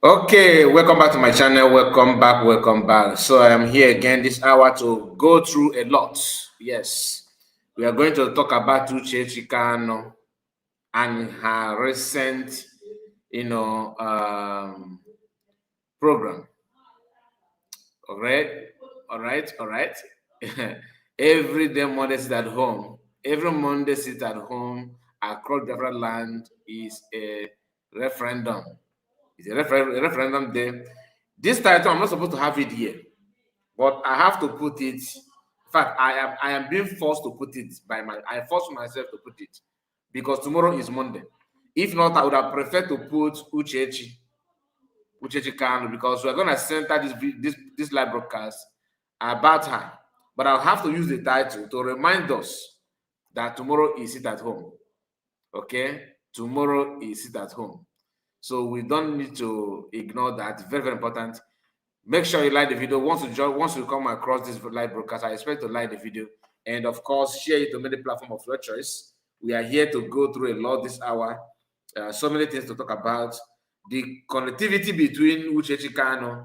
Okay, welcome back to my channel. Welcome back. So I am here again this hour to go through a lot. Yes, we are going to talk about Uche Chikano and her recent, program. All right. Every day Monday sit at home. Every Monday sit at home across Biafraland is a referendum. It's a referendum day. This title I'm not supposed to have it here, but I have to put it. In fact, I am being forced to put it I force myself to put it because tomorrow is Monday. If not, I would have preferred to put Uchechi Kanu because we're gonna center this live broadcast about her. But I'll have to use the title to remind us that tomorrow is sit at home. Okay, tomorrow is sit at home. So we don't need to ignore that. Very, very important. Make sure you like the video. Once you come across this live broadcast, I expect to like the video. And of course, share it to many platforms of your choice. We are here to go through a lot this hour. So many things to talk about. The connectivity between Uchechi Kano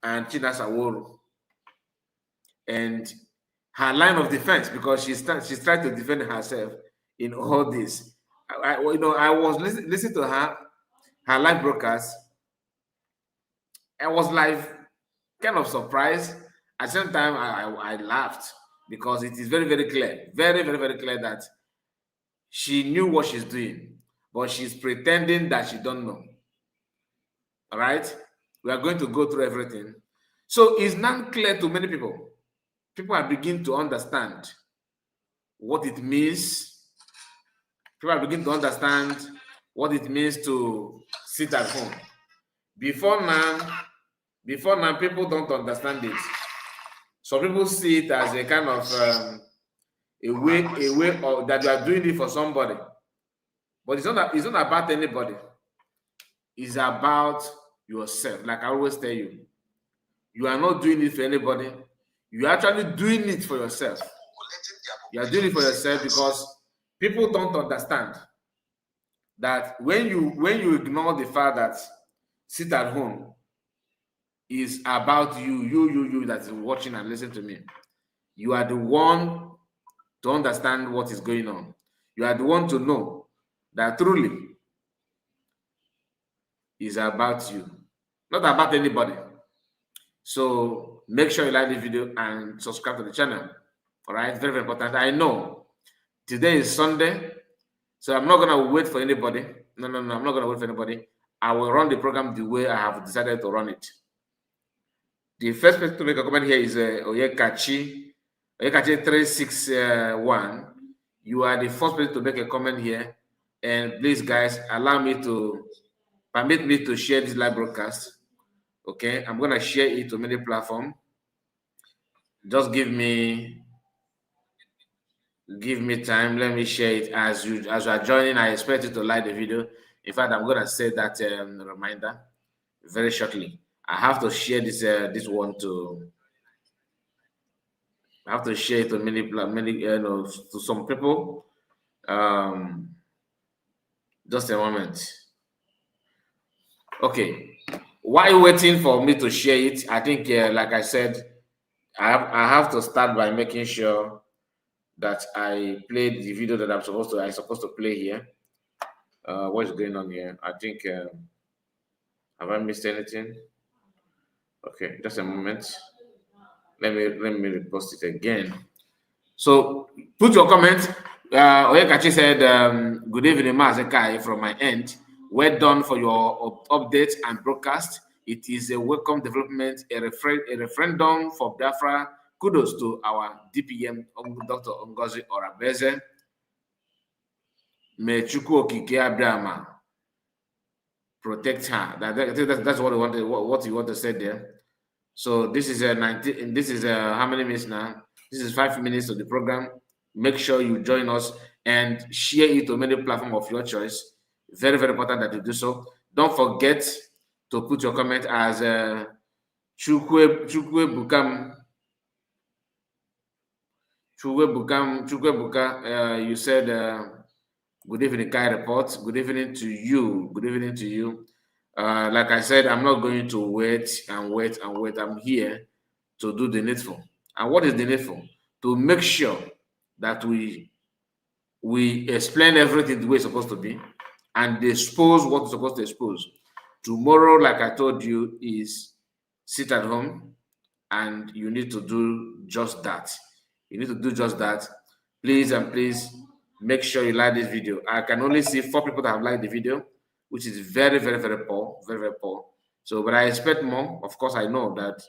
and Chinasa Woru. And her line of defense, because she's trying to defend herself in all this. I was listening to her live broadcast. I was like kind of surprised. At the same time, I laughed because it is very, very clear, very, very, very clear that she knew what she's doing, but she's pretending that she don't know. All right, we are going to go through everything. So it's not clear to many people. People are beginning to understand what it means. People are beginning to understand what it means to sit at home. Before now, people don't understand it. Some people see it as a kind of a way of, that you are doing it for somebody, but it's not about anybody. It's about yourself. Like I always tell you, you are not doing it for anybody. You are actually doing it for yourself. You are doing it for yourself because people don't understand that when you ignore the fact that sit at home is about you that is watching and listening to me. You are the one to understand what is going on. You are the one to know that truly is about you, not about anybody. So make sure you like the video and subscribe to the channel. All right, very, very important. I know today is Sunday, so I'm not gonna wait for anybody. No, I'm not gonna wait for anybody. I will run the program the way I have decided to run it. The first person to make a comment here is Oyekachi 361. You are the first person to make a comment here. And please, guys, permit me to share this live broadcast. Okay, I'm gonna share it to many platforms. Just give me time. Let me share it as you are joining. I expect you to like the video. In fact, I'm gonna set that reminder very shortly. I have to share this one to. I have to share it to many to some people. Just a moment. Okay. While waiting for me to share it, I think, like I said, I have to start by making sure that I played the video that I'm supposed to play here. What's going on here? I think have I missed anything? Okay, just a moment. Let me repost it again. So put your comment. Oyekachi said, good evening, Mazekai, from my end. Well done for your update and broadcast. It is a welcome development, a referendum for Biafra. Kudos to our DPM, Dr. Ngozi Orabeze. May Chukwu Okike Abiyama protect her. That's what you want to say there. So this is how many minutes now? This is 5 minutes of the program. Make sure you join us and share it to many platforms of your choice. Very, very important that you do so. Don't forget to put your comment as Chukwe Buka. You said good evening, Kai Report. Good evening to you. Good evening to you. Like I said, I'm not going to wait and wait and wait. I'm here to do the needful. And what is the needful? To make sure that we explain everything the way it's supposed to be and expose what is supposed to expose. Tomorrow, like I told you, is sit at home and you need to do just that. You need to do just that. Please and please make sure you like this video. I can only see 4 people that have liked the video, which is very, very, very poor, very, very poor. So, but I expect more. Of course, I know that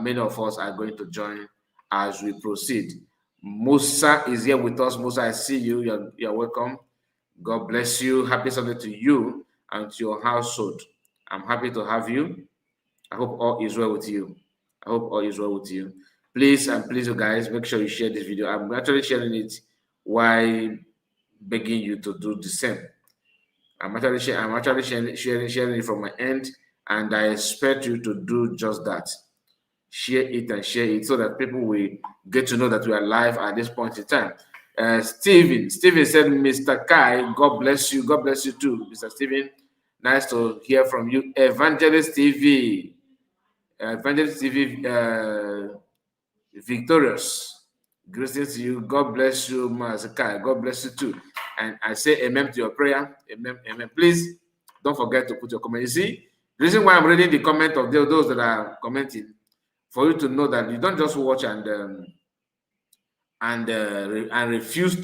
many of us are going to join as we proceed. Musa is here with us. Musa, I see you. You're welcome. God bless you. Happy Sunday to you and to your household. I'm happy to have you. I hope all is well with you. I hope all is well with you. Please and please, you guys, make sure you share this video. I'm actually sharing it while begging you to do the same. I'm actually sharing it from my end, and I expect you to do just that. Share it and share it so that people will get to know that we are live at this point in time. Steven said, Mr. Kai, God bless you. God bless you too, Mr. Steven. Nice to hear from you. Evangelist TV. Victorious. Greetings to you. God bless you, Mr. Kai. God bless you too. And I say amen to your prayer. Amen. Amen. Please don't forget to put your comment. You see, the reason why I'm reading the comment of those that are commenting, for you to know that you don't just watch and refuse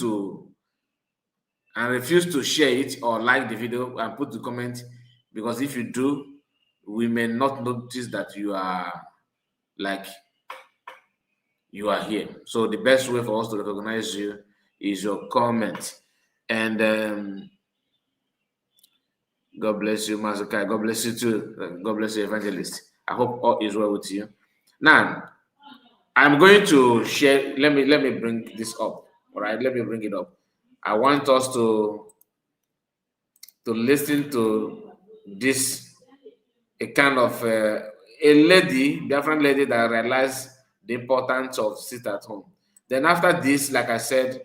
to share it or like the video and put the comment, because if you do, we may not notice that you are here. So the best way for us to recognize you is your comment. And God bless you, Master Kai. God bless you too. God bless you, Evangelist. I hope all is well with you. Now, I'm going to share. Let me bring this up. All right, let me bring it up. I want us to listen to this, a kind of a lady, Biafran lady that realized the importance of sit at home. Then after this, like I said,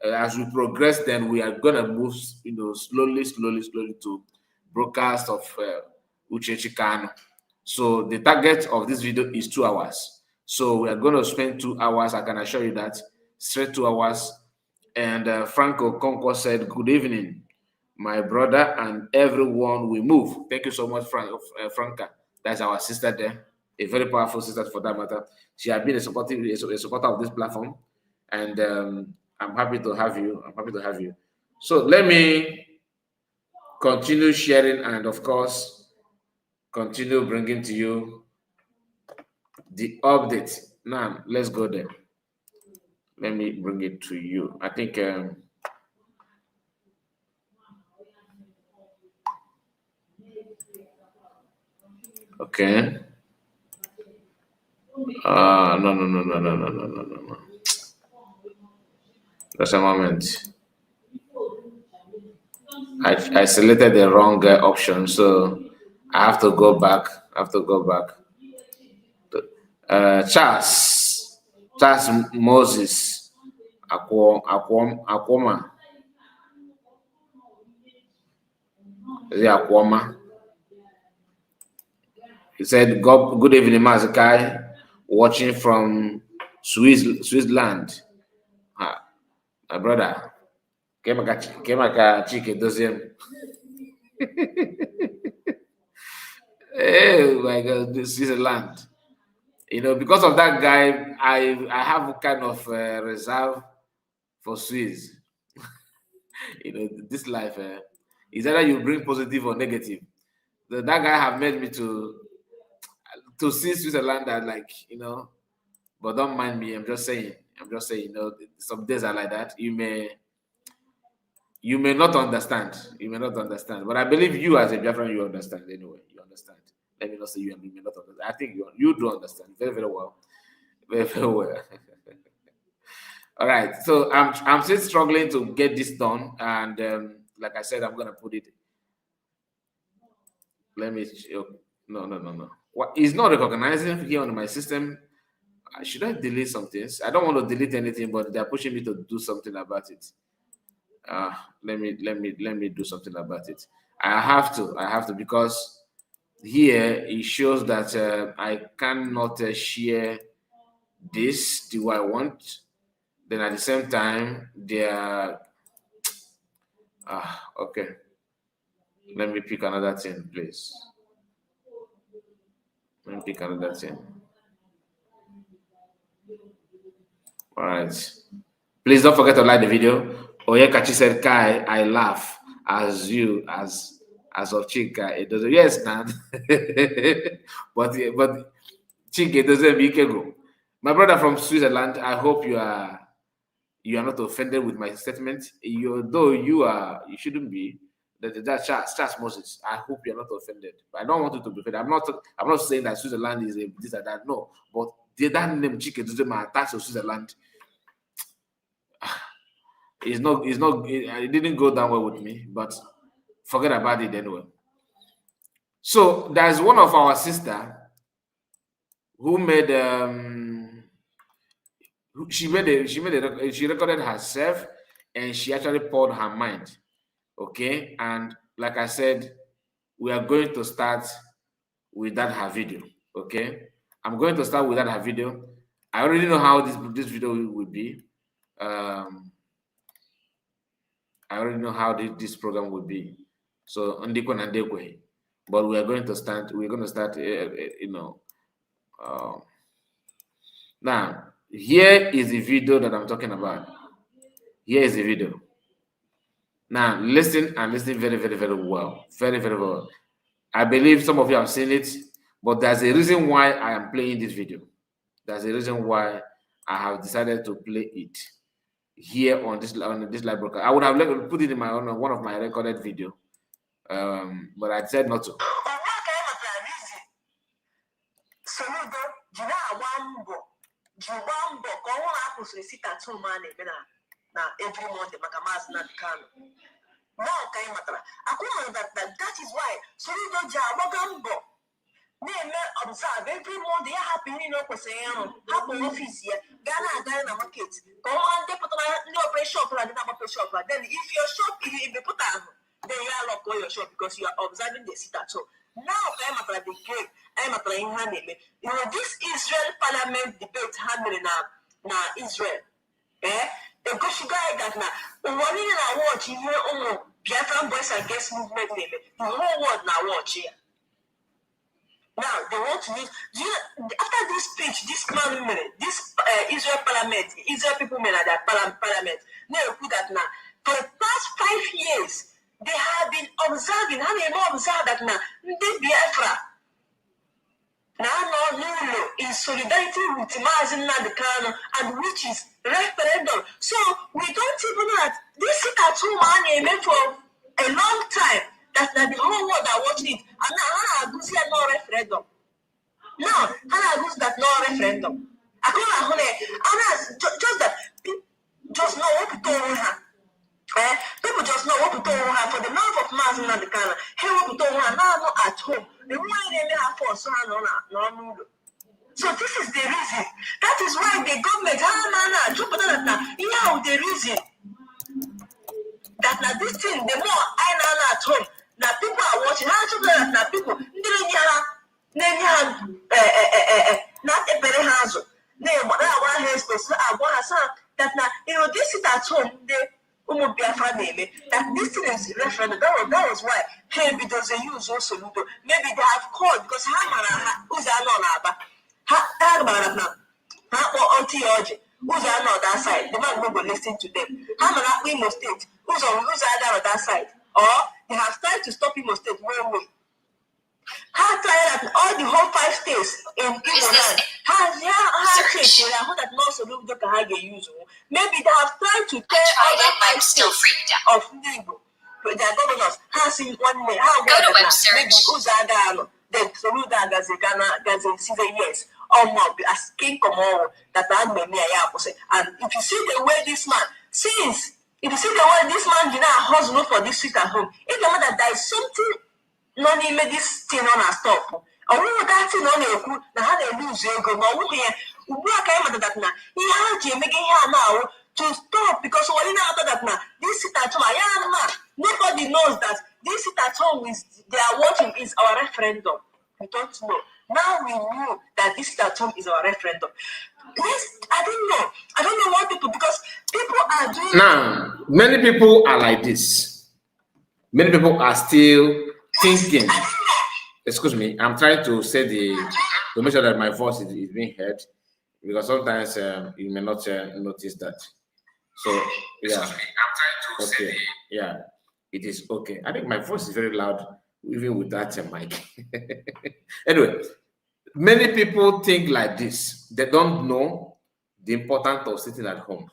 as we progress, then we are gonna move, slowly to broadcast of Uche Chikano. So the target of this video is 2 hours. So we are going to spend 2 hours. I can assure you that, straight 2 hours. And Franco Conco said, "Good evening, my brother and everyone. We move." Thank you so much, Franca. That's our sister there, a very powerful sister for that matter. She has been a supporter of this platform, and I'm happy to have you. I'm happy to have you. So let me continue sharing, and of course, continue bringing to you the update. Now, let's go there. Let me bring it to you. I think okay. No. Just a moment. I selected the wrong option, so I have to go back. Charles Moses Akwoma. Is it Akwoma? He said, "Good evening, Mazakai, watching from Switzerland." My brother, Kemaka Chike Doziem. Oh my God, Switzerland. Because of that guy, I have a kind of reserve for Swiss. This life is either you bring positive or negative. That guy have made me to see Switzerland as but don't mind me. I'm just saying. Some days are like that. You may not understand. But I believe you, as a Biafran, you understand anyway. You understand. Let me not say you may not understand. I think you do understand very, very well. Very, very well. All right. So I'm still struggling to get this done, and like I said, I'm gonna put it. Let me. No. What is not recognizing here on my system? Should I delete some things? I don't want to delete anything, but they're pushing me to do something about it. Let me do something about it. I have to, because here it shows that I cannot share this the way I want. Then at the same time, they are okay. Let me pick another thing, please. Let me pick another thing. All right. Please don't forget to like the video. Oyekachi said, Kai, I laugh as of Chika. It doesn't. Yes, man. but Chika doesn't make go. My brother from Switzerland, I hope you are not offended with my statement. Though you shouldn't be. That Charles Moses. I hope you're not offended. But I don't want you to be offended. I'm not saying that Switzerland is this or that. No, but that name Chika doesn't matter. Attached to Switzerland. It didn't go down well with me, but forget about it anyway. So there's one of our sister who made she recorded herself, and she actually poured her mind. Okay, and like I said, we are going to start with that her video. Okay, I'm going to start with that her video. I already know how this video will be. I already know how this program will be. So but we are going to start. We're going to start. Now, here is the video that I'm talking about. Here is the video. Now, listen and listen very, very, very well. Very, very well. I believe some of you have seen it, but there's a reason why I am playing this video. There's a reason why I have decided to play it here on this live broadcast. I would have put it in one of my recorded video, but I decided not to. Soludo, na every Monday makamas na kano. Now kay matara. Ako that is why Soludo jawagambo. Name observe every Monday happy no kweseyano. Happen office here. Gana na market. Go on dey put on no open shop and na open shop. Then if your shop if you put on, then you are lock your shop because you are observing the sit at home. Now kay matara the game. I'm applying haneme. You know this Israel parliament debate happening na Israel. The guy that now one in a watch here Biafraland boys against movement name. The whole world now watch here. Now they want to use after this speech, this man this Israel parliament, Israel people made at that parliament. They put that now for the past 5 years they have been observing. How they more observe that now they Biafra. Now no in solidarity with Mazin Nadekano and which is referendum. So we don't even know that this is a true money meant for a long time that the whole world are watching it. And now Hana Agusia no referendum. Now Hana Agus that no referendum. Just that just know what to do her. People just know what to do her for the love of Mazin Nadekano. Hey, what to do her now at home. The way they have for so no. So this is the reason. That is why the government the reason that now this thing, the more I know at home, now people are watching. How to now people not a very hands. That now this is at home. That this thing is referendum. That was why maybe doesn't use also Soludo. Maybe they have called because who's who's on that side? The man will listen to them. Imo State. Who's on that side? Or they have tried to stop Imo State. How tried all the whole 5 states in Imo land? That no Soludo can use. Maybe they have tried to tell other 5 states of Igbo. Their governors has in one way. How go to web search. Then Soludo Gazin say yes. As king that and if you see the way this man since if you see the way this man did not hustle for this week at home, if you know that there is something no need made this thing on a stop. Or that thing on a how they lose your go here. That now he had you making here now to stop, because after that now, this sit at home, nobody knows that this sit at home is they are watching is our referendum. We don't know. Now we knew that this sit at home is our referendum. Yes, I don't know. I don't know what people, because people are doing. Now, many people are like this. Many people are still thinking. Excuse me, I'm trying to say to make sure that my voice is being heard, because sometimes you may not notice that. So yeah, I'm trying to say yeah, it is okay. I think my voice is very loud, even with that mic. Anyway, many people think like this. They don't know the importance of sitting at home.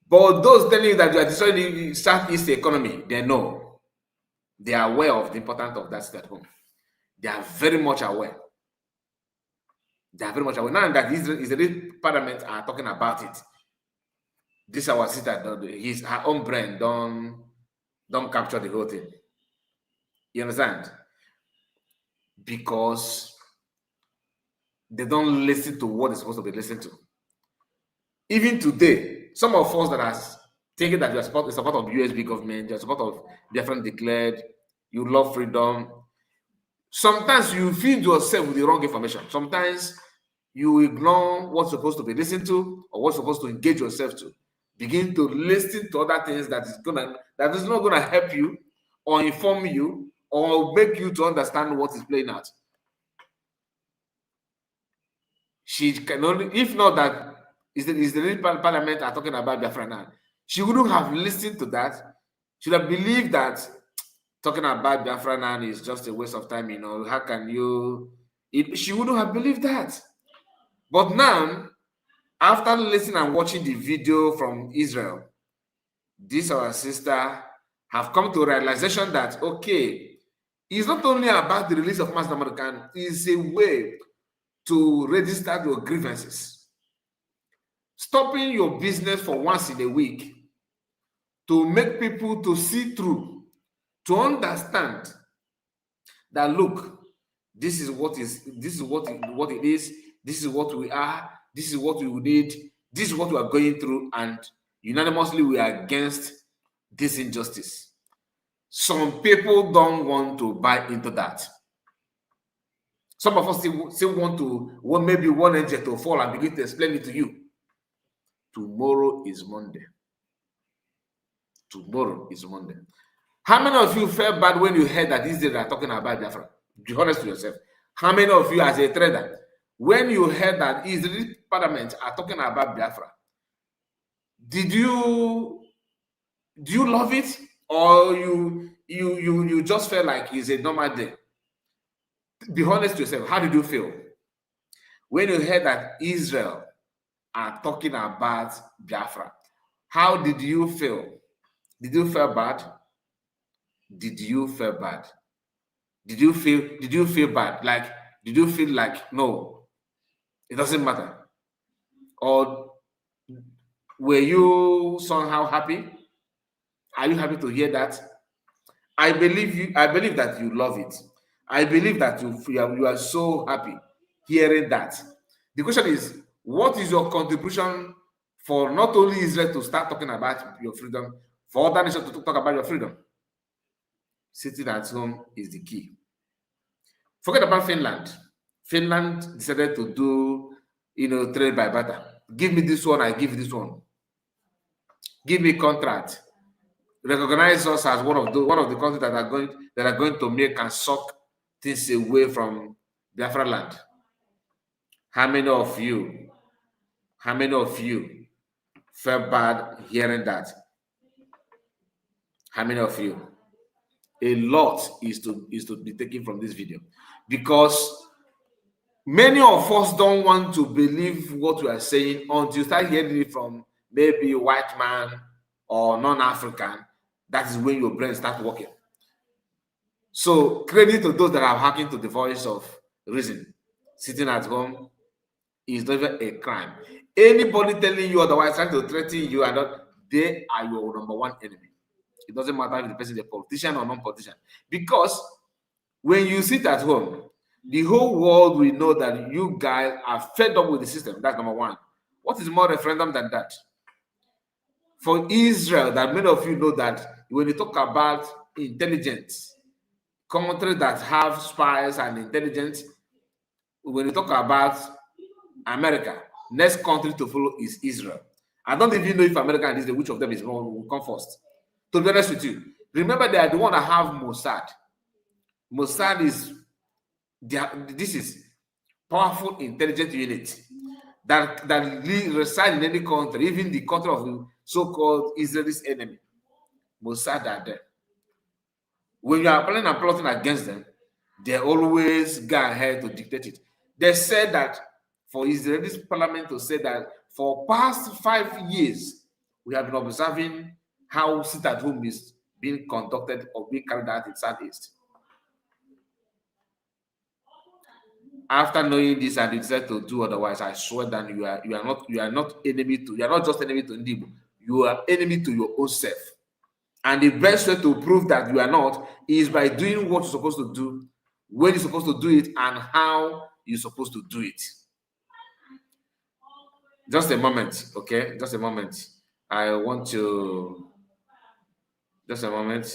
But those telling you that you are destroying the Southeast economy, they know. They are aware of the importance of that sit at home. They are very much aware. They are very much aware. Now that Israeli parliament are talking about it, this our sister, her own brain don't capture the whole thing. You understand? Because they don't listen to what they're supposed to be listening to. Even today, some of us that are thinking that you are support of the USB government, you are support of Biafraland declared, you love freedom. Sometimes you feed yourself with the wrong information. Sometimes you ignore what's supposed to be listened to or what's supposed to engage yourself to. Begin to listen to other things that is not gonna help you or inform you or make you to understand what is playing out. She can only, if not that is the parliament are talking about Biafraland, she wouldn't have listened to that. She would have believed that talking about Biafraland is just a waste of time. You know, how can you? She wouldn't have believed that. But now, after listening and watching the video from Israel, this our sister have come to a realization that okay, it's not only about the release of Mass American, it's a way to register your grievances. Stopping your business for once in a week to make people to see through, to understand that look, this is what it is, this is what we are, this is what we will need, this is what we are going through, and unanimously we are against this injustice. Some people don't want to buy into that. Some of us still want maybe one angel to fall and begin to explain it to you. Tomorrow is Monday. Tomorrow is Monday. How many of you felt bad when you heard that these days are talking about Biafra? Be honest with yourself. How many of you, as a trader, when you heard that Israeli parliament are talking about Biafra, do you love it, or you just felt like it's a normal day? Be honest with yourself. How did you feel when you heard that Israel are talking about Biafra? How did you feel? Did you feel bad? Did you feel bad? Did you feel bad? Like, did you feel like, no, it doesn't matter? Or were you somehow happy? Are you happy to hear that? I believe that you love it. I believe that you are so happy hearing that. The question is, what is your contribution for not only Israel to start talking about your freedom, for other nations to talk about your freedom? Sitting at home is the key. Forget about Finland. Finland decided to do, trade by barter. Give me this one, I give you this one. Give me contract. Recognize us as one of the countries that are going to make and suck things away from Biafraland. How many of you felt bad hearing that? How many of you? A lot is to be taken from this video, because many of us don't want to believe what we are saying until you start hearing it from maybe a white man or non-African. That is when your brain starts working. So credit to those that are hacking to the voice of reason. Sitting at home is not even a crime. Anybody telling you otherwise, trying to threaten you, they are your number one enemy. It doesn't matter if the person is a politician or non-politician. Because when you sit at home, the whole world will know that you guys are fed up with the system. That's number one. What is more referendum than that? For Israel, that many of you know that when you talk about intelligence, countries that have spies and intelligence, when you talk about America, next country to follow is Israel. I don't even know if America and Israel, which of them is more will come first. To be honest with you, remember they are the one that have Mossad. Mossad is this is powerful intelligence unit that reside in any country, even the country of the so-called Israel's enemy. Mossad are there. When you are planning and plotting against them, they always go ahead to dictate it. They said that for Israel's parliament to say that for past 5 years, we have been observing how sit at home is being conducted or being carried out in Southeast. After knowing this and you decide to do otherwise, I swear that you are not enemy to, you are not just enemy to Igbo, you are enemy to your own self. And the best way to prove that you are not is by doing what you're supposed to do, when you're supposed to do it, and how you're supposed to do it. Just a moment, okay? Just a moment. I want to. Just a moment.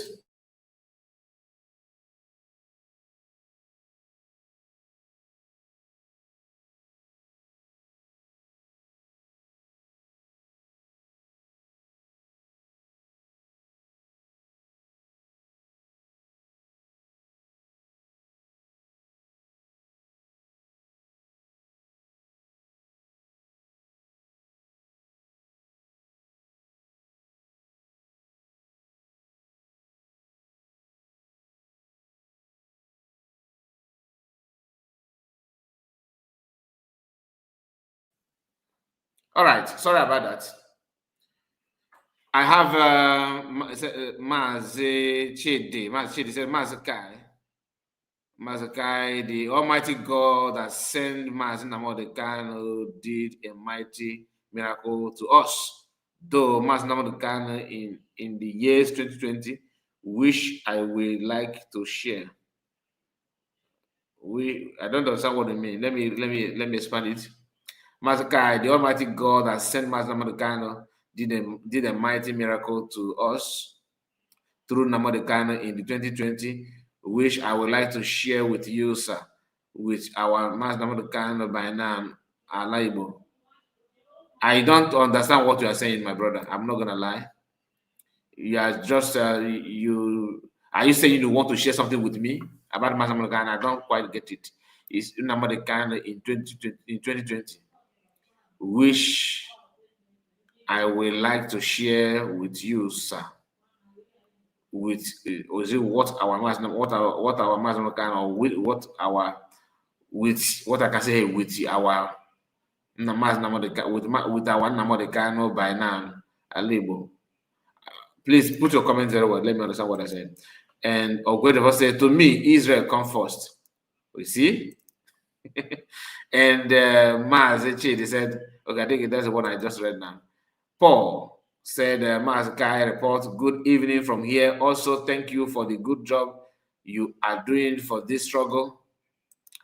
All right, sorry about that. I have Mazi Chidi. Mazi Chidi said, Mazakai, the Almighty God that sent Mazin Namodekano did a mighty miracle to us. Though Mazin Namodekano in the years 2020, which I would like to share. I don't understand what they mean. Let me expand it. Mazakai, the Almighty God that sent Mazin Namodekano did a mighty miracle to us through Namodekano in the 2020, which I would like to share with you, sir, with our Master Namodekano by now, Alaibo. I don't understand what you are saying, my brother. I'm not gonna lie. You are just you. Are you saying you want to share something with me about Master Namodekano? I don't quite get it. It's Namodekano in 2020, which I would like to share with you, sir. With was it what our master what our master kind of what our with what I can say with our with our Namodekano by now Alebo. Please put your comments there. Let me understand what I said. And Ogwedevo said to me, Israel come first. You see? And Mazechi, they said, okay, I think that's the one I just read now. Paul said, Mazakai report, good evening from here. Also, thank you for the good job you are doing for this struggle.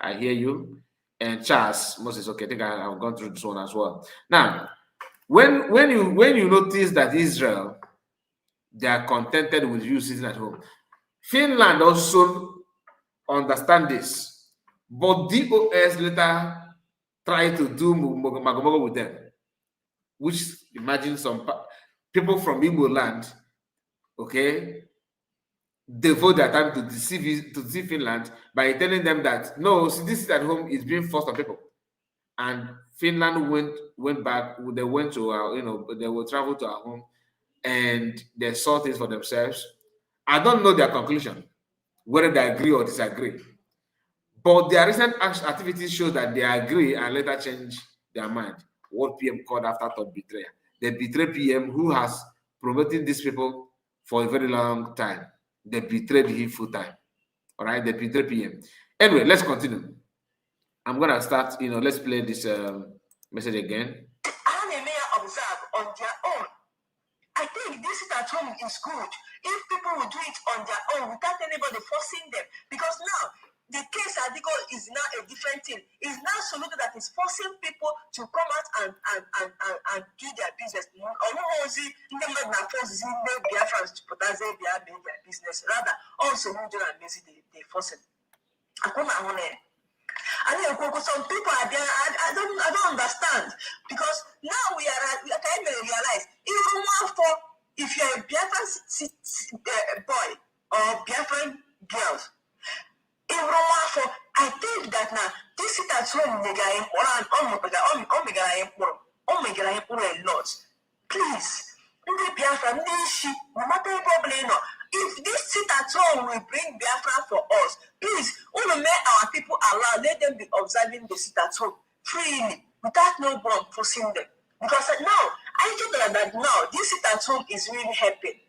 I hear you. And Charles, Moses, okay, I think I've gone through this one as well. Now, when you notice that Israel, they are contented with you sitting at home. Finland also understand this, but DOS later tried to do Magomogo with them, which imagine some people from Igbo land, okay, devote their time to deceive Finland by telling them that no, see, this at home is being forced on people, and Finland went back. They went to they will travel to our home, and they saw things for themselves. I don't know their conclusion, whether they agree or disagree, but their recent activities show that they agree and later change their mind. What PM called after thought betrayal. They betray PM who has promoting these people for a very long time. They betrayed him full time. All right, they betray PM. Anyway, let's continue. I'm gonna start. Let's play this message again. I may observe on their own. I think this at home is good if people will do it on their own without anybody forcing them. Because now the case article is now a different thing. It's now Soludo that is forcing people to come out and do their business. Business. Rather, also Soludo and Messi they force it. Some people are there. I don't understand, because now we can realize even more for if you're a Biafran boy or Biafran girls. I think that now this is at home a lot. Please, no matter what, if this sit at home will bring Biafra for us, please, only let our people allow, let them be observing the sit at home freely, without no one forcing them. Because now, I think that now, this sit at home is really helping.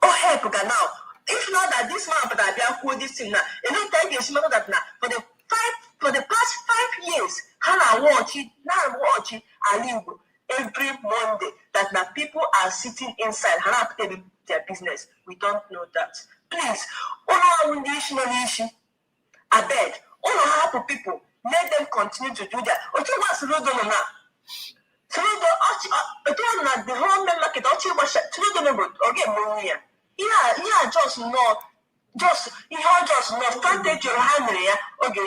Oh, help now. If not that this man that they are this thing now, you know, tell you that now for the past 5 years, Hannah watch it, every Monday that now people are sitting inside, Hannah telling their business. We don't know that. Please, I beg, all people, let them continue to do that. What you want Soludo now? Soludo, the whole market, okay, yeah, just start your hand there. Okay,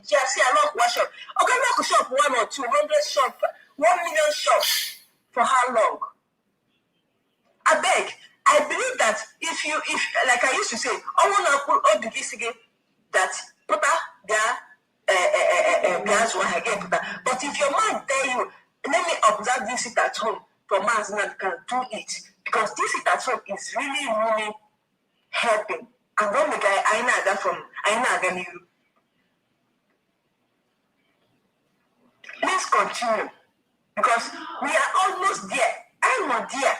just see a lot of shop. Okay, not shop 1 or 200 shop, 1 million shops. For how long? I beg. I believe that if like I used to say, I want to put all the this again that put their gas when I get that. But if your mind tell you, let me observe this it at home, for man's man can do it, because this it at home is really helping. And then the guy I know that you. Let's continue, because we are almost there. I'm not there.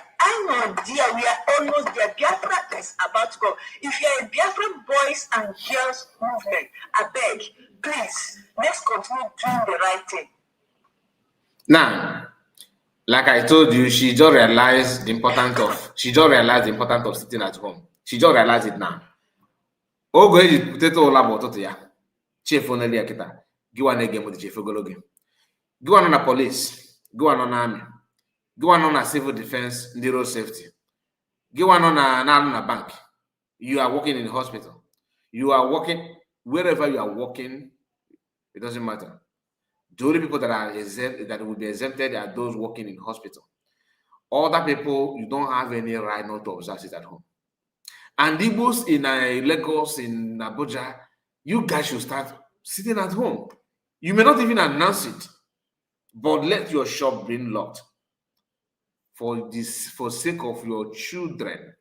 We are almost there. Biafra is about to go. If you are a Biafran boys and girls movement, I beg, please, let's continue doing the right thing. Now, like I told you, she just realized the importance of sitting at home. She just realized it now. Ogo eji potato ụla bụ ụtụtụ ya. Chefu n'elu ya kịta. Gịwa na-ege m dị chefu ogologo. Gịwa nọ na police. Gịwa nọ na army. Gịwa nọ na civil defense, ndị road safety. Gịwa nọ na bank. You are working in the hospital. You are working wherever you are working. It doesn't matter. The only people that are exempt, that will be exempted, are those working in hospital. Other people, you don't have any right not to observe it at home. And Igbos in Lagos, in Abuja, you guys should start sitting at home. You may not even announce it, but let your shop be locked for sake of your children.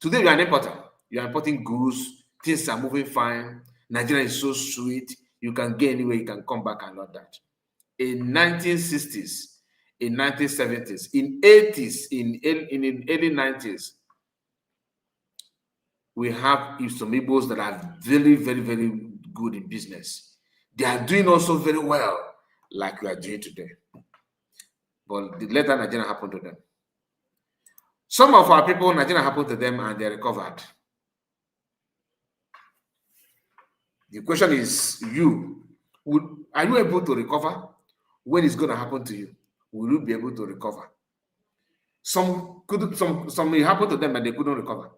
Today you are an importer. You are importing goods. Things are moving fine. Nigeria is so sweet. You can get anywhere. You can come back and all that. In 1960s, in 1970s, in 80s, in early 90s, we have some Igbos that are very, very, very good in business. They are doing also very well, like we are doing today. But the later Nigeria happened to them. Some of our people, Nigeria happened to them and they recovered. The question is, are you able to recover? When it's going to happen to you? Will you be able to recover? Some may happen to them and they couldn't recover.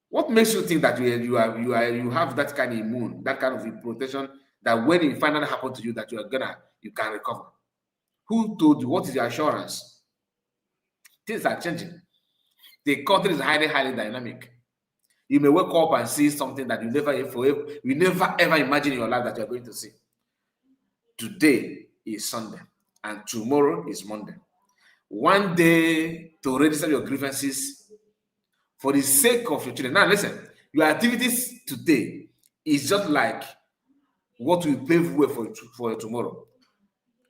What makes you think that you have that kind of immune, that kind of protection, that when it finally happens to you, that you can recover? Who told you? What is your assurance? Things are changing. The country is highly, highly dynamic. You may wake up and see something that you never ever imagine in your life that you are going to see. Today is Sunday and tomorrow is Monday. One day to register your grievances for the sake of your children. Now listen, your activities today is just like what will pave way for tomorrow.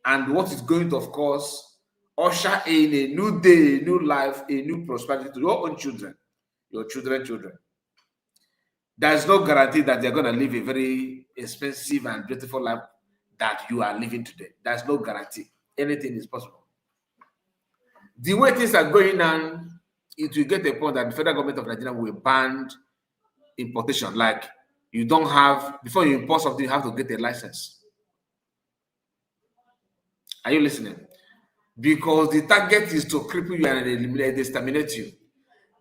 And what is going to, of course, usher in a new day, a new life, a new prosperity to your own children, your children. There's no guarantee that they're going to live a very expensive and beautiful life that you are living today. There's no guarantee. Anything is possible. The way things are going on, it will get a point that the federal government of Nigeria will ban importation. Like You don't have, before you import something, you have to get a license. Are you listening? Because the target is to cripple you and eliminate, exterminate you.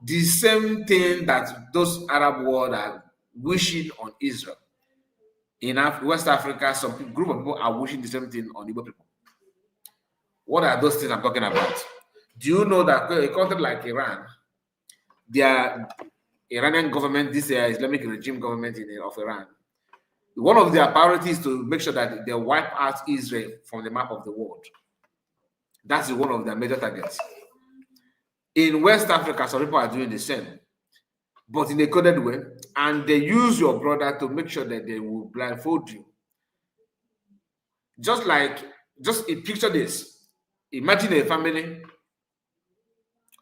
The same thing that those Arab world are wishing on Israel. In West Africa, some group of people are wishing the same thing on Igbo people. What are those things I'm talking about? Do you know that a country like Iran, their Iranian government, this Islamic regime government of Iran, one of their priorities is to make sure that they wipe out Israel from the map of the world. That's one of their major targets. In West Africa, some people are doing the same, but in a coded way, and they use your brother to make sure that they will blindfold you. Just picture this. Imagine a family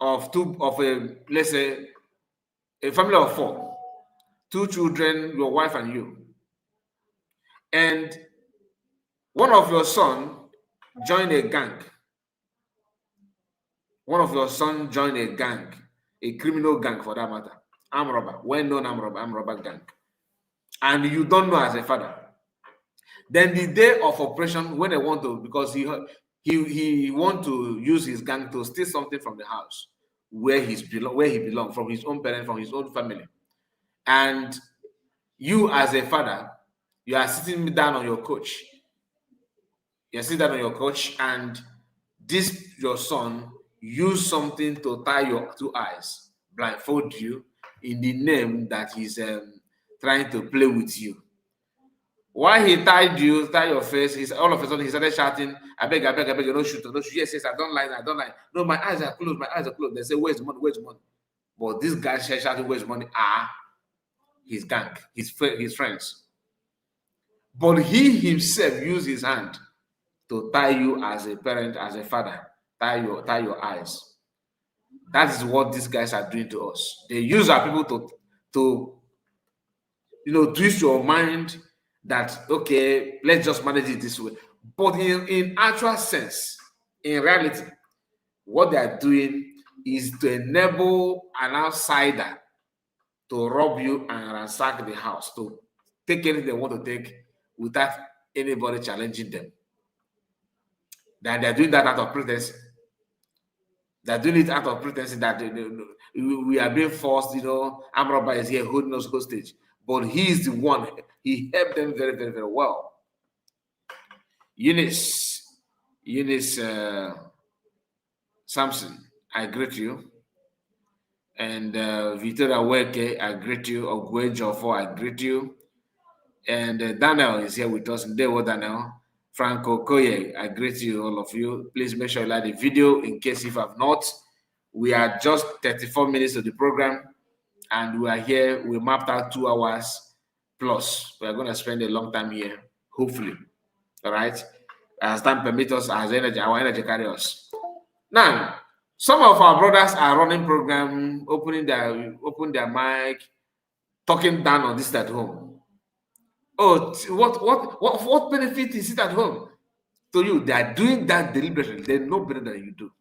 of let's say a family of 4, 2 children, your wife and you, and one of your son joined a gang. One of your sons joined a gang, a criminal gang for that matter, armed robber, well-known armed robber gang, and you don't know as a father. Then the day of operation, when they want to, because he want to use his gang to steal something from the house where he belongs, from his own parents, from his own family, and you as a father, you are sitting down on your couch. You're sitting down on your couch, and this your son use something to tie your 2 eyes, blindfold you, in the name that he's trying to play with you. While he tied your face, all of a sudden he started shouting, I beg, don't shoot, don't shoot. Yes, I don't lie. No, my eyes are closed. They say, where's the money? But this guy shouting, where's the money? His gang, his friends. But he himself used his hand to tie you as a parent, as a father, tie your eyes. That is what these guys are doing to us. They use our people to twist your mind that, okay, let's just manage it this way. But in actual sense, in reality, what they are doing is to enable an outsider to rob you and ransack the house, to take anything they want to take without anybody challenging them. Then they're doing that out of pretense. They're doing it out of pretense that we are being forced, armed robber is here holding us hostage. But he is the one, he helped them very, very, very well. Eunice Samson, I greet you. And Victoria Weke, I greet you. Ogwe Jofo, I greet you. And Daniel is here with us. Ndewo Daniel. Franco Koye, I greet you, all of you. Please make sure you like the video in case if I've not. We are just 34 minutes of the program, and we are here. We mapped out 2 hours plus. We are going to spend a long time here, hopefully. All right? As time permits us, as our energy carry us. Now, some of our brothers are running program, open their mic, talking down on this at home. Oh, what benefit is it at home to you? They are doing that deliberately. They know better than you do,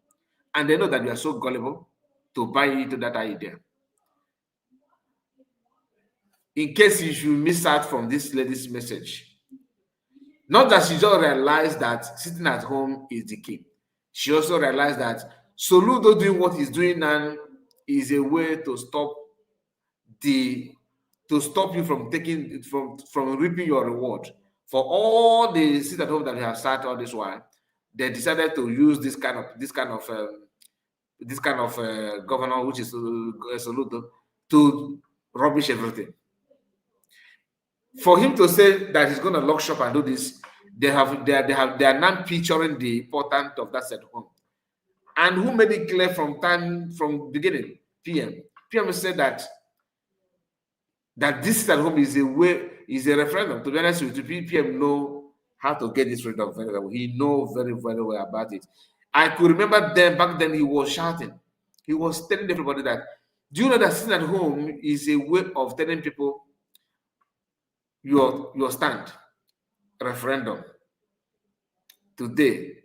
and they know that you are so gullible to buy into that idea. In case you should miss out from this lady's message, not that she just realized that sitting at home is the key. She also realized that Soludo doing what he's doing now is a way to stop you from taking from reaping your reward. For all the sit at home that they have started all this while, they decided to use this kind of governor, which is Soludo, to rubbish everything. For him to say that he's going to lock shop and do this, they are now picturing the importance of that set home. And who made it clear from beginning? PM said that this at home is a referendum. To be honest with you, PM know how to get this freedom very well. He knows very, very well about it. I could remember back then he was shouting. He was telling everybody that, do you know that sitting at home is a way of telling people your stand? Referendum. Today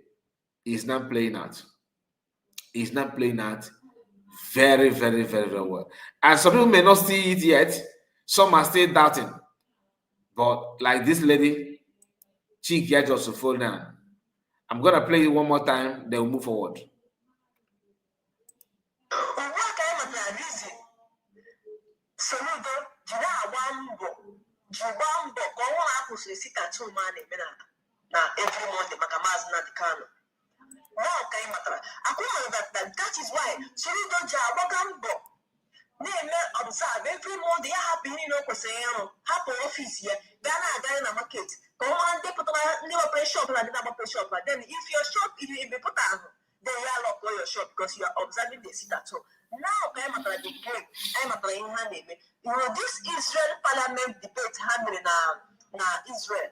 is not playing out. It's not playing out very, very, very, very well. And some people may not see it yet. Some are still doubting. But like this lady, cheek here just to fall down. I'm gonna play it one more time, then we'll move forward. Soludo ji na-agba mbọ ka ọnwa ha kwụsịrị si tattoo ma na-eme na every Monday maka Maazị Nnamdi Kanu. Now ka ị matara akwụrụ that is why Soludo ji agbaga mbọ na-eme observe every Monday ya hapụ ihe niile o kwesịrị ịrụ hapụ ọfịs ya gaa na-aga na market ka ọ mara ndị pụtara ndị mepere shop na ndị na-agbapere shop na then if your shop if pụta ahụ then ya lock your shop because you are observing the sit at home. Now ka ị matara the game anyị matara ihe ha na-eme. You know this Israel parliament debate ha mere na Israel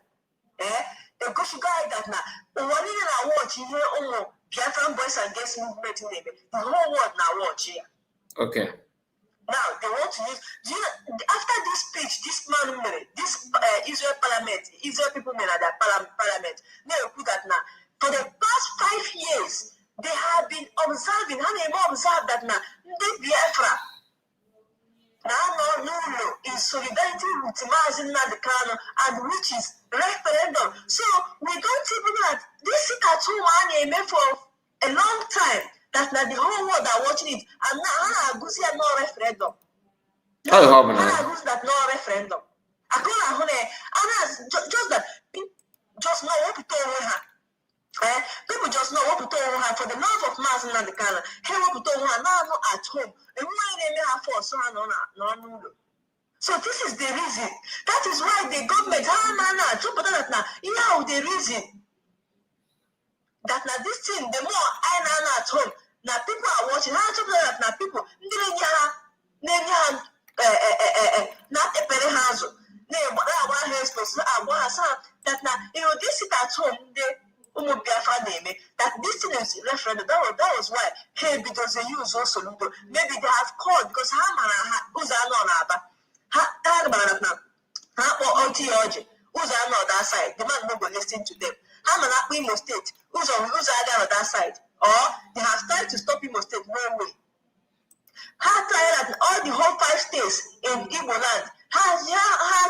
egosigo anyị that na ụwa niile na-watch ihe ụmụ Biafran boys and girls movement na-eme the whole world na-watch ya. Okay. Now they want to use after this speech this man made this Israel parliament Israel people made at their parliament they put that now for the past 5 years they have been observing how they observe that now the Biafra now no in solidarity with Maazị Nnamdi Kanu and which is referendum. So we don't even know that this tattoo man made for a long time. That now the whole world are watching it, and now Agusi no referendum. That no referendum. Just that just know what to tell her. People just know what to tell her for the love of Maazị Nnamdi Kanu. Hey, what to tell her now at home. And why they may have force no. So this is the reason. That is why the government the reason that now this thing the more I at home. Now people are watching. How to that now people not a penny house. That now this is at home that this thing is referendum. That was why hey because they use also Soludo. Maybe they have called because who's on that side. The man no go listen to them. Imo State. Who's on that side? Or they have tried to stop Imo State one way. How tried that all the whole 5 states in Igbo land has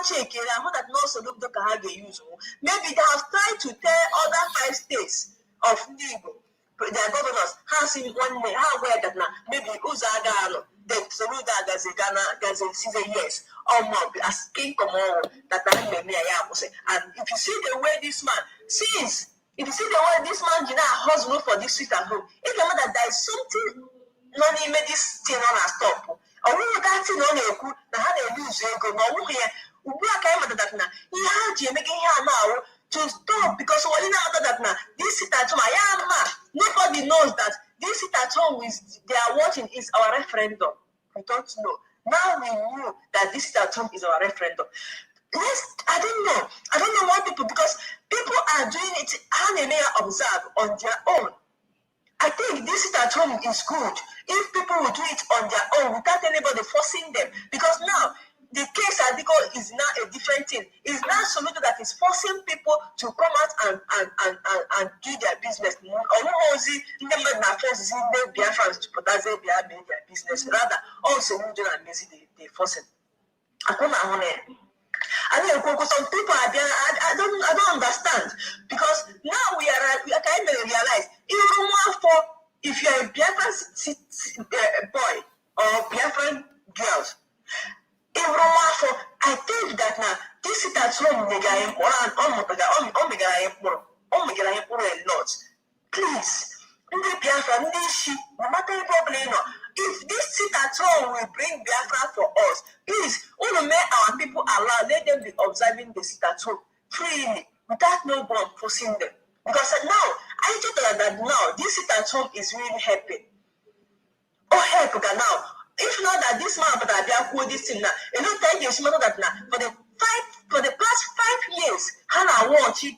checked that no Soludo can use. Maybe they have tried to tell other 5 states of Igbo, their governors, has in one way, how aware that now maybe Uzagano, the Soludo Gazigana say yes, or more as King Komoro that I may say. And if you see the way this man sees, if you see the way this man did not hustle for this sweet at home, if you know that there is something not even this thing on a stop, or we got it on a good, now how they lose a go, but we came at that now. He had you making him now to stop because we know that now this sit at home, nobody knows that this sit at home is they are watching is our referendum. We don't know. Now we knew that this sit at home is our referendum. Yes, I don't know why people, because people are doing it how they may observe on their own. I think this sit at home is good if people will do it on their own without anybody forcing them. Because now the case article is now a different thing. It's now Soludo that is forcing people to come out and do their business. Rather, also they forcing. Some people are there. I don't understand because now we are kind of realize even more for if you are a Biafran boy or Biafran girls. Even more for I think that now this is at home a lot. Please, no matter problem. If this sit at home will bring Biafra for us, please, only make our people allow, let them be observing the sit at home freely, without no one forcing them. Because now, I told that now, this sit at home is really helping. Oh, help now. If not that this man, but I are this thing now, you know, thank you, that now, for the past 5 years, Hannah watch it,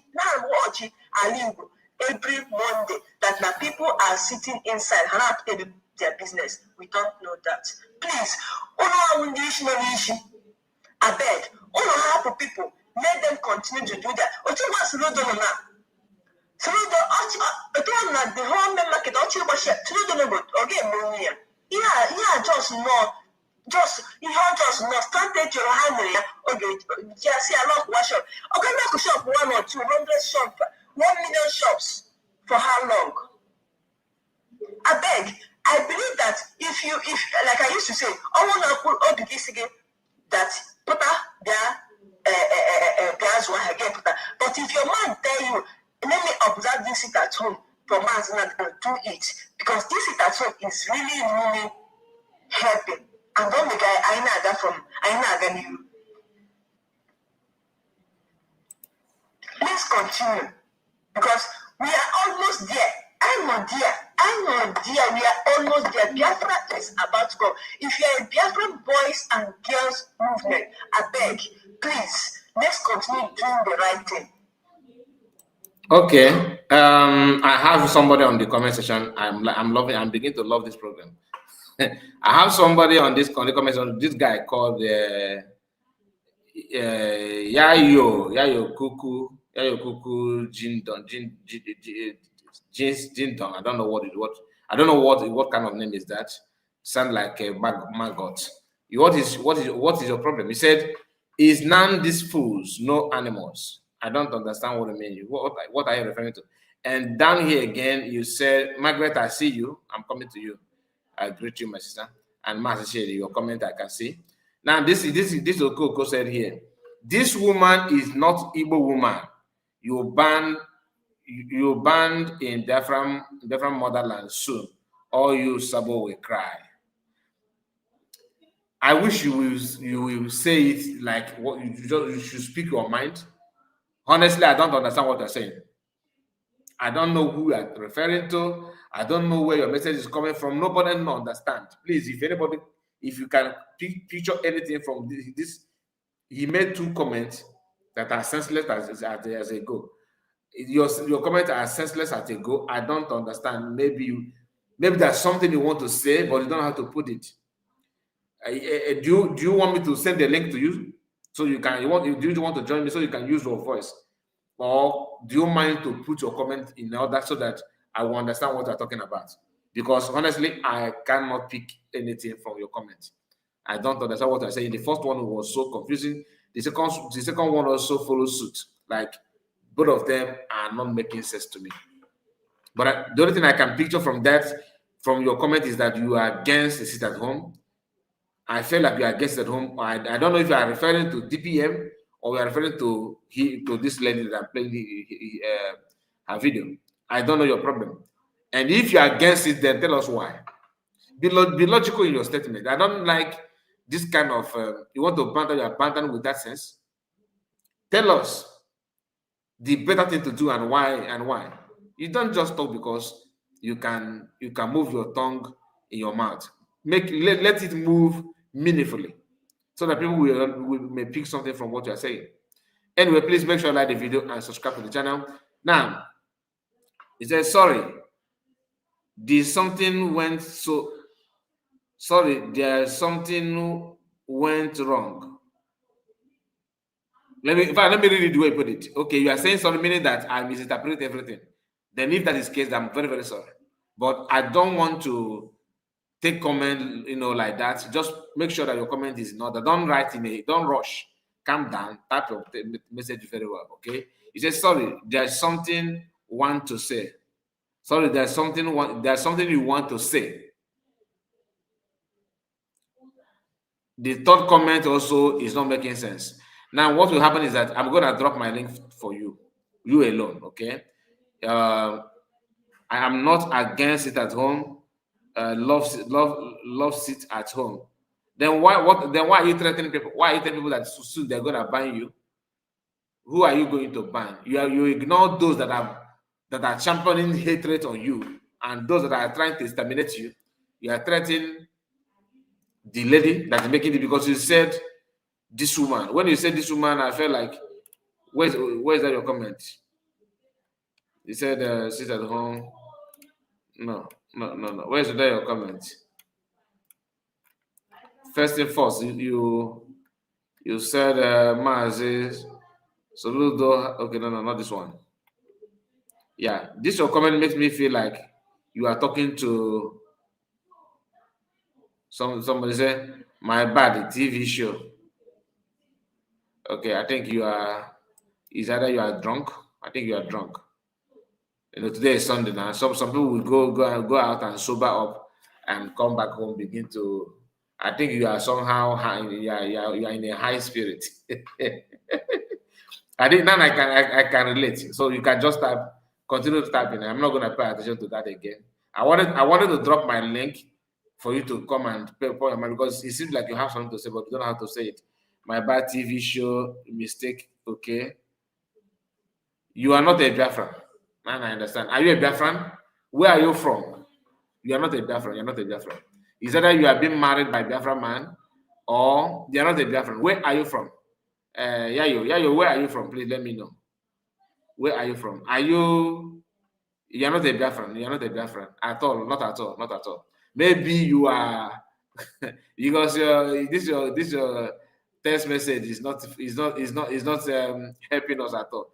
every Monday, that now people are sitting inside, Hannah their business. We don't know that. Please, I beg, all people, let them continue to do that. Soludo the whole market, Soludo again, yeah, just know Just you have just not started your hand there. Okay, just see a lot of shop. Okay, not shop 1 or 200 shop, 1 million shops. For how long? I beg. I believe that if like I used to say, I want to put all the this again that put their guys will get put. But if your man tell you, let me observe this it at home for months and do it because this it at home is really helping. And don't make I know that from I know again you. Let's continue because we are almost there. I'm not there. We are almost there. Biafra is about to go. If you are a Biafran boys and girls movement, I beg, please, let's continue doing the right thing. Okay. I have somebody on the comment section. I'm beginning to love this program. I have somebody on the comment section. This guy called Yayo Kuku Jindon. I don't know what kind of name is that. Sound like a maggot. What is your problem? He said, "Is none these fools no animals?" I don't understand what I mean. What are you referring to? And down here again, you said, "Margaret, I see you. I'm coming to you. I greet you, my sister." And Master your comment I can see. Now, this Okoko said here, this woman is not Igbo woman. You banned in different motherland soon, or you Sabo will cry. I wish you will say it like what you should speak your mind. Honestly, I don't understand what you're saying. I don't know who you're referring to. I don't know where your message is coming from. Nobody will understand. Please, if you can picture anything from this, he made 2 comments that are senseless as a go. Your comments are senseless as a go. I don't understand. Maybe there's something you want to say, but you don't know how to put it. Do you want me to send the link to you so you can? Do you want to join me so you can use your voice, or do you mind to put your comment in order so that I will understand what you're talking about? Because honestly, I cannot pick anything from your comment. I don't understand what you're saying. The first one was so confusing. The second one also follows suit. Like both of them are not making sense to me. But the only thing I can picture from your comment is that you are against the sit at home. I feel like you are against at home. I don't know if you are referring to DPM or you are referring to this lady that played her video. I don't know your problem. And if you are against it, then tell us why. Be logical in your statement. I don't like this kind of you want to banter, you are bantering with that sense. Tell us the better thing to do and why. You don't just talk because you can move your tongue in your mouth. Let it move meaningfully so that people may pick something from what you are saying. Anyway, please make sure you like the video and subscribe to the channel. Now, he says, sorry, there's something went wrong. Let me read it the way you put it. Okay, you are saying sorry, meaning that I misinterpret everything. Then if that is the case, I'm very, very sorry. But I don't want to take comment, like that. Just make sure that your comment is in order. Don't rush. Calm down. Type your message very well, okay? You say, sorry, there's something want to say. Sorry, there's something you want to say. The third comment also is not making sense. Now, what will happen is that I'm going to drop my link for you alone, okay? I am not against it at home. Love it at home. Then why are you threatening people? Why are you telling people that soon they're going to ban you? Who are you going to ban? You ignore those that are championing hatred on you and those that are trying to exterminate you. You are threatening the lady that's making it because you said this woman. When you said this woman, I felt like, where's that your comment? You said sit at home. No. Where's that your comment? First thing first, you said Mazi Soludo. Okay, no, not this one. Yeah, this your comment makes me feel like you are talking to somebody. Say My bad, TV show. Okay, I think you are, is either you are drunk. I think you are drunk. You know, today is Sunday now. Some people will go out and sober up and come back home, begin to. I think you are somehow high, you are in a high spirit. I think now I can relate. So you can just continue to type in. I'm not gonna pay attention to that again. I wanted to drop my link for you to come and pay for your mind, because it seems like you have something to say, but you don't know how to say it. My bad TV show mistake. Okay. You are not a Biafran. Man, I understand. Are you a Biafran? Where are you from? You are not a Biafran. You're not a Biafran. Is either you are being married by a Biafran man, or you are not a Biafran. Where are you from? Yayo, where are you from? Please let me know. Where are you from? You're not a Biafran. You're not a Biafran at all. Not at all. Not at all. Maybe you are, because this your text message is not helping us at all.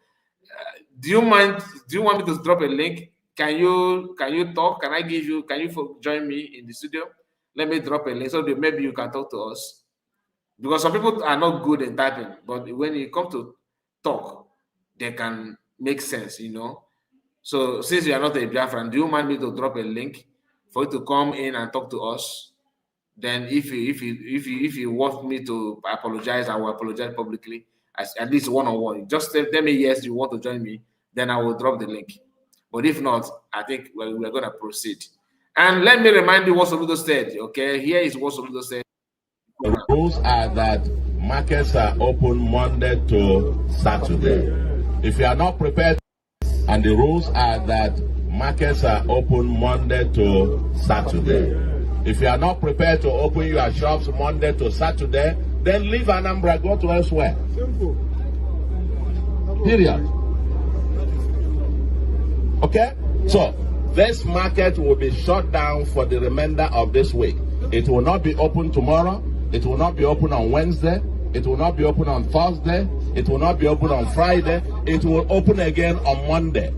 Do you mind? Do you want me to drop a link? Can you talk? Can I give you? Can you join me in the studio? Let me drop a link so that maybe you can talk to us. Because some people are not good in typing, but when it comes to talk, they can make sense, you know. So since you are not a Biafran, do you mind me to drop a link for you to come in and talk to us? Then if you want me to apologize, I will apologize publicly, at least one-on-one. Just tell me yes, you want to join me, then I will drop the link. But if not, I think we're going to proceed. And let me remind you what Soludo said, okay? Here is what Soludo said. The rules are that markets are open Monday to Saturday. If you are not prepared, and the rules are that markets are open Monday to Saturday. If you are not prepared to open your shops Monday to Saturday, then leave Anambra, go to elsewhere. Simple. Period. Okay? So, this market will be shut down for the remainder of this week. It will not be open tomorrow. It will not be open on Wednesday. It will not be open on Thursday. It will not be open on Friday. It will open again on Monday.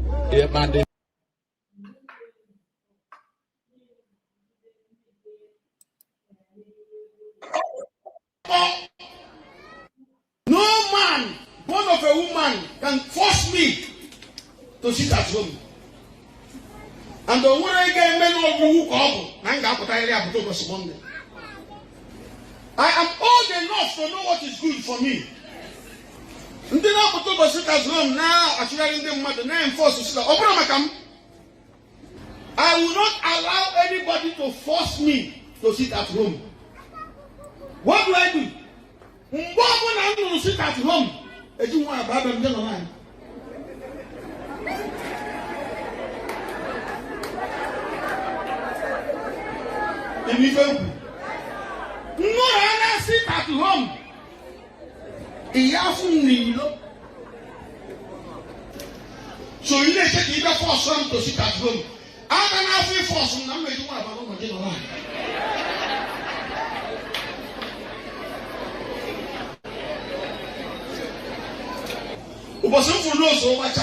No man, born of a woman, can force me to sit at home. And the woman again men of who come, Monday. I am old enough to know what is good for me. And then I put to sit at home now, actually in the mother name force to sit at home. I will not allow anybody to force me to sit at home. What do I do? When I'm going to sit at home, I do want to buy them down the line. No, I sit at home. So you let it either force them to sit at home. I can have you force them. I'm going to do what I'm going Ubosun for those who watch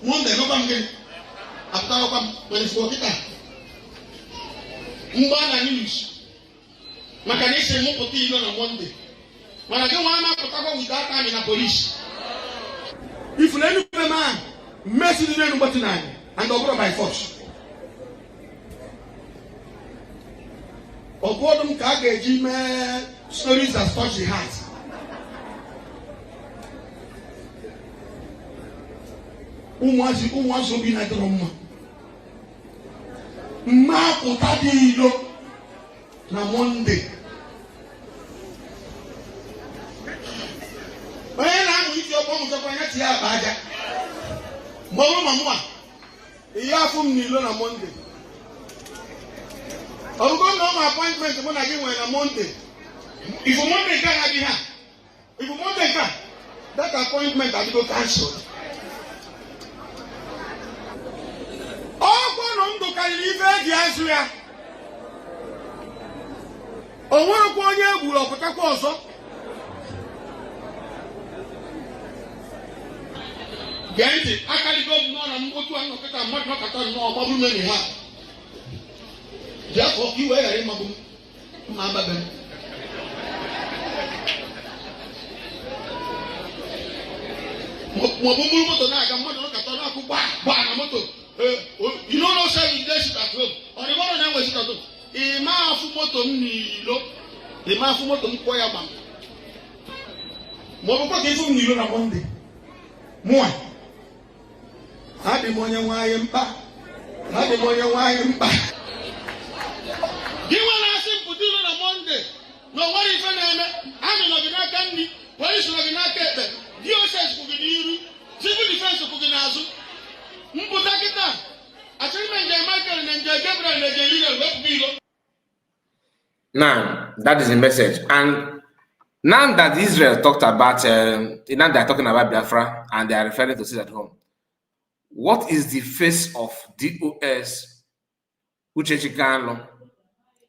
Monday, no come again. After I come, when it's working out. Mbana news. Makanese mo poti ilo na Monday. Manake wana potako without time in a police. If you let me man, message the name button and over by force. Obodum kageji me stories that touch the heart. Umwazi obi na drama. Ma potadi ilo na Monday. Oye na amu iti obo mo kwa nyati ya baja. Mama mamwa. Iya fun ni ilo na Monday. Orugo no my appointment mo na gi when na Monday. If Monday can I be here. If Monday can, that appointment I go cancel. Ndo kalive di azuya. Onwere kwa onye egburu ọpụtakwa ọzọ. Genti akaligo nọ na mbotu anọkata mmadụ nakata nọ ọgbaburu meni ha. Jafọ kiwe yare mabu ma babe. You don't know say you sit at home. Or the one that sit at home. Ima fu moto nilo. Ima fu moto mkoya bam. Mo ko ke fu nilo na Monday. Mo. Ade mo nya waye mpa. Ade mo nya waye mpa. Gi wana simple dilo na Monday. No worry fa na eme. Ade no gina kanni. Police no gina kete. DSS ku giniru. Civil defense ku ginazu. Mputa kita. Now, that is the message. And now that Israel talked about, now they're talking about Biafra and they are referring to sit at home. What is the face of DOS, Uchechikano,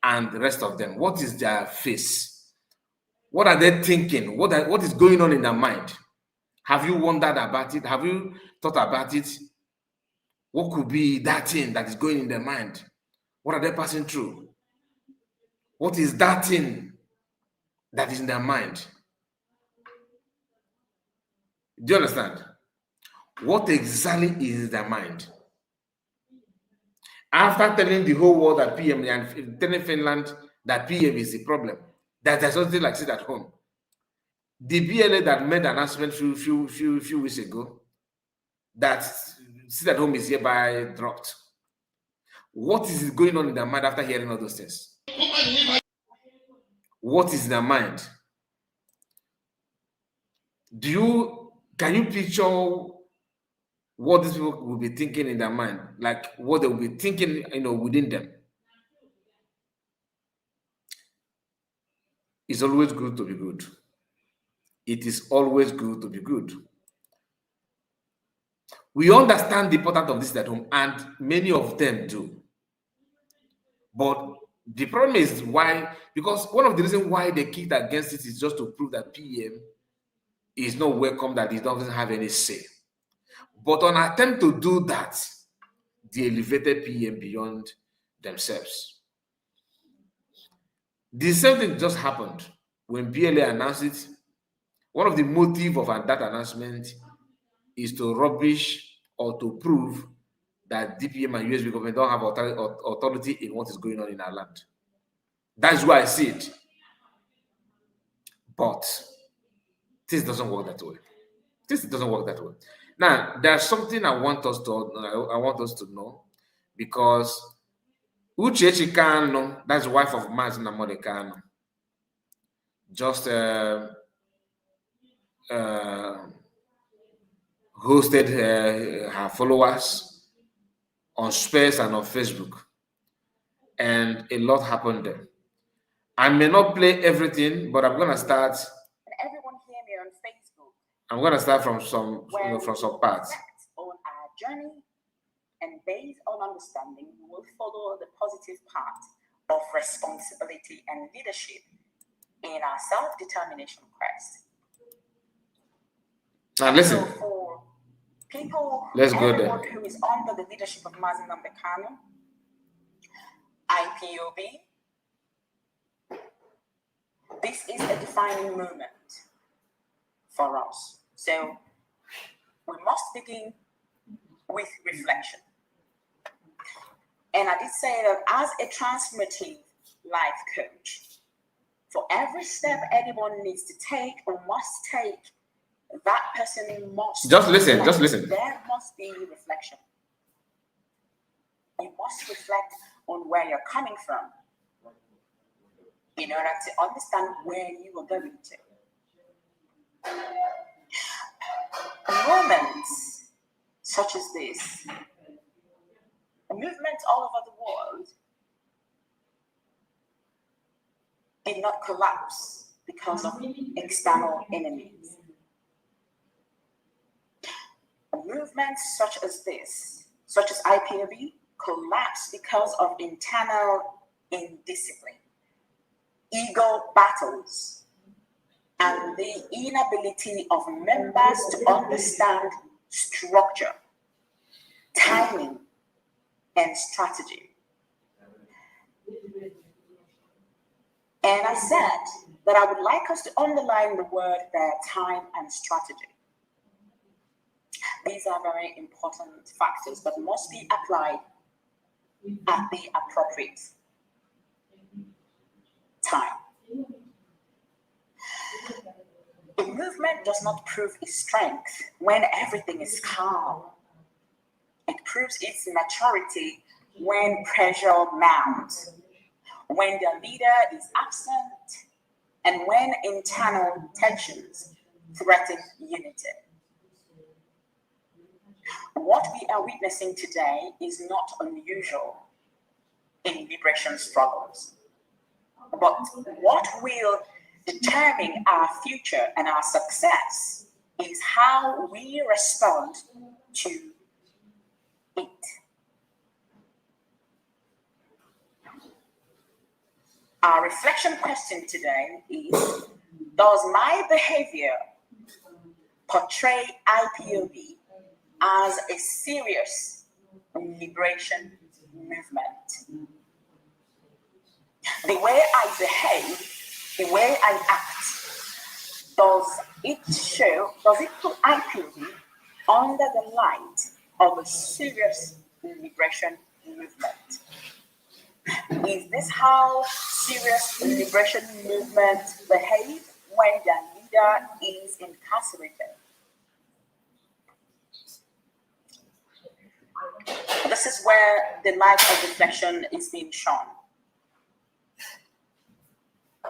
and the rest of them? What is their face? What are they thinking? What is going on in their mind? Have you wondered about it? Have you thought about it? What could be that thing that is going in their mind? What are they passing through? What is that thing that is in their mind? Do you understand? What exactly is in their mind? After telling the whole world that PM and telling Finland that PM is the problem, that there's something like sit at home. The BLA that made an announcement few weeks ago that sit at home is hereby dropped. What is going on in their mind after hearing all those things? What is in their mind? Can you picture what these people will be thinking in their mind? Like what they will be thinking, within them. It's always good to be good. It is always good to be good. We understand the importance of this at home, and many of them do. But the problem is why, because one of the reasons why they kicked against it is just to prove that PM is not welcome, that he doesn't have any say. But on attempt to do that, they elevated PM beyond themselves. The same thing just happened when BLA announced it. One of the motives of that announcement is to rubbish or to prove that DPM and USB government don't have authority in what is going on in our land. That's why I see it. But this doesn't work that way. This doesn't work that way. Now, there's something I want us to know, because Uchechi Kano, that's the wife of Martin Amode Kano, just hosted her followers on Space and on Facebook, and a lot happened there. I may not play everything, but I'm gonna start. Everyone hear me on Facebook. I'm gonna start from some parts. On our journey, and based on understanding, we will follow the positive part of responsibility and leadership in our self-determination quest. Now listen. So for people, Let's go everyone there. who is under the leadership of Mazi Kano, IPOB, this is a defining moment for us. So we must begin with reflection. And I did say that as a transformative life coach, for every step anyone needs to take or must take, that person must just listen. There must be reflection. You must reflect on where you're coming from in order to understand where you are going to. Moments such as this, movements all over the world, did not collapse because of external enemies. Movements such as this, such as IPOB, collapsed because of internal indiscipline, ego battles, and the inability of members to understand structure, timing, and strategy. And I said that I would like us to underline the word there, time and strategy. These are very important factors that must be applied at the appropriate time. A movement does not prove its strength when everything is calm. It proves its maturity when pressure mounts, when the leader is absent, and when internal tensions threaten unity. What we are witnessing today is not unusual in liberation struggles, but what will determine our future and our success is how we respond to it. Our reflection question today is, does my behavior portray IPOB as a serious liberation movement? The way I behave, the way I act, does it put IPOB under the light of a serious liberation movement? Is this how serious liberation movements behave when their leader is incarcerated? This is where the light of reflection is being shown.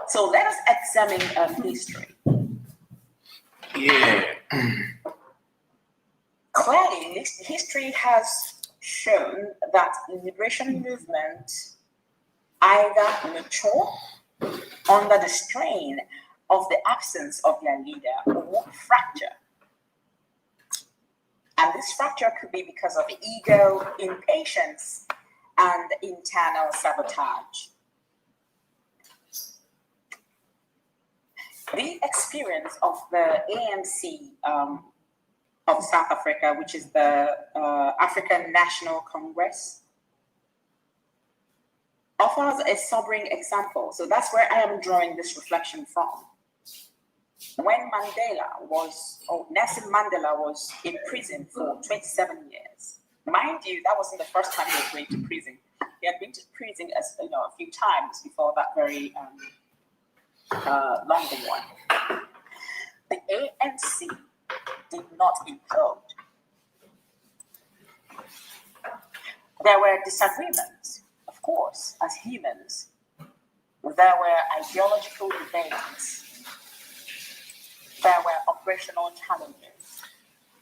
So let us examine history. Yeah. Clearly, history has shown that liberation movements either mature under the strain of the absence of their leader or fracture. And this fracture could be because of ego, impatience, and internal sabotage. The experience of the ANC of South Africa, which is the African National Congress, offers a sobering example. So that's where I am drawing this reflection from. When Nelson Mandela was in prison for 27 years. Mind you, that wasn't the first time he was going to prison. He had been to prison a few times before that very London one. The ANC did not implode. There were disagreements, of course, as humans. There were ideological debates. There were operational challenges.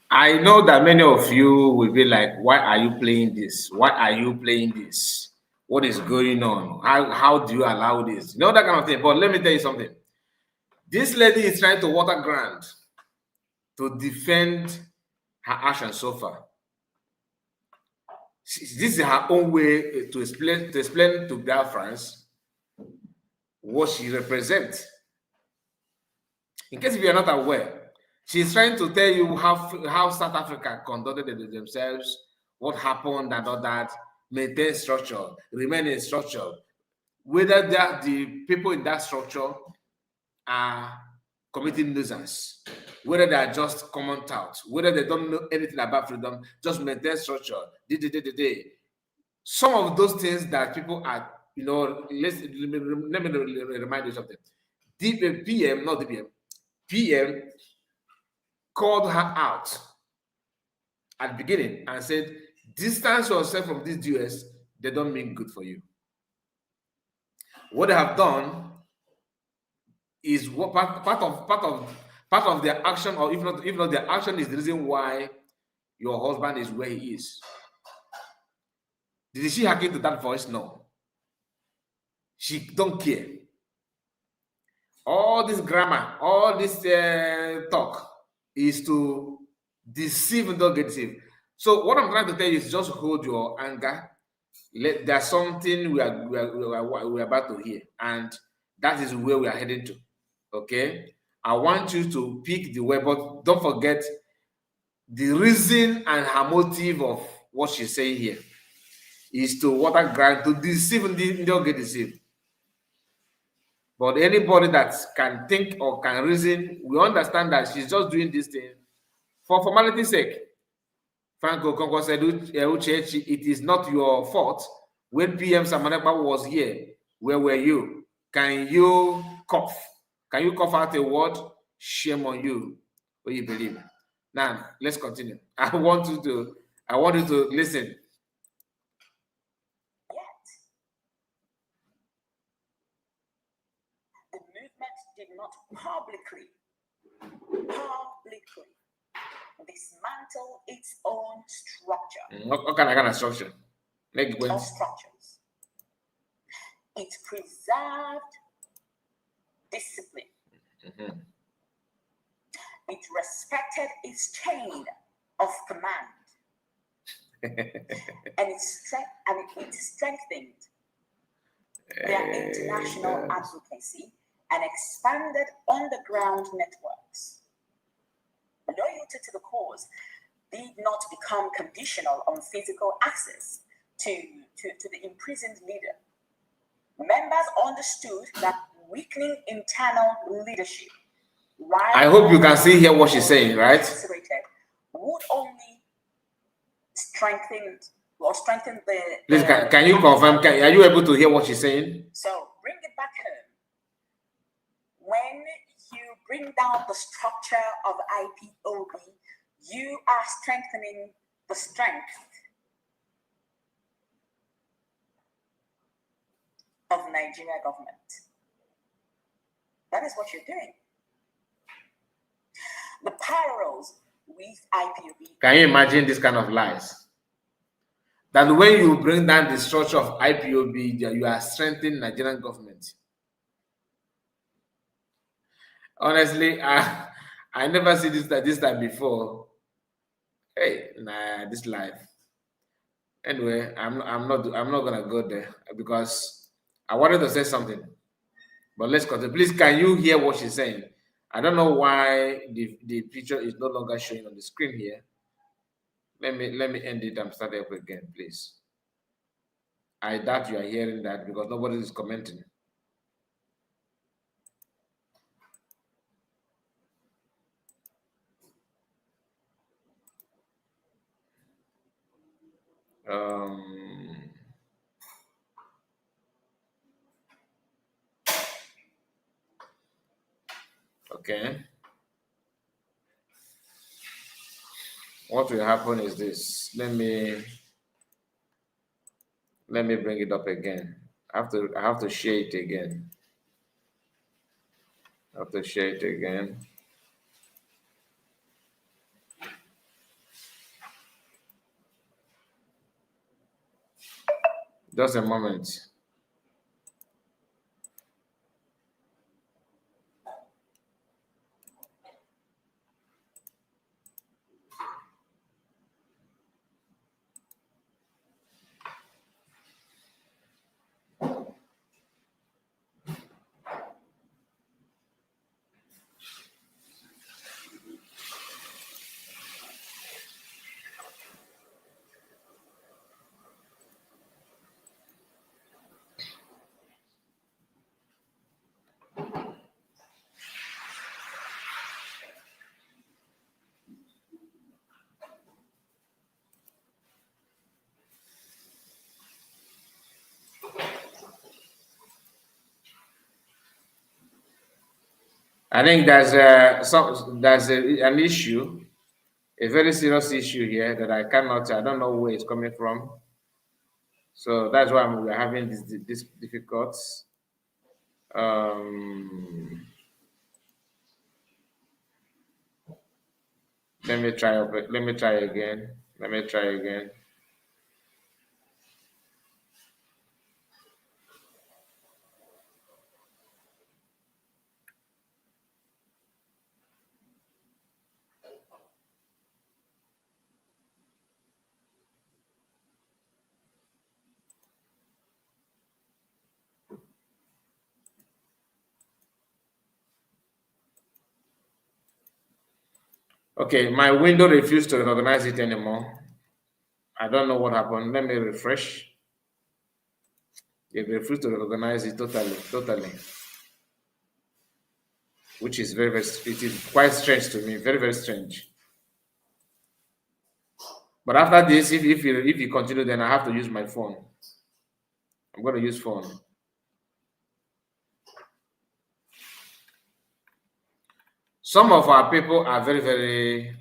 I know that many of you will be like, why are you playing this? Why are you playing this? What is going on? How do you allow this? You know, that kind of thing. But let me tell you something. This lady is trying to water ground to defend her actions so far. This is her own way to explain to Biafrans what she represents. In case if you are not aware, she's trying to tell you how South Africa conducted themselves, what happened and all that, maintain structure, remain in structure, whether the people in that structure are committing nuisance, whether they are just common touts, whether they don't know anything about freedom, just maintain structure. Some of those things that people are, let me remind you something. PM called her out at the beginning and said, distance yourself from these US, they don't mean good for you. What they have done is what part of their action, or if not their action, is the reason why your husband is where he is. Did she hearken to that voice? No. She don't care. All this grammar, all this talk is to deceive and don't get deceived. So what I'm trying to tell you is just hold your anger. There's something we are about to hear, and that is where we are heading to. Okay, I want you to pick the way, but don't forget the reason and her motive of what she's saying here is to water ground, to deceive and don't get deceived. But anybody that can think or can reason, we understand that she's just doing this thing for formality's sake. Franco Conco said, Uchechi, it is not your fault. When PM Samanekpa was here, where were you? Can you cough? Can you cough out a word? Shame on you. What you believe? Now, let's continue. I want you to listen. Yet, the movement did not publicly dismantle its own structure. What kind of structure? Or structures. It preserved discipline. Mm-hmm. It respected its chain of command. and it strengthened their international advocacy and expanded underground networks. Loyalty to the cause did not become conditional on physical access to the imprisoned leader. Members understood that weakening internal leadership, I hope you can see here what she's saying, right? Would only strengthen the. Please, can you confirm? Are you able to hear what she's saying? So bring it back home. When you bring down the structure of IPOB, you are strengthening the strength of Nigeria government. That is what you're doing. The parallels with IPOB. Can you imagine this kind of lies? That when you bring down the structure of IPOB, you are strengthening Nigerian government. Honestly, I never see this time before. Hey, nah, this life. Anyway, I'm not gonna go there because I wanted to say something, but let's continue. Please, can you hear what she's saying? I don't know why the picture is no longer showing on the screen here. Let me end it and start up again, please. I doubt you are hearing that because nobody is commenting. Okay. What will happen is this. Let me bring it up again. I have to share it again. I have to share it again. Just a moment. I think there's an issue, a very serious issue here that I don't know where it's coming from. So that's why we're having this difficult. Let me try again. Okay, my window refused to recognize it anymore. I don't know what happened. Let me refresh. It refused to recognize it totally. Which is it is quite strange to me. Very, very strange. But after this, if you continue, then I have to use my phone. I'm going to use phone. Some of our people are very, very.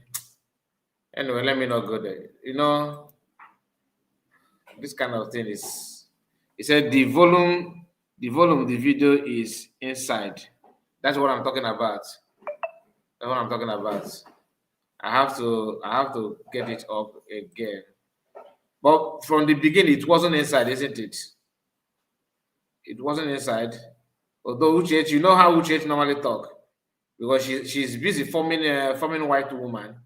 Anyway, let me not go there. You know, this kind of thing is. He said the volume of the video is inside. That's what I'm talking about. That's what I'm talking about. I have to get it up again. But from the beginning, it wasn't inside, isn't it? It wasn't inside. Although Uche, you know how Uche normally talk, because she's busy forming white woman.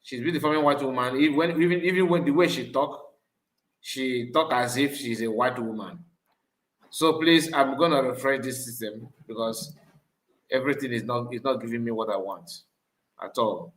She's busy forming white woman. Even when the way she talk as if she's a white woman. So please, I'm gonna refresh this system because everything is not giving me what I want at all.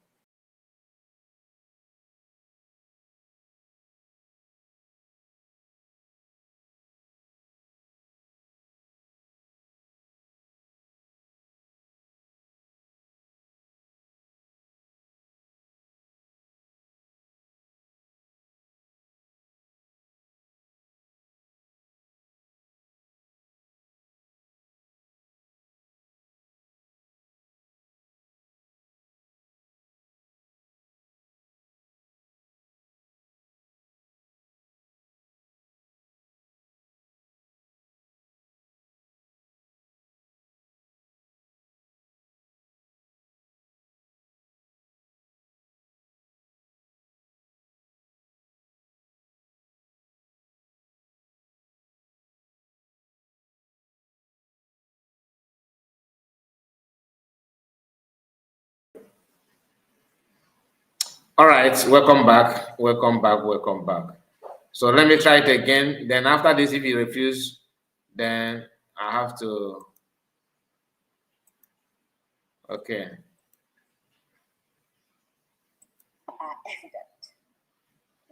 All right, welcome back, welcome back, welcome back. So let me try it again. Then after this, if you refuse, then I have to. Okay. Are evident.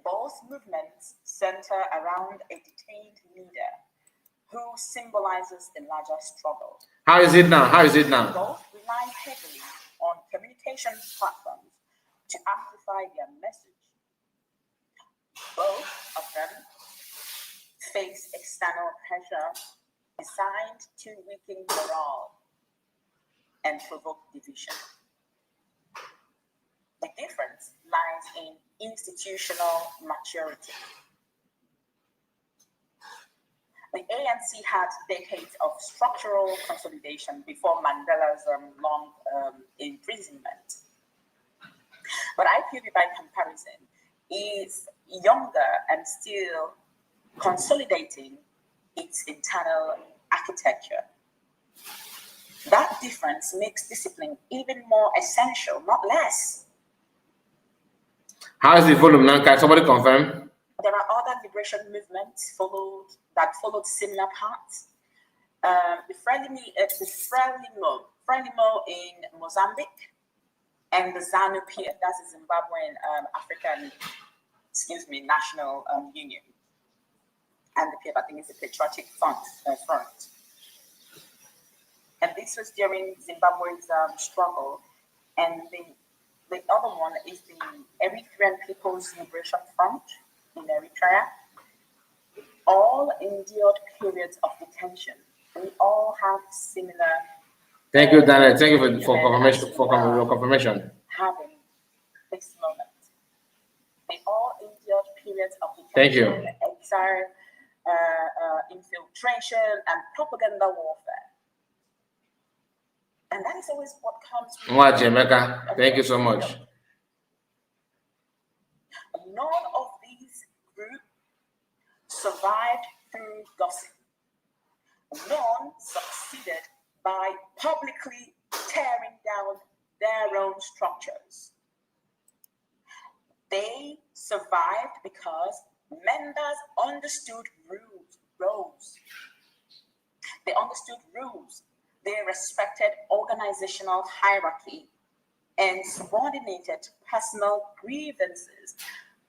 Both movements center around a detained leader who symbolizes the larger struggle. How is it now? How is it now? Both rely heavily on communication platforms to amplify their message. Both of them face external pressure designed to weaken morale and provoke division. The difference lies in institutional maturity. The ANC had decades of structural consolidation before Mandela's long imprisonment. But IPOB, by comparison, is younger and still consolidating its internal architecture. That difference makes discipline even more essential, not less. How is the volume now? Can somebody confirm? There are other liberation movements that followed similar paths. The Frelimo in Mozambique, and the ZANU-PF, that's the Zimbabwean African, National Union, and the PF, I think, is the Patriotic Front. And this was during Zimbabwe's struggle, and the other one is the Eritrean People's Liberation Front in Eritrea. All endured periods of detention. We all have similar. Thank you, Daniel. Thank you for confirmation. For your confirmation. Having this moment, they all endured periods of detention, Thank you. exile, infiltration, and propaganda warfare. And that is always what comes. Mwa Jamaica, thank you so much. None of these groups survived through gossip. None succeeded by publicly tearing down their own structures. They survived because members understood roles. They understood rules. They respected organizational hierarchy and subordinated personal grievances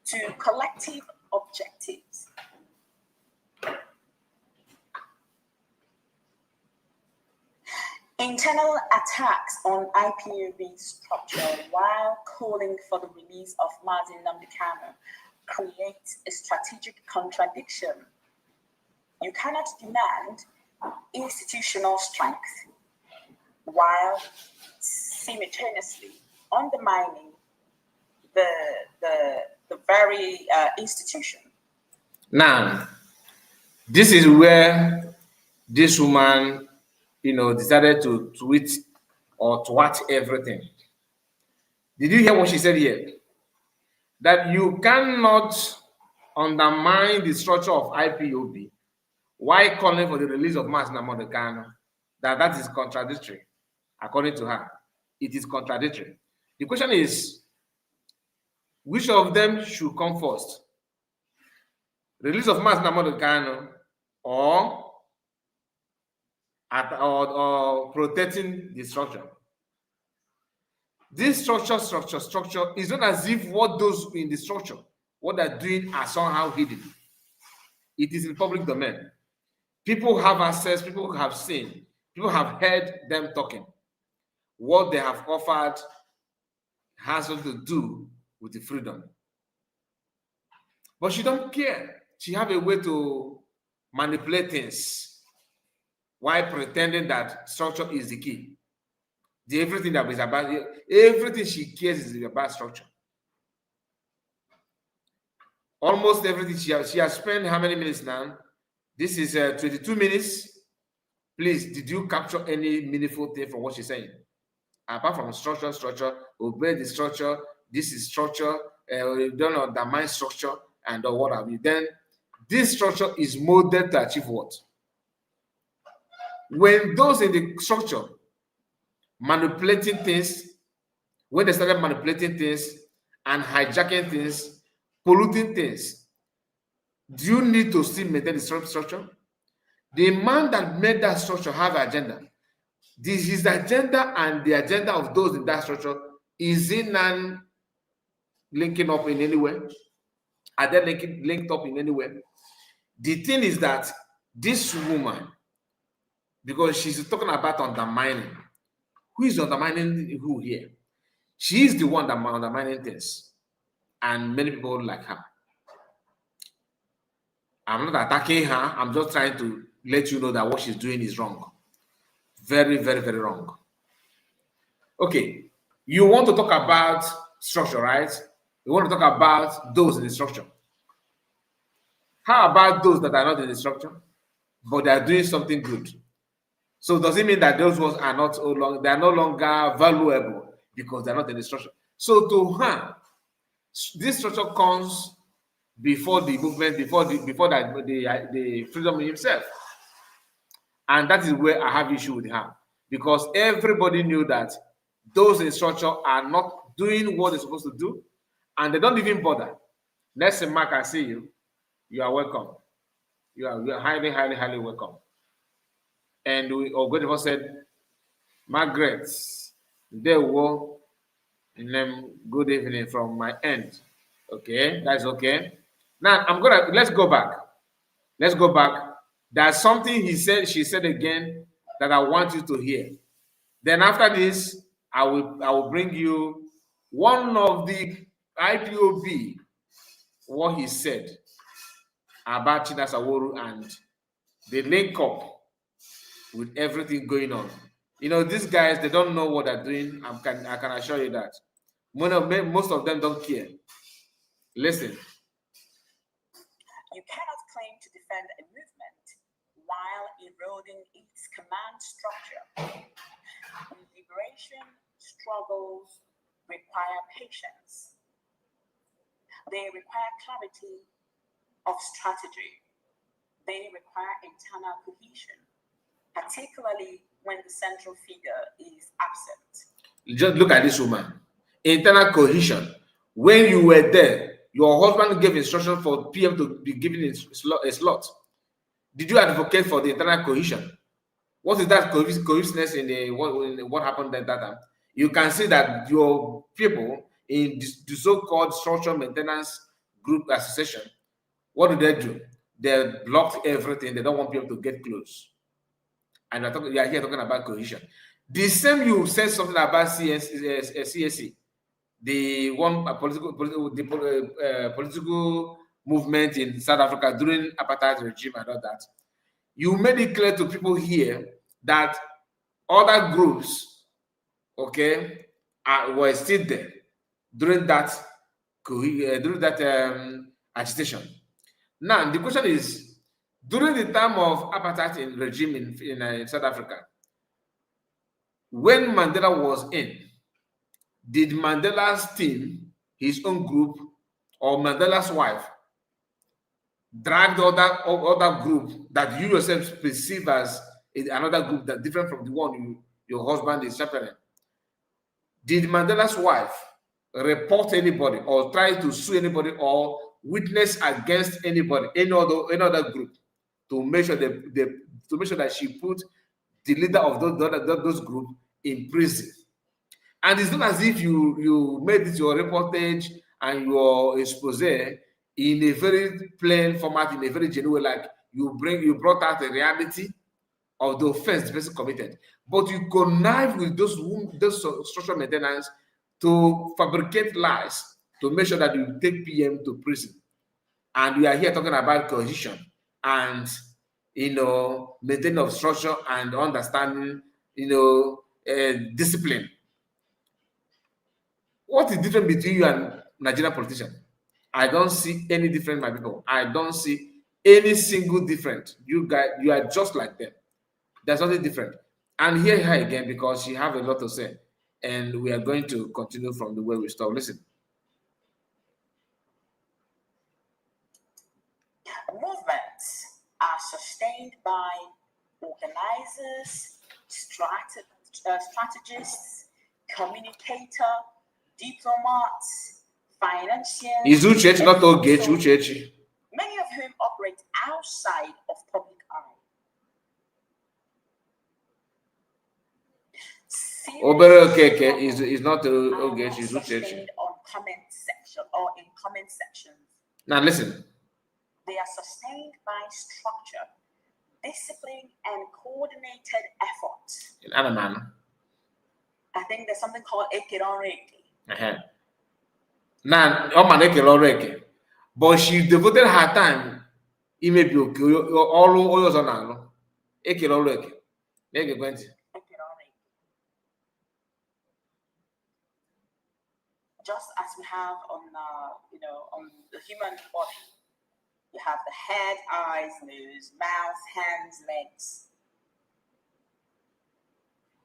to collective objectives. Internal attacks on IPOB structure while calling for the release of Mazin Namdekano creates a strategic contradiction. You cannot demand institutional strength while simultaneously undermining the very institution. Now, this is where this woman, decided to tweet or twat everything. Did you hear what she said here? That you cannot undermine the structure of IPOB while calling for the release of Mazin Namdekano. That is contradictory, according to her. It is contradictory. The question is, which of them should come first? Release of Mazin Namdekano or protecting the structure? This structure is not as if what those in the structure, what they're doing are somehow hidden. It is in public domain. People have access, people have seen, people have heard them talking. What they have offered has something to do with the freedom. But she don't care. She have a way to manipulate things while pretending that structure is the key. Everything she cares is about structure. Almost everything she has spent how many minutes now? This is 22 minutes. Please, did you capture any meaningful thing from what she's saying? Apart from structure, obey the structure, this is structure, don't undermine structure, and what have you. Then this structure is molded to achieve what? When those in the structure manipulating things, when they started manipulating things and hijacking things, polluting things, do you need to still maintain the structure? The man that made that structure have an agenda. This is the agenda, and the agenda of those in that structure is in and linking up in any way. Are they linked up in any way? The thing is that this woman, because she's talking about undermining, who is undermining who here? She is the one that undermining things, and many people like her. I'm not attacking her. I'm just trying to let you know that what she's doing is wrong. Very, very, very wrong. Okay, you want to talk about structure, right? You want to talk about those in the structure. How about those that are not in the structure, but they are doing something good? So does it mean that those ones are not they are no longer valuable because they're not in the structure? So to her, this structure comes before the movement, before the freedom himself. And that is where I have issue with her, because everybody knew that those in structure are not doing what they're supposed to do, and they don't even bother. Next Mark, I see you. You are welcome. You are highly, highly, highly welcome. And Ogodivo said, Margaret, there were, good evening from my end. Okay, that's okay. Now let's go back. Let's go back. There's something she said again that I want you to hear. Then after this, I will bring you one of the IPOB, what he said about Chinasa Aworu and the link up with everything going on. These guys, they don't know what they're doing. I can assure you that. Most of them don't care. Listen. You cannot claim to defend a movement while eroding its command structure. Liberation struggles require patience. They require clarity of strategy. They require internal cohesion, particularly when the central figure is absent. Just look at this woman. Internal cohesion. When you were there, your husband gave instruction for PM to be given a slot. Did you advocate for the internal cohesion? What is that cohesiveness in what happened at that time? You can see that your people in the so-called structural maintenance group association, what do? They blocked everything. They don't want people to get close. And we are here talking about cohesion. The same you said something about CSC, the one political movement in South Africa during apartheid regime and all that. You made it clear to people here that other groups, okay, were still there during that agitation. Now the question is, during the time of apartheid regime in South Africa, when Mandela was in, did Mandela's team, his own group, or Mandela's wife drag the other group that you yourself perceive as another group that different from the one your husband is chaperoning? Did Mandela's wife report anybody or try to sue anybody or witness against anybody, any other group, to make sure that she put the leader of those group in prison? And it's not as if you made it your reportage and your expose in a very plain format, in a very genuine, like you brought out the reality of the offense the person committed, but you connive with those structural maintenance to fabricate lies to make sure that you take PM to prison. And we are here talking about cohesion and maintaining of structure and understanding, discipline. What is different between you and Nigerian politicians? I don't see any difference, my people. I don't see any single difference. You guys, you are just like them. There's nothing different. And hear her again, because she have a lot to say. And we are going to continue from the way we start. Listen. Movements are sustained by organizers, strategists, communicator, diplomats, financiers. Is Uchechi not Ogechi? Uchechi. Many of whom operate outside of public eye. Obere is not Ogechi, is Uchechi. On comment section or in comment sections. Now listen. They are sustained by structure, discipline, and coordinated effort. In Anamana. I think there's something called Ekeronreki. Now, but she devoted her time. Maybe all yours on now. Just as we have on on the human body, you have the head, eyes, nose, mouth, hands, legs.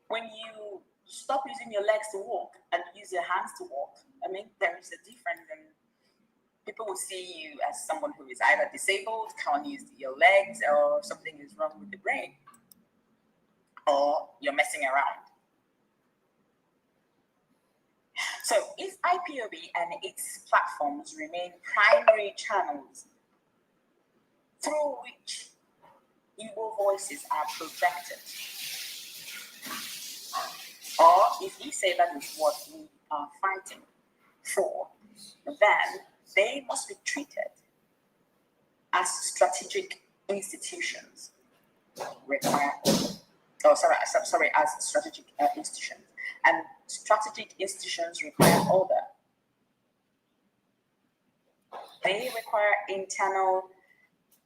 When you stop using your legs to walk and use your hands to walk, I mean, there is a difference, and people will see you as someone who is either disabled, can't use your legs, or something is wrong with the brain, or you're messing around. So if IPOB and its platforms remain primary channels through which Igbo voices are protected, or if we say that is what we are fighting for, then they must be treated as strategic institutions. As strategic institutions. And strategic institutions require order. They require internal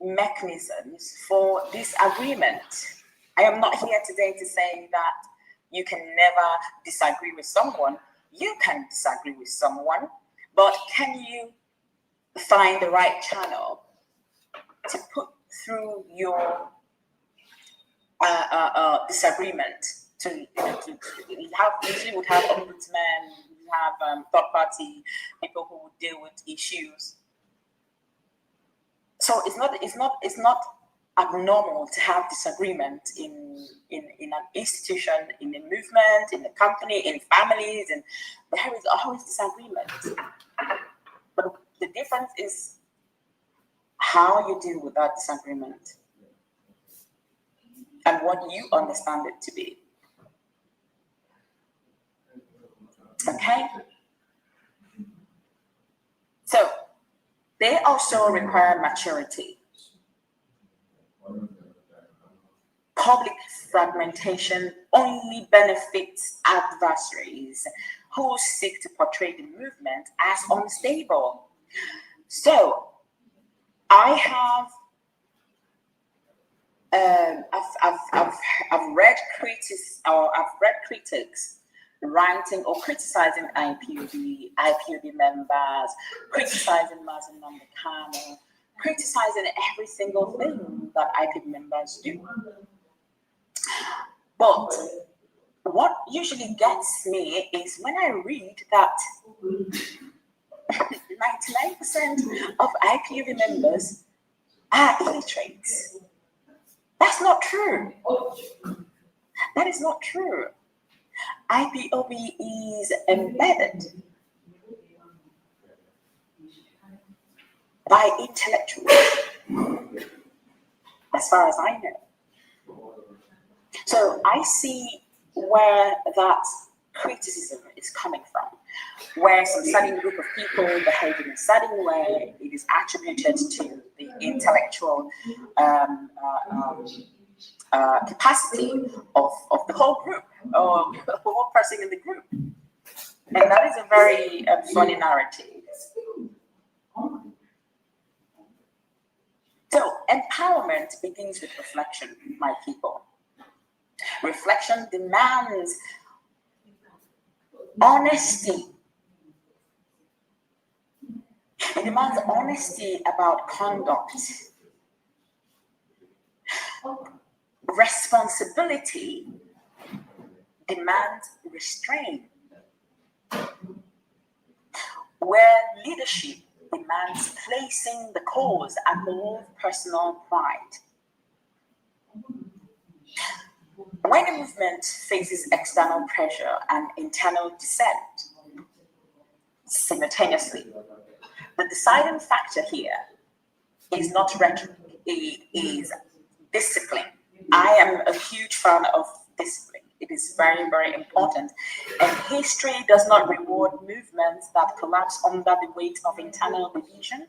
mechanisms for disagreement. I am not here today to say that you can never disagree with someone. You can disagree with someone, but can you find the right channel to put through your disagreement? You usually would have ombudsmen, you have third party people who would deal with issues. So it's not abnormal to have disagreement in an institution, in a movement, in a company, in families, and there is always disagreement. But the difference is how you deal with that disagreement and what you understand it to be. Okay? So they also require maturity. public fragmentation only benefits adversaries who seek to portray the movement as unstable. So I have I've read critics writing or criticizing IPOB members, criticizing Mazen Namdekano, criticizing every single thing that IPOB members do. But what usually gets me is when I read that 99% of IPOB members are illiterate. That's not true. That is not true. IPOB is embedded by intellectuals, as far as I know. So I see where that criticism is coming from, where some certain group of people behave in a certain way. It is attributed to the intellectual capacity of the whole group, or the whole person in the group. And that is a very funny narrative. So empowerment begins with reflection, my people. Reflection demands honesty. It demands honesty about conduct. Responsibility demands restraint. Where leadership demands placing the cause above personal pride. When a movement faces external pressure and internal dissent simultaneously, the deciding factor here is not rhetoric, it is discipline. I am a huge fan of discipline. It is very, very important. And history does not reward movements that collapse under the weight of internal division.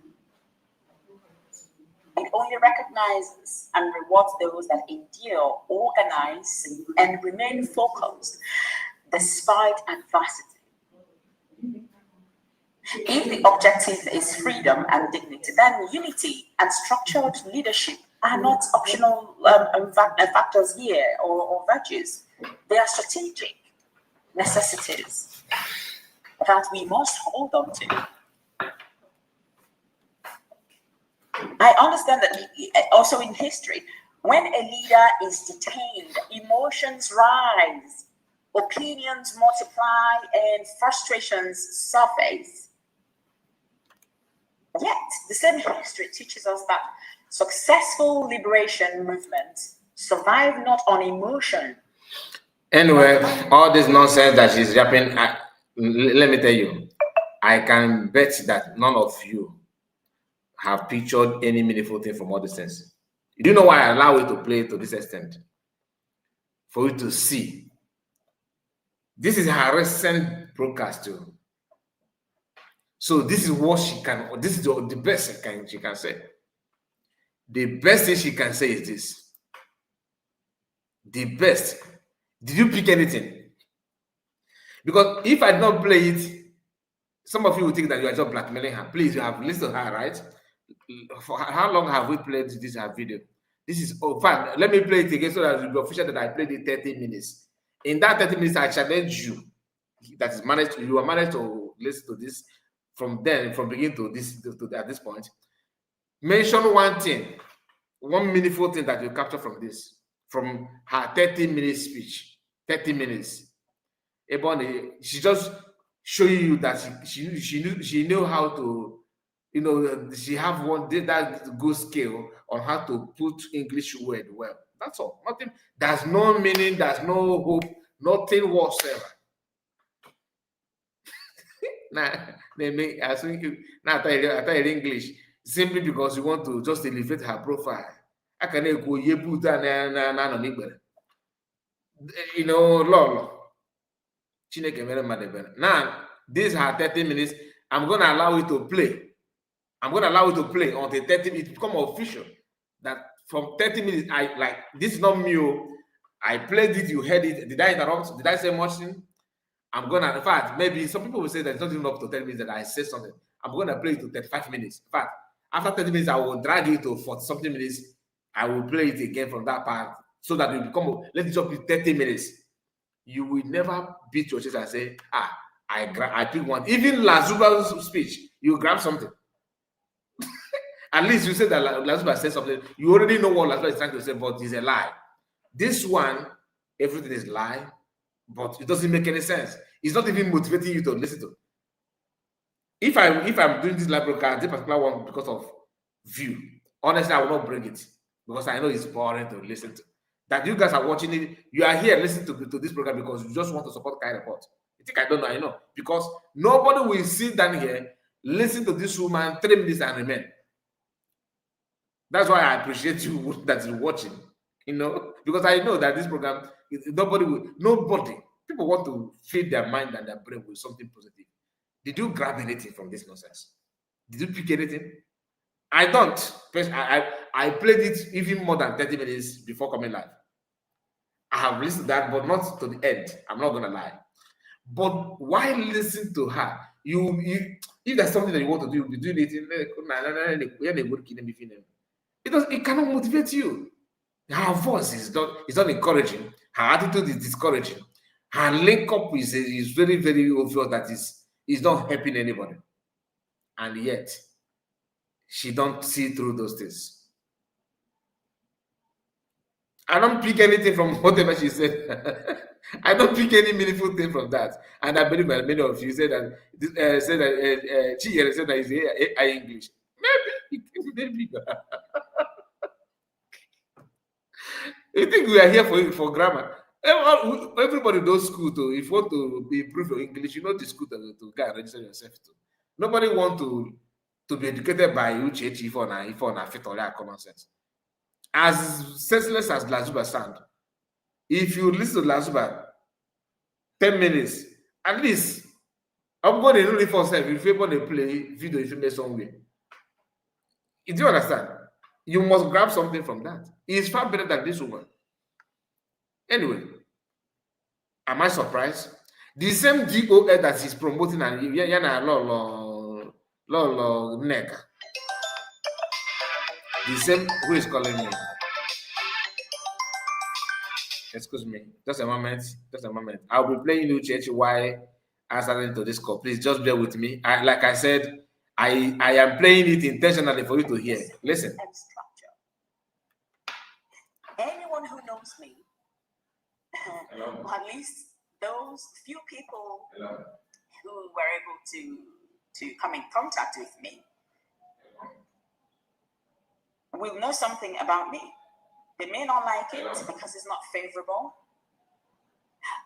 It only recognizes and rewards those that endure, organize, and remain focused despite adversity. If the objective is freedom and dignity, then unity and structured leadership are not optional factors here or virtues. They are strategic necessities that we must hold on to. I understand that also in history, when a leader is detained, emotions rise, opinions multiply, and frustrations surface. Yet, the same history teaches us that successful liberation movements survive not on emotion. Anyway, all this nonsense that she's yapping, let me tell you, I can bet that none of you have pictured any meaningful thing from all these things. You do know why I allow you to play to this extent? For you to see. This is her recent broadcast too. So this is what she can, this is the best she can say. The best thing she can say is this. The best. Did you pick anything? Because if I did not play it, some of you will think that you are just blackmailing her. Please, you have listened to her, right? For how long have we played this video? This is, oh, fine. Let me play it again so that it will be official that I played it 30 minutes. In that 30 minutes, I challenge you. That is managed. You are managed to listen to this from beginning to this at this point. Mention one thing, one meaningful thing that you capture from this, from her 30-minute speech. 30 minutes. Ebony, she just show you that she knew how to, you know, she have that good skill on how to put English word well. That's all. Nothing. There's no meaning. There's no hope. Nothing whatsoever. Now, I think now I tell you English simply because you want to just elevate her profile. I can go you know, Lolo. Now, these are 30 minutes. I'm going to allow you to play. I'm going to allow you to play until 30 minutes become official that from 30 minutes. I like this is not me. I played it, you heard it. Did I interrupt? Did I say much? I'm gonna, in fact, maybe some people will say that it's not even up to 10 minutes that I say something. I'm gonna play it to 35 minutes. In fact, after 30 minutes, I will drag it to 40 something minutes. I will play it again from that part so that it will become, let's just be 30 minutes. You will never beat your chest and say, I pick one. Even Lazuba's speech, you grab something. At least you say that Lazuba said something. You already know what Lazuba is trying to say, but it's a lie. This one, everything is lie, but it doesn't make any sense. It's not even motivating you to listen to. If I'm doing this live broadcast, this particular one because of view, honestly, I will not bring it because I know it's boring to listen to. That you guys are watching it, you are here listening to this program because you just want to support Kai Report. You think I don't know? I know, because nobody will sit down here, listen to this woman 3 minutes and remain. That's why I appreciate you that you're watching, because I know that this program, nobody, people want to feed their mind and their brain with something positive. Did you grab anything from this nonsense? Did you pick anything? I don't. I played it even more than 30 minutes before coming live. I have listened to that, but not to the end. I'm not going to lie. But while listening to her, if there's something that you want to do, you'll be doing it. It cannot motivate you. Her voice is not encouraging. Her attitude is discouraging. Her link up is very, very obvious that is not helping anybody. And yet, she don't see through those things. I don't pick anything from whatever she said. I don't pick any meaningful thing from that. And I believe that many of you say that she said that it's AI English. Maybe. You think we are here for grammar? Everybody does school too. If you want to improve your English, you know the school to go and register yourself to. Nobody want to be educated by Uche if on a fit or common sense. As senseless as Lazuba sound, if you listen to Lazuba 10 minutes, at least I'm going to only for self. If you want to play video, if you make somewhere, do you understand? You must grab something from that. It's far better than this woman. Anyway, am I surprised? The same GOA that he's promoting and yana lolo nega. The same who is calling me. Excuse me. Just a moment. I'll be playing you church while answering to this call. Please just bear with me. Like I said, I am playing it intentionally for you to hear. Listen. Anyone who knows me, or at least those few people who were able to come in contact with me, will know something about me. They may not like it because it's not favorable,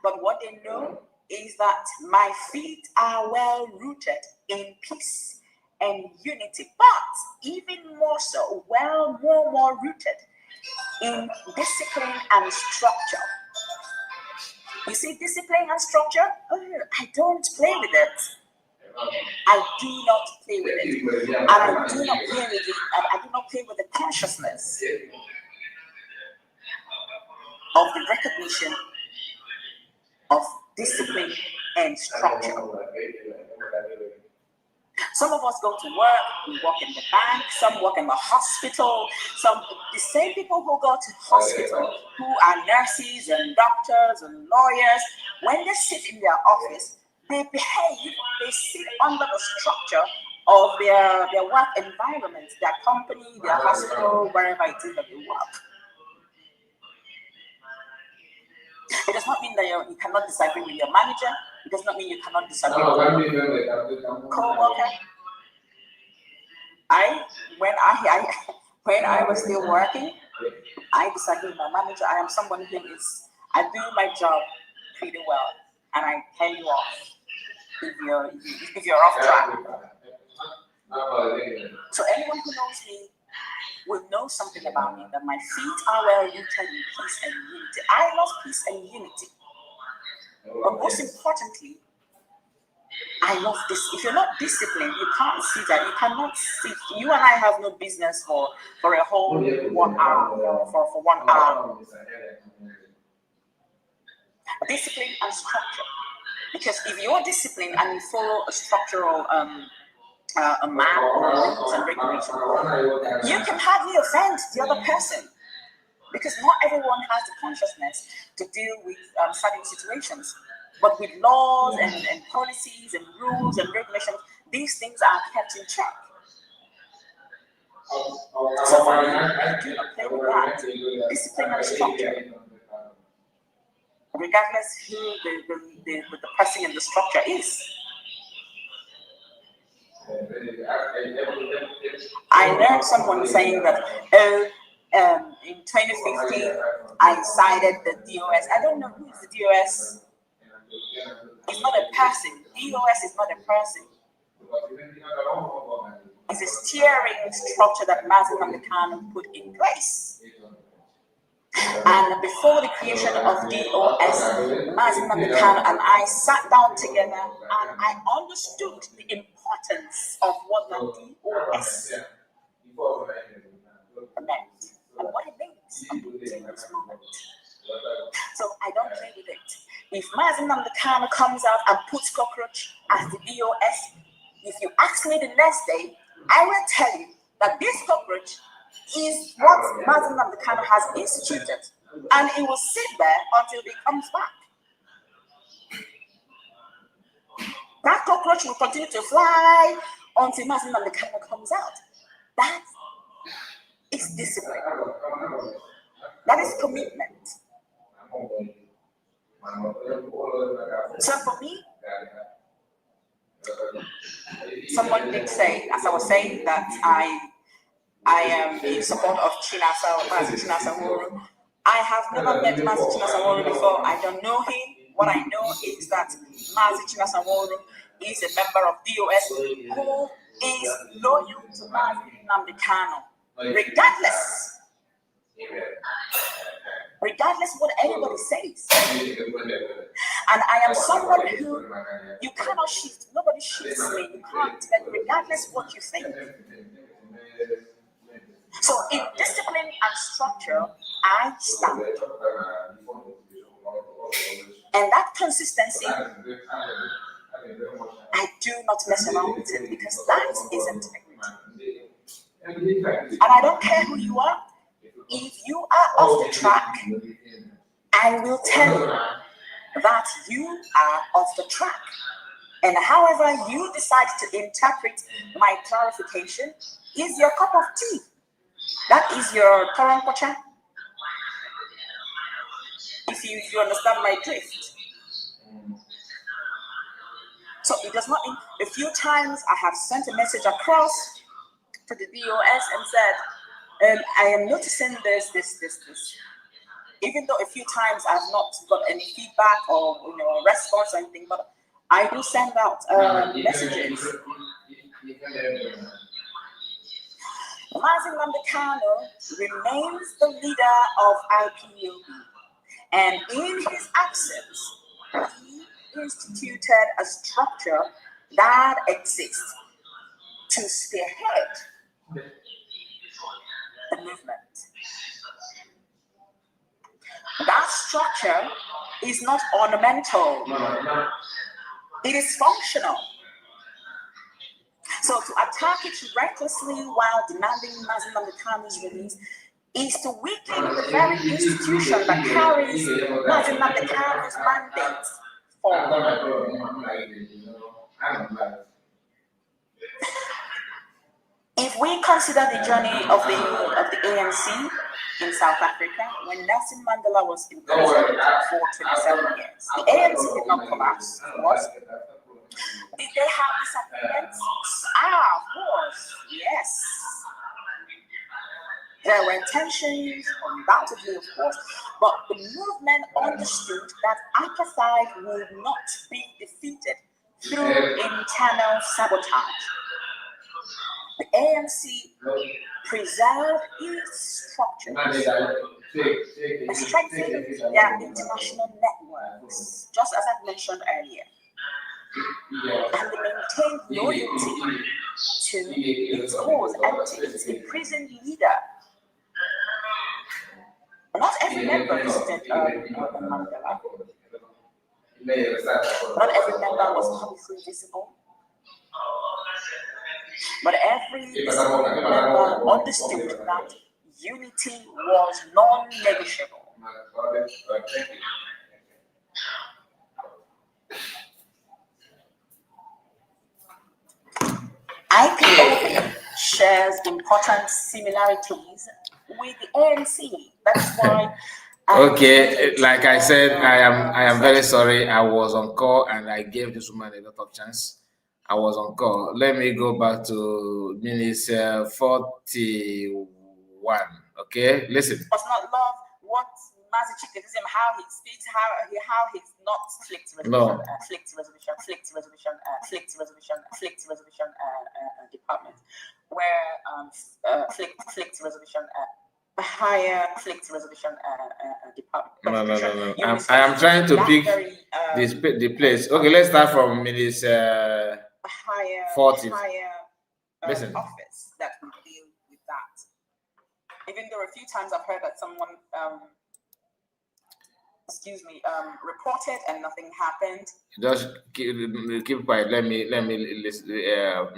but what they know is that my feet are well rooted in peace and unity, but even more so, more rooted in discipline and structure. You see, discipline and structure, I don't play with it. I do not play with it. And I do not play with it. I do not play with the consciousness of the recognition of discipline and structure. Some of us go to work, we work in the bank, some work in the hospital, the same people who go to hospital, who are nurses and doctors and lawyers, when they sit in their office, they sit under the structure of their work environment, their company, their hospital, wherever it is that they work. It does not mean that you cannot disagree with your manager. It does not mean you cannot disagree with your co-worker. When I was still working, I disagreed with my manager. I am someone I do my job pretty well, and I tell you off if you're off track. So anyone who knows me will know something about me, that my feet are well rooted in peace and unity. I love peace and unity. But most importantly, I love this. If you're not disciplined, you can't see that. You cannot see. You and I have no business for a whole 1 hour, for 1 hour. Discipline and structure. Because if you're disciplined and you follow a structural a map or rules and regulations, you can hardly offend the other person. Because not everyone has the consciousness to deal with certain situations. But with laws and policies and rules and regulations, these things are kept in check. So for me, I do not play with that. Discipline and structure. Regardless who the person in the structure is. I heard someone saying that, in 2015, I cited the DOS. I don't know who is the DOS. It's not a person. DOS is not a person. It's a steering structure that Mazi Nnamdi put in place. And before the creation of DOS, Mazi Nnamdi and I sat down together and I understood the importance of what the DOS meant and what it means up to this moment. So I don't play with it. If Mazi Nnamdi comes out and puts cockroach as the DOS, if you ask me the next day, I will tell you that this cockroach is what Mazi Nnamdi has instituted, and it will sit there until he comes back. That cockroach will continue to fly until Mazi Nnamdi comes out. That is discipline. That is commitment. So for me, someone did say, as I was saying, that I am in support of Mazi Chinasa Nworu. I have never met Mazi Chinasa Nworu before. I don't know him. What I know is that Mazi Chinasa Nworu is a member of DOS who is loyal to Mazi Nnamdi Kanu, regardless of what anybody says. And I am someone who you cannot shift. Nobody shifts me. You can't, regardless of what you think. So in discipline and structure, I stand. And that consistency, I do not mess around with it because that is integrity. And I don't care who you are. If you are off the track, I will tell you that you are off the track. And however you decide to interpret my clarification is your cup of tea. That is your current pocha. If you understand my drift. So it does not, a few times I have sent a message across to the DOS and said, I am noticing this. Even though a few times I've not got any feedback or response or anything, but I do send out messages. Mazi Nnamdi Kanu remains the leader of IPOB, and in his absence, he instituted a structure that exists to spearhead the movement. That structure is not ornamental. It is functional. So to attack it recklessly while demanding Mazi Nnamdi Kanu's release is to weaken the very institution that carries Mazi Nnamdi Kanu's mandate forward. If we consider the journey of the ANC in South Africa, when Nelson Mandela was in prison for 27 years, the ANC did not collapse, of course. Did they have disagreements? Of course, yes. There were tensions, undoubtedly, of course, but the movement understood that apartheid would not be defeated through internal sabotage. The ANC preserved its structures and strengthened their international networks, just as I mentioned earlier. and they maintained loyalty to its cause and to its imprisoned leader. Not every member visited Mandela. Not every member was publicly visible. But every single member understood that unity was non-negotiable. IPOB shares important similarities with the ANC. That's why. Okay, like I said, I am very sorry. I was on call and I gave this woman a lot of chance. I was on call. Let me go back to minutes 41. Okay, listen. Does not love what masochism, how he speaks, how he's not flicked resolution, flicked resolution department, where flicked resolution. Higher flicked resolution department. No. I am trying to pick the place. Okay, let's start from minutes 40. Listen. Office that will deal with that. Even though a few times I've heard that someone, reported and nothing happened. Just keep quiet. Let me listen.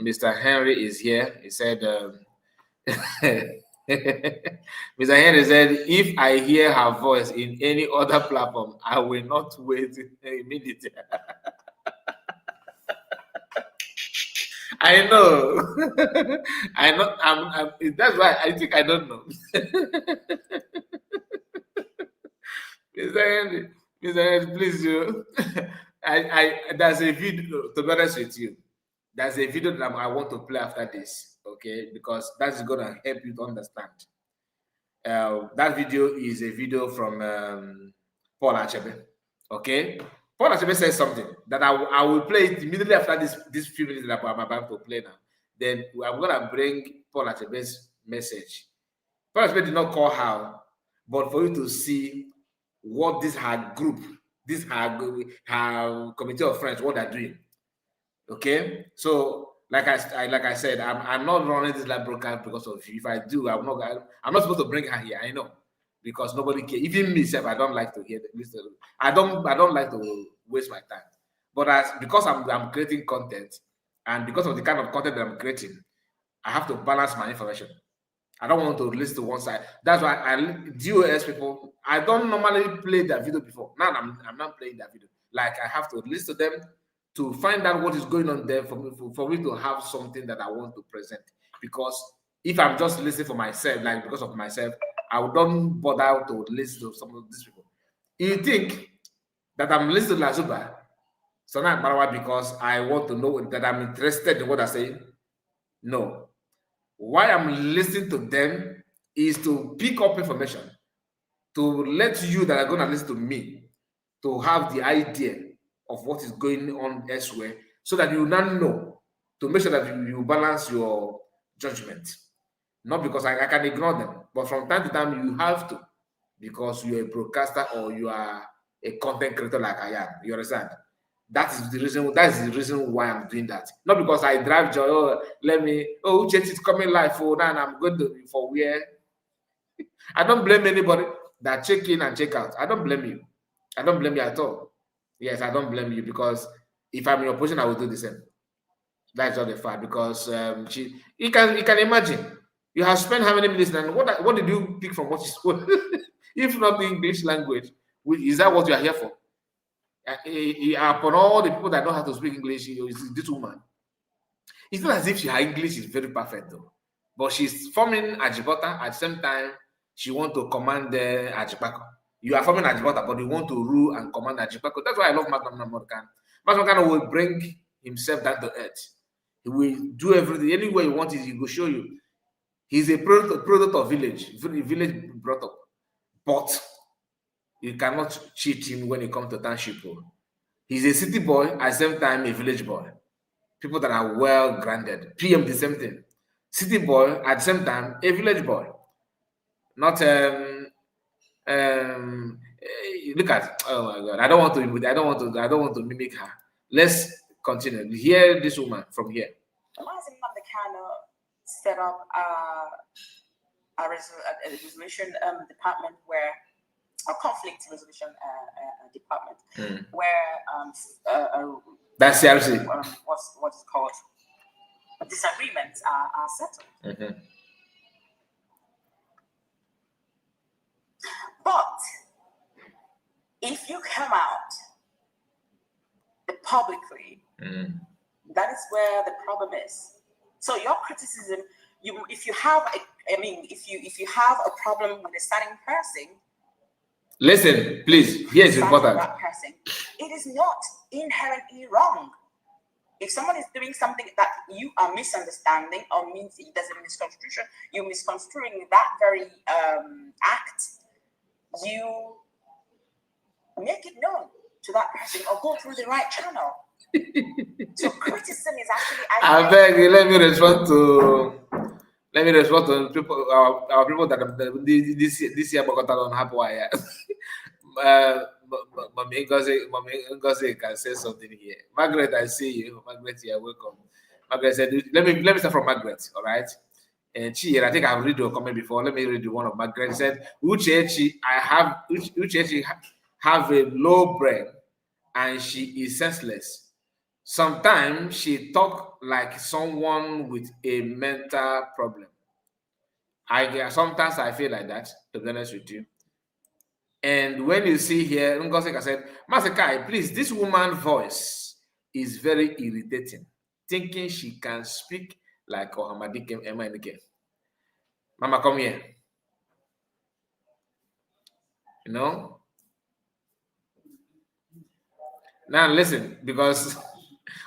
Mr. Henry is here. He said. Mr. Henry said, if I hear her voice in any other platform, I will not wait a minute. I know. I know. That's why I think I don't know. Mr. Henry, please, there's a video, to be honest with you, there's a video that I want to play after this. Okay, because that's going to help you to understand. That video is a video from Paul Achebe. Okay, Paul Achebe says something that I will play it immediately after this few minutes that I'm about to play now. Then I'm going to bring Paul Achebe's message. Paul Achebe did not call her, but for you to see what her committee of friends, what they're doing. Okay, so. Like I said, I'm not running this live broadcast because of you. If I do, I'm not supposed to bring her here. I know, because nobody cares. Even me, I don't like to hear this. I don't like to waste my time. But because I'm creating content, and because of the kind of content that I'm creating, I have to balance my information. I don't want to listen to one side. That's why DOS people, I don't normally play that video before. Now I'm not playing that video. Like I have to listen to them to find out what is going on there for me to have something that I want to present. Because if I'm just listening for myself, like because of myself, I don't bother to listen to some of these people. You think that I'm listening to Lazuba, so not Barawa, because I want to know that I'm interested in what I say? No. Why I'm listening to them is to pick up information, to let you that are going to listen to me to have the idea of what is going on elsewhere, so that you now know, to make sure that you balance your judgment. Not because I can ignore them, but from time to time you have to, because you're a broadcaster or you are a content creator like I am. You understand? That is the reason why I'm doing that. Not because I drive joy. Uchet is coming live. Now I'm going to for where. I don't blame anybody that check in and check out. I don't blame you. I don't blame you at all. Yes, I don't blame you, because if I'm in your position, I will do the same. That's not the fact, because you can imagine, you have spent how many minutes, and what did you pick from what you spoke? If not the English language, is that what you are here for? Upon all the people that know how to speak English, this woman. It's not as if her English is very perfect though, but she's forming Ajibota at the same time. She wants to command the Ajipako. You are forming Ajibota, but you want to rule and command Ajipako. That's why I love Madam Morgan. Madam Morgan will bring himself down to earth. He will do everything. Anywhere you want it, he will show you. He's a product of village brought up. But you cannot cheat him when it comes to township. He's a city boy, at the same time a village boy. People that are well grounded. PM the same thing. City boy, at the same time a village boy. Not look at, oh my God, I don't want to mimic her. Let's Continue. Hear this woman from here. Mazin Mandekano set up a resolution department where a conflict resolution department where that's seriously what's called disagreements are settled. But if you come out publicly, that is where the problem is. So your criticism, if you have a problem with a certain person, listen, please. Here is important. That person, it is not inherently wrong. If someone is doing something that you are misunderstanding or means there's a misconstruction, you're misconstruing that very act, you make it known to that person or go through the right channel. So criticism is actually. I beg you, let me respond to people, our people that this year Bogota don't have wire. Mommy Ngozi can say something here. Margaret, I see you. Margaret, you're welcome. Margaret said, let me start from Margaret, all right? And she, I think I've read your comment before. Let me read the one of Margaret. Said, Uchechi have a low brain and she is senseless. Sometimes she talk like someone with a mental problem. Sometimes I feel like that, to be honest with you. And when you see here, Ngosika said, Masekai, please, this woman's voice is very irritating. Thinking she can speak like Ohamadike Emanike. Mama, come here. You know? Now listen, because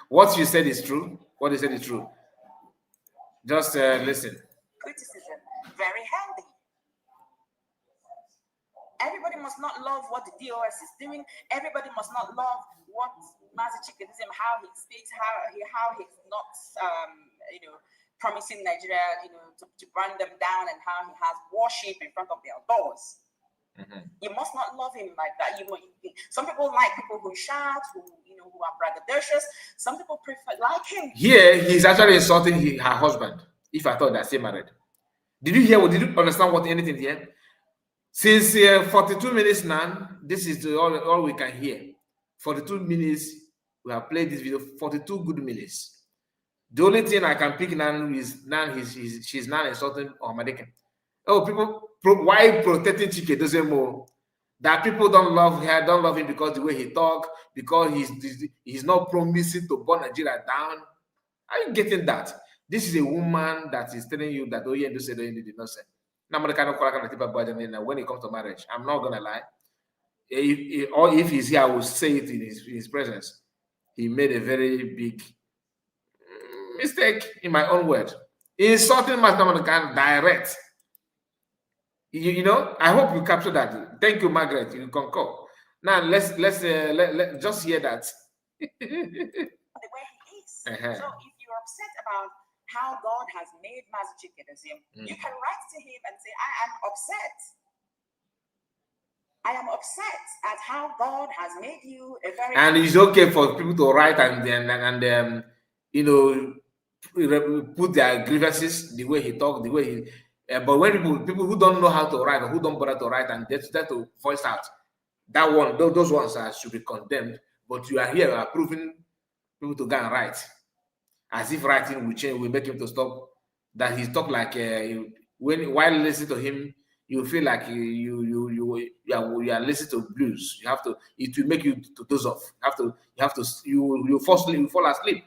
what you said is true. What you said is true. Just listen. Criticism, very healthy. Everybody must not love what the DOS is doing. Everybody must not love what Mazi Chikenism, how he speaks, how he's not, promising Nigeria, to burn them down, and how he has worship in front of their doors. You must not love him like that. Some people like people who shout, who are braggadocious. Some people like him. Here, he's actually insulting her husband. If I thought that she married, did you hear? Did you understand what anything here? Since 42 minutes now, this is all we can hear. 42 minutes, we have played this video, 42 good minutes. The only thing I can pick now is she's now insulting Ohamadike. Oh, people, why protecting Chike doesn't more? That people don't love her, don't love him because the way he talk, because he's not promising to burn Nigeria down. Are you getting that? This is a woman that is telling you that, oh yeah, did not say. When it comes to marriage, I'm not gonna lie. If he's here, I will say it in his presence. He made a very big mistake, in my own word. Insulting Master direct. I hope you capture that. Thank you, Margaret. You concur. Now let's just hear that. The way he is. So if you're upset about how God has made Mazi Chikenism, you can write to him and say, I am upset at how God has made you a very. And it's okay for people to write and put their grievances, the way he talk, the way he. But when people who don't know how to write or who don't bother to write and they to voice out, those ones should be condemned. But you are here approving people to go and write, as if writing will change, will make him to stop. That he talk like while listening to him, you feel like you are listening to blues. It will make you to doze off. You fall asleep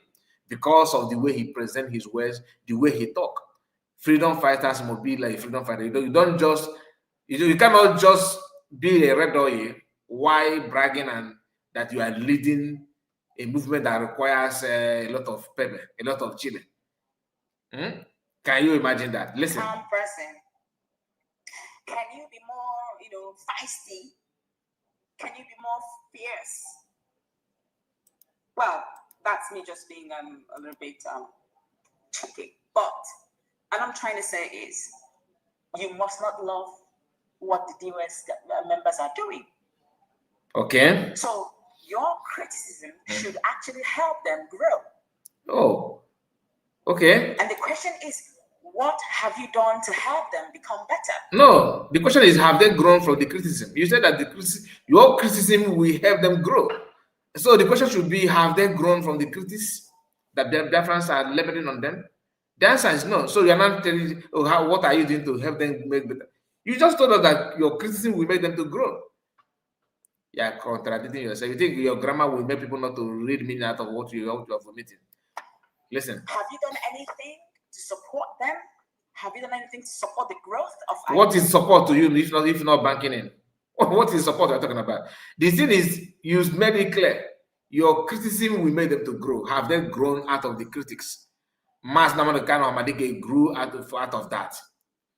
because of the way he present his words, the way he talk. Freedom fighters must be like freedom fighter. You cannot just be a red oil while bragging and that you are leading a movement that requires a lot of pepper, a lot of chili. Can you imagine that? Listen. Person, can you be more, feisty? Can you be more fierce? Well, that's me just being a little bit tricky. But what I'm trying to say is, you must not love what the DOS members are doing. Okay. So your criticism should actually help them grow. Oh, okay. And the question is, what have you done to help them become better? No, the question is, have they grown from the criticism? You said that your criticism will help them grow. So the question should be, have they grown from the criticism that the Biafrans are leveling on them? The answer is no. So you're not telling, oh, what are you doing to help them make better? You just told us that your criticism will make them to grow. You're contradicting yourself. You think your grammar will make people not to read meaning out of what you are vomiting. Listen. Have you done anything to support them? Have you done anything to support the growth of IPOB? What is support to you if not banking in? What is support you're talking about? The thing is, you made it clear. Your criticism will make them to grow. Have they grown out of the critics? Mas Namanakano Amadike grew out of that.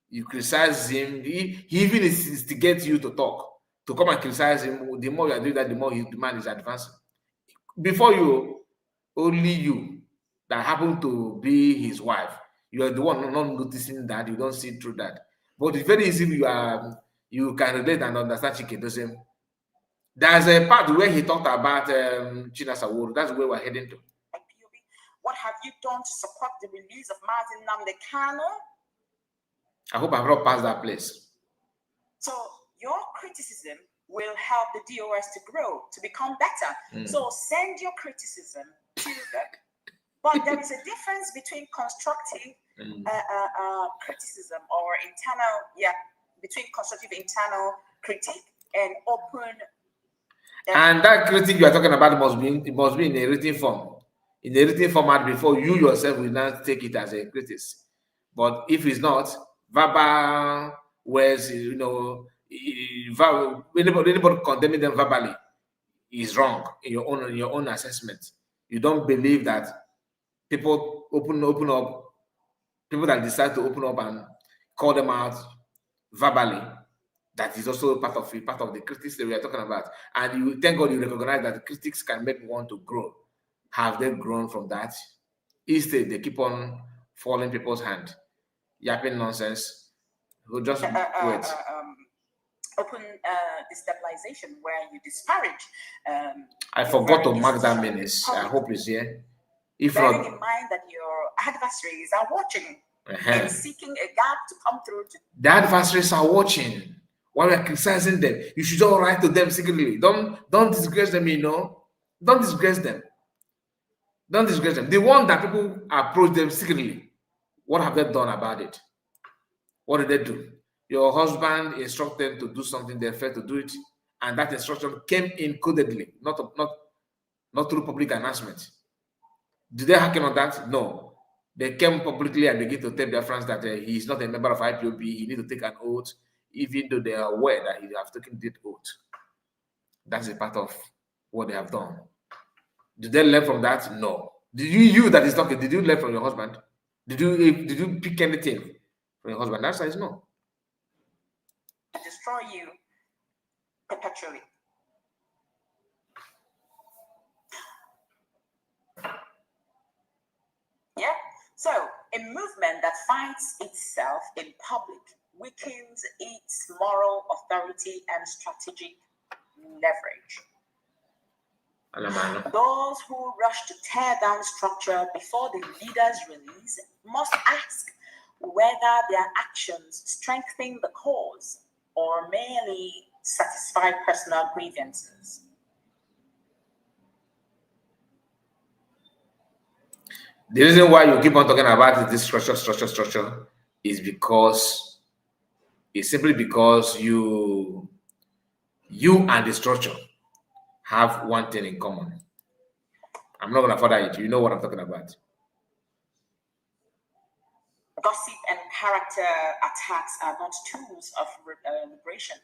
You criticize him. He even instigates you to talk, to come and criticize him. The more you are doing that, the more his demand is advancing. Before you, only you that happen to be his wife, you are the one not noticing that. You don't see through that. But it's very easy. You can relate and understand Chikedosim. There's a part where he talked about China Sawuru. That's where we're heading to. IPOB, what have you done to support the release of Mazin Nnamdi Kanu? I hope I've not passed that place. So your criticism will help the DOS to grow, to become better. So send your criticism to them. But there is a difference between constructive criticism or internal, between constructive internal critique and open. And that critique you are talking about must be in a written form, in a written format before you yourself will not take it as a critique. But if it's not, verbal words, anybody condemning them verbally is wrong in your own assessment. You don't believe that people open up, people that decide to open up and call them out verbally, that is also part of the critics that we are talking about. And you thank God you recognize that critics can make one to grow. Have they grown from that? Instead, they keep on falling people's hand, yapping nonsense. Who just wait. Open destabilization where you disparage. I forgot to mark that menace. I hope it's here. If bearing not, in mind that your adversaries are watching and seeking a gap to come through. The adversaries are watching. While we're criticizing them, you should all write to them secretly. Don't disgrace them, Don't disgrace them. Don't disgrace them. The one that people approach them secretly, what have they done about it? What did they do? Your husband instructed them to do something, they failed to do it, and that instruction came in codedly, not through public announcement. Did they hack on that? No. They came publicly and began to tell their friends that he is not a member of IPOB, he needs to take an oath, even though they are aware that he has taken that oath. That's a part of what they have done. Did they learn from that? No. Did you that is talking, did you learn from your husband? Did you pick anything from your husband? The answer is no. To destroy you perpetually. Yeah. So a movement that fights itself in public weakens its moral authority and strategic leverage. Those who rush to tear down structure before the leader's release must ask whether their actions strengthen the cause or merely satisfy personal grievances. The reason why you keep on talking about this structure is because it's simply because you and the structure have one thing in common. I'm not going to further it. You know what I'm talking about. Gossip and character attacks are not tools of liberation.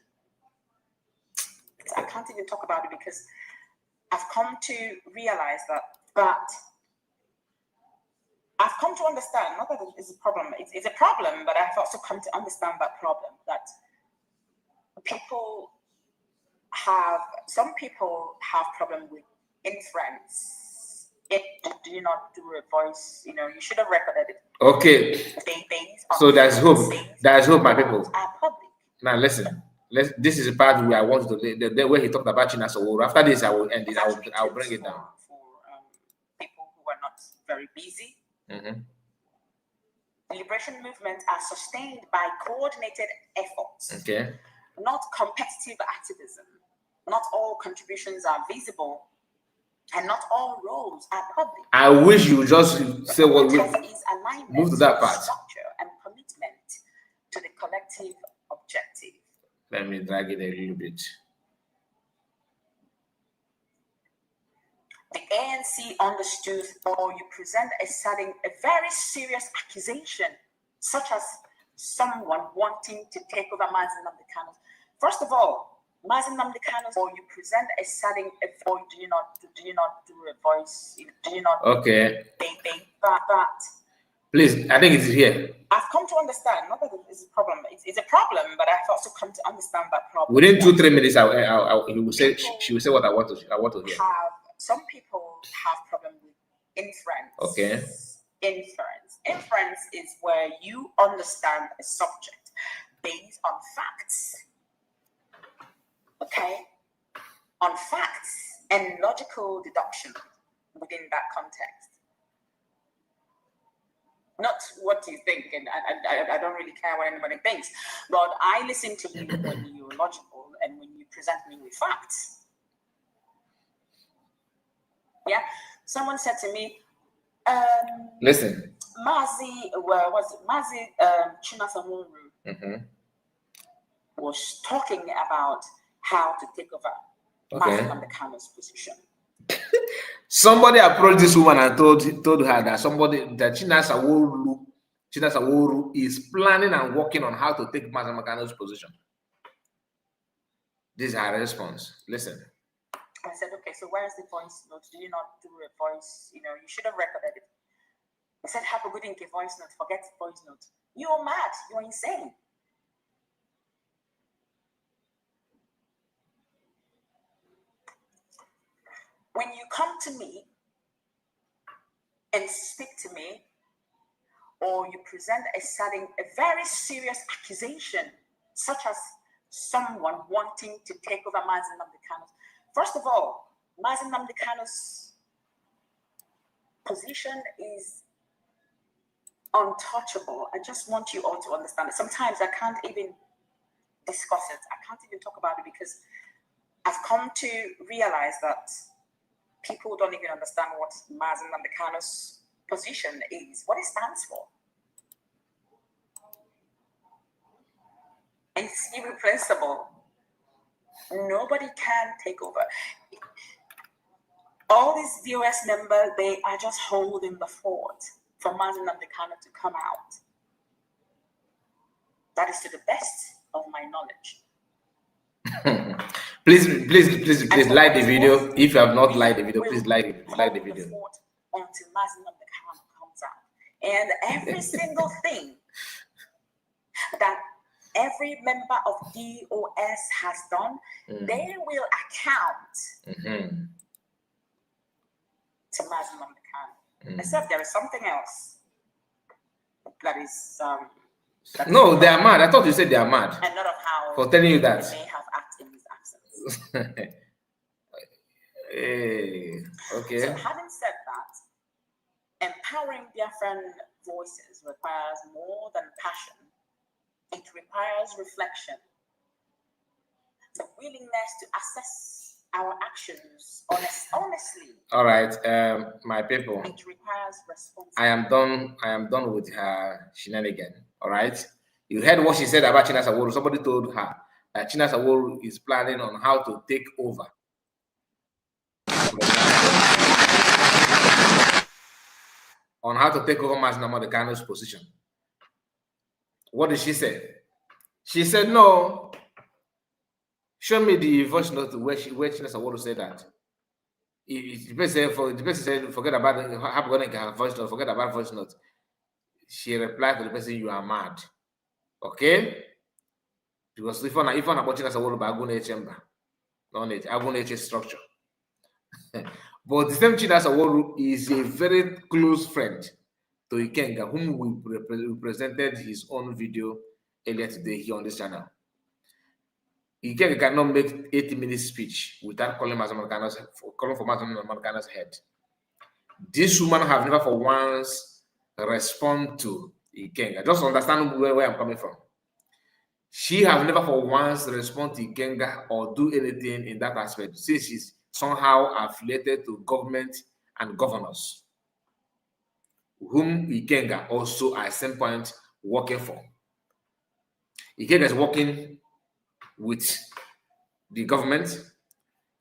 I can't even talk about it because I've come to realize that I've come to understand, not that it's a problem, it's a problem, but I've also come to understand that problem, that some people have problem with inference. Do you not do a voice? You should have recorded it. Okay. So there's hope. There's hope, my people. Now listen. This is the part where I want to the where he talked about Chinasa Oworu. After this, I will end it. I'll bring it down. For people who are not very busy. The liberation movements are sustained by coordinated efforts. Okay. Not competitive activism. Not all contributions are visible, and not all roles are public. I wish you just say what we move to that part. Structure and commitment to the collective objective. Let me drag it a little bit. The ANC understood, or you present a very serious accusation, such as someone wanting to take over Mazi Nnamdi Kanu. First of all, Mazi Nnamdi Kanu, or you present or do you not do a voice? Do you not? Okay. That. Please, I think it's here. I've come to understand. Not that it's a problem. It's a problem, but I've also come to understand that problem. Within 2-3 minutes, he will say. She will say what I want to hear. Some people have problem with inference. Okay. Inference is where you understand a subject based on facts. Okay? On facts and logical deduction within that context. Not what you think, and I don't really care what anybody thinks, but I listen to you when you're logical and when you present me with facts. Yeah, someone said to me, listen. Mazi Chinasa Oworu was talking about how to take over Mazi Nnamdi Kanu's position. Somebody approached this woman and told her that Chinasa Oworu is planning and working on how to take Mazi Nnamdi Kanu's position. This is her response. Listen. I said, okay, so where's the voice note? Do you not do a voice? You should have recorded it. I said, have a good voice note. Forget voice note. You're mad. You're insane. When you come to me and speak to me, or you present a very serious accusation, such as someone wanting to take over Mazi Nnamdi Kanu. First of all, Mazi Nnamdi Kanu's position is untouchable. I just want you all to understand it. Sometimes I can't even discuss it. I can't even talk about it because I've come to realize that people don't even understand what Mazi Nnamdi Kanu's position is, what it stands for. It's irreplaceable. Nobody can take over. All these DOS members, they are just holding the fort for Mazi Nnamdi Kanu to come out. That is to the best of my knowledge. please like the video. If you have not liked the video, please like the video. Until Mazi Nnamdi Kanu comes out. And every single thing that every member of DOS has done, they will account to Mazi Nnamdi Kanu. Except there is something else that is no, they are mad. I thought you said they are mad. And not of how for telling you that they may have acted in his absence. Okay. So having said that, empowering Biafran voices requires more than passion. It requires reflection, the willingness to assess our actions honestly. All right, my people. It requires responsibility. I am done with her shenanigan. All right. You heard what she said about Chinasa Oworu. Somebody told her that Chinasa Oworu is planning on how to take over. On how to take over Mazi Nnamdi Kanu's position. What did she say? She said, no. Show me the voice note where Chinasa Oworu said that. The person said, forget about it. I'm going to get her voice note. Forget about voice note. She replied to the person, you are mad. Okay? Because if I'm about Chinasa Oworu, I'm going to chamber. I'm going to structure. But the same Chinasa Oworu is a very close friend to Ikenga, whom we presented his own video earlier today here on this channel. Ikenga cannot make 80-minute speech without calling for Mazamukana's head. This woman have never for once respond to Ikenga. Just understand where I'm coming from. She have never for once respond to Ikenga or do anything in that aspect, since she's somehow affiliated to government and governors, whom Ikenga also at some point working for. Ikenga is working with the government.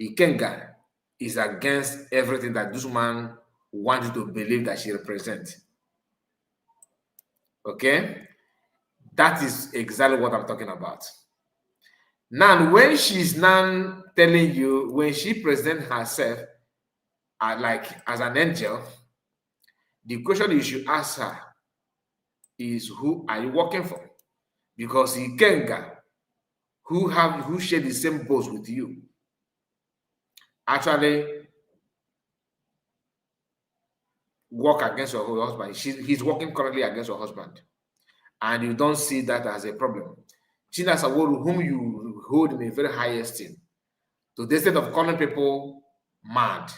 Ikenga is against everything that this woman wants you to believe that she represents. Okay? That is exactly what I'm talking about. Now, when she's now telling you, when she presents herself like as an angel, the question you should ask her is, who are you working for? Because Ikenga, who share the same boat with you, actually work against your husband. He's working currently against your husband, and you don't see that as a problem. China Saworu, whom you hold in a very high esteem, to the extent of calling people mad,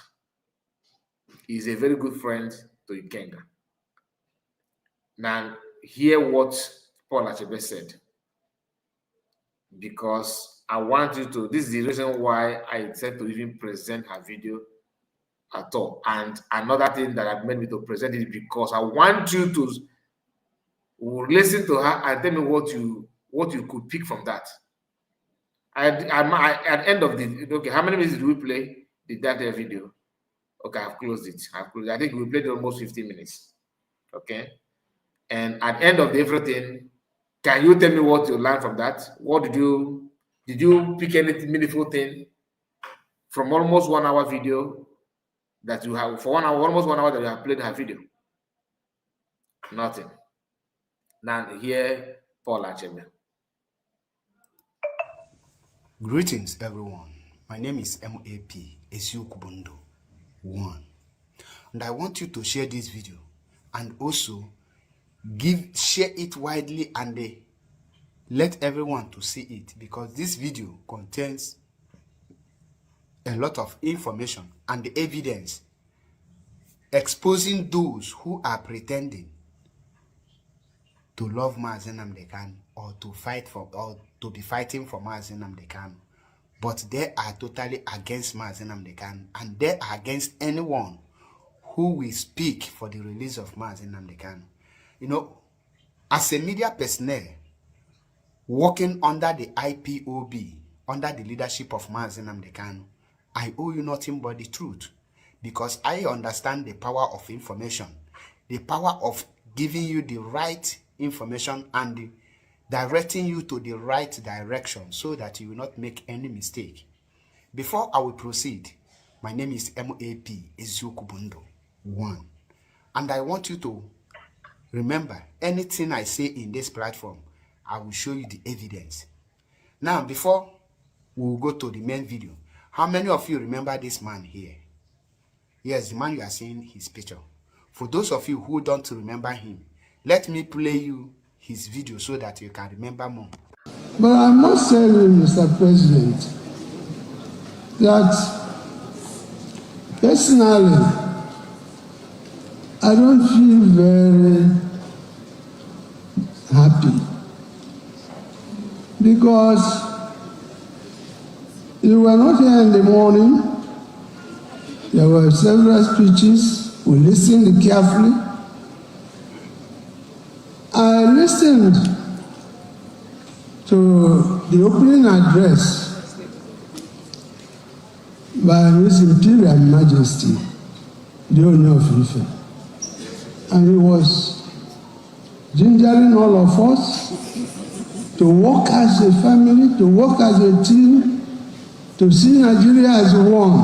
is a very good friend to Ikenga. Now, hear what Paul Achebe said, because I want you to, this is the reason why I said to even present her video at all. And another thing that had made me to present it, because I want you to listen to her and tell me what you could pick from that. At the end of the, okay, how many minutes did we play that video? Okay, I've closed it. I think we played almost 15 minutes. Okay. And at the end of everything, can you tell me what you learned from that? What did you pick any meaningful thing from almost 1 hour video that you have, for 1 hour, almost 1 hour that you have played her video? Nothing. Now here, Paul Achebe. Greetings, everyone. My name is MAP Esiukubundo 1, and I want you to share this video and also share it widely and let everyone to see it, because this video contains a lot of information and evidence exposing those who are pretending to love Mazi Nnamdi Kanu or to fight for, or to be fighting for Mazi Nnamdi Kanu, but they are totally against Mazi Nnamdi Kanu, and they are against anyone who will speak for the release of Mazi Nnamdi Kanu. You know, as a media personnel working under the IPOB, under the leadership of Mazi Nnamdi Kanu, I owe you nothing but the truth, because I understand the power of information, the power of giving you the right information and directing you to the right direction so that you will not make any mistake. Before I will proceed, my name is MAP Esiukubundo 1, and I want you to remember, anything I say in this platform, I will show you the evidence. Now, before we will go to the main video, how many of you remember this man here? Yes, the man you are seeing his picture. For those of you who don't remember him, let me play you his video so that you can remember more. But I must tell you, Mr. President, that personally, I don't feel very happy, because you were not here in the morning. There were several speeches. We listened carefully. I listened to the opening address by His Imperial Majesty, the owner of Ife, and he was gingering all of us to work as a family, to work as a team, to see Nigeria as one.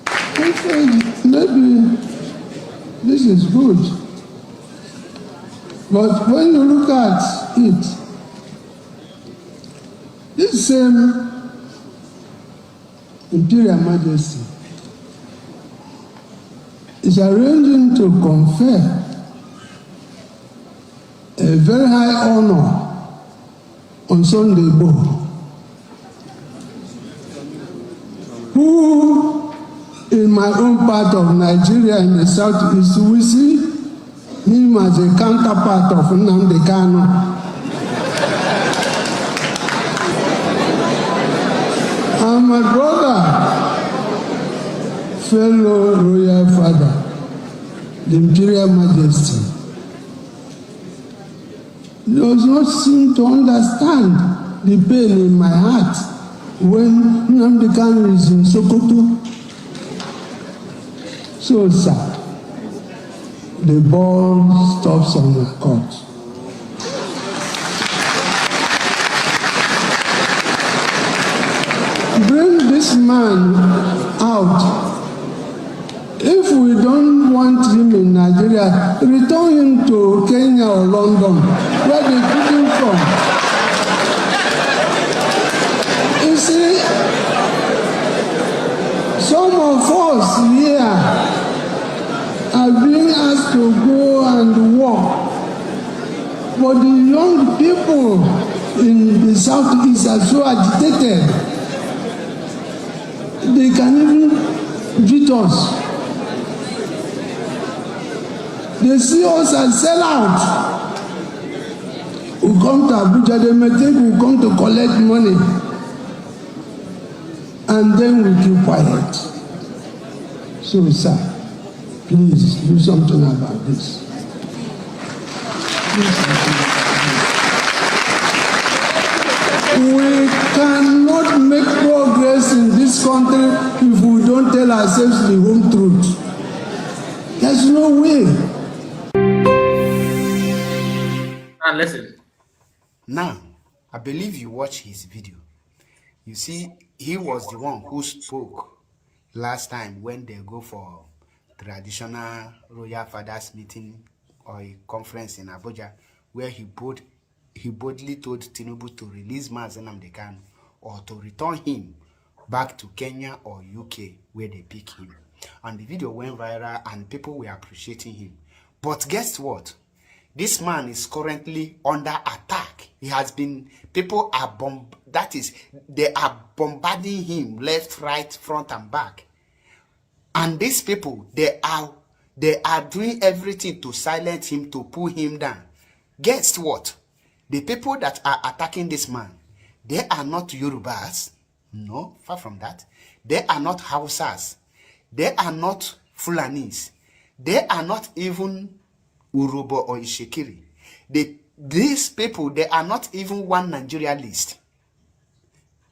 I said, maybe this is good. But when you look at it, this same Imperial Majesty is arranging to confer a very high honor on Sunday Igbo who in my own part of Nigeria in the southeast, we see him as a counterpart of Nnamdi Kanu. And my brother, fellow royal father, the Imperial Majesty, does not seem to understand the pain in my heart when Nnamdi Kanu is in Sokoto. So sad. The ball stops on the court. Bring this man out. If we don't want him in Nigeria, return him to Kenya or London, where they took him from. You see, some of us here are being asked to go and work, but the young people in the southeast are so agitated, they can even beat us. They see us as sellouts. We come to Abuja, they may think we come to collect money, and then we keep quiet. So, sir, please do something about this. We cannot make progress in this country if we don't tell ourselves the home truth. There's no way. And listen. Now, I believe you watched his video. You see, he was the one who spoke last time when they go for traditional royal fathers meeting or a conference in Abuja, where he boldly told Tinubu to release Mazi Nnamdi Kanu or to return him back to Kenya or UK, where they pick him. And the video went viral and people were appreciating him. But guess what? This man is currently under attack. He has been, they are bombarding him left, right, front and back. And these people, they are doing everything to silence him, to pull him down. Guess what? The people that are attacking this man, they are not Yorubas. No, far from that. They are not Hausas. They are not Fulanis. They are not even Urobo or Ishekiri. These people, they are not even one Nigeria list.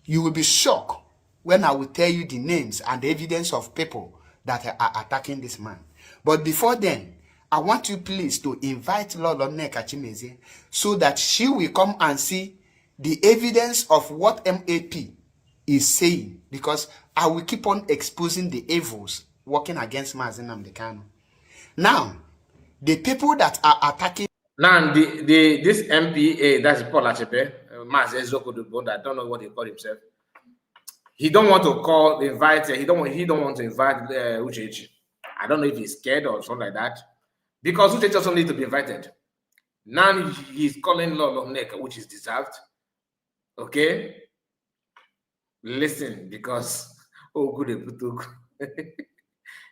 You will be shocked when I will tell you the names and the evidence of people that are attacking this man. But before then, I want you please to invite Lolo Nneka Chimeze so that she will come and see the evidence of what MAP is saying, because I will keep on exposing the evils working against Mazi Nnamdi Kanu. Now, the people that are attacking. Now, this MPA, that's Paul Achepe, Mazi Ezoko, I don't know what he called himself. He don't want to invite. He don't want to invite Uchechi. I don't know if he's scared or something like that, because Uchechi doesn't need to be invited. Now he's calling Lolo Nneka, which is deserved. Okay, listen, because good.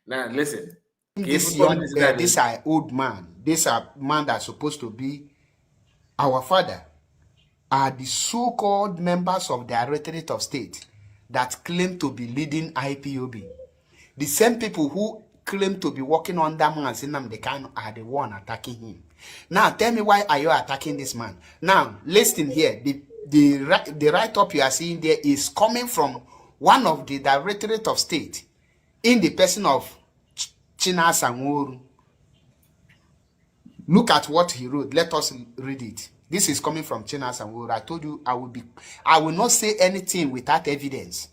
Now listen. This are old man. This are man that's supposed to be our father. Are the so-called members of the Directorate of State that claim to be leading IPOB. The same people who claim to be working under Mazi Nnamdi Kanu are the one attacking him. Now, tell me, why are you attacking this man? Now, listen here. The write-up you are seeing there is coming from one of the Directorate of State in the person of China Sanworu. Look at what he wrote. Let us read it. This is coming from China Sanworu. I told you I will not say anything without evidence.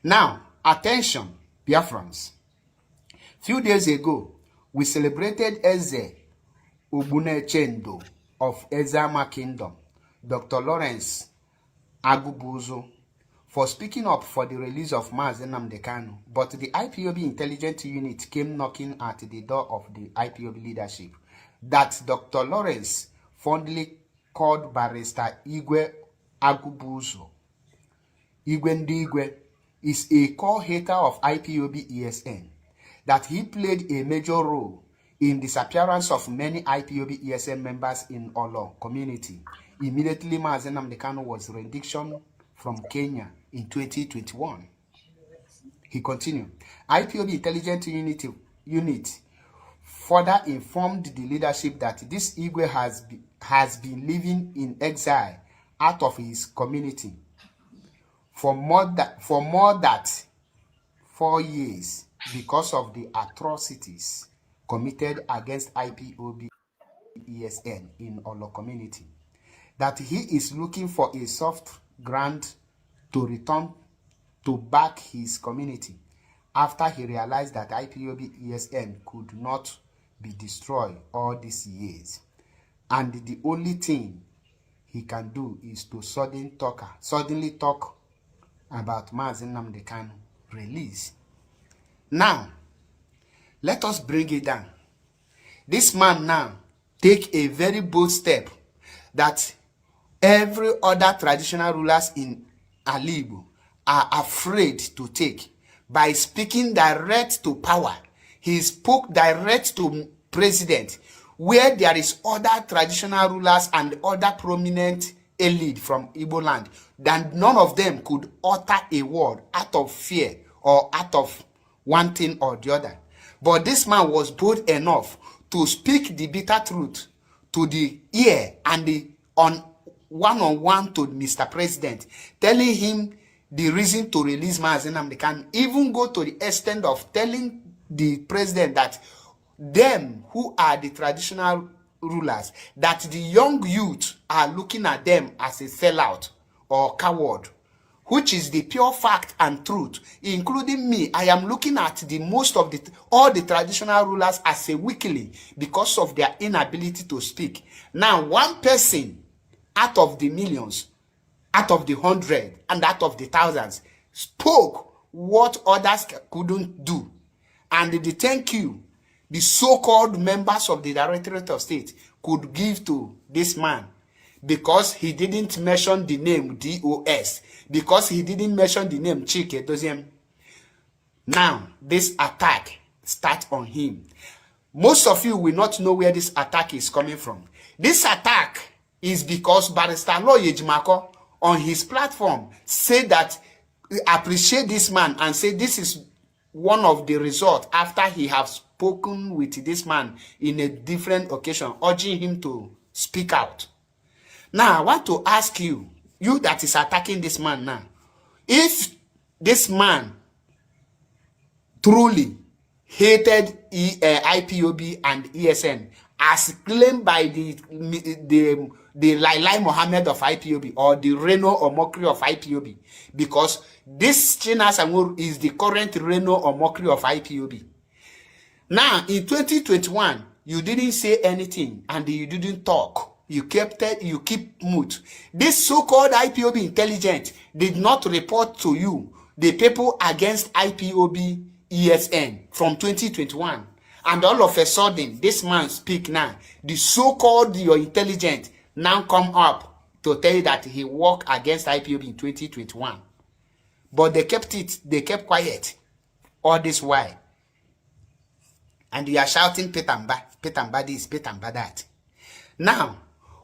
Now, attention, Biafrans. Few days ago, we celebrated Eze Ogbunechendo of Ezama Kingdom, Dr. Lawrence Agubuzo, for speaking up for the release of Mazi Nnamdi Kanu. But the IPOB intelligence unit came knocking at the door of the IPOB leadership that Dr. Lawrence fondly called Barrister Igwe Agubuzo, Igwe Ndigwe, is a core hater of IPOB ESN, that he played a major role in the disappearance of many IPOB ESN members in Olo community. Immediately, Mazen Nnamdi Kanu was rendition from Kenya in 2021. He continued, IPOB intelligence unit further informed the leadership that this Igwe has been living in exile out of his community for more than 4 years because of the atrocities committed against IPOB ESN in Olo community. That he is looking for a soft ground to return to back his community after he realized that IPOB ESN could not be destroyed all these years. And the only thing he can do is to suddenly talk about Mazen Nnamdi Kanu release. Now, let us bring it down. This man now take a very bold step that every other traditional rulers in Igbo are afraid to take by speaking direct to power. He spoke direct to president, where there is other traditional rulers and other prominent elite from Igbo land, then none of them could utter a word out of fear or out of one thing or the other. But this man was bold enough to speak the bitter truth to the ear and the one-on-one to Mr. President, telling him the reason to release Mazen Nnamdi Kanu, even go to the extent of telling the president that them who are the traditional rulers, that the young youth are looking at them as a sellout or coward, which is the pure fact and truth. Including me, I am looking at all the traditional rulers as a weakling because of their inability to speak. Now, one person out of the millions, out of the 100, and out of the thousands spoke what others couldn't do. And the thank you the so-called members of the Directorate of State could give to this man, because he didn't mention the name DOS, because he didn't mention the name Chike Doziem. Now, this attack starts on him. Most of you will not know where this attack is coming from. This attack is because Barrister Loye Jimako on his platform said that appreciate this man and say this is one of the results after he has spoken with this man in a different occasion, urging him to speak out. Now, I want to ask you that is attacking this man now, if this man truly hated IPOB and ESN as claimed by the Lai Mohammed of IPOB or the Reno or Mokri of IPOB, because this Chinas Amur is the current Reno or Mokri of IPOB. Now, in 2021, you didn't say anything and you didn't talk. You keep mute. This so-called IPOB intelligence did not report to you the people against IPOB ESN from 2021. And all of a sudden, this man speak now. The so-called your intelligence now come up to tell you that he worked against IPOB in 2021. But they kept quiet all this while. And you are shouting Petamba this, Petamba that. Now,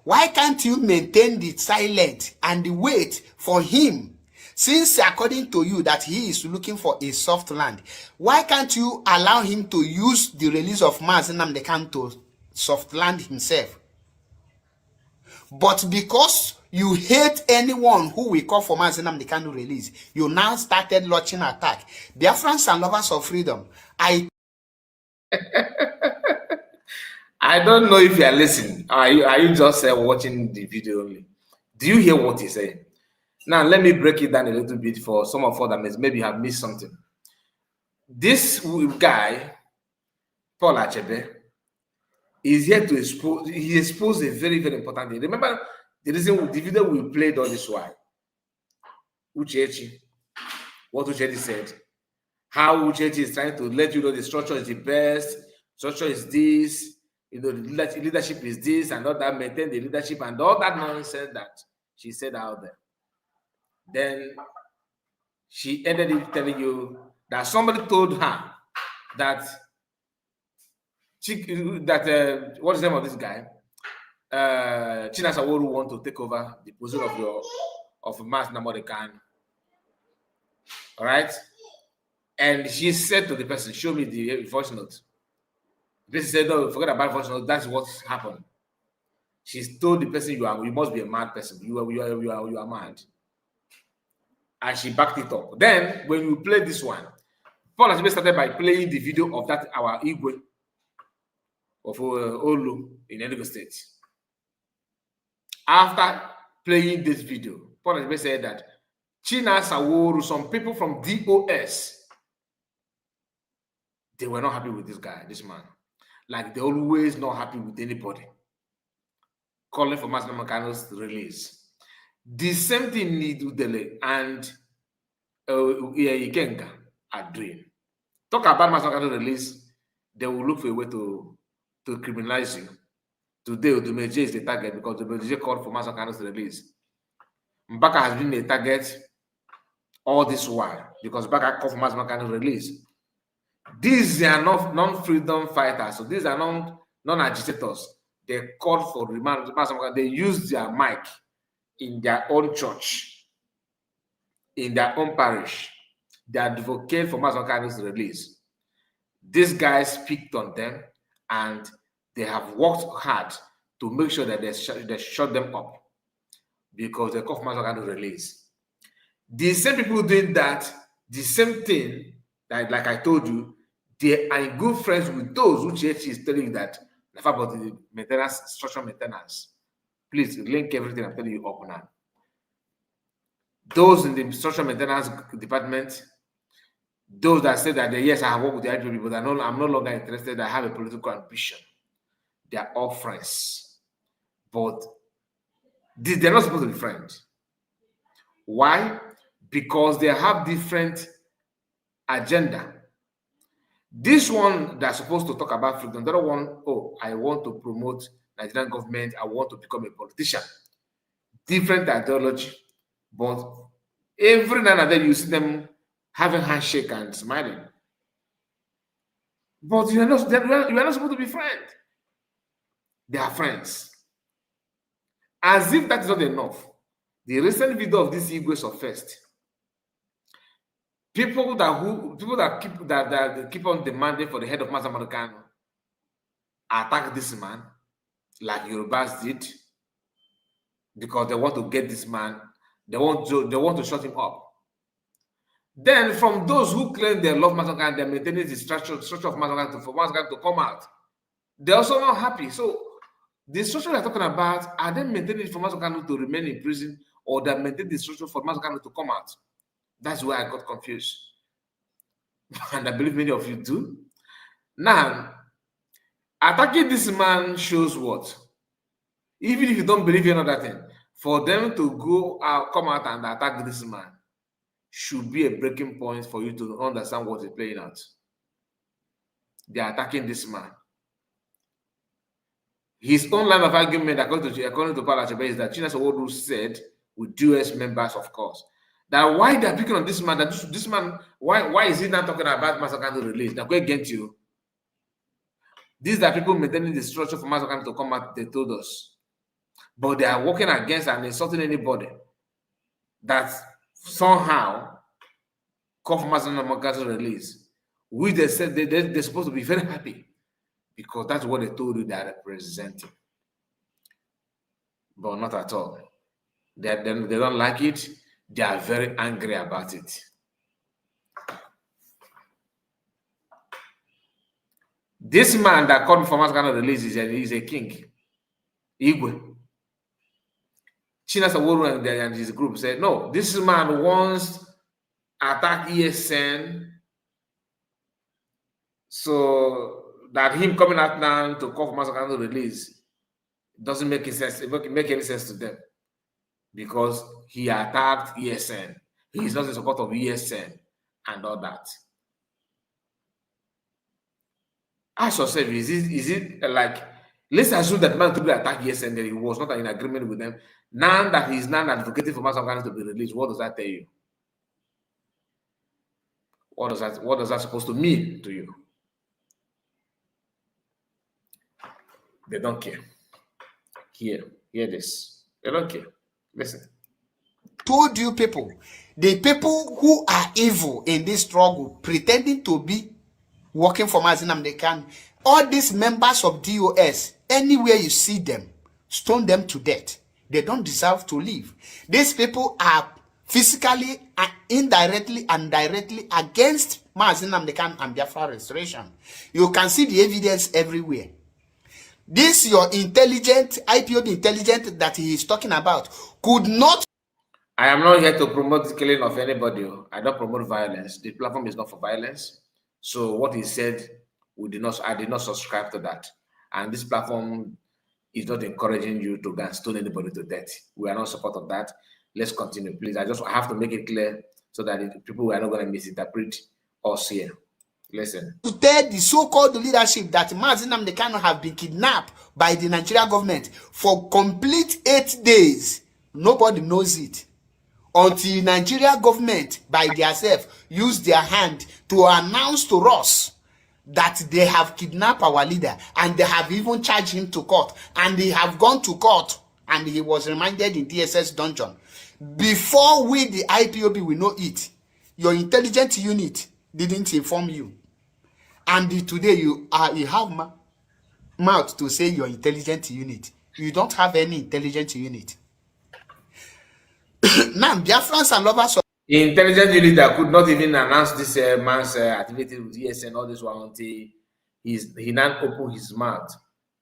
why can't you maintain the silence and the wait for him? Since according to you that he is looking for a soft land, why can't you allow him to use the release of Mazen Nnamdi Kanu to soft land himself? But because you hate anyone who will call for Mazen Nnamdi Kanu release, you now started launching attack. Biafrans and lovers of freedom, I don't know if you are listening. Are you just watching the video only? Do you hear what he's saying? Now, let me break it down a little bit for some of you that maybe have missed something. This guy, Paul Achebe, is here to expose. He exposed a very, very important thing. Remember the video we played all this while. Uchechi, what Uchechi said. How Uchechi is trying to let you know the structure is the best. Structure is this. You know, the leadership is this and all that. Maintain the leadership and all that nonsense that she said out there. Then she ended up telling you that somebody told her that what is the name of this guy? Chinasa Woru want to take over the position of Mas Namorikan. All right. And she said to the person, show me the voice note. The person said, no, forget about voice note. That's what happened. She told the person, you must be a mad person. You are mad. And she backed it up. Then when you play this one, Paul has started by playing the video of that our Igwe of Olu in Enugu State. After playing this video, Paul has said that China Saworu, some people from DOS, they were not happy with this guy, this man. Like they're always not happy with anybody. Calling for Mas Namokano's release. The same thing Udele and Ikenga are doing. Talk about Mas Namokano's release, they will look for a way to criminalize you. Today, Odumeje is the target because Odumeje called for Mas Namokano's release. Mbaka has been a target all this while because Mbaka called for Mas Namokano's release. These are not non-freedom fighters, so these are non-agitators. They called for remand. They use their mic in their own church, in their own parish. They advocate for Mas Namokano's release. These guys picked on them, and they have worked hard to make sure that they shut them up because they call for Mas Namokano's release. The same people doing that, the same thing, like I told you, they are good friends with those who church is telling you that about the maintenance, structural maintenance. Please link everything I'm telling you up now. Those in the structural maintenance department, those that say that yes, I have worked with the IPOB, but I'm no longer interested, I have a political ambition. They are all friends. But they're not supposed to be friends. Why? Because they have different agenda. This one that's supposed to talk about freedom, the other one, I want to promote Nigerian government, I want to become a politician. Different ideology, but every now and then you see them having handshake and smiling. But you are not supposed to be friends. They are friends. As if that is not enough. The recent video of this Igwe surfaced. People that keep on demanding for the head of Mas Namokano attack this man, like Yorubas did, because they want to get this man. They want to shut him up. Then, from those who claim they love Mas Namokano, they're maintaining the structure of Mas Namokano for Mas Namokano to come out. They're also not happy. So, the structure they're talking about, are they maintaining it for Mas Namokano to remain in prison, or they maintain the structure for Mas Namokano to come out? That's where I got confused. And I believe many of you do. Now, attacking this man shows what? Even if you don't believe in another thing, for them to come out and attack this man should be a breaking point for you to understand what is playing out. They are attacking this man. His own line of argument, according to Paul Achebe, is that Chinasa Wodu said with US members, of course, that why they're picking on this man, that this man, why is he not talking about Mas Namokano release? Now, go against you. These are people maintaining the structure for Mas Namokano to come out, they told us. But they are working against and insulting anybody that somehow call for Mas Namokano's release. Which they said they're supposed to be very happy because that's what they told you they are representing. But not at all. They don't like it. They are very angry about it. This man that called for Mas Namokano release is a king. Igwe. Chinasa Woru and his group said, no, this man wants attack ESN, so that him coming out now to call for Mas Namokano release doesn't make any sense to them. Because he attacked ESN. He is not in support of ESN and all that. Ask yourself, is it like, let's assume that man to be attack ESN, that he was not in agreement with them. Now that he's now advocating for Mas Namokano to be released, what does that tell you? What does that supposed to mean to you? They don't care. Hear this. They don't care. Listen. Told you people, the people who are evil in this struggle, pretending to be working for Mazi Nnamdi Kanu, all these members of DOS, anywhere you see them, stone them to death. They don't deserve to live. These people are physically and indirectly and directly against Mazi Nnamdi Kanu and Biafra restoration. You can see the evidence everywhere. This your intelligent, IPOB intelligent that he is talking about could not. I am not here to promote the killing of anybody. I don't promote violence. The platform is not for violence. So what he said, I did not subscribe to that. And this platform is not encouraging you to go and stone anybody to death. We are not support of that. Let's continue, please. I have to make it clear so that people are not going to misinterpret us here. Listen. To tell the so-called leadership that Mazi Nnamdi Kanu have been kidnapped by the Nigerian government for complete 8 days. Nobody knows it. Until Nigeria government by themselves use their hand to announce to us that they have kidnapped our leader and they have even charged him to court and they have gone to court and he was remanded in DSS dungeon. Before we, the IPOB, we know it. Your intelligence unit didn't inform you. And today you have mouth to say your intelligence unit. You don't have any intelligence unit. Now, Biafrans and lovers of the intelligence unit that could not even announce this man's activity with ES and all this one until he now opened his mouth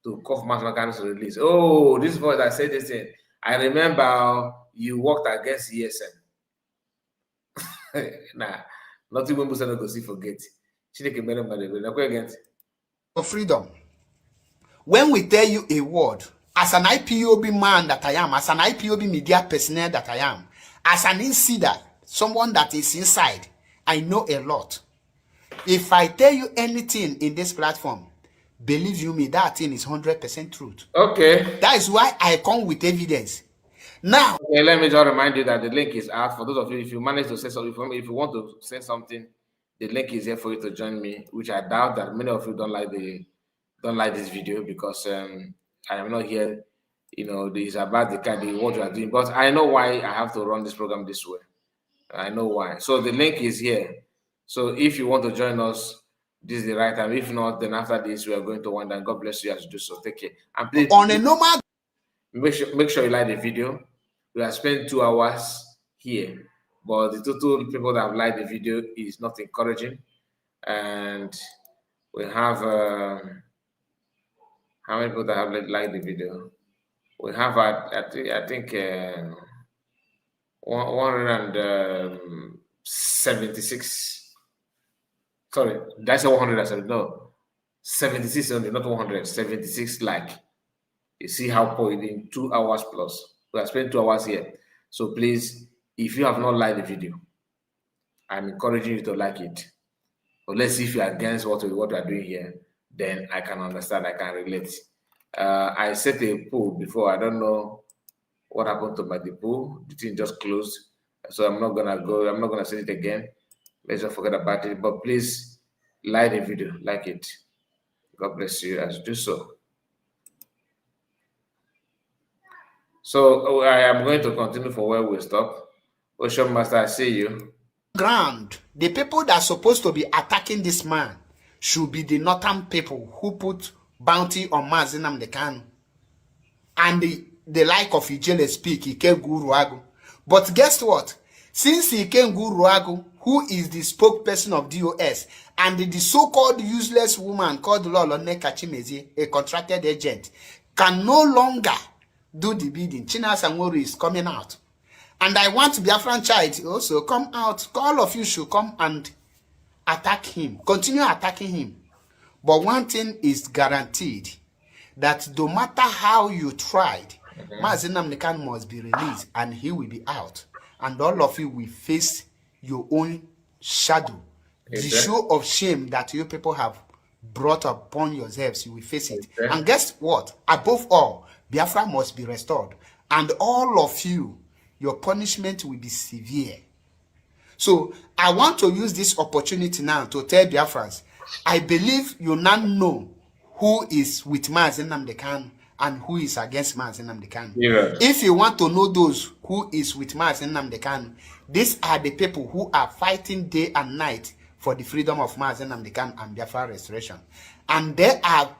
to cough Mazi Kanu's release. Oh, this voice that said this thing. I remember you worked against ESN. Nah, not even Musa no go see forget. For freedom. When we tell you a word, as an IPOB man that I am, as an IPOB media personnel that I am, as an insider, someone that is inside, I know a lot. If I tell you anything in this platform, believe you me, that thing is 100% truth. Okay. That is why I come with evidence. Now, okay, let me just remind you that the link is out for those of you. If you manage to say something, if you want to say something, the link is here for you to join me. Which I doubt that many of you don't like this video because I am not here. You know, this is about the kind of what you are doing, but I know why I have to run this program this way. I know why. So the link is here. So if you want to join us, this is the right time. If not, then after this, we are going to one down. God bless you as you do so. Take care. And please, on a normal, make sure you like the video. We have spent 2 hours here, but the total people that have liked the video is not encouraging. And we have how many people that have liked the video? We have I think 176. Sorry, that's 170. No, 76 only, not 176 like. You see how point in 2 hours plus. We have spent 2 hours here. So please, if you have not liked the video, I'm encouraging you to like it. But let's see if you're against what we are doing here, then I can understand, I can relate. I set a poll before. I don't know what happened to my poll. The thing just closed. So I'm not gonna say it again. Let's just forget about it. But please like the video, like it. God bless you as you do so. So I am going to continue for where we stop. Ocean Master, I see you. Ground. The people that are supposed to be attacking this man should be the northern people who put bounty on Mazi Nnamdi Kanu and the like of Ijele speak, Ike. But guess what? Since Ike who is the spokesperson of DOS, and the so-called useless woman called Lolo Nekachimezi, a contracted agent, can no longer do the bidding. Chinasa Nwori is coming out. And I want Biafran child also come out. All of you should come and attack him. Continue attacking him. But one thing is guaranteed, that no matter how you tried, Mazi Nnamdi Kanu must be released and he will be out. And all of you will face your own shadow. The show of shame that you people have brought upon yourselves, you will face it. And guess what? Above all, Biafra must be restored. And all of you, your punishment will be severe. So I want to use this opportunity now to tell Biafrans, I believe you now know who is with Mazi Nnamdi Kanu and who is against Mazi Nnamdi Kanu. Yes. If you want to know those who is with Mazi Nnamdi Kanu, these are the people who are fighting day and night for the freedom of Mazi Nnamdi Kanu and Biafra restoration. And they are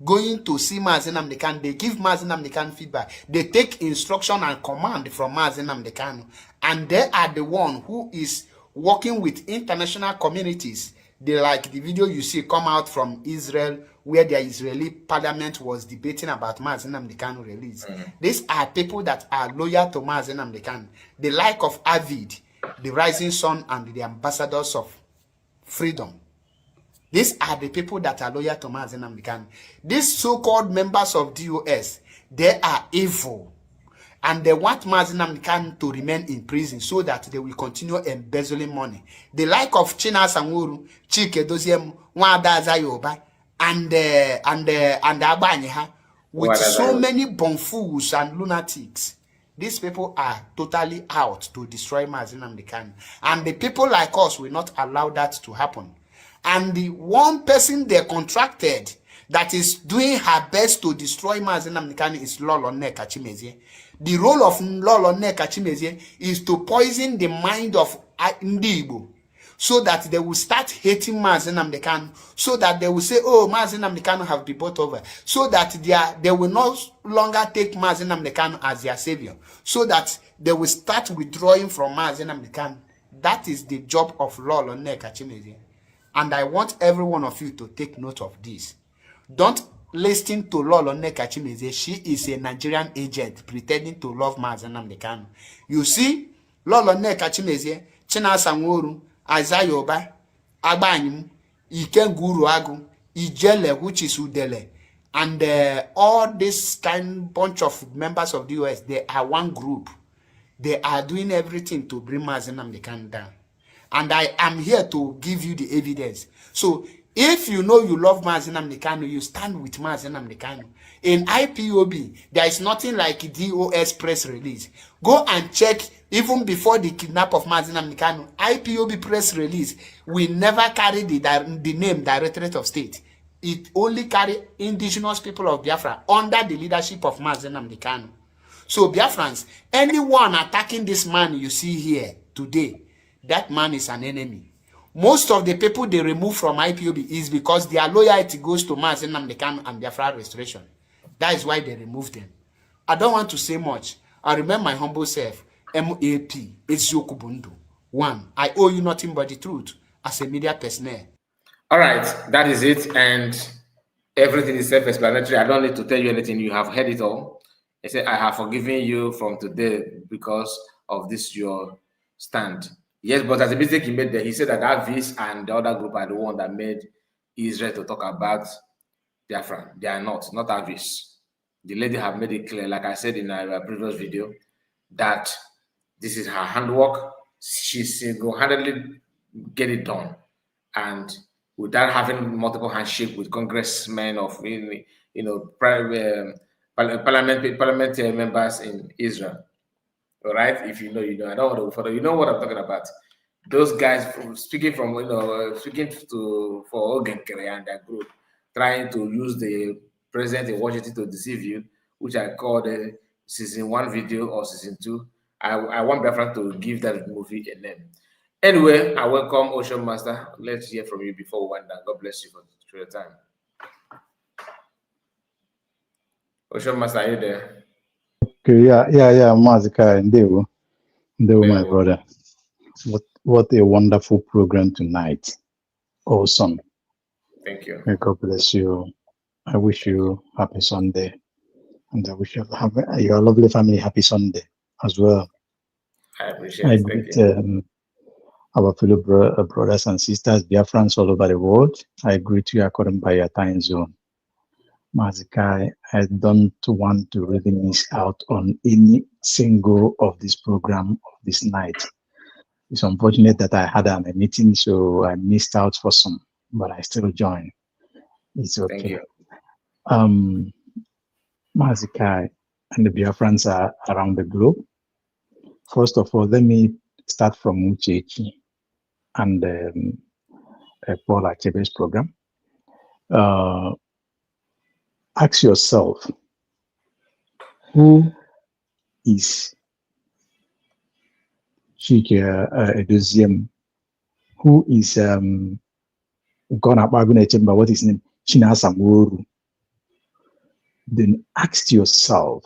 going to see Mazi Nnamdi Kanu. They give Mazi Nnamdi Kanu feedback. They take instruction and command from Mazi Nnamdi Kanu. And they are the one who is working with international communities. They like the video you see come out from Israel, where the Israeli parliament was debating about Mazi Nnamdi Kanu release. These are people that are loyal to Mazi Nnamdi Kanu. The like of Avid, the Rising Sun, and the ambassadors of freedom. These are the people that are loyal to Mazi Nnamdi Kanu. These so-called members of DOS, they are evil. And they want Mazi Nnamdi Kanu to remain in prison so that they will continue embezzling money. The like of China Sanguru, Chike Doziem, Wada Zayoba, and Abanyeha, with so many bumfools and lunatics. These people are totally out to destroy Mazi Nnamdi Kanu. And the people like us will not allow that to happen. And the one person they contracted that is doing her best to destroy Mazi Nnamdi Kanu is Lolo Nneka Chimezie. The role of Lolo Nneka Chimezie is to poison the mind of Ndi Igbo, so that they will start hating Mazi Nnamdi Kanu, so that they will say, oh, Mazi Nnamdi Kanu have been bought over, so that they will no longer take Mazi Nnamdi Kanu as their savior, so that they will start withdrawing from Mazi Nnamdi Kanu. That is the job of Lolo Nneka Chimezie. And I want every one of you to take note of this. Don't listen to Lolo Nneka Chimezie. She is a Nigerian agent pretending to love Mazi Nnamdi Kanu. You see, Lolo Nneka Chimezie, China Sanguru, Azayoba, Abanyim, Ikenguru Agu, Ijele, which is Udele, and all this kind bunch of members of the US, they are one group. They are doing everything to bring Mazi Nnamdi Kanu down. And I am here to give you the evidence. So, if you know you love Mazi Nnamdi Kanu, you stand with Mazi Nnamdi Kanu. In IPOB, there is nothing like DOS press release. Go and check, even before the kidnap of Mazi Nnamdi Kanu, IPOB press release will never carry the name Directorate of State. It only carry indigenous people of Biafra under the leadership of Mazi Nnamdi Kanu. So Biafrans, anyone attacking this man you see here today, that man is an enemy. Most of the people they remove from IPOB is because their loyalty goes to Mazi Nnamdi Kanu and Biafra restoration. That is why they removed them. I don't want to say much. I remember my humble self, MAP, Eziokubundu. 1, I owe you nothing but the truth as a media personnel. All right, that is it. And everything is self-explanatory. I don't need to tell you anything. You have heard it all. I said, I have forgiven you from today because of this, your stand. Yes, but as a mistake he made there, he said that Avis and the other group are the one that made Israel to talk about Biafra. They are not Avis. The lady have made it clear, like I said in our previous video, that this is her handwork. She single-handedly get it done, and without having multiple handshake with congressmen of parliament members in Israel. All right, if you know, you know. I don't want to follow. You know what I'm talking about. Those guys speaking for Ogen Kere and their group, trying to use the president in Washington to deceive you, which I called season 1 video or season 2. I want Biafra to give that movie a name. Anyway, I welcome Ocean Master. Let's hear from you before we wind down. God bless you for your time. Ocean Master, are you there? Okay, yeah, Mazika, Ndewo, my brother. What a wonderful program tonight. Awesome. Thank you. May God bless you. I wish you happy Sunday. And I wish you have your lovely family happy Sunday as well. I appreciate it. Thank you. Our fellow brothers and sisters, Biafrans all over the world. I greet you according by your time zone. Mazikai, I don't want to really miss out on any single of this program of this night. It's unfortunate that I had a meeting, so I missed out for some, but I still joined. It's okay. Mazikai and the Biafrans are around the globe. First of all, let me start from Uchechi and Paul Achebe's program. Ask yourself, who is Chike Edoziem? Who is what is his name? Chinasamworu. Then ask yourself,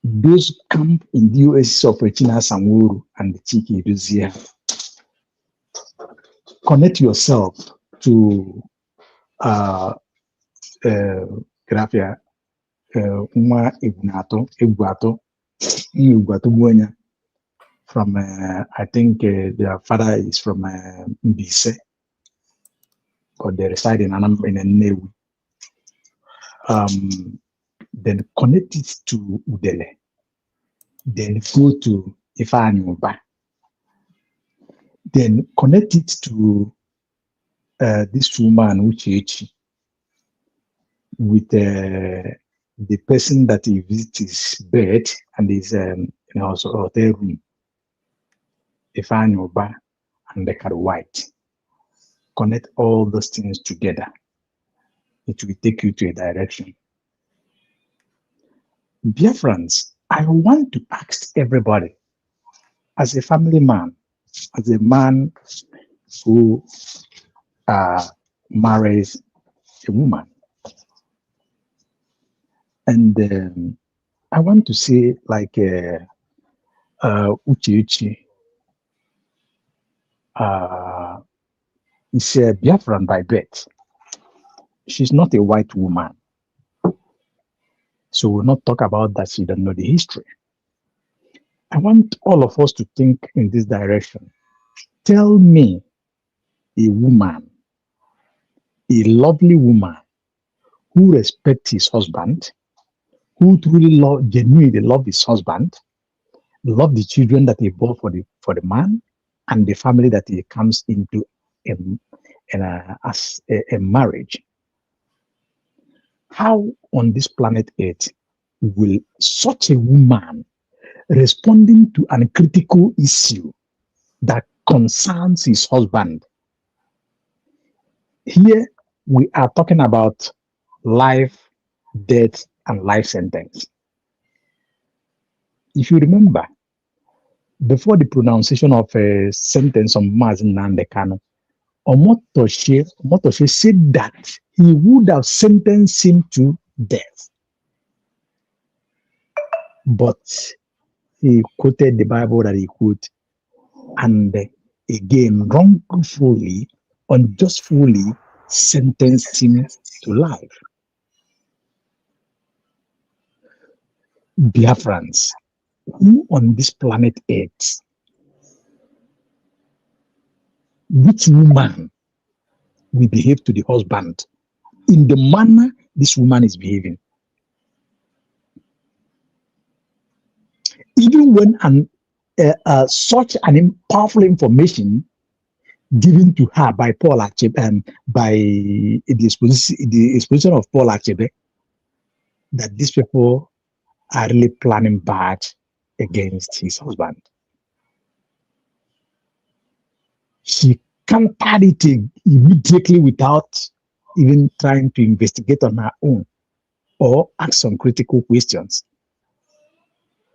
those camp in the US of Chinasamworu and Chike Edoziem, connect yourself to Grafia Uma Igwato Buenya from I think their father is from Mbise, or they reside in Nnewi. Then connect it to Udele. Then go to Ifeanyi. Then connect it to this woman Uchechi with the person that he visits his bed and his hotel room, Ifeanyi and the car white. Connect all those things together. It will take you to a direction. Dear friends, I want to ask everybody, as a family man, as a man who marries a woman, and I want to say, like Uchechi is a Biafran by birth. She's not a white woman. So we'll not talk about that. She doesn't know the history. I want all of us to think in this direction. Tell me a woman, a lovely woman who respects his husband, who truly genuinely love his husband, love the children that he bore for the man, and the family that he comes into as a marriage. How on this planet Earth will such a woman responding to a critical issue that concerns his husband? Here we are talking about life, death, and life sentence. If you remember, before the pronunciation of a sentence on Mazi Nnamdi Kanu, Omotoshe said that he would have sentenced him to death. But he quoted the Bible that he could, and again, wrongfully, unjustly sentenced him to life. Dear friends, who on this planet Earth, which woman will behave to the husband in the manner this woman is behaving? Even when such an powerful information given to her by Paul Achebe, by the exposition of Paul Achebe, that these people are really planning bad against his husband. She countered it immediately without even trying to investigate on her own or ask some critical questions.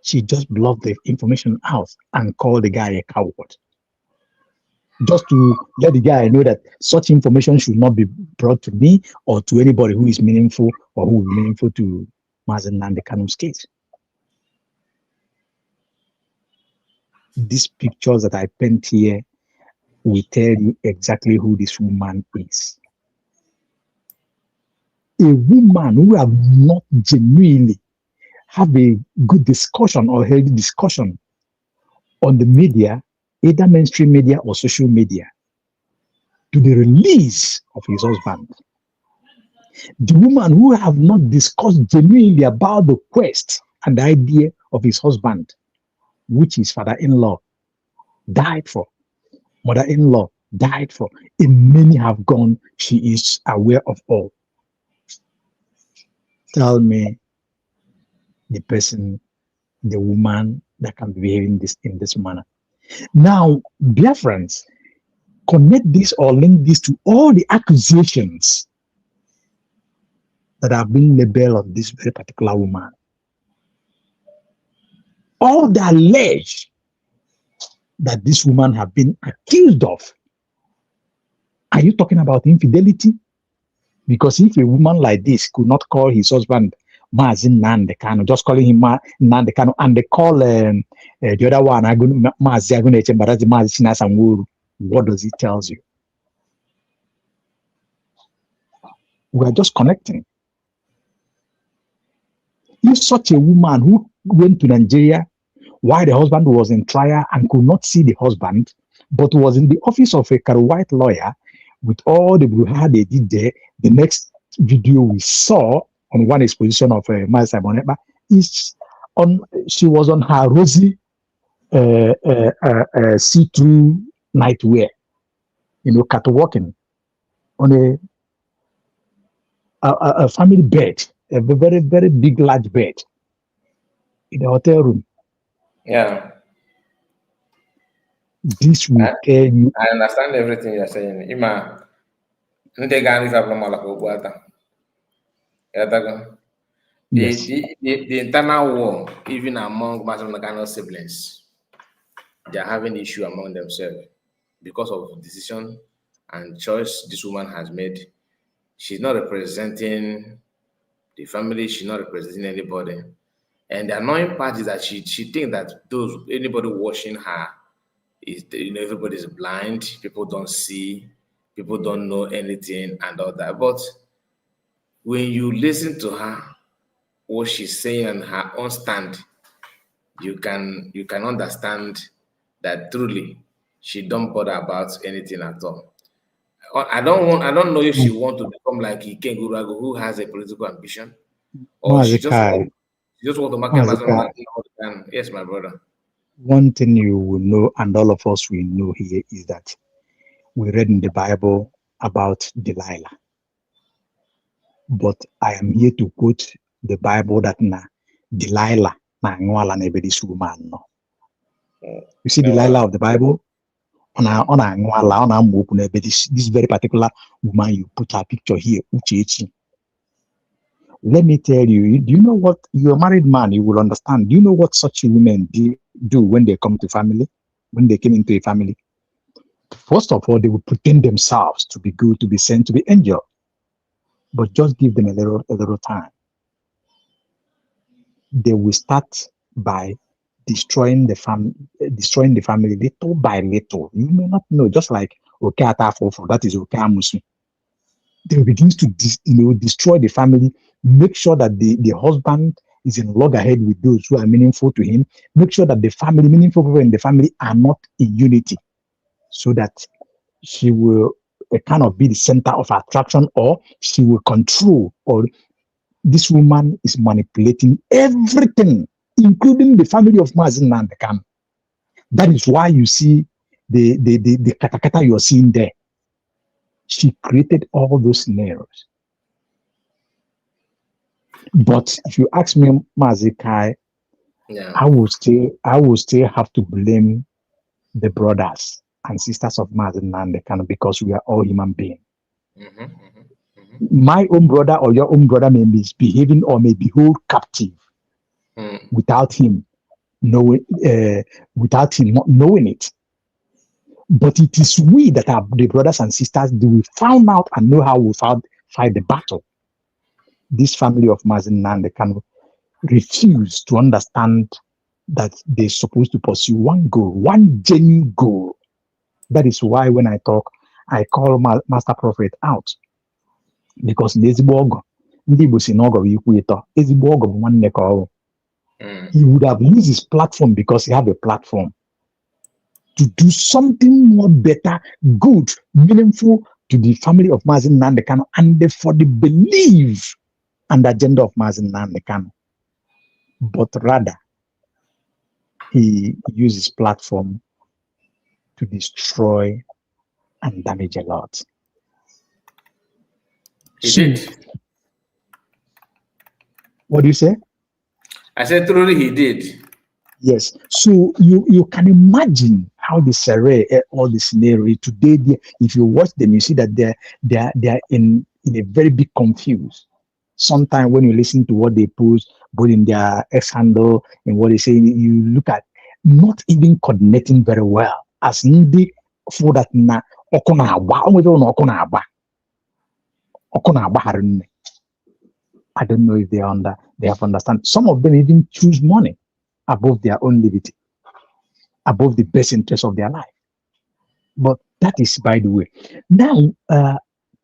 She just bluffed the information out and called the guy a coward, just to let the guy know that such information should not be brought to me or to anybody who is meaningful or who will be meaningful to Mazi Nnamdi Kanu's case. These pictures that I paint here will tell you exactly who this woman is. A woman who have not genuinely have a good discussion or healthy discussion on the media, either mainstream media or social media, to the release of his husband. The woman who have not discussed genuinely about the quest and the idea of his husband, which his father-in-law died for, mother-in-law died for, and many have gone, she is aware of all. Tell me the person, the woman that can be behaving in this manner. Now, dear friends, connect this or link this to all the accusations that have been labeled on this very particular woman. All the alleged that this woman have been accused of. Are you talking about infidelity? Because if a woman like this could not call his husband Mazin Nandekano, just calling him Nandekano, and they call the other one Mazi, what does it tell you? We are just connecting. If such a woman who went to Nigeria while the husband was in trial and could not see the husband, but was in the office of a white lawyer with all the brouhaha they did there, the next video we saw on one exposition of Mazi Boneba is on. She was on her rosy see-through nightwear, catwalking on a family bed, a very, very big, large bed in the hotel room. Yeah. This will tell you. I understand everything you're saying. Ima, Yes. the internal war, even among Masamagano siblings, they are having issue among themselves because of decision and choice this woman has made. She's not representing the family, she's not representing anybody. And the annoying part is that she thinks that anybody watching her is, everybody's blind, people don't see, people don't know anything and all that. But when you listen to her, what she's saying on her own stand, you can understand that truly she don't bother about anything at all. I don't know if she want to become like Iken Gurago, who has a political ambition, or she just want to market Mazi. Yes, my brother. One thing you will know, and all of us will know here, is that we read in the Bible about Delilah. But I am here to quote the Bible that Delilah this woman. You see Delilah of the Bible? This very particular woman, you put her picture here, Uchechi. Let me tell you, do you know what? You're a married man, you will understand. Do you know what such women do when they come to family? When they came into a family? First of all, they will pretend themselves to be good, to be sent, to be angel. But just give them a little time. They will start by destroying the family little by little. You may not know, just like that is Okamusu. They will begin to destroy the family, make sure that the husband is in loggerhead with those who are meaningful to him, make sure that the family, meaningful people in the family are not in unity, so that she will kind of be the center of attraction, or she will control, or this woman is manipulating everything, including the family of Mazin Nandekam. That is why you see the katakata you're seeing there. She created all those scenarios. But if you ask me, Mazikai, yeah, I will still have to blame the brothers and sisters of Mazin Nandekam, because we are all human beings. My own brother or your own brother may be behaving or may be held captive without him knowing, not knowing it. But it is we that are the brothers and sisters that we found out and know how we fight the battle. This family of Mazin Nandekam refuse to understand that they're supposed to pursue one goal, one genuine goal. That is why when I talk, I call Master Prophet out. Because he would have used his platform, because he have a platform, to do something more better, good, meaningful to the family of Mazin Nandekam and for the belief and agenda of Mazin Nandekam. But rather, he used his platform to destroy and damage a lot. He did. What do you say? I said truly he did. Yes. So you can imagine how the survey all the scenario today. If you watch them, you see that they're in a very big confuse. Sometimes when you listen to what they post, both in their X handle and what they say, you look at not even coordinating very well. As ndị for that na ọkụ na-agba, o nwere na ọkụ na-agba nne. I don't know if they have understand. Some of them even choose money above their own liberty, above the best interest of their life. But that is by the way. Now,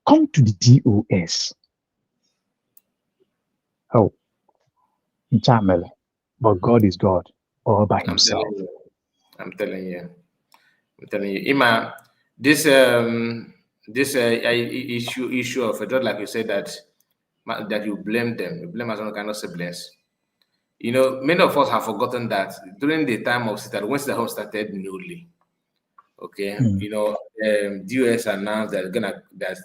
come to the DOS. Oh, Nchamele. But God is God all by himself. I'm telling you. Ima, this issue of just like you said that you blame them, you blame as one kind of siblings. You know, many of us have forgotten that during the time of Sitat, when the home started newly, okay, you know, DOS announced that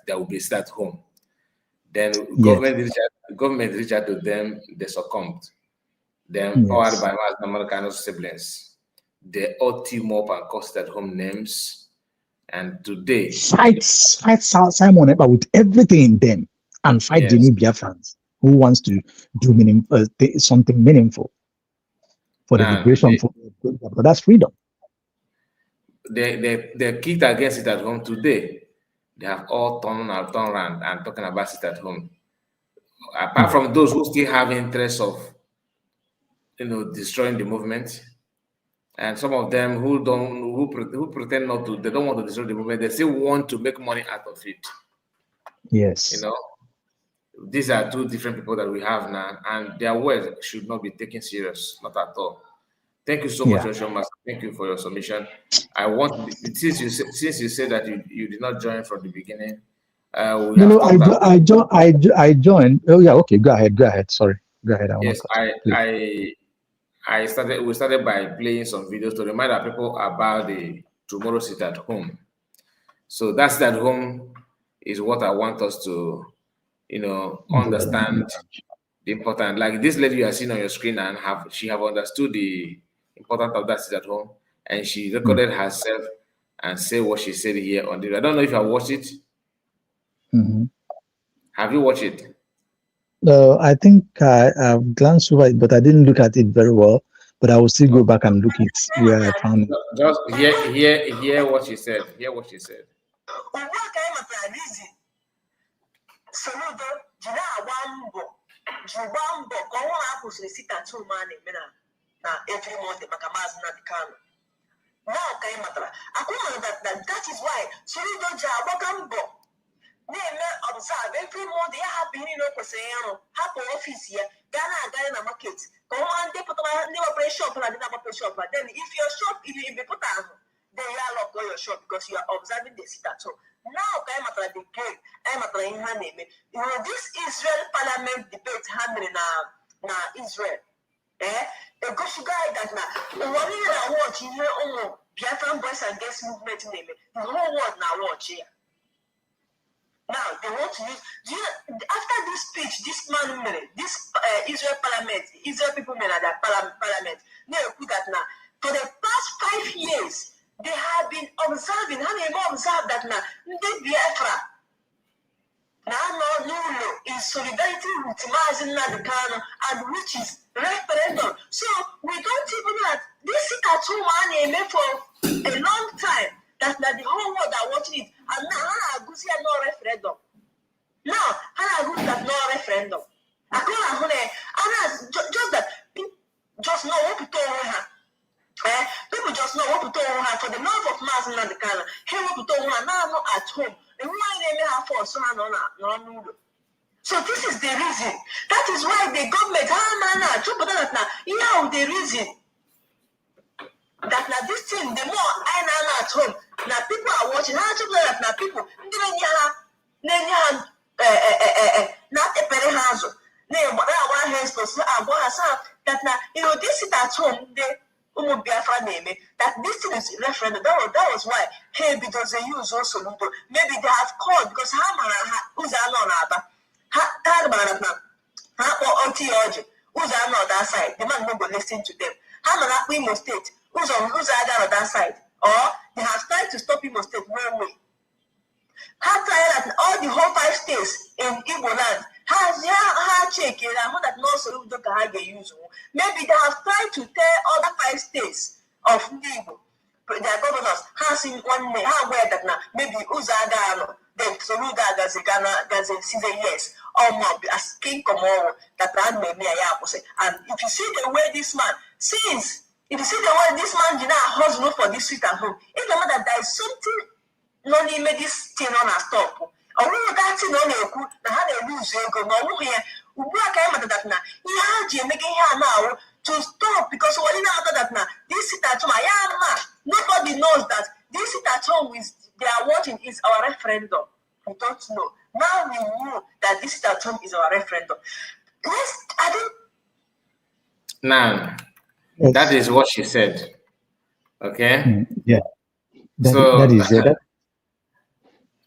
there will be start home. Then government reached out to them, they succumbed. Then powered by Mass kind of siblings. They all team up and cost at home names. And today fight Simon Ekpa with everything in them and fight the new Biafrans who wants to do something meaningful for the liberation for that's freedom. They kicked against it at home today. They have all turned around and talking about it at home. Apart from those who still have interest of destroying the movement. And some of them who pretend not to, they don't want to destroy the movement. They still want to make money out of it. Yes. You know, these are two different people that we have now, and their words should not be taken serious, not at all. Thank you so much, Oshomas. Thank you for your submission. I want, since you said that you did not join from the beginning. I joined. Oh yeah, okay. Go ahead. Sorry, go ahead. We started by playing some videos to remind our people about the tomorrow sit at home. So that's at home is what I want us to, understand the important. Like this lady you are seeing on your screen and she have understood the importance of that sit at home, and she recorded herself and say what she said here on the. I don't know if you have watched it. Have you watched it? I think I glanced over it, but I didn't look at it very well. But I will still go back and look at where I found it. Just hear what she said. Hear what she said. Soludo, jina wambo, kwa wana sita tu mani na every month makamazi na dikano. Now kai matara. Akuma that is why Soludo wakambo. Name observe every month they happen happen office here. Ghana na market. Come on, they put on the operation shop and shop. Then if your shop if you put on, then you are lock your shop because you are observing the sit at home. Now I'm at the game. I'm at the name. You know this Israel parliament debate happening na Israel. A good guy that now one year I watch here Biafran boys and girls movement name. The whole world now watch here. Now they want to use. After this speech, this man, this Israel parliament, Israel people made that parliament. They put that now. For the past 5 years, they have been observing. How they observe that now? They Biafra. Now no in solidarity with Mazin Nadekano and which is referendum. So we don't even have this is a two man for a long time. That the whole world are watching it. And now I go see no referendum. Now I go that no referendum. I go just that just know what to tell her. People just know what to tell her for the love of mass and the color. Hey, what to tell her now at home. And why they may have for so no. So this is the reason. That is why the government the reason. That now this thing, the more I know at home, now people are watching. How to that now people? Not a penny house. One hands that now this is at home. The Biafra name that this thing is referendum. That was why because they use also Soludo. Maybe they have called because who's that side. The man will listen to them. How nọ na Imo State, ụzọ aga on that side, or they have tried to stop Imo State one way. Ha tried that all the whole 5 states in Igbo land ha check it and that no Soludo ka ha ga-use. Maybe they have tried to tell other 5 states of Igbo, their governors, ha seen one day, ha aware that now maybe Uzaga, then Soludo Gazi say yes, or more as King Komoro that may be a and if you see the way this man, since if you see the way this man did not hustle for this street at home, it no matter that there is something no need made this thing on a stop. Or we got to know the how they lose go no here. We came at that now. He had making here now to stop because what matter that now this sit at home. Nobody knows that this sit at home is they are watching is our referendum. We don't know. Now we know that this sit at home is our referendum. I think now that is what she said. Okay. Yeah. That is it.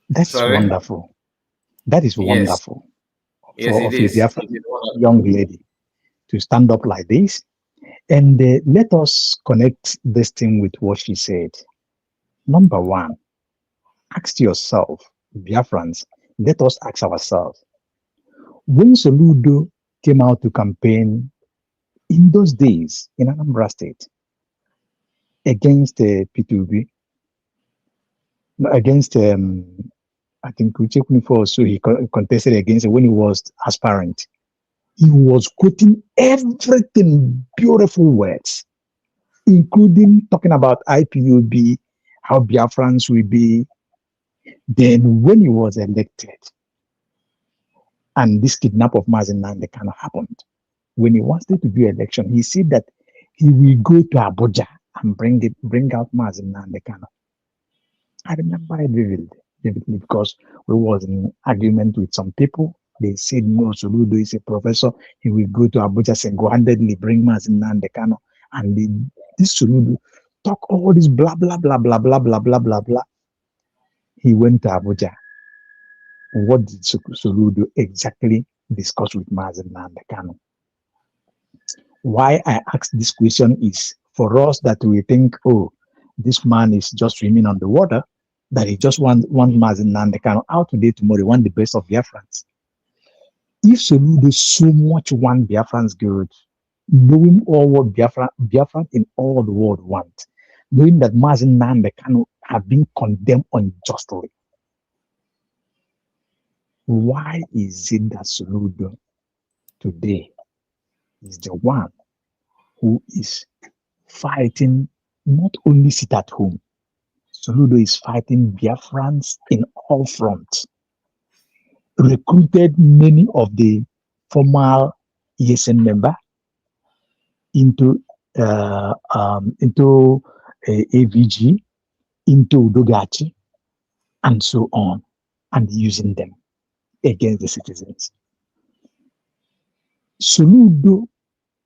That's wonderful. That is wonderful. Yes, for it is. A young lady to stand up like this. And let us connect this thing with what she said. Number one, ask yourself, Biafrans, let us ask ourselves, when Soludo came out to campaign in those days in Anambra State against P2B, against I think so he contested against when he was aspirant. He was quoting everything, beautiful words, including talking about IPOB, how Biafrans will be. Then when he was elected, and this kidnap of Mazen Nandekano happened, when he wanted to do election, he said that he will go to Abuja and bring out Mazen Nandekano. I remember it vividly because we was in agreement with some people. They said, no, Soludo is a professor. He will go to Abuja single-handedly, bring Mazen Nandekano. And this Soludo talk all this blah, blah, blah, blah, blah, blah, blah, blah, blah. He went to Abuja. What did Soludo exactly discuss with Mazen Nandekano? Why I ask this question is for us that we think, oh, this man is just swimming on the water, that he just want Mazen Nandekano out today, tomorrow, want the best of Biafrans. If Soludo so much want Biafrans good, knowing all what Biafran in all the world want, knowing that Mazen Nandekano have been condemned unjustly, why is it that Soludo today is the one who is fighting not only sit at home, Soludo is fighting Biafrans in all fronts, recruited many of the former ESN member into AVG, into Udogachi, and so on, and using them against the citizens. Soludo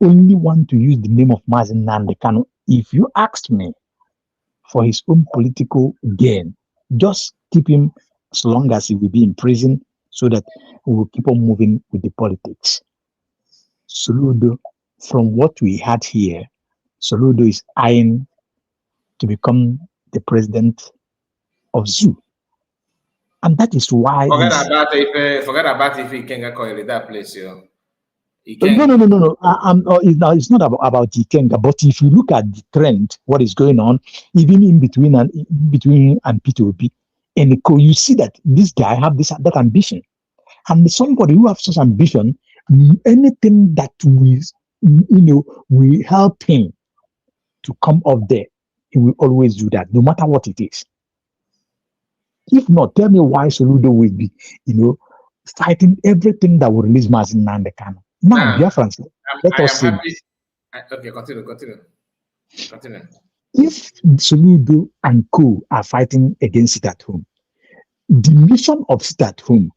only want to use the name of Mazen Nandekano. If you asked me, for his own political gain, just keep him as long as he will be in prison so that we will keep on moving with the politics. Soludo, from what we had here, Soludo is eyeing to become the president of ZOO. And that is why... Forget about if he can call it that place, yo. No. It's not about Ikenga, but if you look at the trend, what is going on, even in between and P2B, and you see that this guy have that ambition, and somebody who has such ambition, anything that will help him to come up there, he will always do that, no matter what it is. If not, tell me why Soludo will be, fighting everything that will release Mazen Nandekano. Now, Biafrans, let us see. Okay, continue. If Soludo and co are fighting against it at home, the mission of sit at home,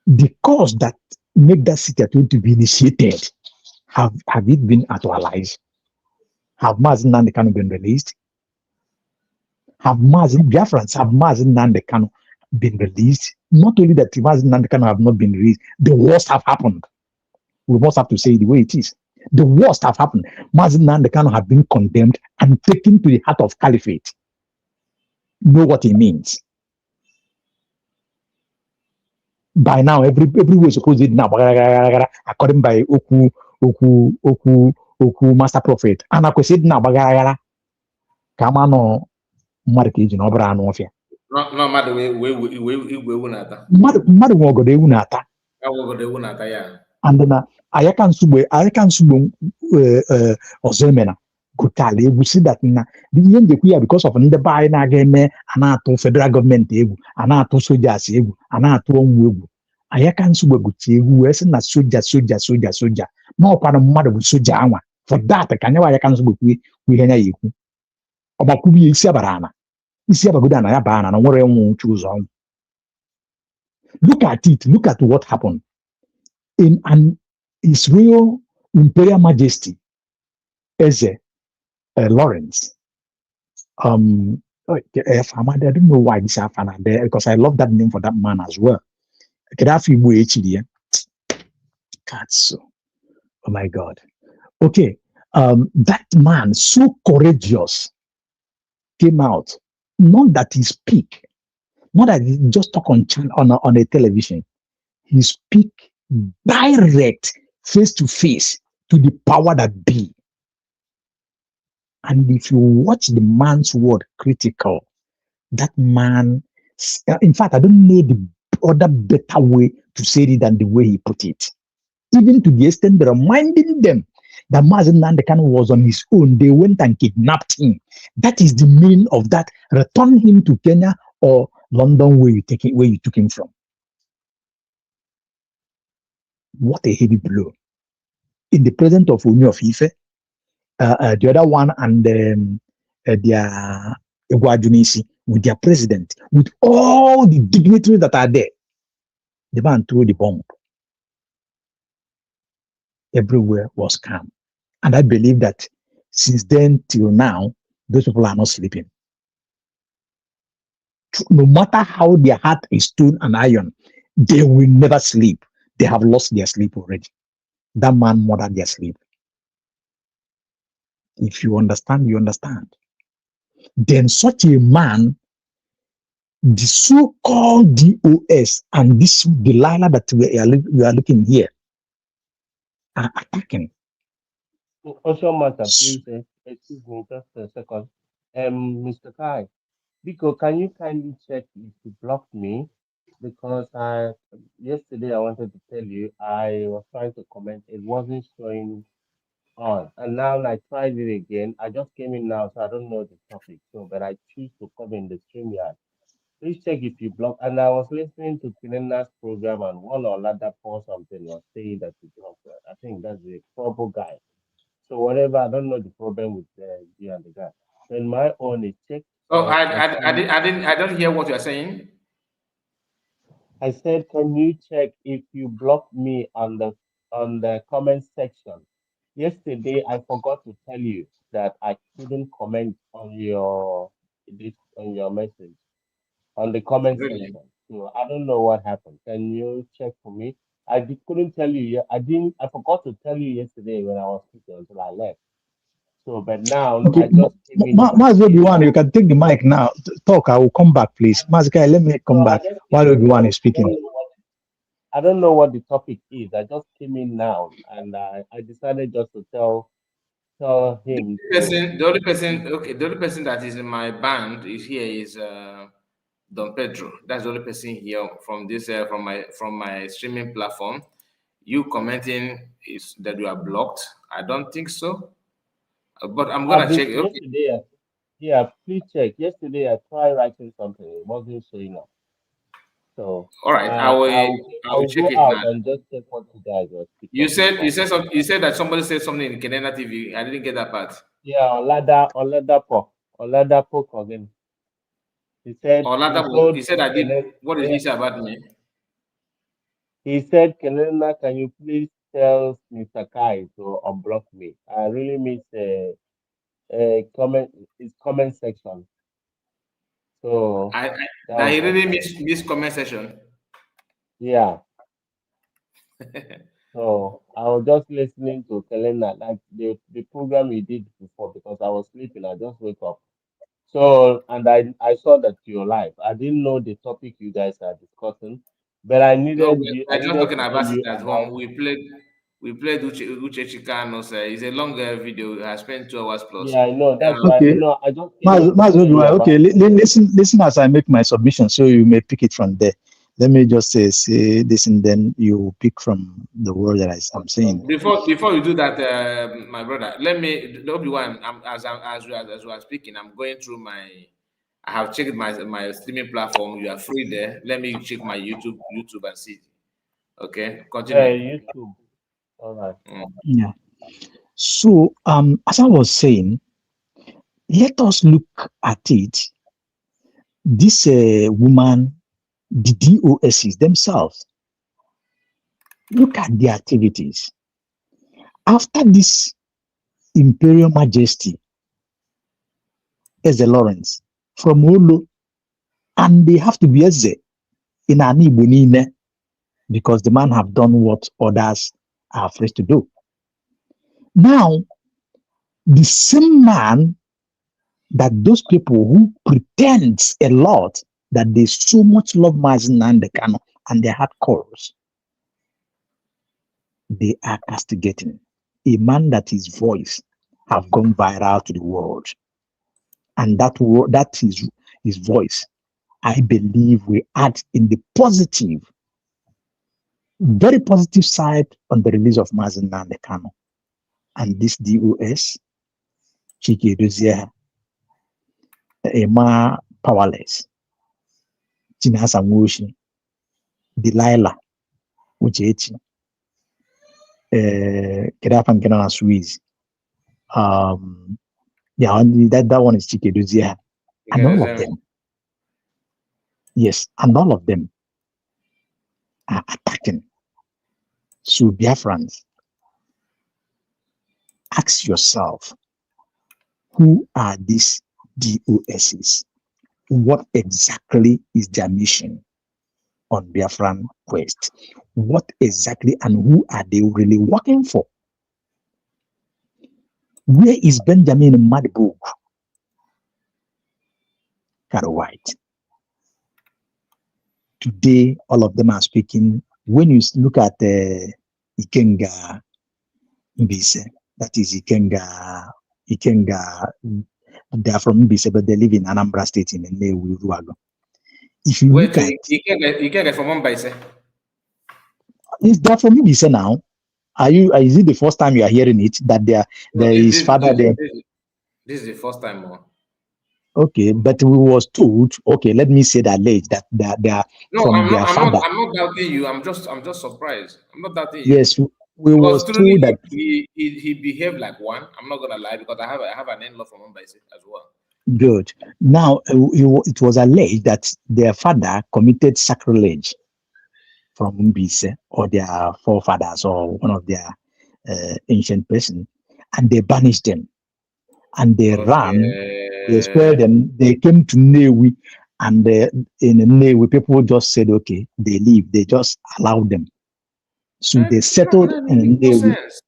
the cause that make that sit at home to be initiated, have it been actualized? Have Mazen Nandekano been released? Have Biafrans Nandekano been released? Not only that Mazen Nandekano have not been released, the worst have happened. We must have to say it the way it is. The worst have happened. Mazi Nnamdi Kanu have been condemned and taken to the heart of caliphate. Know what it means. By now, everywhere is supposed to now, according by Oku Master Prophet. And I said now, come on, market, you know, Branofia. No matter we nata. Mmadụ nwe ọgọdọ ewu na-ata. Ewu nata ya. And na anyị ka nsogbu ọzọ emena gụtala egwu si that na ihe njekwu ya because of ndị be anyị na-aga eme a na-atụ federal gọọmenti egwu a na-atụ sojas egwu a na-atụ ọnwụ egwu anyị ka nsogbu gụta egwu wee sị na soja ma ọkwanụ mmadụ bụ soja anwa for that ka anyị anyị ka nsogbu kwu ihe ya ekwu ọgbakwubi ya isi abagodo ana ya baa na nwere nwụ uche ụzọ ọnwụ. Look at what happened in His Royal Imperial Majesty Eze Lawrence. I don't know why this Afana there because I love that name for that man as well. So, oh my God. Okay, that man so courageous came out. Not that he speak, not that he just talk on a television. He speak direct, face to face to the power that be. And if you watch the man's word critical, that man, in fact, I don't know the other better way to say it than the way he put it. Even to the extent of reminding them that Mazi Nnamdi Kanu was on his own. They went and kidnapped him. That is the meaning of that. Return him to Kenya or London where you took him from. What a heavy blow. In the presence of Oni of Ife, the other one and their Egwajunisi, with their president, with all the dignitaries that are there, the man threw the bomb. Everywhere was calm. And I believe that since then till now, those people are not sleeping. No matter how their heart is stone and iron, they will never sleep. They have lost their sleep already. That man murdered their sleep. If you understand, you understand. Then such a man, the so-called DOS and this Delilah that we are looking here, are attacking. Also, matter, please, excuse me just a second. Mr. Kai, Biko, can you kindly check if you blocked me? Because yesterday I wanted to tell you I was trying to comment, it wasn't showing on, and now I tried it again. I just came in now, so I don't know the topic. So, but I choose to come in the stream yard. Please check if you block. And I was listening to Kinena's program, and one or other or something was saying that you blocked her. I think that's the trouble guy. So whatever, I don't know the problem with you and the guy. Then my own is check. Oh, I don't hear what you're saying. I said, can you check if you blocked me on the comment section? Yesterday, I forgot to tell you that I couldn't comment on your message on the comment section. So I don't know what happened. Can you check for me? Couldn't tell you yet. I forgot to tell you yesterday when I was speaking until I left. So, but now Okay, I just came in. Maz Obi-Wan, you can take the mic now. Talk. I will come back, please. Mazika, let me come back while Obi-Wan is speaking. I don't know what the topic is. I just came in now, and I decided just to tell him. The only person that is in my band is here is Don Pedro. That's the only person here from this from my streaming platform. You commenting is that you are blocked. I don't think so. But I'm gonna check. Yesterday, yeah, please check. Yesterday I tried writing something. It wasn't showing up. So all right, I will check go it out now. and just check what you guys were speaking. You said that somebody said something in Kenena TV. I didn't get that part. Yeah, Oladapo again. He said he said I did. What did he say about me? He said, Kenena, can you please tell Mr. Kai to unblock me? I really miss his comment section. So that he really missed comment section. Yeah. So I was just listening to Kelena, like the program he did before, because I was sleeping. I just wake up. So, and I saw that you're live. I didn't know the topic you guys are discussing, but No, I we're just needed talking to tell about it you at about. home. We played Uche Chikano's. It's a long video. I spent 2 hours plus. Yeah, I know. That's why, Okay. I just came in to tell you Okay, about it. listen as I make my submission so you may pick it from there. Let me just say this and then you pick from the word that I'm saying. Before you do that, my brother, let me Obi-Wan. As we are speaking, I'm going through my. I have checked my streaming platform. You are free there. Let me check my YouTube and see. Okay, Yeah, continue. YouTube. All right. Mm. Yeah. So as I was saying, let us look at it. This woman, the DOSs themselves, look at their activities. After this Imperial Majesty, Eze Lawrence, from Olo, and they have to be Eze in an Igbo niile, because the man have done what others are afraid to do. Now, the same man that those people who pretends a lot that they so much love Mazen and the Kano and their hard cause, they are castigating a man that his voice have gone viral to the world, and that is his voice. I believe we add in the positive, very positive side on the release of Mazen and the Kano and this DOS, Chike Dozier, Emma Powerless, Chinasa Mwoshi, Delilah, Uchechi, Kedafa Nkena Suiz. Yeah, only that one is Chike Dozier. And all of them, yes, and all of them are attacking. So, Biafrans, ask yourself, who are these DOSs? What exactly is their mission on Biafran Quest? What exactly and who are they really working for? Where is Benjamin Madbug? Caro White. Today, all of them are speaking. When you look at Ikenga Mbise, that is Ikenga, they are from Mbise, but they live in Anambra State in Nnewi, Ruago. If you Wait, look at, you get it from one by say. is that from Mbise now? Is it the first time you are hearing it that there is father there? This is the first time. Okay, but we was told, okay, let me say that late that they are No, from their father. I'm not doubting you. I'm just surprised. I'm not doubting you. Yes, we Because was truly told that. he behaved like one. I'm not gonna lie because I have an in-law from Mumbai as well. Good. Now it was alleged that their father committed sacrilege from Mbise or their forefathers or one of their ancient person, and they banished them, and they ran. They spared Okay. them. They came to Newi, and in Newi, people just said, okay, they leave. They just allowed them. So they settled That in makes no Newi. sense.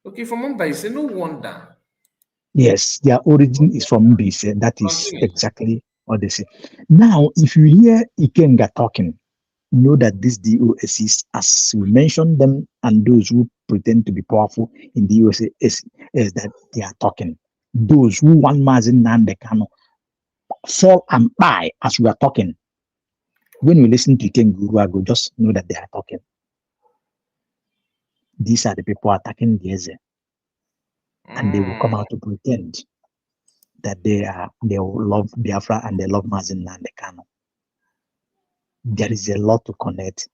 Okay, from Mumbai, no wonder. Yes, their origin is from Mbise. That is Continue. exactly what they say. Now, if you hear Ikenga talking, know that these DOSs, as we mentioned them, and those who pretend to be powerful in the USA is that they are talking. Those who want Mazin Nandekano fall and die as we are talking. When we listen to Ikenga Uruago, just know that they are talking. These are the people attacking the Eze, and they will come out to pretend that they love Biafra and they love Mazin Nandekano. There is a lot to connect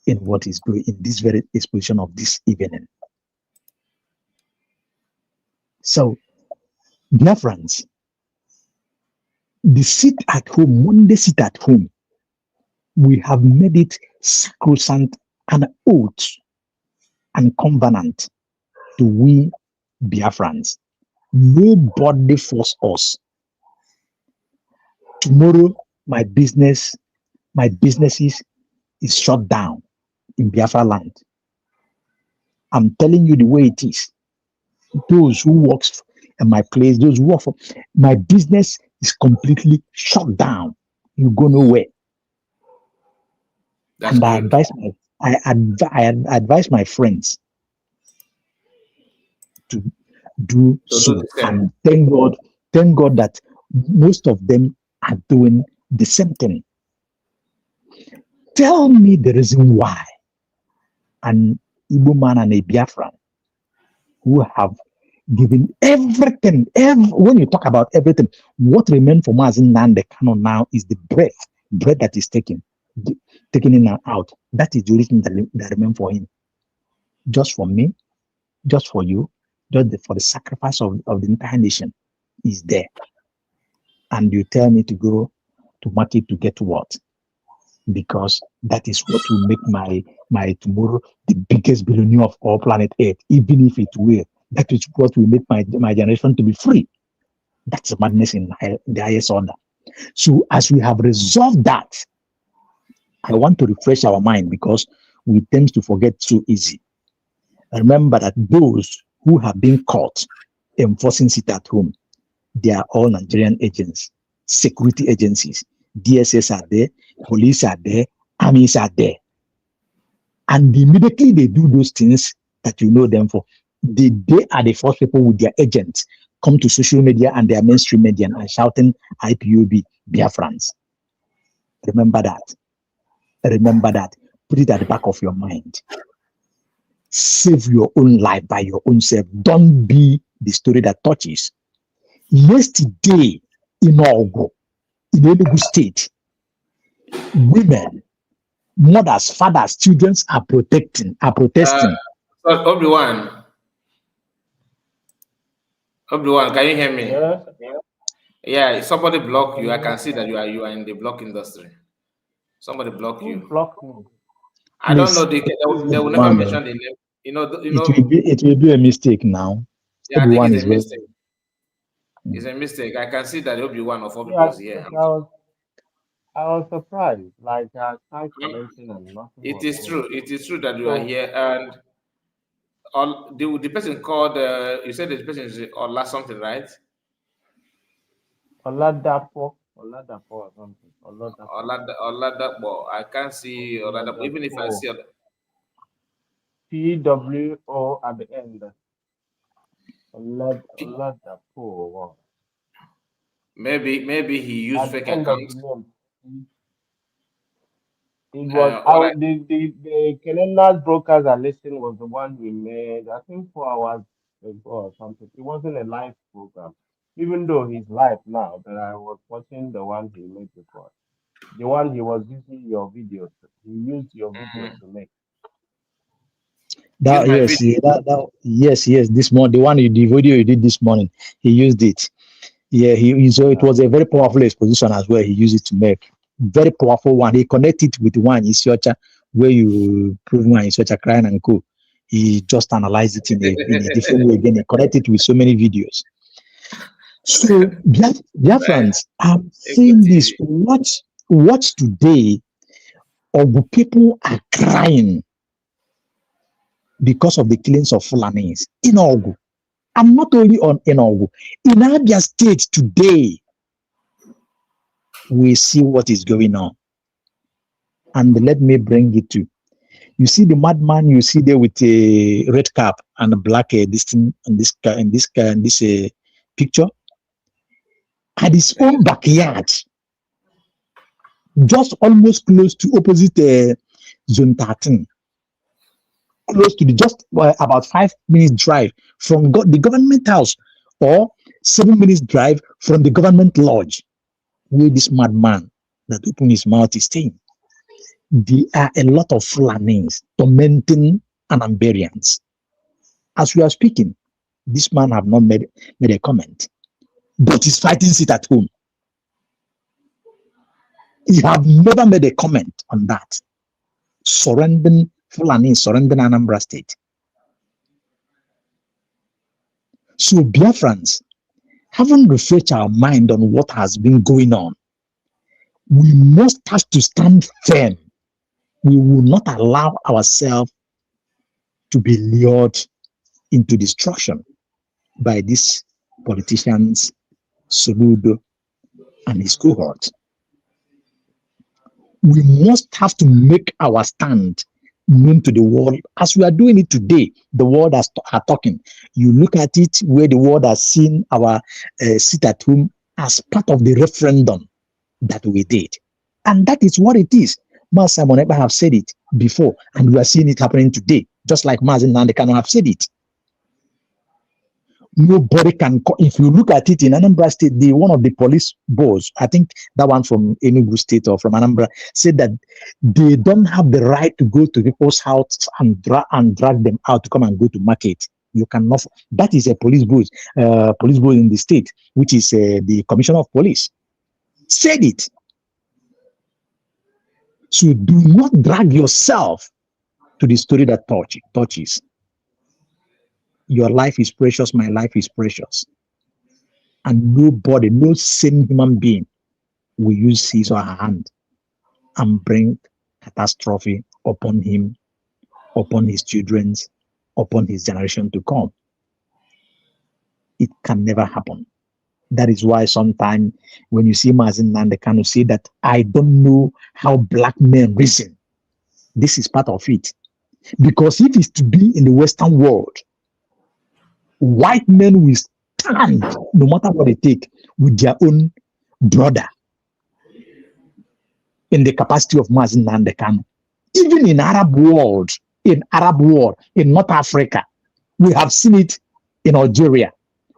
in what is going in this very exposition of this evening. So, Biafrans, the sit at home, Monday sit at home, we have made it sacrosanct an oath and covenant to we Biafrans. Nobody force us. Tomorrow, my businesses is shut down in Biafra land. I'm telling you the way it is. Those who works in my place, those who work for my business is completely shut down. You go nowhere. That's And good. I advise my friends to do So do so. the same. And thank God that most of them are doing the same thing. Tell me the reason why an Igbo man and a Biafran who have given everything, when you talk about everything, what remains for Mazen Nande Kano now is the breath that is taken in and out. That is the only thing that remains for him. Just for me, just for you, for the sacrifice of the entire nation is there. And you tell me to go to market to get what? Because that is what will make my tomorrow the biggest billionaire of all planet Earth, even if it will. That is what will make my generation to be free. That's madness in the highest order. So as we have resolved that, I want to refresh our mind because we tend to forget so easy. Remember that those who have been caught enforcing it at home, they are all Nigerian agents, security agencies. DSS are there, police are there, armies are there. And immediately they do those things that you know them for. They are the first people with their agents come to social media and their mainstream media and shouting IPOB, Biafrans. Remember that. Remember that. Put it at the back of your mind. Save your own life by your own self. Don't be the story that touches. Yesterday in Ogo, in Enugu State, women, mothers, fathers, children are protesting. So Obi-Wan, can you hear me? Yeah. Yeah, somebody block you. I can see that you are in the block industry. Somebody block Who you. blocked me? I don't know. Please, They will never mention the name. it will be a mistake now. Yeah, I think Obi-Wan it's is a very mistake. It's a mistake. I can see that Obi-Wan of all people Yeah, is here. I was surprised. Like I tried commenting and nothing It was is going true. through. It is true that you are So here. And the person called, you said the person is Ola something, right? Oladapo or something. Oladapo. Oladapo. I can't see Oladapo. Even if I Oladapo. see PWO at the end. Oladapo. maybe he used At the fake end of the accounts. name. It was What I out the Canadian brokers are listening was the one we made, I think 4 hours ago or something. It wasn't a live program. Even though he's live now, but I was watching the one he made before. The one he was using your videos. He used your videos to make. use that. my Yes, video. yes. This morning, the video you did this morning, he used it. Yeah, so it was a very powerful exposition as well. He used it to make very powerful one. He connected with one Isiocha where you prove one Isiocha crying and co. He just analyzed it in a different way again. He connected with so many videos. So, Right. Biafrans, I'm Ego saying this. TV. Watch today. Ogu people are crying because of the killings of Fulanis in Ogu. I'm not only in Ogu. In Abia State today, we see what is going on. And let me bring it to you. See the madman you see there with a red cap and a black this thing in this picture at his own backyard, just almost close to opposite zone 13, close to just about 5 minutes drive from the government house or 7 minutes drive from the government lodge where this madman that opened his mouth is staying. There are a lot of Fulanis tormenting Anambarians. As we are speaking, this man have not made a comment, but he's fighting it at home. He have never made a comment on that. Surrendering Fulani, surrendering Anambra State. So Biafrans, haven't refreshed our mind on what has been going on. We must have to stand firm. We will not allow ourselves to be lured into destruction by these politicians, Soludo and his cohort. We must have to make our stand known to the world as we are doing it today. The world are talking. You look at it where the world has seen our sit at home as part of the referendum that we did. And that is what it is. Mas Simon Ekpa have said it before, and we are seeing it happening today, just like Mazi Nnamdi Kanu have said it. Nobody can, if you look at it in Anambra State, one of the police boss, I think that one from Enugu State or from Anambra, said that they don't have the right to go to people's house and drag them out to come and go to market. You cannot. That is a police boss in the state, which is the commissioner of police, said it. So do not drag yourself to the story that touches. Your life is precious, my life is precious. And nobody, no sane human being will use his or her hand and bring catastrophe upon him, upon his children, upon his generation to come. It can never happen. That is why sometimes when you see Mazi Nnamdi Kanu say that, I don't know how black men reason. This is part of it. Because if it's to be in the Western world, white men will stand, no matter what they take, with their own brother in the capacity of Mazi Nnamdi Kanu. Even in Arab world, in North Africa, we have seen it in Algeria,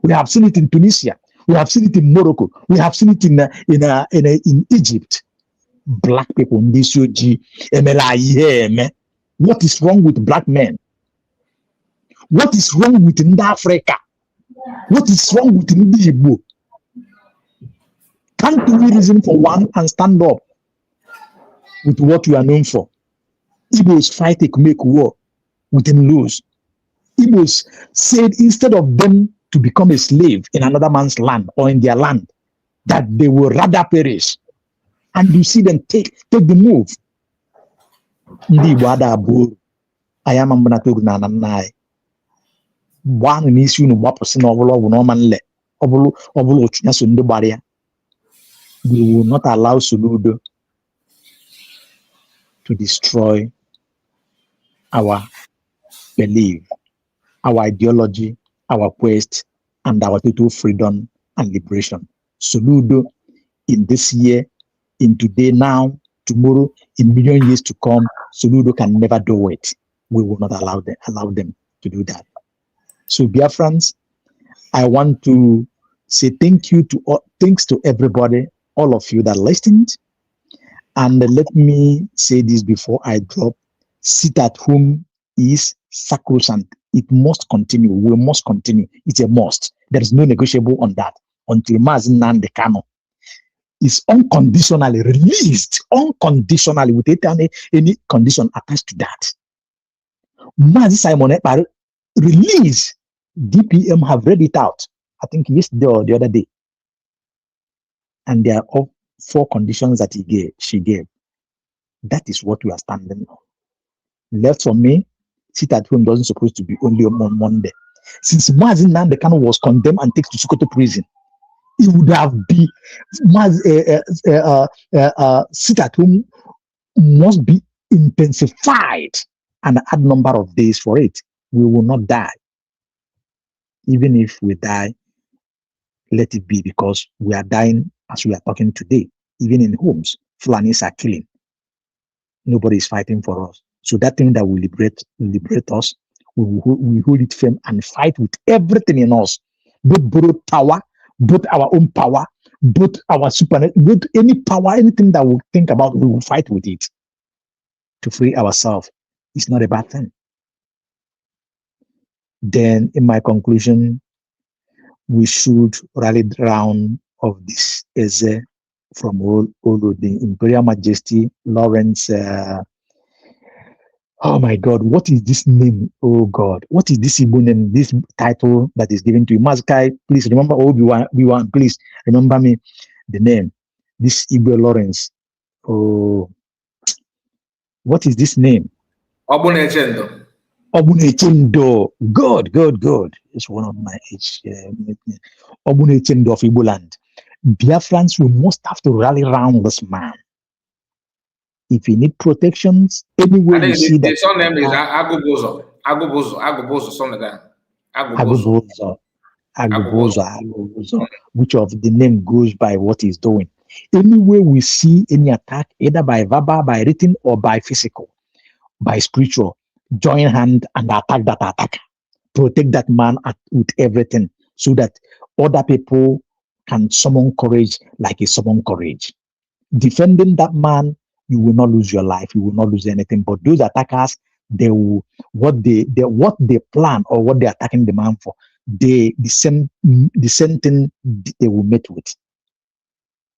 we have seen it in Tunisia, we have seen it in Morocco, we have seen it in Egypt. Black people, what is wrong with black men? What is wrong with North Africa? What is wrong with Igbo? Can't we reason for one and stand up with what we are known for? Igbos fight to make war, we can lose. Igbos said instead of them to become a slave in another man's land or in their land, that they will rather perish. And you see them take the move. I am a one in issue no wapos no man le we will not allow Soludo to destroy our belief, our ideology, our quest, and our total freedom and liberation. Soludo in this year, in today, now, tomorrow, in million years to come, Soludo can never do it. We will not allow them to do that. So, Biafrans, I want to say thanks to everybody, all of you that listened. And let me say this before I drop. Sit at home is sacrosanct. It must continue. We must continue. It's a must. There is no negotiable on that until Mazi Nnamdi Kanu is unconditionally released, unconditionally, without any condition attached to that. Mazi Simon Ekpa release. DPM have read it out, I think yesterday or the other day. And there are all 4 conditions that she gave. That is what we are standing on. Left for me, sit at home doesn't supposed to be only on Monday. Since Mazi Nnamdi Kanu was condemned and taken to Sokoto prison, it would have been sit at home must be intensified and add number of days for it. We will not die. Even if we die, let it be, because we are dying as we are talking today. Even in homes, Fulanis are killing. Nobody is fighting for us. So that thing that will liberate us, we hold it firm and fight with everything in us. Both borrowed power, both our own power, both our both any power, anything that we think about, we will fight with it to free ourselves. It's not a bad thing. Then, in my conclusion, we should rally round of this Eze from Olo, the Imperial Majesty Lawrence. Oh my God, what is this name? Oh God, what is this Igbo name? This title that is given to you, Mazkai. Please remember, Obi-Wan. Please remember me the name. This Igbo Lawrence. Oh, what is this name? Obunechendo. Obunechendo. Good, good, good. It's one of my age. Obunechendo of Igbo land. Biafrans, we must have to rally around this man. If you need protections, anywhere I think you see the that. son name is Agubozo. Agubozo, something like that. Agubozo. Agubozo, which of the name goes by what he's doing. Anywhere we see any attack, either by verbal, by written, or by physical, by spiritual, join hand and attack that attacker. Protect that man with everything so that other people can summon courage like he summoned courage. Defending that man, you will not lose your life, you will not lose anything. But those attackers, they will what they plan or what they're attacking the man for, the same thing they will meet with.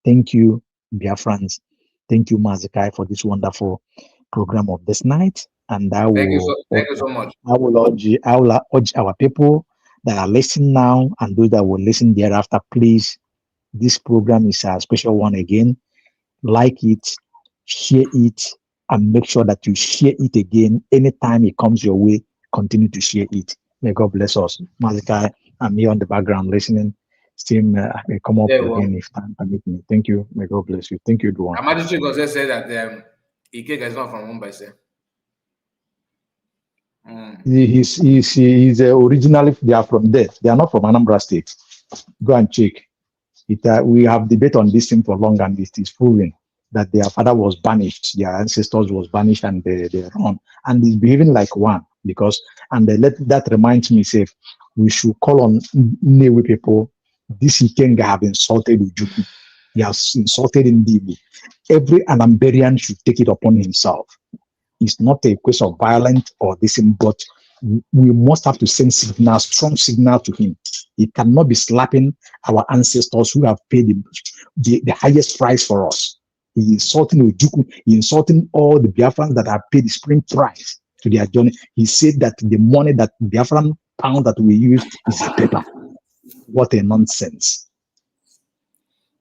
Thank you, Biafrans. Thank you, Mazikai, for this wonderful program of this night. And Thank you so much. I will urge our people that are listening now and those that will listen thereafter, please. This program is a special one again. Like it, share it, and make sure that you share it again. Anytime it comes your way, continue to share it. May God bless us. Mazikai, I'm here on the background listening. Still, I may come up again if time permit me. Thank you. May God bless you. Thank you, Duan. Amadi Chigozie said that Ikega is not from Mumbai. He's originally, they are from there. They are not from Anambra State. Go and check. We have debate on this thing for long, and it is proven that their father was banished, their ancestors was banished, and they run. And he's behaving like one because, and that reminds me, say, we should call on Newe people. This Ikenga have insulted Ujuku. He has insulted Ndibi. Every Anambarian should take it upon himself. It's not a question of violence or this, but we must have to send signal, strong signal to him. He cannot be slapping our ancestors who have paid the highest price for us. He insulting Ojuku, he insulting all the Biafrans that have paid the spring price to their journey. He said that the money that Biafran pound that we use is a paper. What a nonsense.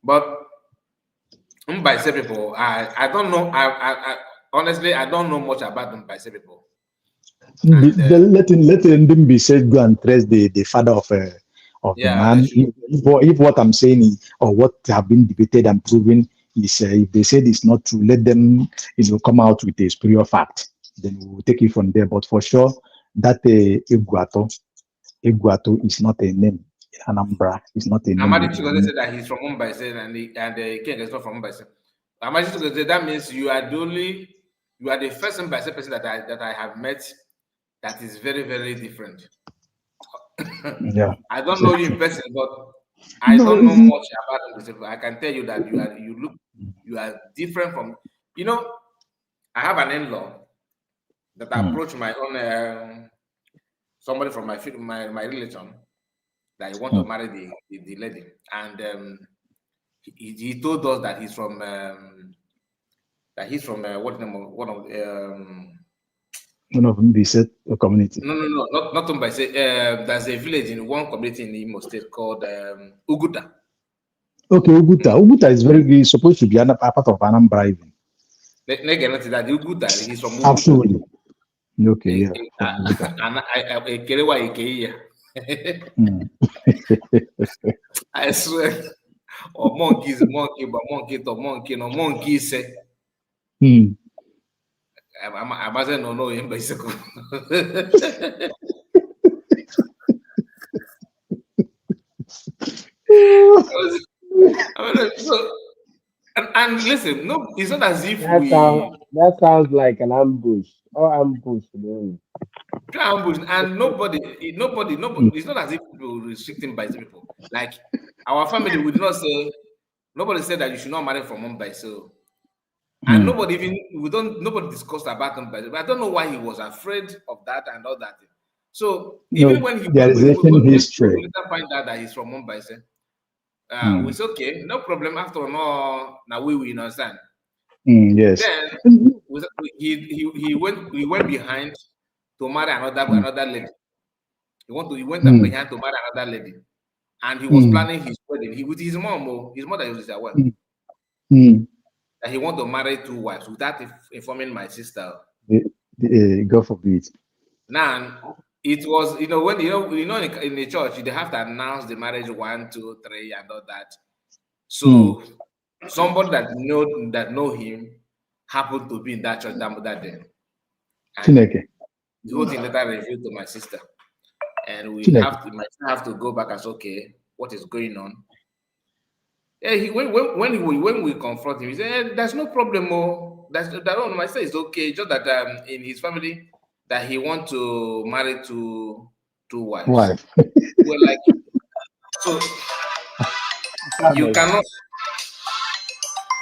But Mbaise people, I don't know. I honestly, I don't know much about Mbaise people. Let him be said, go and trace the father of the man. If what I'm saying is, or what have been debated and proven is, if they said it's not true, let them come out with a superior fact. Then we'll take it from there. But for sure, that Iguato is not a name. Anambra is not a name. Amadi Chigozie said that he's from Mumbai, and the king is not from Mumbai. Amadi Chigozie, that means you are the first Mumbai person that I have met that is very, very different. Yeah. I don't know you in person, but I don't know much about them. I can tell you that you are different from, I have an in-law that approached my own somebody from my religion that he want to marry the lady, and he told us that he's from one of Mbise community. No, not Mbise. There's a village in one community in Imo State called Uguta. Okay, Uguta is very supposed to be a part of Anambra even. That Uguta, he's from Uguta. Absolutely. Okay, yeah. And I swear, or monkey is monkey, but monkey to monkey, no monkey say. I mustn't know him basically. And listen, no, it's not as if that sounds like an ambush or ambush. Ambush, and nobody. It's not as if people restricting by people. Like our family would not say. Nobody said that you should not marry from Mumbai. So, and nobody discussed about Mumbai. But I don't know why he was afraid of that and all that. So even when he there is history, we later find out that he's from Mumbai. We said, okay, no problem. After all, now we understand. Yes. Then he went behind to marry another lady. He went behind to marry another lady, and he was planning his wedding. With his mom, his mother is aware that he want to marry 2 wives without informing my sister. God forbid. Now, it was, when in the church they have to announce the marriage 1, 2, 3 and all that. So somebody that know him happened to be in that church that day. And the whole thing later revealed to my sister. And my sister have to go back and say, okay, what is going on? Yeah, when we confront him, he said, there's no problem, my sister is okay, just that in his family that he want to marry two wives. We're like, so you cannot.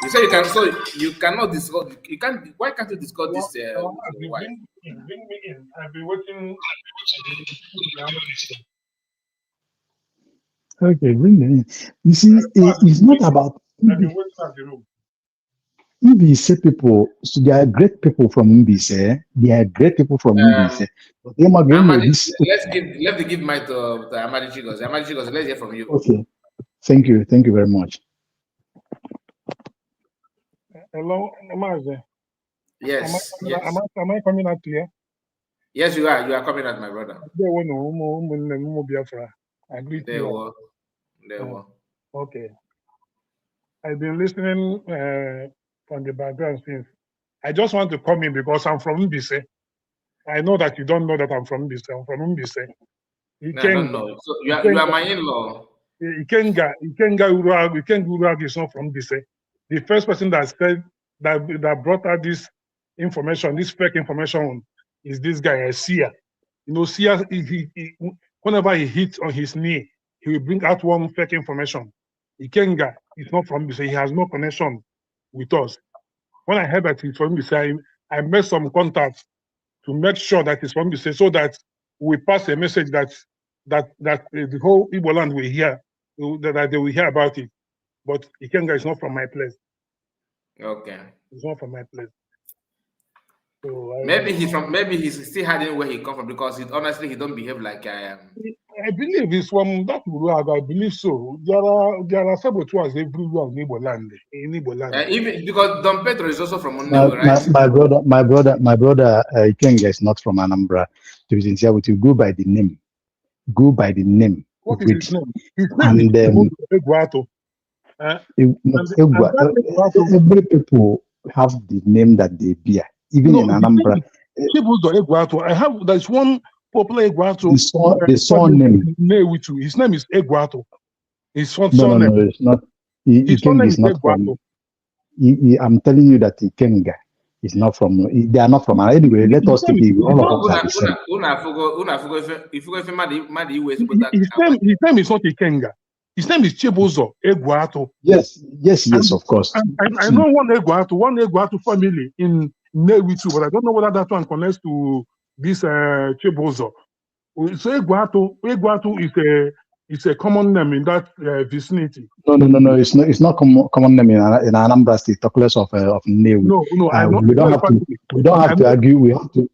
You say you can, so you cannot discuss. You can't. Why can't you discuss this? Why? Bring me in. I've been waiting. Okay, bring them in. You see, it's not about. I've been waiting at the room. Mbise people, so they are great people from Mbise. They are great people from Mbise. But they might let's give mic to Amadi Chigos. Amadi Chigos, let's hear from you. Okay, thank you very much. Hello, Maze. Yes. Am I coming out clear? Yes, you are. You are coming out, my brother. I agree. They were. Okay. I've been listening from the background since. I just want to come in because I'm from Mbise. I know that you don't know that I'm from Mbise. I'm from Mbise. I don't know. So you are my in-law. Ikenga Urag is not from Mbise. The first person that said that brought out this information, this fake information, is this guy, Sia. Sia, whenever he hits on his knee, he will bring out one fake information. Ikenga is not from Mbise. He has no connection with us. When I heard that he's from Mbise, I made some contacts to make sure that he's from Mbise, so that we pass a message that the whole Igbo land will hear, that they will hear about it. But Ikenga is not from my place. Okay. It's not from my place. So maybe he's still hiding where he come from, because honestly he don't behave like I am. I believe he's from that Urag. I believe so. There are saboteurs everywhere in Igbo land. Even because Don Pedro is also from Onewe, right? My brother Ikenga is not from Anambra. To be sincere with you, go by the name. What is his name? His name is Egwato. Every people have the name that they bear, even in Anambra. There's one popular Egwato. The son name. His name is Egwato. His son name. No, it's not. His son name is not from. I'm telling you that Ikenga is not from. They are not from. Anyway, let us take it. All of us are the same. His name is not Ikenga. His name is Chibuzo Egwato. Yes, of course. I know one Egwato family in Nnewi too, but I don't know whether that one connects to this Chibuzo. So Egwato is a common name in that vicinity. No. It's not common name in Anambra State. Talk less of Nnewi. No. We don't have to argue. We have to.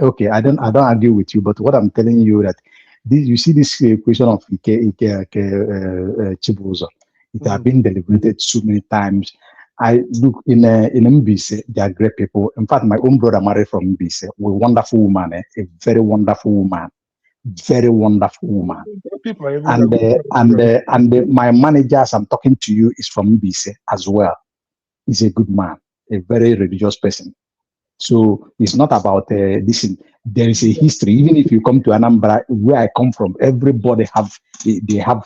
Okay. I don't argue with you. But what I'm telling you that. You see this question of Chibuzo. It has been deliberated so many times. I look in Mbise, they are great people. In fact, my own brother married from Mbise, a wonderful woman, a very wonderful woman, And my manager, as I'm talking to you, is from Mbise as well. He's a good man, a very religious person. So it's not about this. There is a history. Even if you come to Anambra, where I come from, everybody have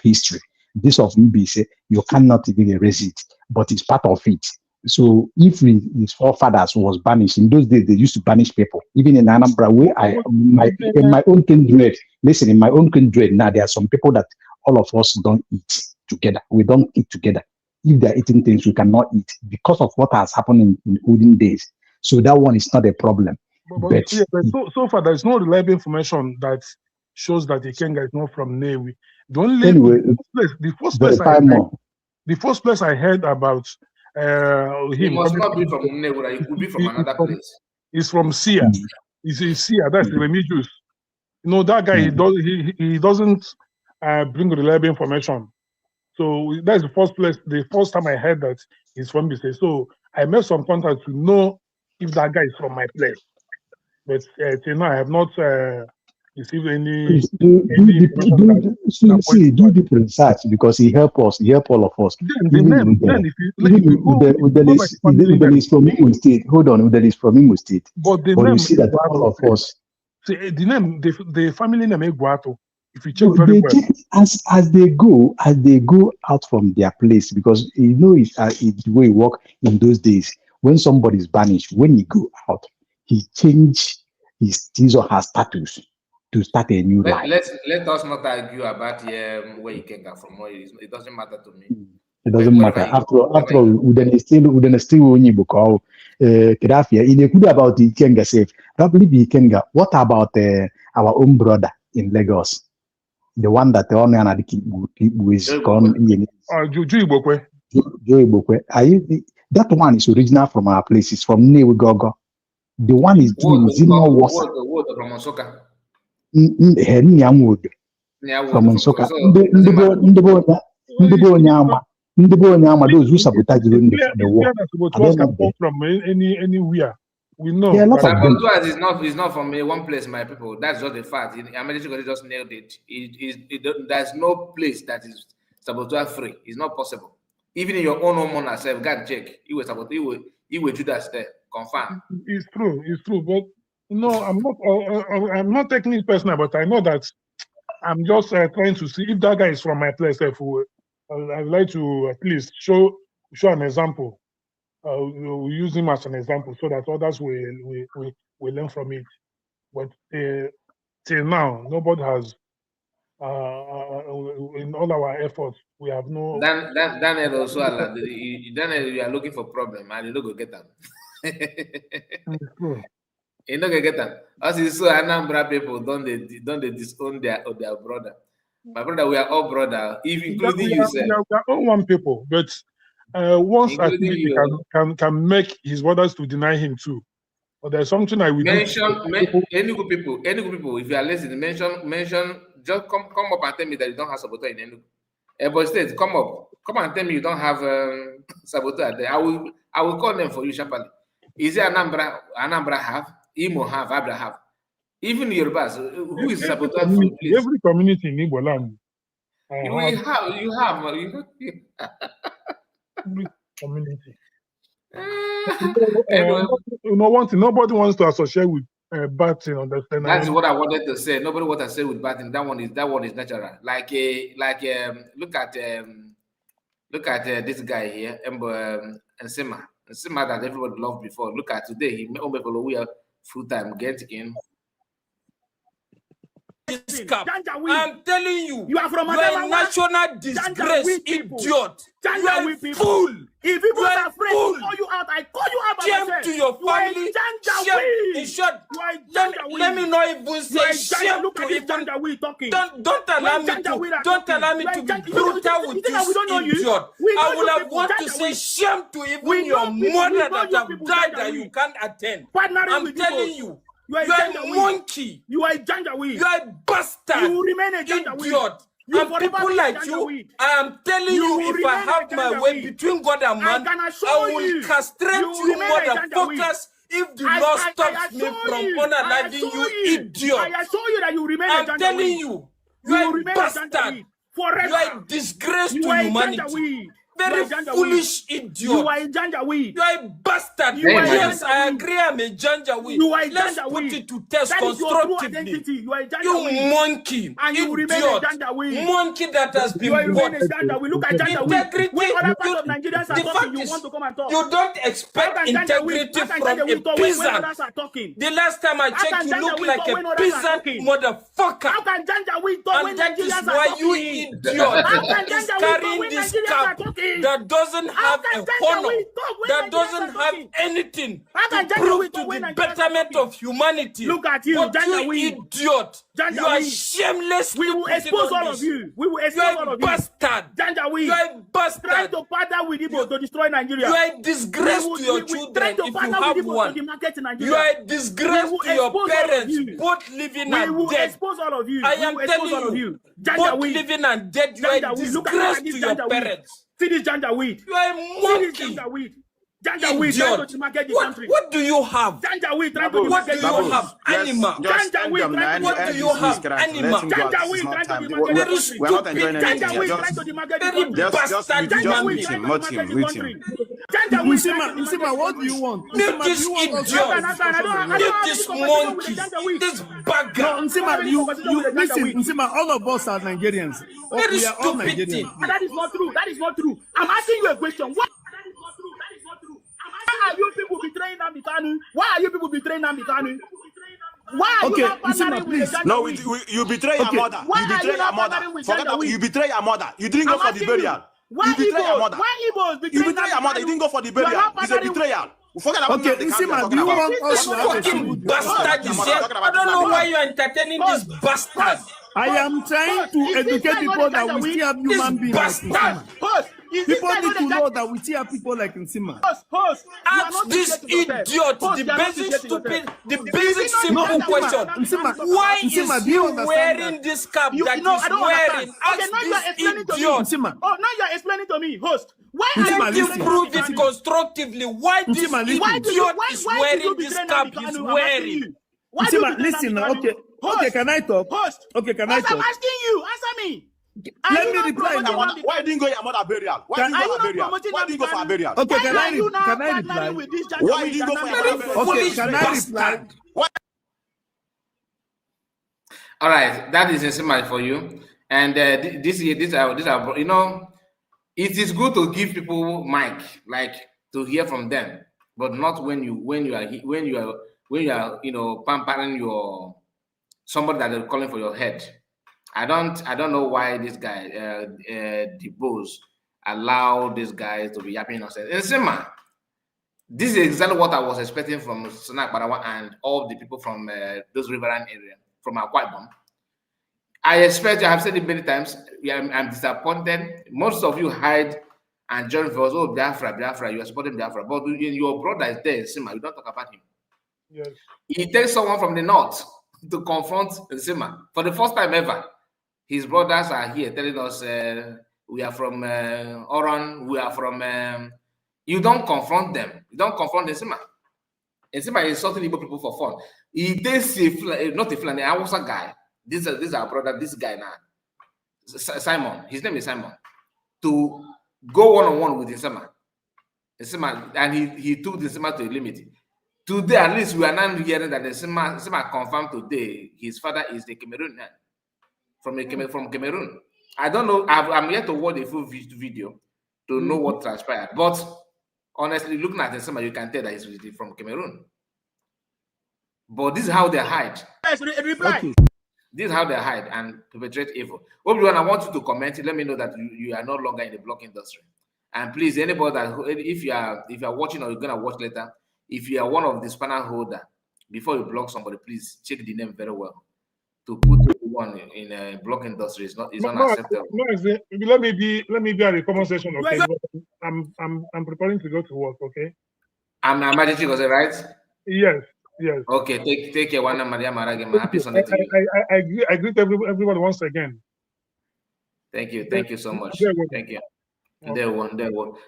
history. This of Mbise, you cannot even erase it, but it's part of it. So if his forefathers was banished, in those days they used to banish people. Even in Anambra, where in my own kindred, listen, in my own kindred, now there are some people that all of us don't eat together. We don't eat together. If they're eating things we cannot eat because of what has happened in olden days. So that one is not a problem. But so far, there is no reliable information that shows that Ikenga is not from Nnewi. The first place I heard about him. He must not be from Nnewi. He could be from another place. He's from Sia. He's Sia. That's Remigius. That guy. He doesn't bring reliable information. So that's the first place. The first time I heard that he's from Mbise. So I made some contact to know if that guy is from my place. But till now, I have not received any Please information that do the research because he help us, he help all of us. Then Even if you go by the family Udele name, is from Imo State. Hold on, Udele is from Imo State. but the But you name see that all of us, the name, the family name Eguato. If you check very they well, check as they go out from their place, because you know it's the way it work in those days. When somebody is banished, when he go out, he change his or her status to start a new life. Let us not argue about where you can get from. It doesn't matter to me. It doesn't matter. After all, Udene still only because Kedafia in a about the Ikenga safe. Probably the Ikenga. What about our own brother in Lagos? The one that the only is gone in Joey Bokwe. That one is original from our places, from Newigogo. The one is doing more worse. From Osoka. From Osoka. Those who sabotage the war. Saboteurs can come from anywhere. We know. Yeah, a lot of them. Is not from one place, my people. That's just the fact. America just nailed it. There's no place that is saboteur free. It's not possible. Even in your own home yourself, God check. You will sabotage. You will do that there. Confirm. It's true. But no, I'm not taking it personal, but I know that I'm just trying to see if that guy is from my place. I'd like to at least show an example. We use him as an example so that others will learn from it. But till now, nobody has. In all our efforts, we have no. Daniel also, Daniel, you are looking for problem, and you don't go get them. You don't go get them. As you saw, Anambra people don't they disown their brother. My brother, we are all brother, even including you, sir. We are all one people, but once activity can make his brothers to deny him too. But there's something I will mention. Any good people. If you are listening, mention. Just come up and tell me that you don't have saboteur in Enugu. Ebonyi State, come and tell me you don't have saboteur there. I will call them for you sharply. Is it Anambra have? Imo have? Abra have? Even Yorubas, who is saboteur for the place? Every community in Igbo land. You have every community. One thing, nobody wants to associate with bad thing. Understand? That's what I wanted to say. Nobody wants to say with bad thing. That one is natural. Look at this guy here, Nsima that everybody loved before. Look at today. He we are full time getting. I'm telling you, you are a national disgrace, idiot. You are a fool. If people are afraid to call you out, I call you out by myself. Shame to your family. Shame. In short, let me not even say shame to even. Don't allow me to be brutal with this idiot. I would have wanted to say shame to even your mother that have died that you can't attend. I'm telling you. You are a monkey. You are a janjaweed. You are a bastard. You remain a janjaweed. Idiot. And people like you, I am telling you, if I have my way between God and man, I will castrate you motherfuckers if the law stops me from unaliving you, idiot. I assure you that you remain a janjaweed. I'm telling you, you are a bastard. You are a disgrace to humanity. Very foolish idiot. You are a janjaweed. You are a bastard. Yes, I agree. I'm a janjaweed. Let's put it to test constructively. You monkey, and you remain a janjaweed. Monkey that has been born. Look at janjaweed. Integrity. The fact is, you don't expect integrity from a peasant. The last time I checked, you look like a peasant motherfucker. How can janjaweed talk when and that is Nigerians why are you talking? idiot is carrying this cap that doesn't have a honor, that doesn't have anything to prove to the betterment of humanity. Look at you, but you idiot. You are shameless. We will expose all of you. We will expose all of you. Bastard. Janjaweed. You are a bastard. Trying to partner with Igbo to destroy Nigeria. You are a disgrace to your children if you have one. You are a disgrace to your parents, both living and dead. We will expose all of you. I am telling you, both living and dead, you are a disgrace to your parents. See this janjaweed. You are a monkey. Janjaweed trying to market the country. What do you have? Janjaweed trying to market the country. What do you have? Animal. Janjaweed trying to what do you have? Animal. Janjaweed trying to market the country. We're not enjoying anything. Janjaweed trying to market the country. Just mute him. Nsima, what do you want? This idiot, this monkey, this bagger. No, Nsima, you listen, Nsima, all of us are Nigerians. We are all Nigerians. That is not true. That is not true. I'm asking you a question. What? Why are you people betraying Nnamdi Kanu? Why are you people betraying Nnamdi Kanu? Why are you not partnering with the No, you betray your mother. Why You betray your mother. Forget about you betray your mother. You didn't go for the burial. Why You betray your Igbos? mother. Why Igbos You betray your mother. You didn't go for the burial. It's a betrayal. Forget about Okay, Nsima, do you want us This to have a fucking bastard is here. I don't know why you're entertaining this bastard. I am trying to educate people that we still have human beings like Nsima. People need to know that we still have people like Nsima. Ask this idiot the basic stupid, the basic simple question. Why is he wearing this cap that he's wearing? Ask this idiot. Oh, now you're explaining to me, host. Why are you prove it constructively? Why this idiot is wearing this cap he's wearing? Nsima, listen now. Okay, can I talk? Okay, can I talk? I'm asking you. Answer me. Let me reply now. Why didn't you go your mother burial? Why didn't you go for burial? Why didn't you go for a burial? Okay, can I reply? Why didn't you go for your mother burial? Okay, can I reply? All right, that is a simile for you. And this are, you know, it is good to give people mic, like to hear from them, but not when you are you know, pampering your somebody that is calling for your head. I don't know why this guy DeBose allow this guy to be yapping nonsense. Nsima, this is exactly what I was expecting from Sanak Barawa and all the people from those riverine area, from Akwa Ibom. I have said it many times, I'm disappointed. Most of you hide and join for us. Oh, Biafra, you are supporting Biafra. But your brother is there, Nsima, you don't talk about him. Yes. He takes someone from the north to confront Nsima. For the first time ever, his brothers are here telling us we are from Oran, we are from... you don't confront them. You don't confront Nsima. Nsima is insulting Igbo people for fun. He takes not a Fulani, a Hausa guy. This is our brother, this guy now. Simon, his name is Simon. To go one-on-one with Nsima, and he took Nsima to a limit. Today, at least, we are now hearing that Nsima confirmed today his father is the Cameroonian, from Cameroon. I don't know. I'm yet to watch the full video to know what transpired. But honestly, looking at Nsima, you can tell that he's from Cameroon. But this is how they hide. Reply. This is how they hide and perpetrate evil. Obi-Wan, I want you to comment. Let me know that you are no longer in the block industry. And please, anybody that if you are watching or you're gonna watch later, if you are one of the spanner holder, before you block somebody, please check the name very well. To put one in a block industry is unacceptable. Let me be at the comment section, okay? I'm preparing to go to work, okay? I'm Magic, was it right? Yes. Okay, take care. One Maria Maragem. Happy Sunday to you. I greet everybody once again. Thank you so much. Thank you. There one.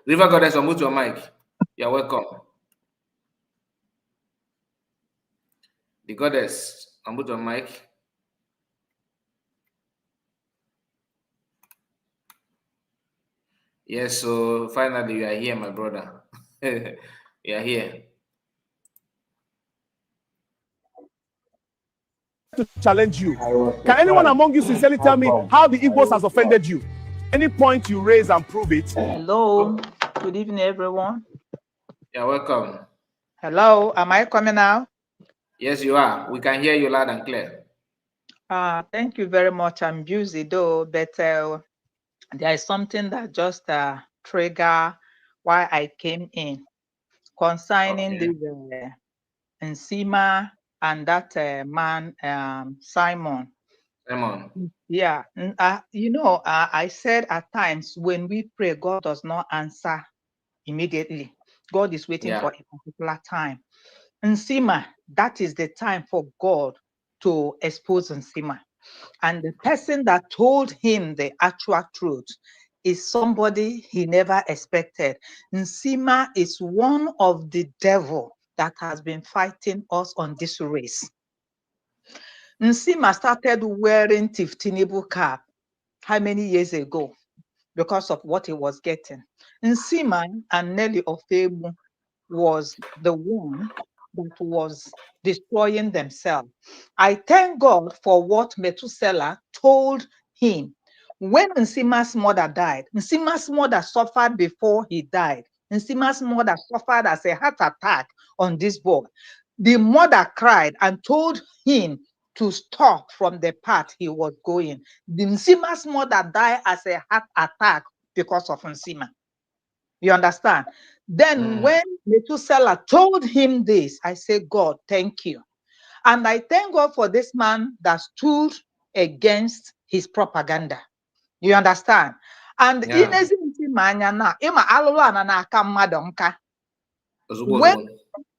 River Goddess, unmute your mic. You're welcome. The Goddess, unmute your mic. Yes, so finally you are here, my brother. You are here. To challenge you. Can anyone among you sincerely tell me how the Igbos has offended you? Any point you raise and prove it. Hello, good evening, everyone. You're welcome. Hello, am I coming now? Yes, you are. We can hear you loud and clear. Thank you very much. I'm busy though, but there is something that just triggered why I came in concerning the Nsima and that man, Simon. Yeah, I said at times when we pray, God does not answer immediately. God is waiting for a particular time. Nsima, that is the time for God to expose Nsima. And the person that told him the actual truth is somebody he never expected. Nsima is one of the devil that has been fighting us on this race. Nsima started wearing Tiftinibu cap how many years ago because of what he was getting. Nsima and Nelly Ofebu was the one that was destroying themselves. I thank God for what Methuselah told him. When Nsima's mother died, Nsima's mother suffered before he died. Nsima's mother suffered as a heart attack on this board. The mother cried and told him to stop from the path he was going. The Nsima's mother died as a heart attack because of Nsima. You understand? Then when Methuselah told him this, I said, God, thank you. And I thank God for this man that stood against his propaganda. You understand? And Yeah. when,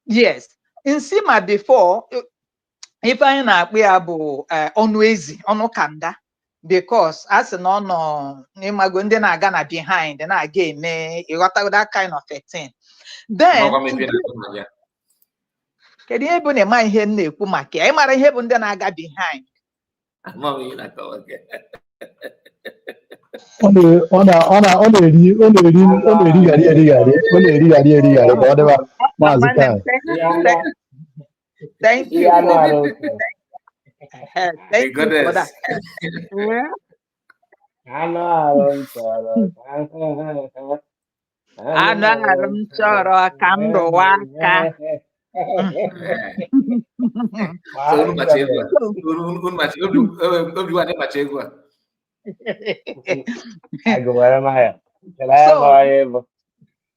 yes, Nsima before, if I na-akpụ ya bụ ọnụ ezi, ọnụ kanda, because as an honor, n'ịmago ndị na-aga na behind, na-aga eme, ịghọta that kind of a thing. Then, kedu ihe bụ na-ema ihe m na-ekwu maka ya? Ịmara ihe bụ ndị na-aga behind. Ọ na-erigharị ka ọ dịba Maazị Kai. Thank you for thank you for that. Anụ m chọrọ ka m rụwa aka.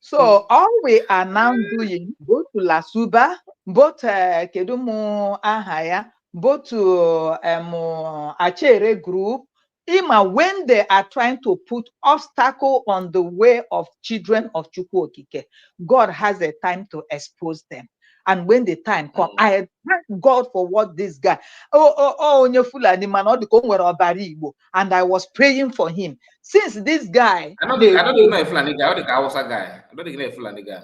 So all we are now doing, both to Lasuba, both Kedumu Ahaya, both to Achere group, when they are trying to put obstacle on the way of children of Chukwokike, God has a time to expose them. And when the time comes, I thank God for what this guy, and I was praying for him. Since this guy, I don't think you know a Fulani guy. I don't think I was a guy. I don't think you know a Fulani guy.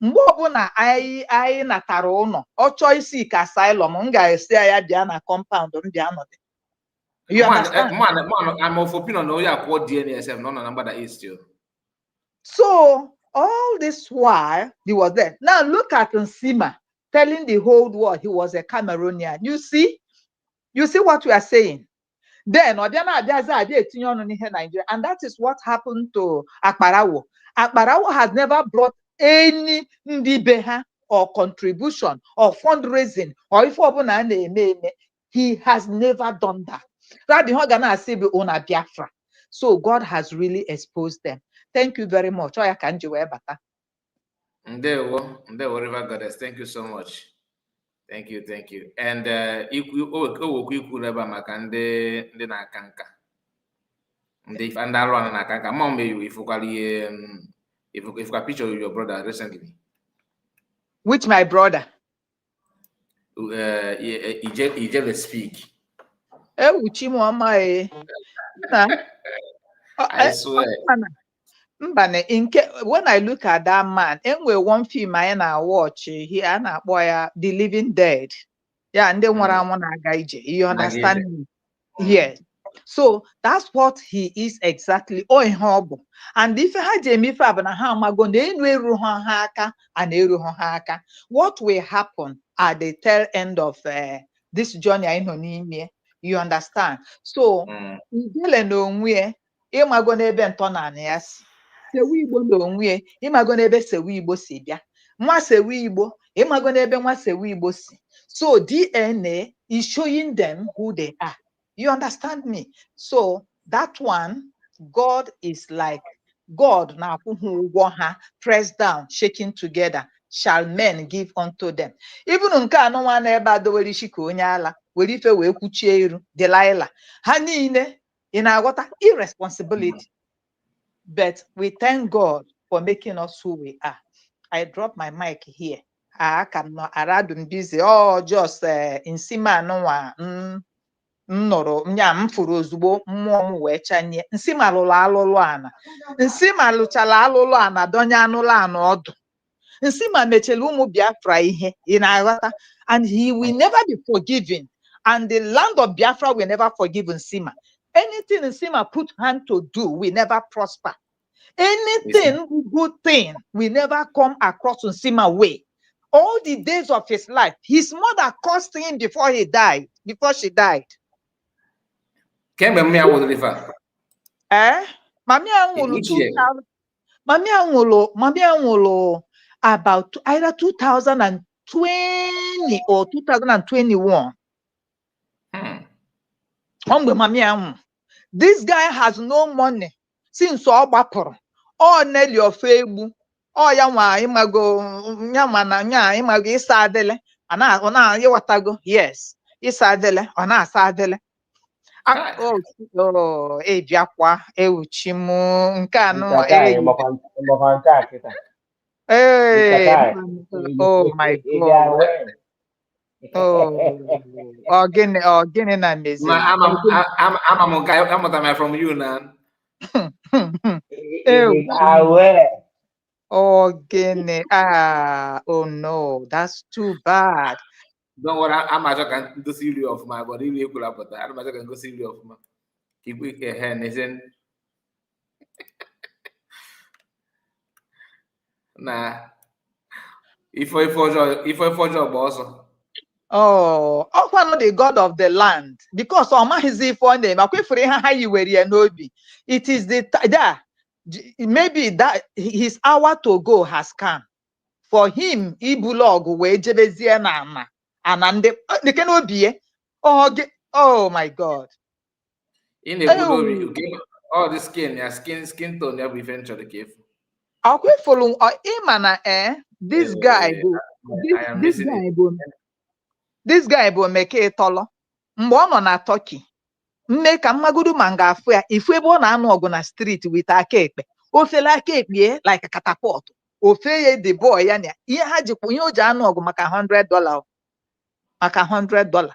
Mgbe ọbụla anyị natara ụlọ ọ chọọ isi ka asylum m ga-esi ya bịa na compound m bịa nọdụ. I'm of opinion no ya kwọ DNSM no number that is still. So all this while he was there. Now look at Nsima telling the whole world he was a Cameroonian. You see what we are saying. Then Nigeria, and that is what happened to Akparawo. Akparawo has never brought any ndibeha or contribution or fundraising or if he has never done that. So God has really exposed them. Thank you very much. Ndewo, River Goddess. Thank you so much. Thank you. And maka ndị na-aka nka. Ndị arụ anụ na-aka nka. Mom, if you got picture of your brother recently. Which my brother? Ijele speak. I swear. When I look at that man, anyway, one film I watch here and The Living Dead. Yeah, and then you understand me? Yes. So that's what he is exactly. And if what will happen at the tail end of this journey? You understand? So Sewe Igbo n'onwe ịmago n'ebe Sewe Igbo si bịa nwa Sewe Igbo ịmago n'ebe nwa Sewe Igbo si. So DNA is showing them who they are. You understand me? So that one, God is like God na ụgwọ ha pressed down, shaking together, shall men give unto them. Even nke anọ nwa na ebe adowere isi ka onye ala were ife wee kwuchie iru Delilah ha niile ị na-aghọta irresponsibility. But we thank God for making us who we are. I drop my mic here. I cannot aradum busy. Oh, just Nsima noa. nọrọ nya m furu ozugbo mmụọ m wee chanye nsị malụrụ alụlụ ana nsị malụchala alụlụ ana donye anụlụ ana ọdụ nsị ma mechele ụmụ Biafra ihe ị na-aghọta and he will never be forgiven and the land of Biafra will never forgive Nsima. Anything Nsima put hand to do will never prosper. Anything good thing will never come across Nsima way. All the days of his life, his mother cursed him before she died. Mami Anwulu about either 2020 or 2021. This guy has no money since Obaporo. Oh, Nelly of Febu. Oh, Yama, Imago, Yamana, Imago, Isadele. Ana, Yawatago. Yes, Isadele, Ona Sadele. Oh, Japwa, Euchimu, Nkano, Hey, oh my God. Oh, again, I'm busy. I'm from you now. Oh, oh no, that's too bad. Don't worry, I'm not going to go see you of my body. I'm not going to go see you of my. Keep your hand, isn't? Nah. If I forge your boss. Oh, Okwa the God of the land, because Oma is the phone name. It is the that maybe that his hour to go has come. For him, Ibulog we Jebezian and they cannot be. Oh my God. In a good all the skin tone every venture the cave. Okay, follow Imana this guy this guy will make a tolo. Mbono na Turkey. Make a magudu manga affair if we born an street with a cape. Ofela cape like a catapult. Ofe the boy yanya. Ye had you jano go make $100. Make $100.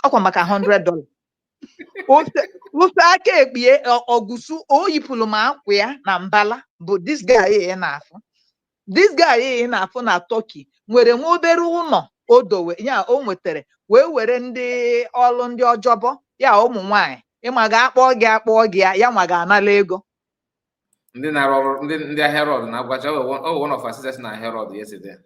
Oko make $100. Ofe ake ogusu oyipuluma kwea na mbala but this guy this guy na Turkey nwere nwa obere ụlọ odowe ya o nwetere wee were ndị ọlụ ndị ọjọbọ ya ụmụ nwanyị ịmaga akpọ gị ya nwa ga-anala ego ndị Herod na agwacha one of our sisters na Herod yesterday.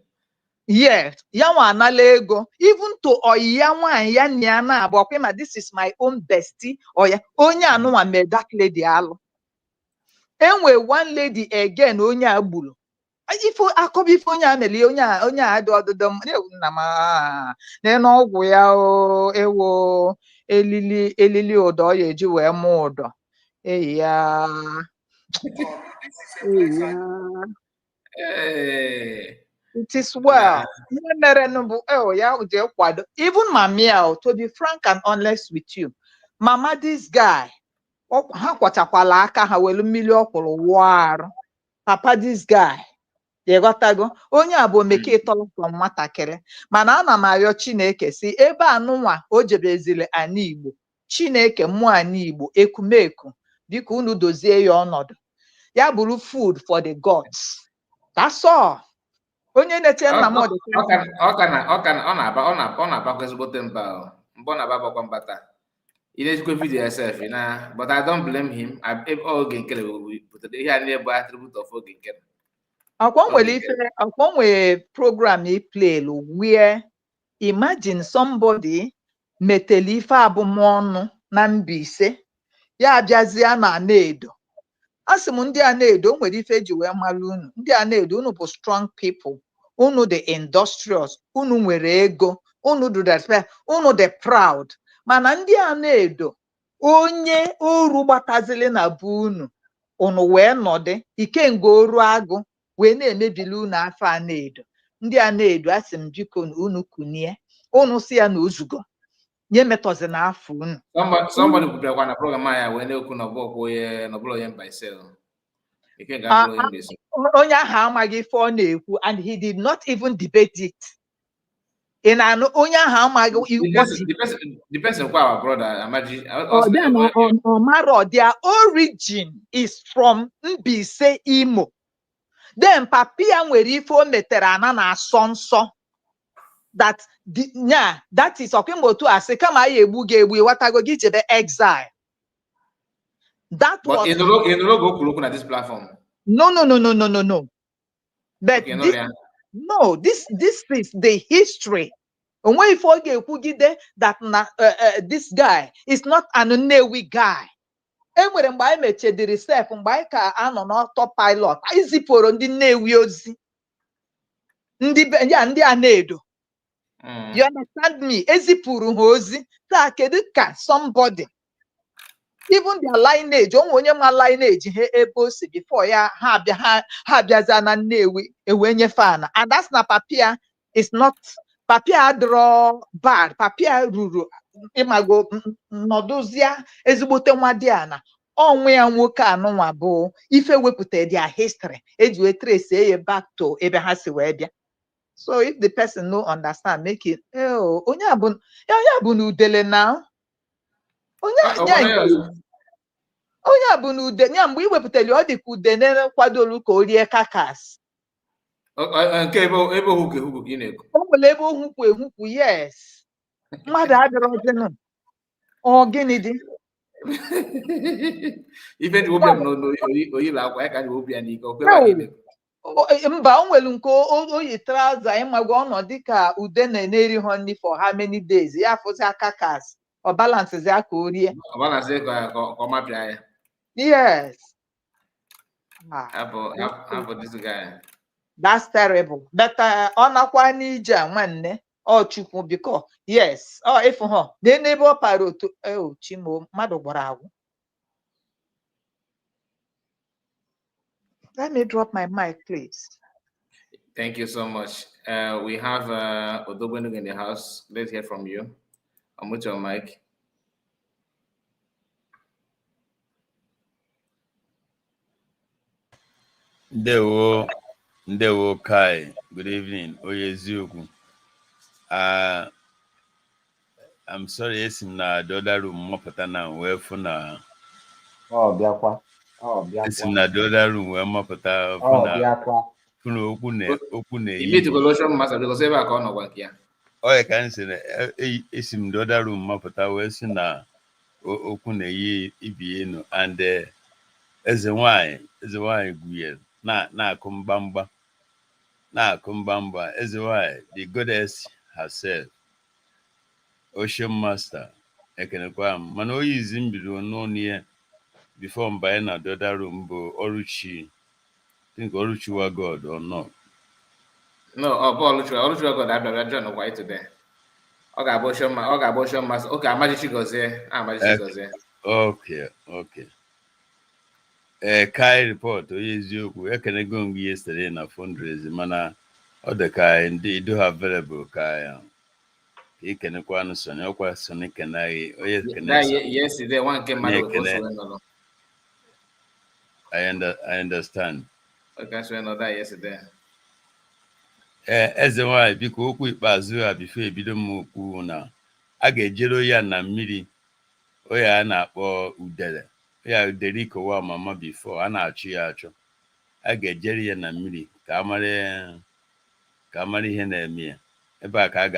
Yes, ya nwa anala ego even to oya nwanyị ya nya na abụ ọkwa this is my own bestie oya onye anụnwa mee that lady alụ enwe one lady again onye agburu ifo akọbi ifo onye ameli onye adị ọdụdọ na ma na ọgwụ ya ewo elili ụdọ ya eji wee mụ ụdọ eya it is well. Even Mamia, to be frank and honest with you, Mama, this guy, Papa, this guy, onye abo make it all from matakere. Mana ana mayo Chineke si ebe anụnwa o jebezile ani Igbo. Chineke mụ ani Igbo ekumeku biko unu dozie ya ọnọdụ. Ya bụrụ food for the gods. That's all. Onye na-eche nna m ọ na-abakwa ezigbote mba mbọ na-abakwa mbata ị na-ejikwa video yourself but I don't blame him. Oge nkele pụtara ihe a na-ebu attribute of oge nkele. Akwa nwere program play where imagine somebody metele ife abụmọnụ na Mbaise ya abịazie na Anedo. Asị m ndị Anedo nwere ife eji wee malụ unu. Ndị Anedo unu bụ strong people. Unu the industrious. Unu nwere ego. Unu do that. Unu the proud. Mana ndị Anedo onye oru gbatazili na bụ unu. Unu wee nọdị ikenga oru agụ wee na-emebili unu afọ Anedo. Ndị Anedo asị m biko unu kunie. Unu si ya na ozugo. Nye metozi na afọ unu. Somebody kwubekwa na program ya wee na-ekwu na ọbụla onye Mbaise. Onye ahụ amaghị ife ọ na-ekwu and he did not even debate it. In an onya how my depends on our brother. Imagine. then on Maro, their origin is from Mbise Imo. Then Papia Werifo Meterana na Sonso. That that is okay. Motu ase kama yebuge what I go get the exile. That but was in the logo looking at this platform. No. But okay, this is the history. And when you forget that this guy is not an Nnewi guy. And when I met the reserve and by car and on autopilot, I ziporo ndi Nnewi ozi. Ndi anedo. You understand me? Ezipuru hozi. Ta keduka somebody. Even their lineage, onye ma lineage he ebosi before ya ha biaza na Nnewi ewenye fana. And that's not Papia. It's not Papia draw bad. Papia ruru imago nodozia ezigbote nwa diana. Onwe ya nwoke anụnwa bụ ife wepụta their history. Eji we trace ye back to ebe ha si wee bịa. So if the person no understand, make it onye abụ na udele now. Onye abụ na ude nya mgbe iwepụtara ọ dị ka ude na-kwadolu ka o rie kakas. Nke ebe hukwu gị na-ekwu. O nwere ebe ohukwu ehukwu, yes. Mmadụ adịrọzinụ. Ọ gịnị dị? Ife dị obi m n'oyila akwa ya ka dị obi ya n'ike. Mba, o nwere nke oyi traụza ịmagwa ọnọdụ ka ude na-eri ha nri for how many days ya fụzi kakas. Or balances ya ka o rie. Balance ka ọ mapịa ya. Yes. About this guy. That's terrible. But ọ nakwa n'ije a nwanne ọ Chukwu because yes. If ha n'ebe ọ para otu Chimo mmadụ gbara agwụ. Let me drop my mic, please. Thank you so much. We have Odogwenu in the house. Let's hear from you. Unmute your mic. Ndewo Kai. Good evening. Oyeziokwu. I'm sorry, esim na the other room mopata na we funa. Biakwa. Esim na the other room we mopata funa. Biakwa. Funa okwu na. Immediate evolution master because ebe aka ọ nọ gwa ya. Oye ka nsi na esim the other room mopata we si na okwu na yi ibi enu and eze nwanyị guye na-akụ mgbamba eze nwanyị the goddess herself ocean master ekenekwa m mana oyi izi mbido n'ọnụ ya before mbanye na the other room bụ Ọrụchi think Ọrụchi wa God or not? No, Ọrụchi wa God abịara John White today. Ọ ga-abụ ocean master. Okay, Amajichi Gozie. Okay. Kai report onye eziokwu ekenego m gị yesterday na fundraising mana ọ dị ka ndị do available ka ikenekwanụ Sonny ọkwa Sonny kenaghị onye yesterday one nke mmadụ I understand. Okay, so another yesterday. Eze nwanyị biko okwu ikpeazụ a bifo ebido m okwu na a ga-ejero ya na mmiri oya a na-akpọ udele ya udere ikowa mama before a na-achụ ya achọ a ga-ejere ya na mmiri ka amara ihe na-eme ya ebe a ka a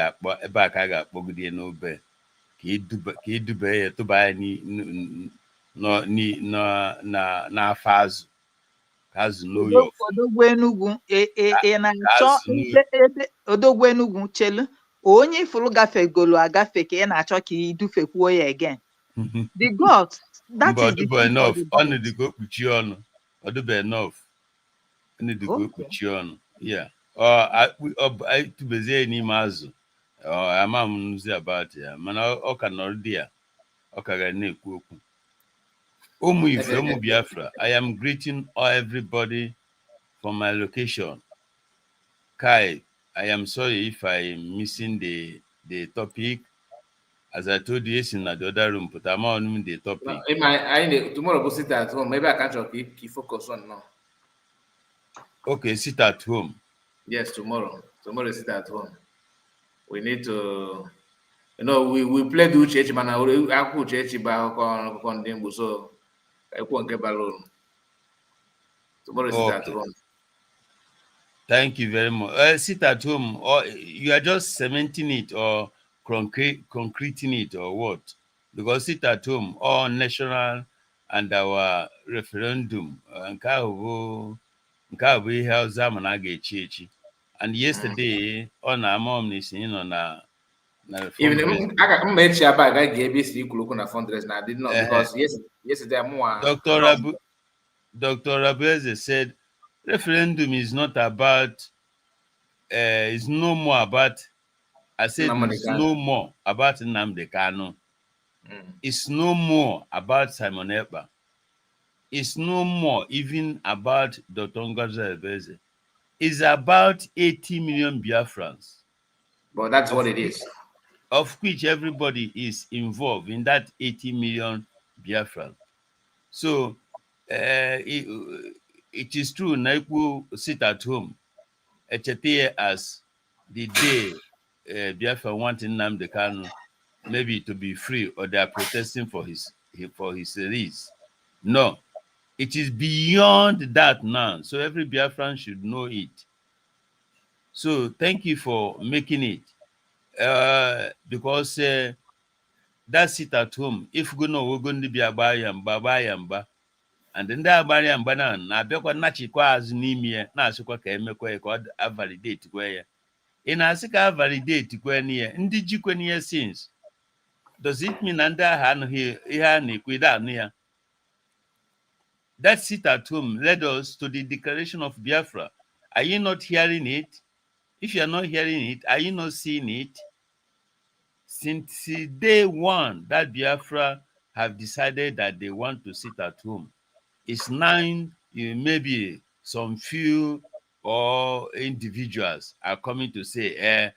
ga-akpọgide n'obe ka idube ya tụba ya n'afọ azụ ka azụ n'oyi Odogwu Enugwu na-achọ Odogwu Enugwu chelu onye ifuru gafegolu agafe ka ị na-achọ ka idufekwuo ya again. The God, that is the enough. Only the go kpuchi ọnụ. Ọdụbe enough. Only the go kpuchi ọnụ. Yeah. I tubezie n'ime azụ. Ama m nzi about ya. Mana ọ ka nọrọ dị ya. Ọ ka ga na-ekwu okwu. Ụmụ Ife, ụmụ Biafra, I am greeting everybody from my location. Kai, I am sorry if I am missing the topic. As I told you, it's in the other room, but I'm on the topic. Tomorrow, go sit at home. Maybe I can't keep focus on now. Okay, sit at home. Yes, tomorrow. Tomorrow, sit at home. we need to, we played Uchechi, man. I could Uchechi back on them, so I won't get balloon. Tomorrow is at home. Thank you very much. Sit at home, or you are just cementing it, or concreting it, or what? Because sit at home, all national and our referendum, and yesterday on our mom is on a even I made sure I gave this look on a fundraiser. I did not because yesterday I'm more. Dr. Rabeze said referendum is not about it's no more about, I said it's no more about Nnamdi Kanu. It's no more about Simon Ekpa. It's no more even about Dr. Ngozi Ebeze. It's about 80 million Biafrans. But that's what it is. Of which everybody is involved in that 80 million Biafran. So it is true, Naiku sit at home, as the day Biafra wanting Nnamdi Kanu maybe to be free, or they are protesting for his release. No, it is beyond that now. So every Biafran should know it. So thank you for making it. Because that sit at home, if we know we're going to be a bayamba, and then that bayamba na bekwa nachikwa as nimie na asukwa ka emekwa ka a validate kwe. In asika validate kwe niye, ndi jikwe niye since. Does it mean under hand here that sit at home led us to the declaration of Biafra? Are you not hearing it? If you are not hearing it, are you not seeing it? Since day one, that Biafra have decided that they want to sit at home. It's now maybe some few or individuals are coming to say,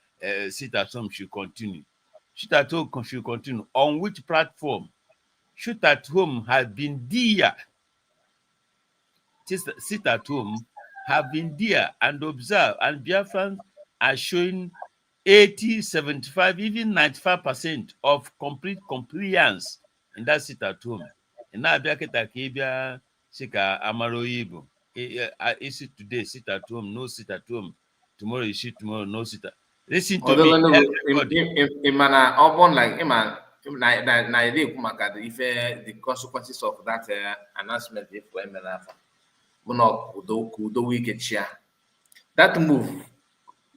sit at home should continue. Sit at home should continue. On which platform? Sit at home has been there. Sit at home have been there and observe, and Biafrans are showing 80, 75, even 95% of complete compliance in that sit at home. And now Biaketa Kibia Sika Amaro Igbo. Is it today sit at home, no sit at home. Tomorrow you sit, tomorrow no sit at. Listen to me. Imana Obon like Iman the consequences of that announcement if that move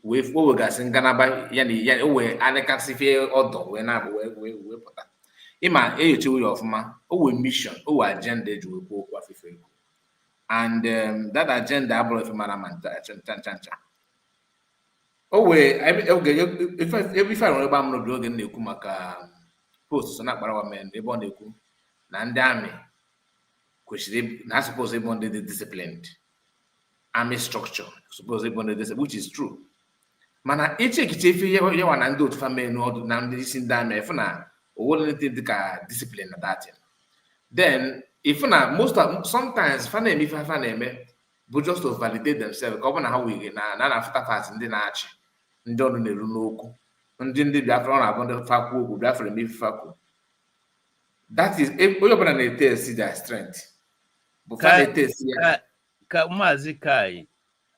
with what we got in Ghana yani we anekasife odo we na we put Ima eyochi of ma we mission agenda ju we kwa fife and that agenda abro of man chancha if I remember am no oge na-ekwu maka post so na akpara wa men ebe ọ na-ekwu na ndị amị kwesịrị na suppose ebe ndị dị disciplined army structure suppose ebe ndị disciplined, which is true. Mana ichekiche ife yawa na ndị otu family n'ọdụ na ndị isi ndị amị efu na owole ndị dịka discipline na that thing. Then if na sometimes fa na-eme ife fa na-eme bụ just to validate themselves ka ọ bụ na ha wege na after part ndị na-achị ndị ọrụ na-eru n'okwu ndị Biafra ọ na-abụ ndị fakwu okwu Biafra eme ife fakwu. That is onye ọbụla na-ete esi their strength bụ fa na-ete esi ya ka Maazị Kai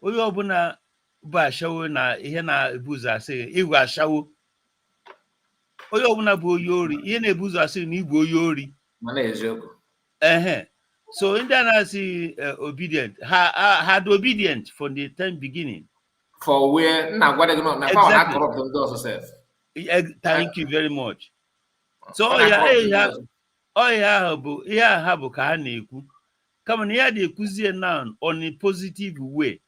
onye ọbụla bụ ashawo na ihe na-ebu ụzọ asị igwe ashawo, onye ọbụla bụ onye ori ihe na-ebu ụzọ asị na igwe onye ori mana eziokwu. So ndị a na-asị obedient had obedient from the time beginning. For where na agwa gị na power na corrupt them also self. Thank you very much. So ihe ha bụ ka ha na-ekwu kama na ya na-ekwuzie now on a positive way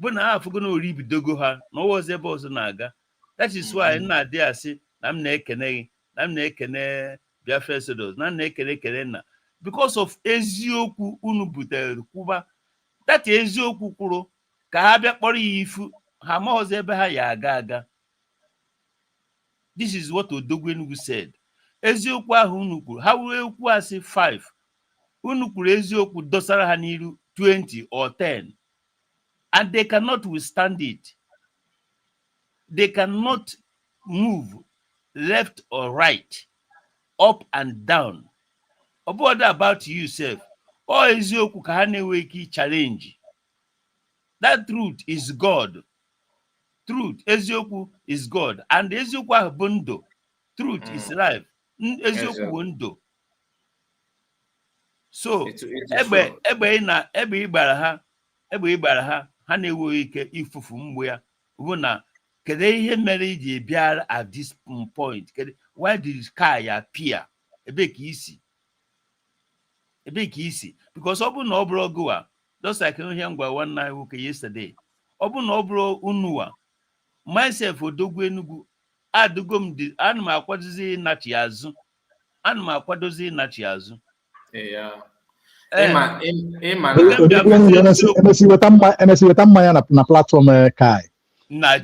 bụ na ha afụgo na oribidogo ha na ọwọzi ebe ọzọ na-aga. That is why nna adị asị na m na-ekene gị na m na-ekene Biafra Sodos na m na-ekene nna because of eziokwu unu butere kwuba. That eziokwu kwuru ka ha bịa kpọrọ ya ifu ha amaghọzi ebe ha ya aga. This is what Odogwu Enugu said. Eziokwu ahụ unu kwuru ha were ekwu asị 5 unu kwuru eziokwu dosara ha n'iru 20 or 10 and they cannot withstand it. They cannot move left or right, up and down. About yourself. Or is your kukahaneweki challenge? That truth is God. Truth, Ezioku is God. And Ezioku abundo. Truth is life. Ezioku wundo. So, ebe ibara ha na-ewe ike ifufu mgbe ya bụ na kedu ihe mere iji bịara at this point? Why did sky appear? Ebe ka isi? Because ọ bụ na ọ bụrụ ọgụwa, just like ihe ngwa one night yesterday. Ọ bụ na ọ bụrụ unuwa, myself odogwu Enugu adugo m dị ana m akwadozi ịnachi azụ. MSc weta mmanya na platform Kai. Kai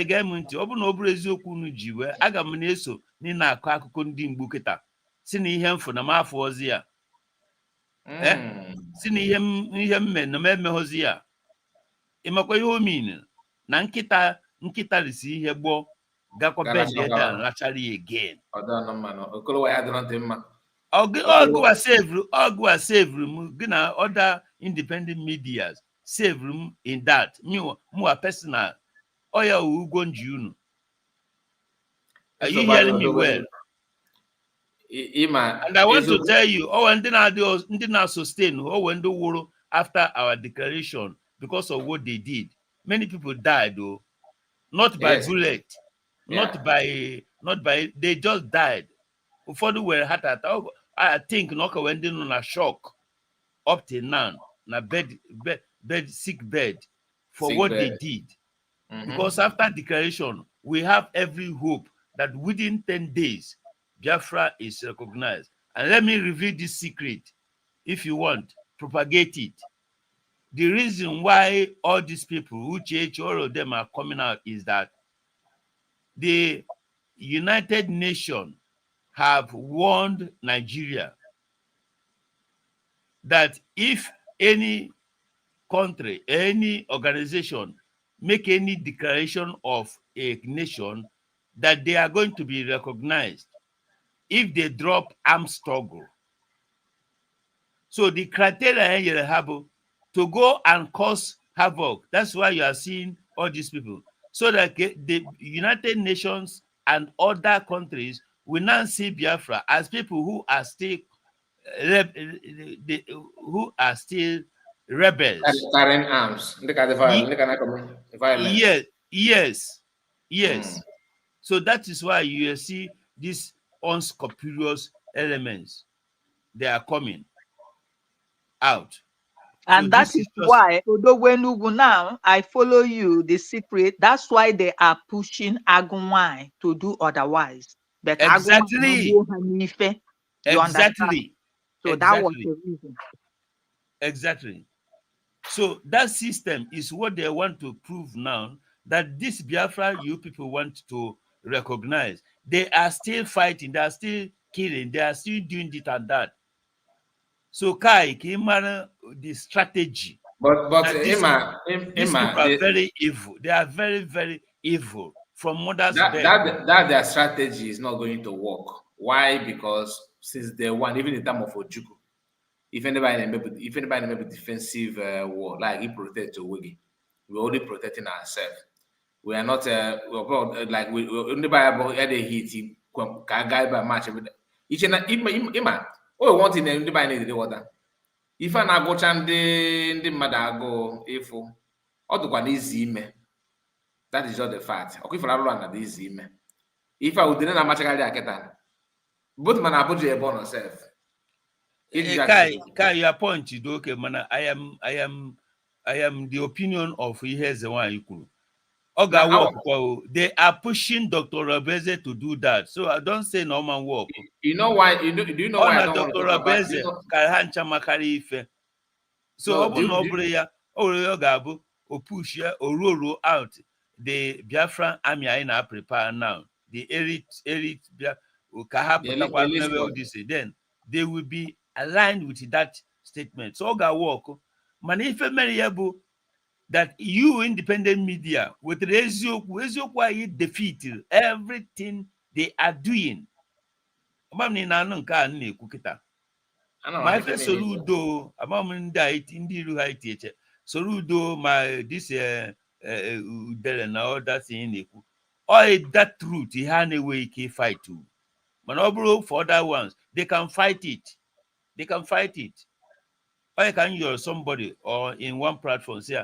ga-eme ntị, ọ bụ na ọ bụrụ eziokwu unu ji wee aga m na-eso n'ịna akụ akụkọ ndị Igbo kịta si na ihe mfu na m afọ ozi ya si na ihe mme na m emeghozi ya. Ịmakwa ihe omini na nkịta risi ihe gboo gakwa bend ede rachara ya again. Ọgụwa sevru m gị na other independent medias sevru m in that mụwa personal. Oh yeah, unu. Are you hearing me well? And I want to tell you, and then I sustain, when the war after our declaration because of what they did. Many people died though, not by bullet, not by they just died. Before they were heart attack, I think not when they on a shock up till now, na sick bed for what they did. Because after declaration, we have every hope that within 10 days, Biafra is recognized. And let me reveal this secret. If you want, propagate it. The reason why all these people, all of them are coming out is that the United Nations have warned Nigeria that if any country, any organization make any declaration of a nation, that they are going to be recognized if they drop armed struggle. So the criteria you have to go and cause havoc. That's why you are seeing all these people. So that the United Nations and other countries will now see Biafra as people who are still rebels. Carrying arms. Yes. So that is why you see these unscrupulous elements. They are coming out. And so that is why, although when now I follow you, the secret, that's why they are pushing Agumwai to do otherwise. But exactly. You understand? So that was the reason. Exactly. So that system is what they want to prove now, that this Biafra you people want to recognize. They are still fighting, they are still killing, they are still doing this and that. So Kai came the strategy. But these people are very evil. They are very, very evil from mother's bed. That their strategy is not going to work. Why? Because since day one, even in time of Ojuku, if anybody remember defensive war, like he protect Owegi, we're only protecting ourselves. We are not like we only by about any heat can guide by match every day. Each and oh, one thing anybody need the water. If I na go chande the mother go if or to go easy me. That is just the fact. Okay, for everyone that is easy me. If I would didn't match I both man are a bonus self. Kai, your point is okay, man. I am the opinion of here's the one you could. They are pushing Dr. Rabeze to do that. So I don't say no man work. You know why? Do you know why? Dr. Rabeze, Karhancha Makari Ife. So Obu no Breya, or Gabu, or push or roll out. the Biafran army are now prepare now, the elite then they will be aligned with that statement. So ga work. Man, if that you independent media with the Ezioku you defeat everything they are doing. My friend Soludo, Soludo, my this and all that thing. All that truth, he had a way he fight too. Manobro for other ones, they can fight it. They can fight it. Or can you somebody or in one platform say,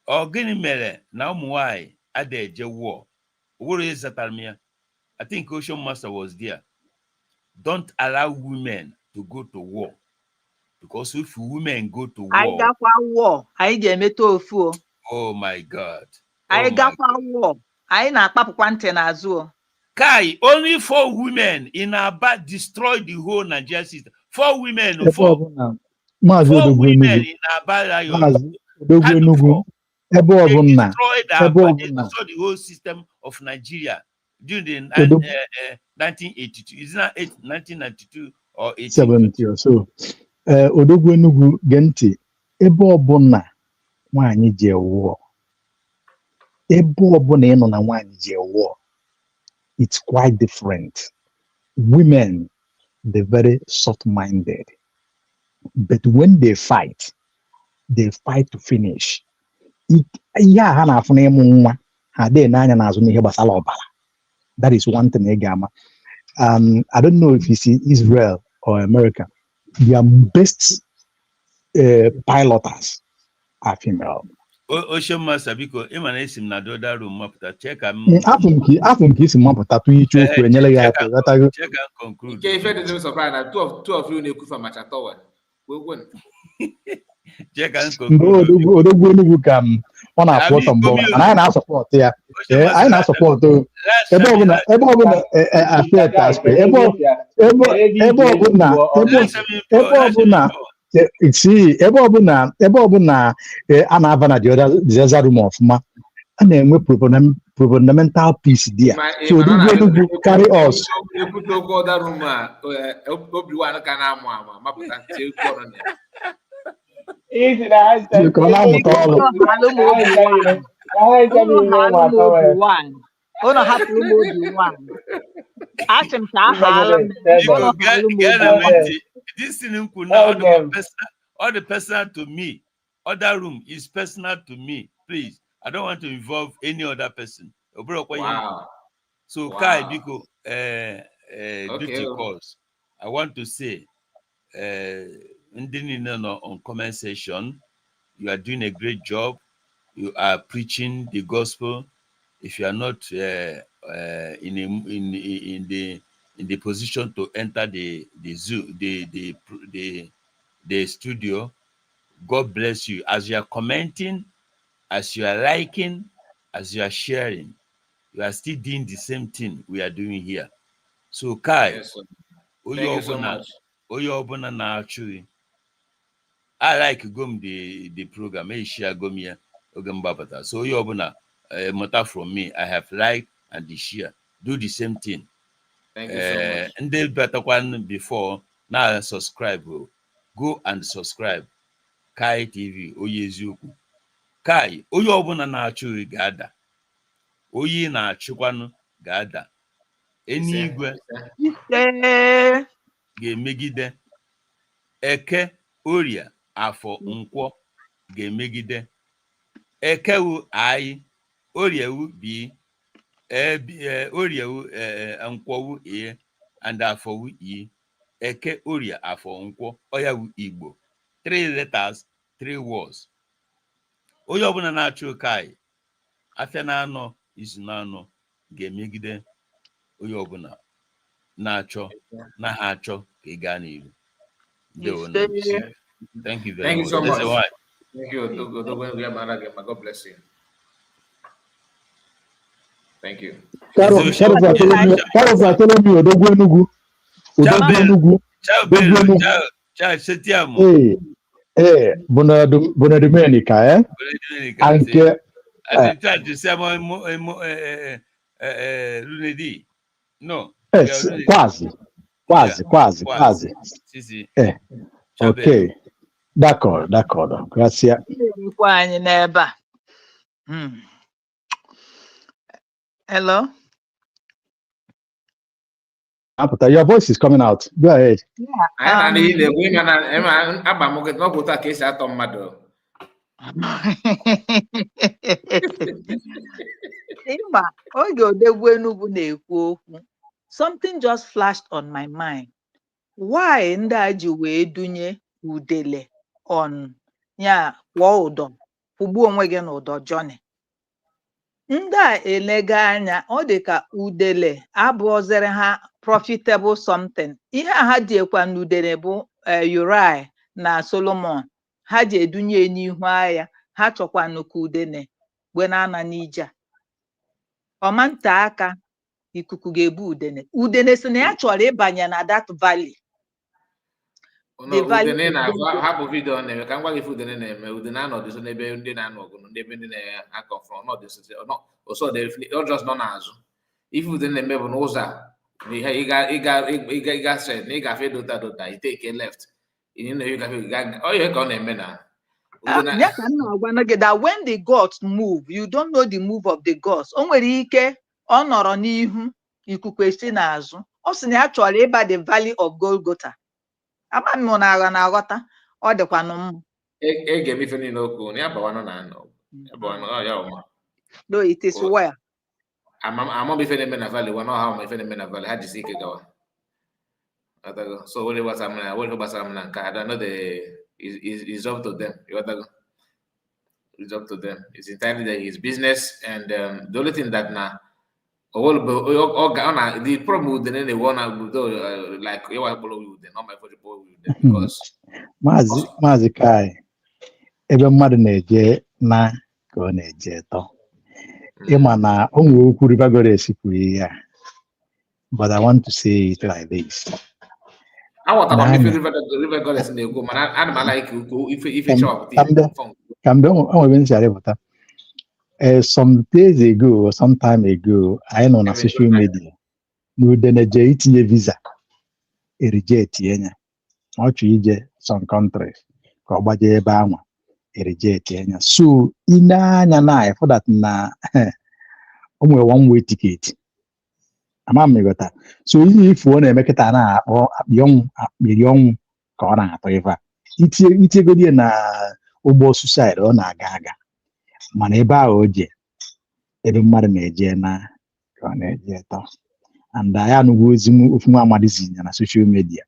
or getting mere now why at the war. What is that? I think Ocean Master was there. Don't allow women to go to war. Because if women go to war, oh my God. war. Kai, only 4 women in Aba destroyed the whole Nigerian system. 4 women, 4 women in Aba Riot. They destroyed the whole system of Nigeria during the 1982. Is not 1992 or 70 or so. Odogwu Enugu genti ebe ọbụna nwaanyị ji ewuo ebe ọbụna ịnọ na nwaanyị ji ewuo it's quite different. Women, they're very soft-minded, but when they fight to finish. Yeah, ha na-afụ na ịmụ nwa ha dị n'anya n'azụ n'ihe gbasara ọbara. That is one thing. I don't know if you see Israel or America. Their best piloters are female. Ocean Master, because Emanesim na do that room mapta check am. Afun ki sim mapta tu ichu ku enyele ya ko gata. Check and conclude. Okay, if you don't surprise na two of you na-ekwu for Machatowa. We win. Check and conclude. Odogwu Enugu kam ọ na-afọ ọtọ mbọ mana anyị na-asọpọt ya. Anyị na-asọpọt ebe ọbụla affect aspect ebe ọbụla a na-aba na the room ọfụma a na-enwe fundamental peace there. So Odogwu Enugu carry us. Easy na this thing all the personal to me. Other room is personal to me. Please, I don't want to involve any other person. Wow. So Kai Biko duty calls. I want to say on comment section, you are doing a great job. You are preaching the gospel. If you are not in the position to enter the studio, God bless you. As you are commenting, as you are liking, as you are sharing, you are still doing the same thing we are doing here. So Kai, yes, thank you so much. I like the program. I share here. So you obuna matter from me. I have liked and share. Do the same thing. Thank you so much. And they better one before now subscribe. Go and subscribe. Kai TV Oyezuku. Kai Oyo obuna na achu gada. Oyi na achukwanụ ga-ada. Enigwe ga-emegide. Eke Orie Afọ Nkwọ ga-emegide. Ekewu anyị Oriewu bi Oriewu Nkwọwu e and Afọwu e. Eke Orie Afọ Nkwọ Oyawu Igbo. 3 letters, 3 words. Onye ọbụla na-achụ Kai afịa na-anọ isi na-anọ ga-emegide onye ọbụla na-achọ na ha achọ ka ị gaa n'ihu. Thank you very much. So much. Thank you. God bless you. Thank you. Buona domenica, anche I tried to say Lunedi. No. Yes, quasi. Sisi. Ok. D'accord. Grazie. Hello? Your voice is coming out. Go ahead. Something just flashed on my mind. Why ndị a ji wee dunye udele on ya kwụọ ụdọ kwụgbuo onwe gị n'ụdọ Johnny? Ndị a elega anya ọ dị ka udele abụọzere ha profitable something. Ihe a ha ji ekwa n'udele bụ Uriah na Solomon. Ha ji edunye n'ihu agha. Ha chọkwanụ ka udele gbe na-ana n'ije a. Ọmanta aka ikuku ga-ebu udele. Udele sị na ya chọrọ ịbanye na that valley. Udene na-hapụ vidio ọ na-eme ka m gwa gị ife udene na-eme. Udene anọdụso n'ebe ndị na-anọ ọgụ n'ebe ndị na-akọ fọ ọjọs nọ n'azụ. Ife udene na-eme bụ n'ụzọ a ịga straight na ịgafe dota iteke left oye ka ọ na-eme na that when the gods move, you don't know the move of the gods. O nwere ike ọ nọrọ n'ihu ikuku esi n'azụ. Ọ sị na ya chọrọ ịba the valley of Golgotha. Ama m na agha na-aghọta ọ dịkwanụ m. Ege ife niile okwu na ya bawanụ na anọ. Ya ọma. No, it is well. Ama ife na-eme na valley wa na ọha ma ife na-eme na valley ha jisi ike gawa. So wele gbasara m na nke I don't know it's up to them. It's up to them. It's entirely his business, and the only thing that the problem with the name they want like you are with them, not my with them because Mazi Kai ebe mmadụ na-eje na ka ọ na-eje tọ ịma na o nwere okwu Rivagores kwuru ya, but I want to say it like this. I want to come if Rivagores na-ekwu mana ana m like ife chọpụta some days ago or some time ago, I know on social media, no deneje itinye visa, reject yenya. Ije some countries, ka ọgbaje ebe anwa, reject yenya. So ina anya for that na onwe one way ticket. Ama megota. So if you na emeketa na akpọ akpịrịọnwụ ka ọ na-atọ ife. Itegodi na ụgbọ suicide ọ na-aga aga. Mana ebe ahụ o je ebe mmadụ na-eje na ka ọ na-eje tọ. And anyị anụghị ozi ofu nwa amadi zinya na social media.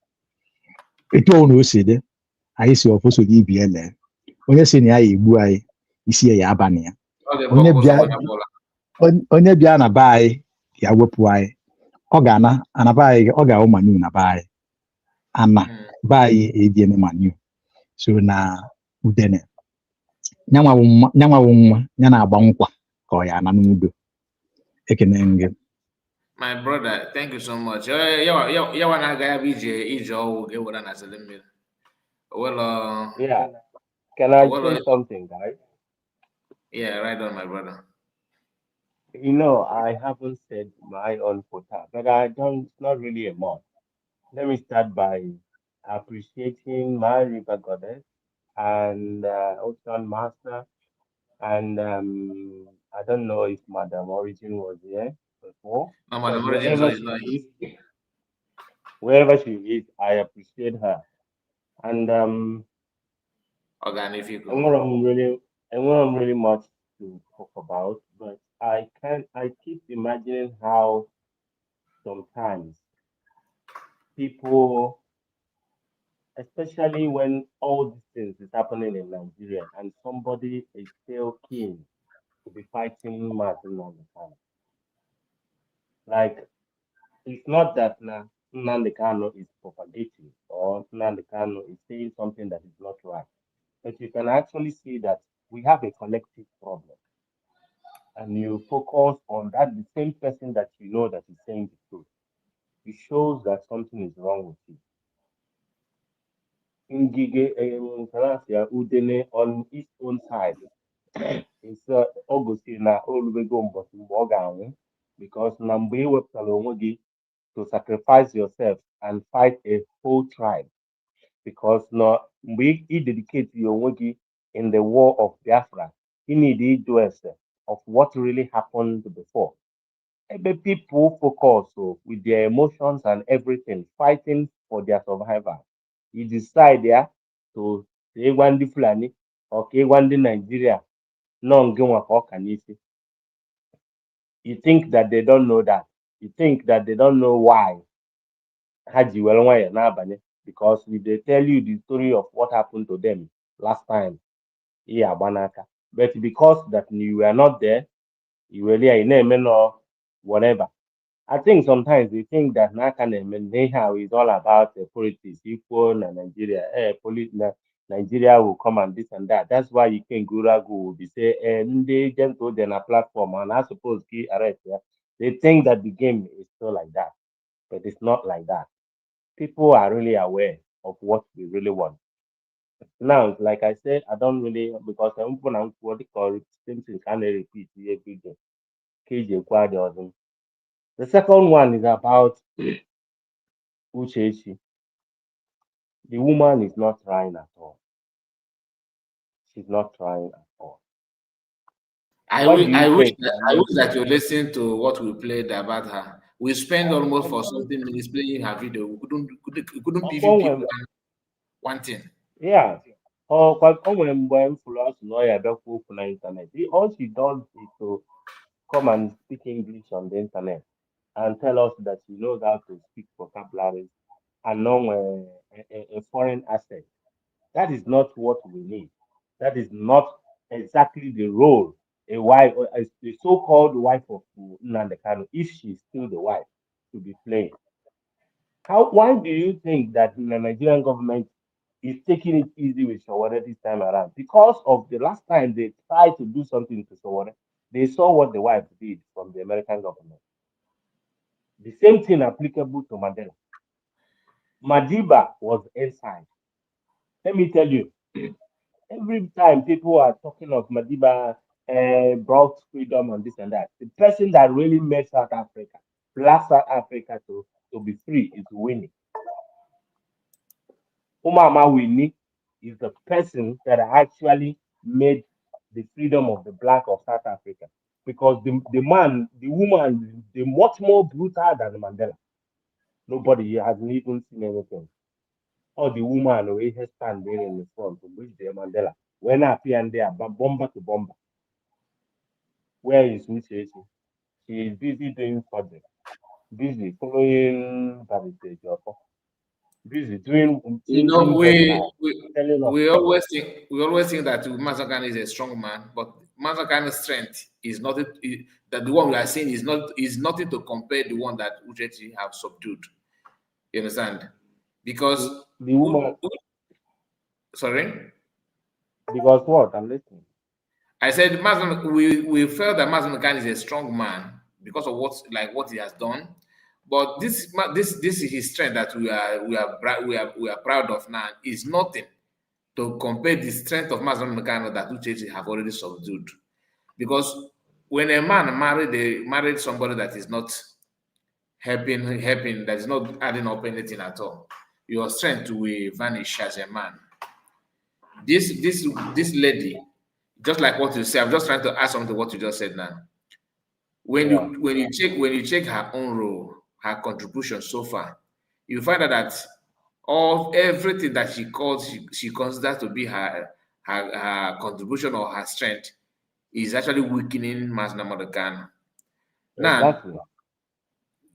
Etu ọ na o si dị, anyị si ọfọ so gị ibiele. Onye si na ya egbu anyị, isi ya abalị ya. Onye bịa na be anyị ya wepụ anyị. Ọ ga-ana anaba anyị, ọ ga-ahụ manu na be anyị. Ana be anyị edieme manu. So na udene. Nyanwa nwa ya na-agba nkwa ka ọ ya na n'udo. Ekene nge. My brother, thank you so much. Ya wana aga ya bụ ije ọwụ ga-ewere na Selimil. Well, yeah. Can I say something, guys? Yeah, right on, my brother. You know, I haven't said my own quota, but it's not really a mod. Let me start by appreciating my river goddess and Ocean Master. And I don't know if Madam Origin was here before. No, Madam Origin is not here. Wherever she is, I appreciate her. And I'm really much to talk about, but I keep imagining how sometimes people, especially when all these things is happening in Nigeria and somebody is still keen to be fighting Martin all the time. Like, it's not that Nnamdi Kanu is propagating or Nnamdi Kanu is saying something that is not right. But you can actually see that we have a collective problem. And you focus on that, the same person that you know that is saying the truth. It shows that something is wrong with you. Ngige Udene on his own side is ọ gosiri na o rubego mbọsị mgbe ọ ga-anwụ because na mgbe ị wepụtara onwe gị to sacrifice yourself and fight a whole tribe because na mgbe ị dedicate ya onwe gị in the war of Biafra, you need ịjụ ese of what really happened before. Ebe people focus with their emotions and everything, fighting for their survival. You decide to ịgwa ndị Fulani or ka ịgwa ndị Nigeria nọ ngị nwa ka ọ ka n'isi. You think that they don't know that. You think that they don't know why. Ha ji were nwayọ n'abalị because if they tell you the story of what happened to them last time, ihe agba n'aka. But because that you were not there, you were there, you know, whatever. I think sometimes we think that Naka is all about politics, equal and Nigeria, Nigeria will come and this and that. That's why you can go will be say, and they get to then a platform, and I suppose they think that the game is still like that, but it's not like that. People are really aware of what we really want. Now, like I said, I don't really because I'm what they call same thing can repeat every day. KJ Kwadi. The second one is about Uchechi. The woman is not trying at all. She's not trying at all. I wish that you listen to what we played about her. We spent almost for something minutes playing her video. We couldn't PV people one thing. Yeah. Or when for us lawyer on the internet. All she does is to come and speak English on the internet and tell us that she knows how to speak vocabulary and know a foreign accent. That is not what we need. That is not exactly the role a wife, a so-called wife of Nnamdi Kanu, if she's still the wife, to be playing. Why do you think that the Nigerian government is taking it easy with Sowore this time around? Because of the last time they tried to do something to Sowore, they saw what the wife did from the American government. The same thing applicable to Mandela. Madiba was inside. Let me tell you, every time people are talking of Madiba brought freedom and this and that, the person that really made South Africa, Black South Africa to be free is Winnie. Umama Winnie is the person that actually made the freedom of the Black of South Africa. Because the woman, they're much more brutal than Mandela. Nobody has even seen anything. Or the woman who is standing in the front to which the Mandela. When I appear and there, bomber to bomber. Where is Uchechi? She is busy doing project. Busy following busy doing we always think that Mazakan is a strong man, but Mazakan's strength is not that the one we are seeing is nothing to compare the one that Uchechi have subdued. You understand? Because the woman. Sorry. Because what? I'm listening. I said we felt that Mazakan is a strong man because of what he has done. But this is his strength that we are proud of now is nothing to compare the strength of Mazen Mekano that Uchechi have already subdued. Because when a man married somebody that is not helping, that is not adding up anything at all, your strength will vanish as a man. This lady, just like what you say, I'm just trying to add something to what you just said now. When you check her own role, her contribution so far, you find out that everything that she considers to be her contribution or her strength is actually weakening Mazna Mordecai. Now,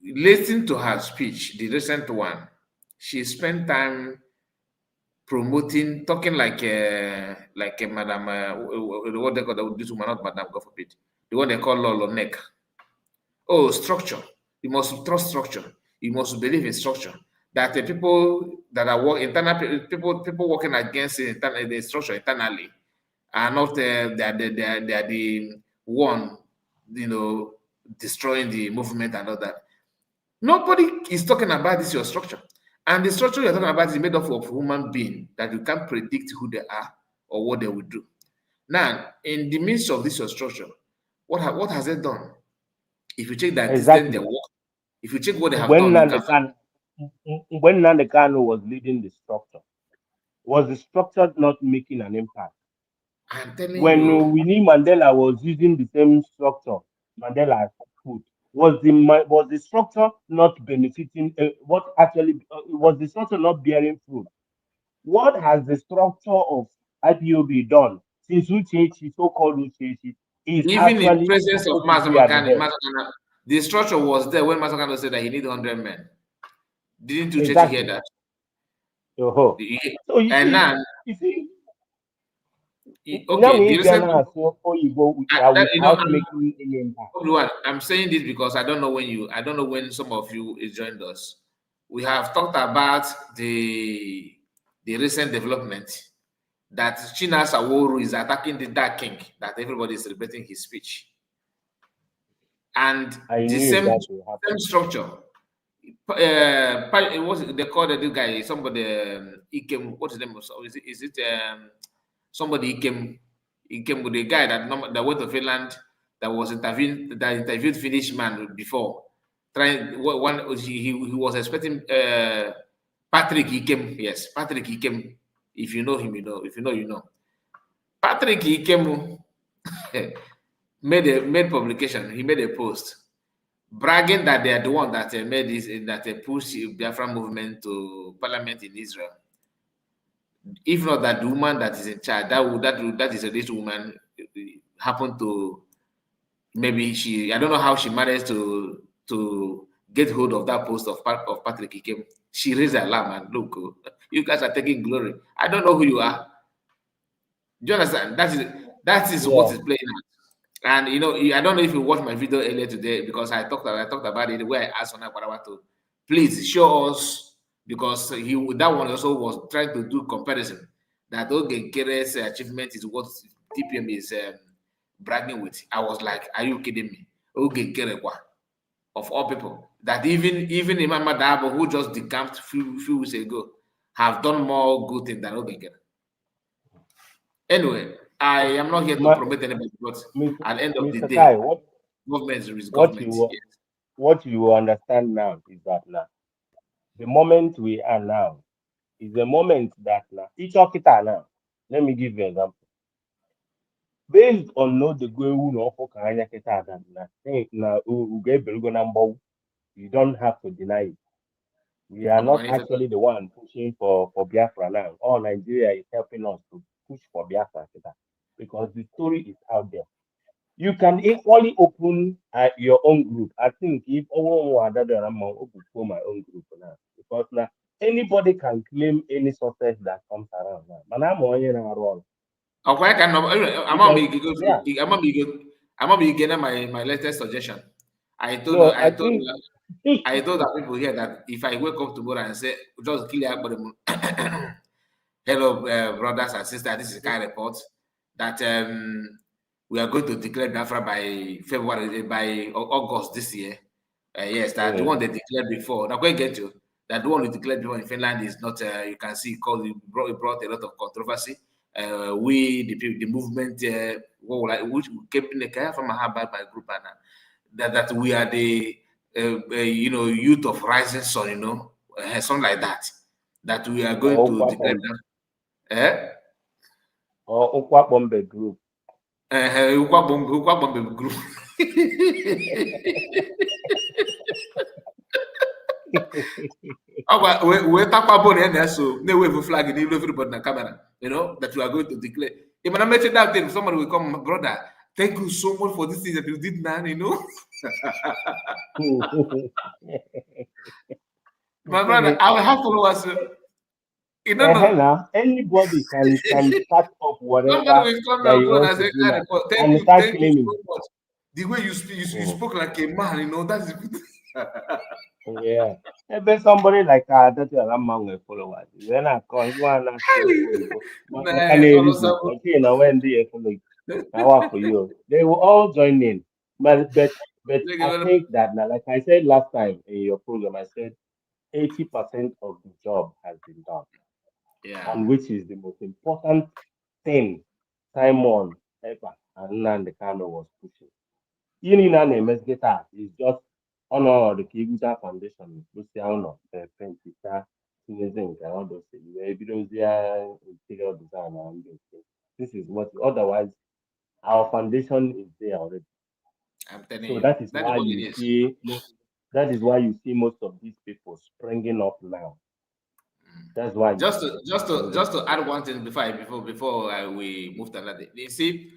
listen to her speech, the recent one. She spent time promoting, talking like a madam, what they call this woman, not madam, God forbid, the one they call Lolo Neck. Oh, structure. You must trust structure. You must believe in structure. That the people that are people working against the structure internally are not they are the one, destroying the movement and all that. Nobody is talking about this your structure, and the structure you're talking about is made up of human beings that you can't predict who they are or what they will do. Now, in the midst of this structure, what has it done? If you check that distance, Exactly. their work, if you check what they have When done, you can find. Nnamdi Kanu was leading the structure, was the structure not making an impact? I'm telling When you, Winnie Mandela was using the same structure Mandela put, was the structure not benefiting? What actually was the structure not bearing fruit? What has the structure of IPOB done since Uchechi, so-called Uchechi, is even in actually presence of supposed to be at the Masamakani, head? the structure was there when Masamakani said that he need 100 men. Didn't you Chechi hear Exactly. that? So you And see, now, you see, now okay, the we recent, gonna so Igbo without making any impact. everyone, I'm saying this because I don't know when some of you joined us. We have talked about the recent development that China's Aworu is attacking the Dark King, that everybody is celebrating his speech. And I the knew same that will happen. structure. What was it? They called the guy, somebody, Ikem, what's his name? Is it somebody he came with a guy that went to Finland, that was interviewed Finnish man before. He was expecting Patrick Ikem. Yes, Patrick Ikem. If you know him, you know. If you know, you know. Patrick Ikem made publication. He made a post bragging that they are the one that made this, that pushed the Biafra movement to parliament in Israel. If not that the woman that is in charge, that is a rich woman, happened to, maybe she, I don't know how she managed to get hold of that post of Patrick Ikem. She raised the alarm and look, you guys are taking glory. I don't know who you are. Do you understand? That is what Yeah. is playing out. And you know, I don't know if you watched my video earlier today, because I talked about it where I asked Ona Kwarawa to please show us, because that one also was trying to do comparison that Oge Kere's achievement is what TPM is bragging with. I was like, are you kidding me? Oge Kere of all people, that even Imam Madabo, who just decamped few weeks ago, have done more good things than Oge Kere. Anyway, I am not here to promote anybody, but at the end of the Mr. day, Kai, government is what government. you Yes. what you understand now is that now the moment we are now is the moment that now each okita now. Let me give you an example. Based on no the go no for kanya kita that na uge na mbow, you don't have to deny it. We are not actually the one pushing for Biafra now. All Nigeria is helping us to push for Biafra kita, because the story is out there. You can equally open your own group. I think if I'm open my own group now, because now anybody can claim any success that comes around now. Man, I'm on role. Okay, I'm gonna be getting my latest suggestion. I told No, I I told think I told the people here that if I wake up tomorrow and say just clear everybody, hello, brothers and sisters, this is kind report that we are going to declare Biafra by February, by August this year. Yes, that the one they declared before. Now, going to get you that the one we declared before in Finland is not. You can see it brought a lot of controversy. The movement, which came in the from Mahabad by group, and that we are the youth of rising sun, something like that. That we are going to declare them. Or Ukwa Bombe group. Ukwa Bombe group. We talk about it, so no wave flag in everybody na camera, that we are going to declare. If I mention that thing, somebody will come, brother. Thank you so much for this thing that you did now, My brother, I will have followers. Now, anybody can start up whatever Somebody will come that and you go want and to say, do now thank and you, start thank you claiming. so much. The way you speak, you spoke like a man, that is Yeah. Maybe somebody like that you are among the followers. When I come, you want to say for you. Okay, now when they follow, now for you, they will all join in. But I think that now, like I said last time in your program, I said 80% of the job has been done. Yeah. And which is the most important thing Simon Ekpa and Nnamdi Kanu was pushing. Ini na na-emezgị taa is just ọnọdụ ka Iguza Foundation kpụsịa ụlọ penticha tinyezi nke ọdụsi wee bidozie interior design na ndị nke. This is what otherwise our foundation is there already. I'm telling So you, that is that why is what you it is. see that is why you see most of these people springing up now. That's why Just to add one thing before we move to another. You see,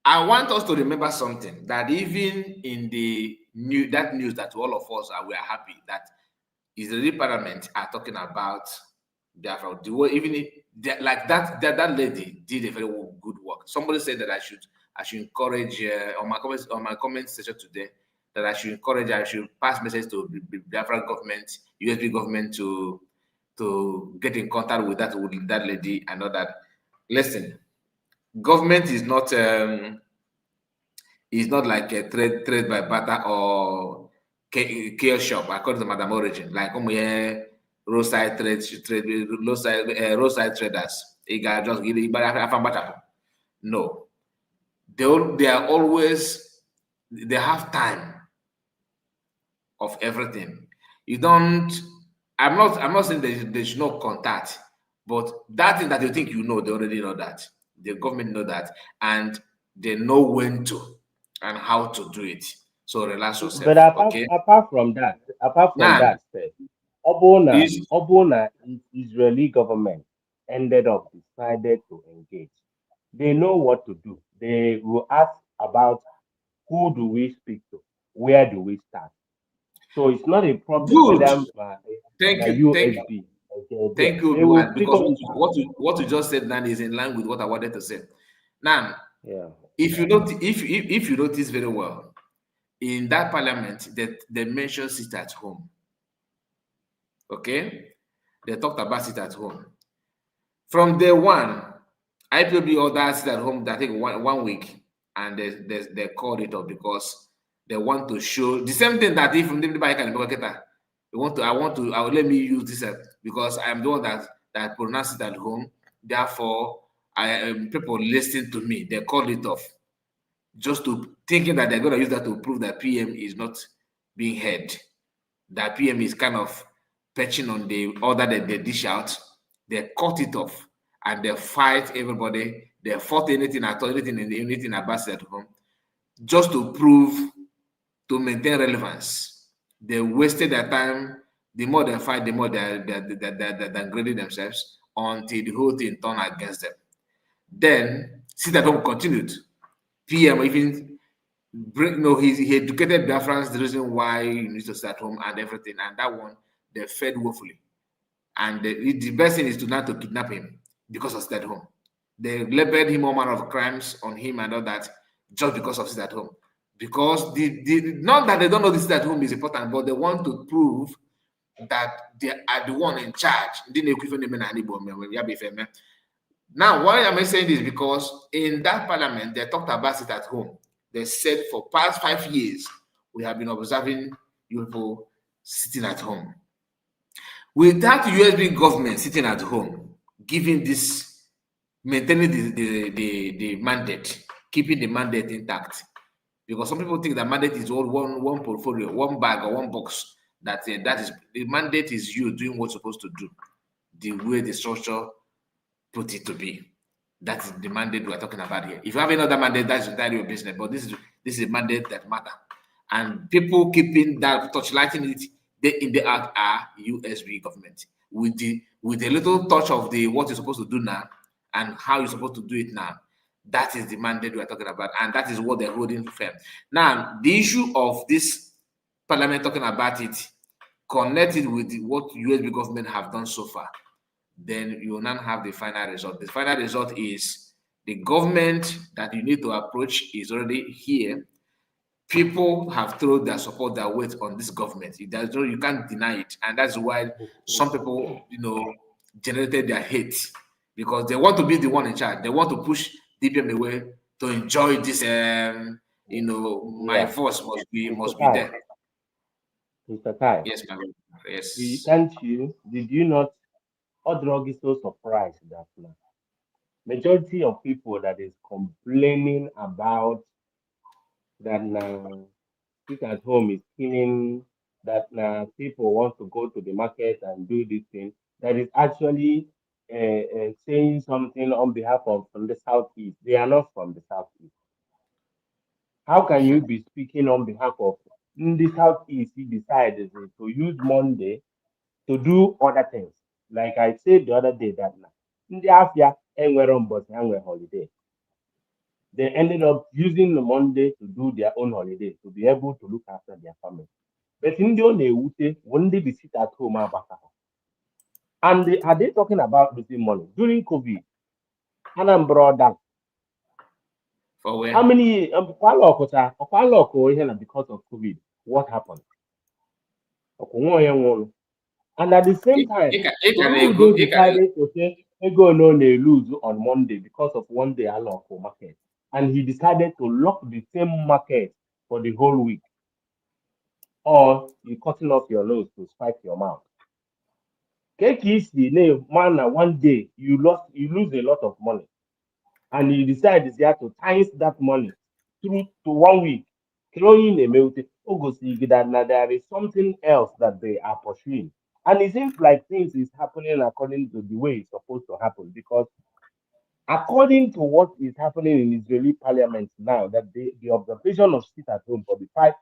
I want us to remember something that even in the news that all of us we are happy that Israeli Parliament are talking about Biafra. The way even like that lady did a very good work. Somebody said that I should encourage on my comment section today that I should pass message to Biafra government, USB government to get in contact with that lady and all that. Listen, government is not like a trade by barter or chaos shop according to Madam Origin, like roadside roadside traders. No, they are always, they have time of everything. You don't. I'm not saying there's no contact, but that thing that you think you know, they already know that. The government know that, and they know when to and how to do it. So relax yourself, but okay? apart from that, Now, Obona Israeli government ended up decided to engage. They know what to do. They will ask about who do we speak to, where do we start. So it's not a problem good. whether Thank you. USB. Thank you, they will because figure it out. what you just said now is in line with what I wanted to say. Now, Yeah. if you notice very well, in that parliament that they mentioned sit at home. Okay, they talked about sit at home. From day one, IPOB ordered sit at home. I think one week, and they called it up because they want to show the same thing that if from the bike and I will let me use this because I'm the one that pronounced it at home. Therefore, people listening to me, they called it off, just to thinking that they're going to use that to prove that PM is not being heard. That PM is kind of perching on the order that they dish out. They cut it off and they fight everybody. They fought anything at all, anything about at home, just to prove, to maintain relevance. They wasted their time. The more they fight, the more they're degrading themselves until the whole thing turned against them. Then sit at home continued. PM even he educated Biafrans the reason why he needs to stay at home and everything, and that one they fed woefully. And the best thing is to not to kidnap him because of stay at home. They labeled him all manner of crimes on him and all that just because of stay at home. Because not that they don't know this at home is important, but they want to prove that they are the one in charge. Now, why am I saying this? Because in that parliament, they talked about it at home. They said for past 5 years, we have been observing you people sitting at home. With that USB government sitting at home, giving this, maintaining the mandate, keeping the mandate intact. Because some people think that mandate is all one portfolio, one bag or one box. That is the mandate is you doing what you're supposed to do, the way the structure put it to be. That is the mandate we're talking about here. If you have another mandate, that's entirely your business. But this is a mandate that matter. And people keeping that, touchlighting it in the act are USB government. With a little touch of the what you're supposed to do now and how you're supposed to do it now. That is the mandate we're talking about, and that is what they're holding firm. Now, the issue of this parliament talking about it, connected with what USB government have done so far, then you will not have the final result. The final result is the government that you need to approach is already here. People have thrown their support, their weight on this government. You can't deny it, and that's why some people, generated their hate because they want to be the one in charge. They want to push DPM away to enjoy this. My voice must be there. Mr. Kai. Yes, ma'am. Yes. Did you not? Or drug is so surprised that now. majority of people that is complaining about that sit at home is killing, that people want to go to the market and do this thing, that is actually saying something on behalf of from the southeast. They are not from the southeast. How can you be speaking on behalf of in the southeast? He decided to use Monday to do other things. Like I said the other day that in the Afia, holiday. They ended up using the Monday to do their own holiday, to be able to look after their family. But in the Wute, when they sit at home, and are they talking about losing money? During COVID, Anambra, For where? how many, because of COVID, what happened? And at the same time, Soludo decided to say, go no, they lose on Monday because of one day local market. And he decided to lock the same market for the whole week. Or you cutting off your nose to spike your mouth. Man, one day you lose a lot of money. And you decide to times that money through to 1 week. Throwing a melted that there is something else that they are pursuing. And it seems like things is happening according to the way it's supposed to happen, because according to what is happening in Israeli parliament now, that the observation of sit at home for the past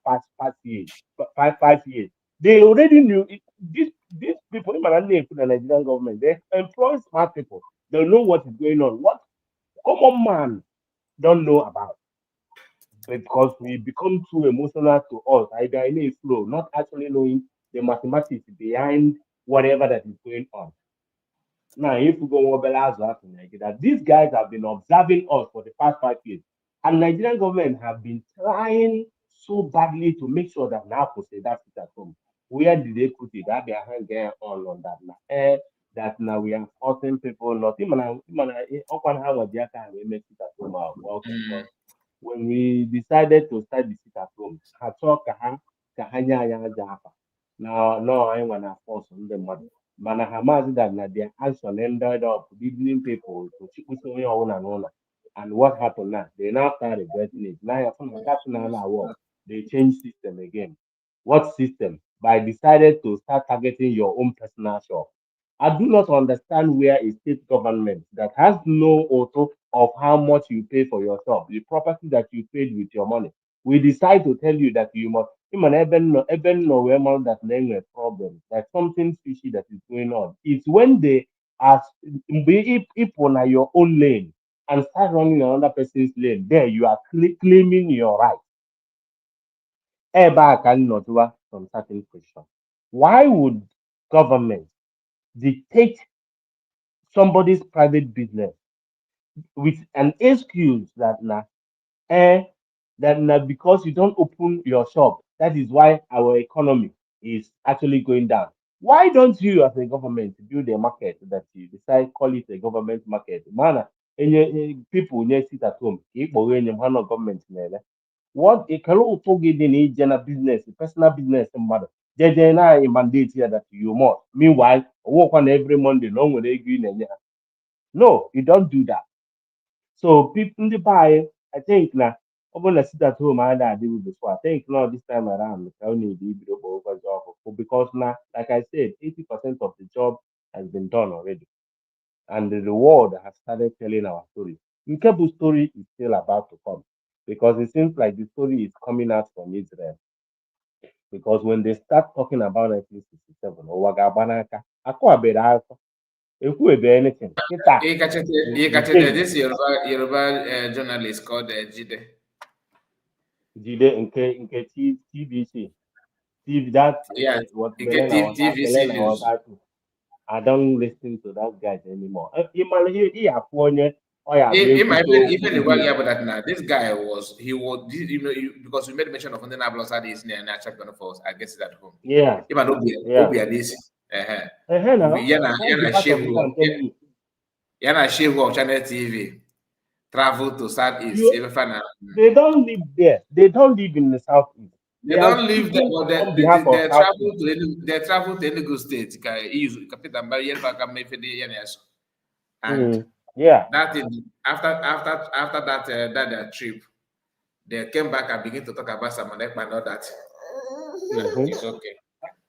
years, 5 years, they already knew it, these people in the Nigerian government, they employ smart people. They know what is going on. What common man don't know about, because we become too emotional to us. Either in a flow, not actually knowing the mathematics behind whatever that is going on. Now, if we go over that these guys have been observing us for the past 5 years, and Nigerian government have been trying so badly to make sure that now say that it at home. Where did they put it? That their hand there on that now. That now we are forcing people not even open how we make it at home. Because when we decided to start the sit at home, I talk no, I want to force on the money. Mana Hamas that na their action ended up leading people to Chikusoni own. And what happened now? They now start regretting it. Now that's now work. They change system again. What system? By decided to start targeting your own personal shop. I do not understand where a state government that has no author of how much you pay for your shop, the property that you paid with your money, we decide to tell you that you must even know where that name a problem, that something fishy that is going on. It's when they ask if on your own lane and start running another person's lane, there you are claiming your right. Back and not from certain question. Why would government dictate somebody's private business with an excuse that because you don't open your shop, that is why our economy is actually going down? Why don't you, as a government, build a market that you decide call it a government market? Man, people sit at home. Government. What a general business, personal business, matter. JJ mandate here that you must. Meanwhile, work on every Monday, long with agree. No, you don't do that. So people in the buy, I think now, I'm gonna sit at home and I do before. I think now this time around, I only be because now, like I said, 80% of the job has been done already, and the world has started telling our story. Nkebu's story is still about to come, because it seems like the story is coming out from Israel. Because when they start talking about 1967, or Wagabanaka, anything. This Yoruba journalist called Jide. Jide nke TVC. TV that Yeah, was you get TVC Belena was News. that. I don't listen to that guy anymore. He Might even the one about that now. This guy was because we made mention of when I lost this near chapter of us. I guess it at home. Yeah. Even Obi this. Now, that's the part of it I'm telling you. Yana Shehu of Channel TV travel to Southeast. They don't live there. They don't live in the Southeast. They don't live there, but they travel to Enugu State. And Yeah. That is after that trip, they came back and began to talk about some Ekpa and all that. Mm-hmm. It's okay.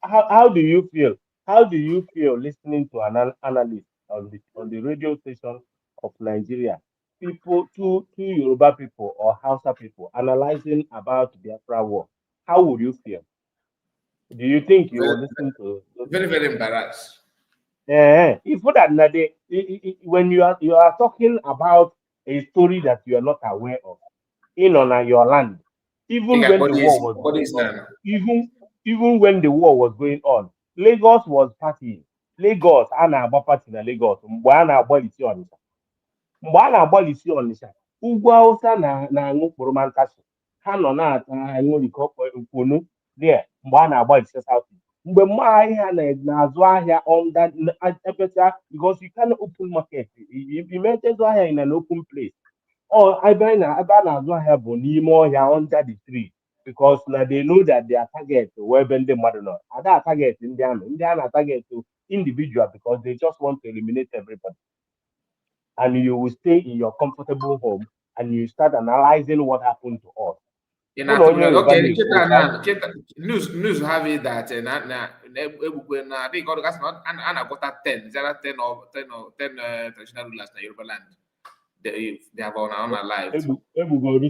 How do you feel? How do you feel listening to an analyst on the radio station of Nigeria? People, two Yoruba people or Hausa people analyzing about Biafra war. How would you feel? Do you think you Very, will listen to those very, people? very embarrassed. If that na when you are talking about a story that you are not aware of, in on your land, even when the war was Body going is on, now. even when the war was going on, Lagos was partying. Lagos, a na-agba party na Lagos mgbe a na-agba isi Ọnịcha. Mgbe a na-agba isi Ọnịcha, ugwu Hausa na-aṅụ kporomankashi. Ha nọ na-ata aṅụrịkọ nkwunu there mgbe a na-agba isi South. Mgbe mma ihe a na-azụ ahịa under epecha because you can open market. You metezi ahịa in an open place. Ebe a na-azụ ahịa bụ n'ime ọhịa under the tree because na they know that their target wee ebe ndị mmadụ nọ. Ada target ndị amị, ndị a na-target individual because they just want to eliminate everybody. And you will stay in your comfortable home and you start analyzing what happened to us. In Mụ na onye Yoruba okay, na-ekwu otu anyị. news have it that na they got gas not and I got 10, 10 or 10 traditional rulers in Yoruba land. They have on alive. Ebugo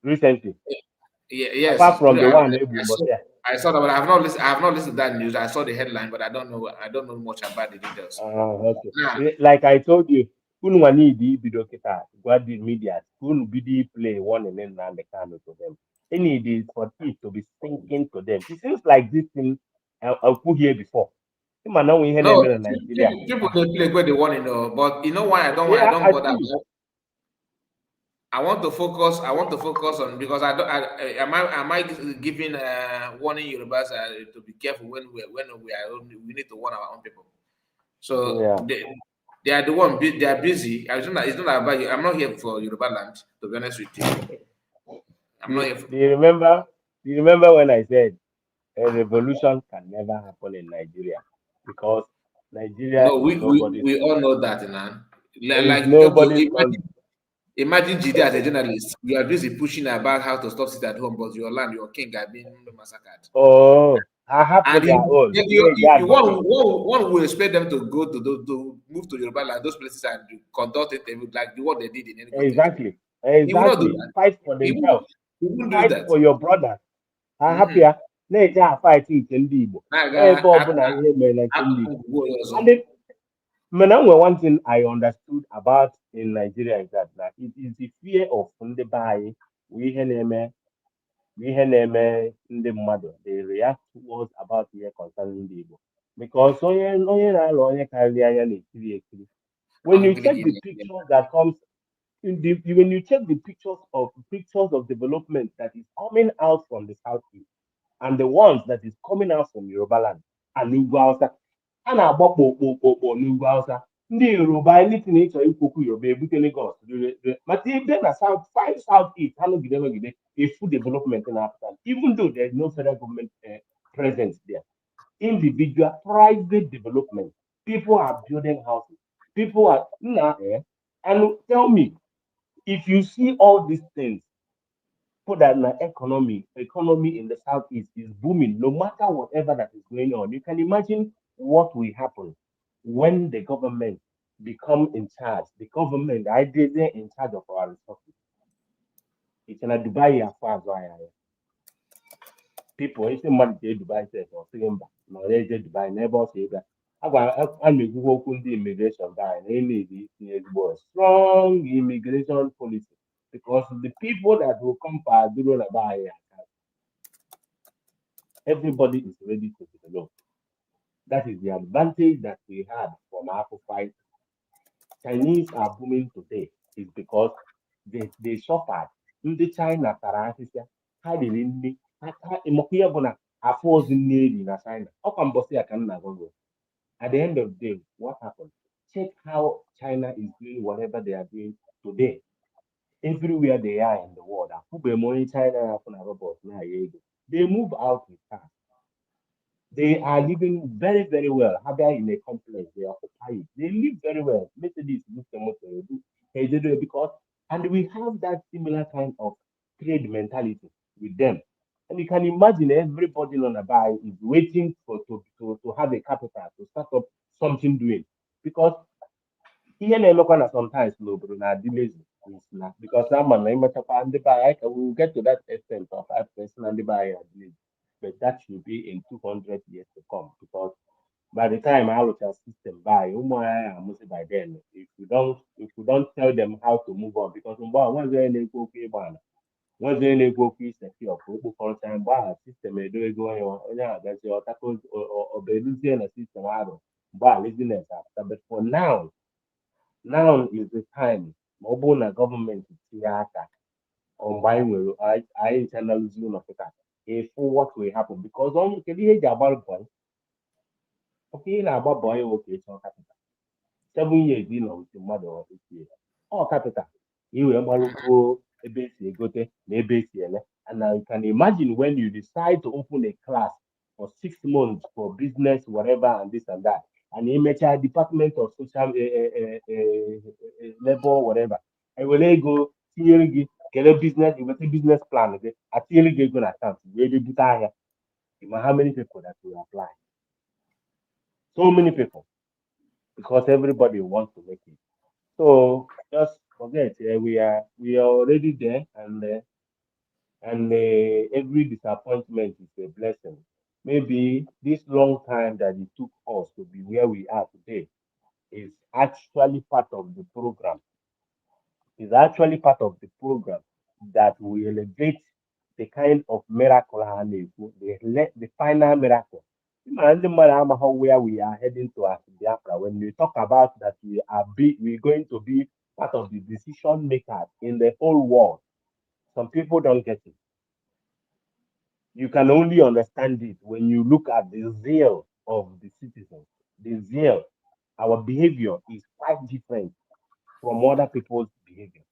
recently. Yes, Apart it's from true. the one Ebu, yeah. I saw that, but I have not listened. I have not listened to that news. I saw the headline, but I don't know. I don't know much about the details. Okay. Now, Like I told you, unu need ibido kita gwa the media, unu bidi play one and then the camera to them. They need is for it to be sinking to them. It seems like this thing I put here before. You know we have no, in Nigeria. people they play where they want to know, but you know why I don't. I Yeah, don't I bother. see. I want to focus. I want to focus on because I don't. Am I giving warning Yorubas to be careful when we need to warn our own people. So Yeah. they are the one. They are busy. It's not about you. I'm not here for Yoruba land. To be honest with you, I'm not here. Do you remember? Do you remember when I said a revolution can never happen in Nigeria because Nigeria No, is nobody's we all country. know that, man. It's Like nobody's okay, country. imagine GD as a journalist. You are busy pushing about how to stop sit at home, but your land, your king, are being massacred. Oh, I have for And their own. you one will expect them to go to move to Yoruba land, those places, and conduct it like what they did in any state. Exactly. He will not do Exactly. that. Fight for themselves. He won't do Fight that. for your brother. I happy. Mhm. Na-eje a fight nke ndị Igbo. Ebe ọbụla ihe mere na nke ndị Igbo. And then, one thing I understood about in Nigeria is that it is the fear of ndị be anyị wụ ihe na-eme ndị mmadụ. They react towards about ihe concerning ndị Igbo. Because onye na-alụ onye karịrị anya na-ekiri ekiri. When you check the pictures that comes when you check the pictures of development that is coming out from the southeast and the ones that is coming out from Yoruba land and Ugwu Hausa, a na-agba kpokpokpokpo n'Ugwu Hausa. Ndị Yoruba anything ị chọrọ ikwokwu Yoruba ebute Lagos maka ibe na southeast ha nọgide a full development in Africa even though there is no federal government presence there. Individual private development. People are building houses. People are and tell me, if you see all these things, put that in the economy in the southeast is booming, no matter whatever that is going on. You can imagine what will happen when the government become in charge. The government, I did they're in charge of our resources. It's in a Dubai as far as I am. People, it's money to Dubai says or Simba, no, they Dubai never say that. I'm a Google immigration guy, they need strong immigration policy because the people that will come for Duro Dubai, everybody is ready to develop. That is the advantage that we had from our fight. Chinese are booming today is because they suffered. Ndị China tara ahịhịa, ha riri nri, ịmakwa ihe bụ na afọ ozu nri eri na China. Ọkwa mbọsị ya ka m na-agwa. At the end of the day, what happened? Check how China is doing whatever they are doing today. Everywhere they are in the world, China, they move out with cars. They are living very, very well. How they are in a complex, they occupy it. They live very well. Mercedes, because, and we have that similar kind of trade mentality with them. And you can imagine everybody on a buy is waiting to have a capital to start up something doing. Because ihe na-emekwa na sometimes n'obodo na-adị lazy is na because ama na imechakwa ndị be anyị we will get to that extent of 5% na ndị be anyị adị lazy, but that should be in 200 years to come because by the time I look at system by by then if you don't tell them how to move on because once they're in once they're in secure for time by system going on that's your tackles or the system laziness after but for now is the time mobile na government theater on buying will I internal zone of it what will happen because on about boy okay na about boy okay so capital 7 years in with the mother of this year all capital you will ebe esi egote na ebe esi ele and now you can imagine when you decide to open a class for 6 months for business whatever and this and that and imagine department of social labor whatever I will go tinyere gị business you business plan gị atinyere gị ego na account wee debute ahịa how many people that will apply so many people because everybody wants to make it so just forget we are already there and every disappointment is a blessing. Maybe this long time that it took us to be where we are today is actually part of the program. Is actually part of the program that will elevate the kind of miracle, the final miracle. And how where we are heading to as Biafra. When we talk about that we're going to be part of the decision makers in the whole world. Some people don't get it. You can only understand it when you look at the zeal of the citizens. The zeal, our behavior is quite different from other people's behavior.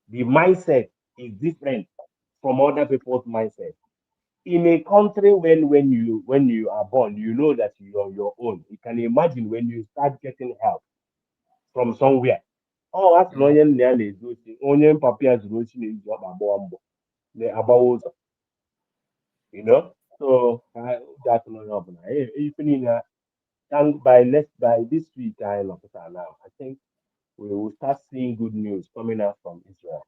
The mindset is different from other people's mindset. In a country when you are born, you know that you are your own. You can imagine when you start getting help from somewhere. Oh, that's no onion papiers you know. So that's no problem. Even by this week now, I think we will start seeing good news coming out from Israel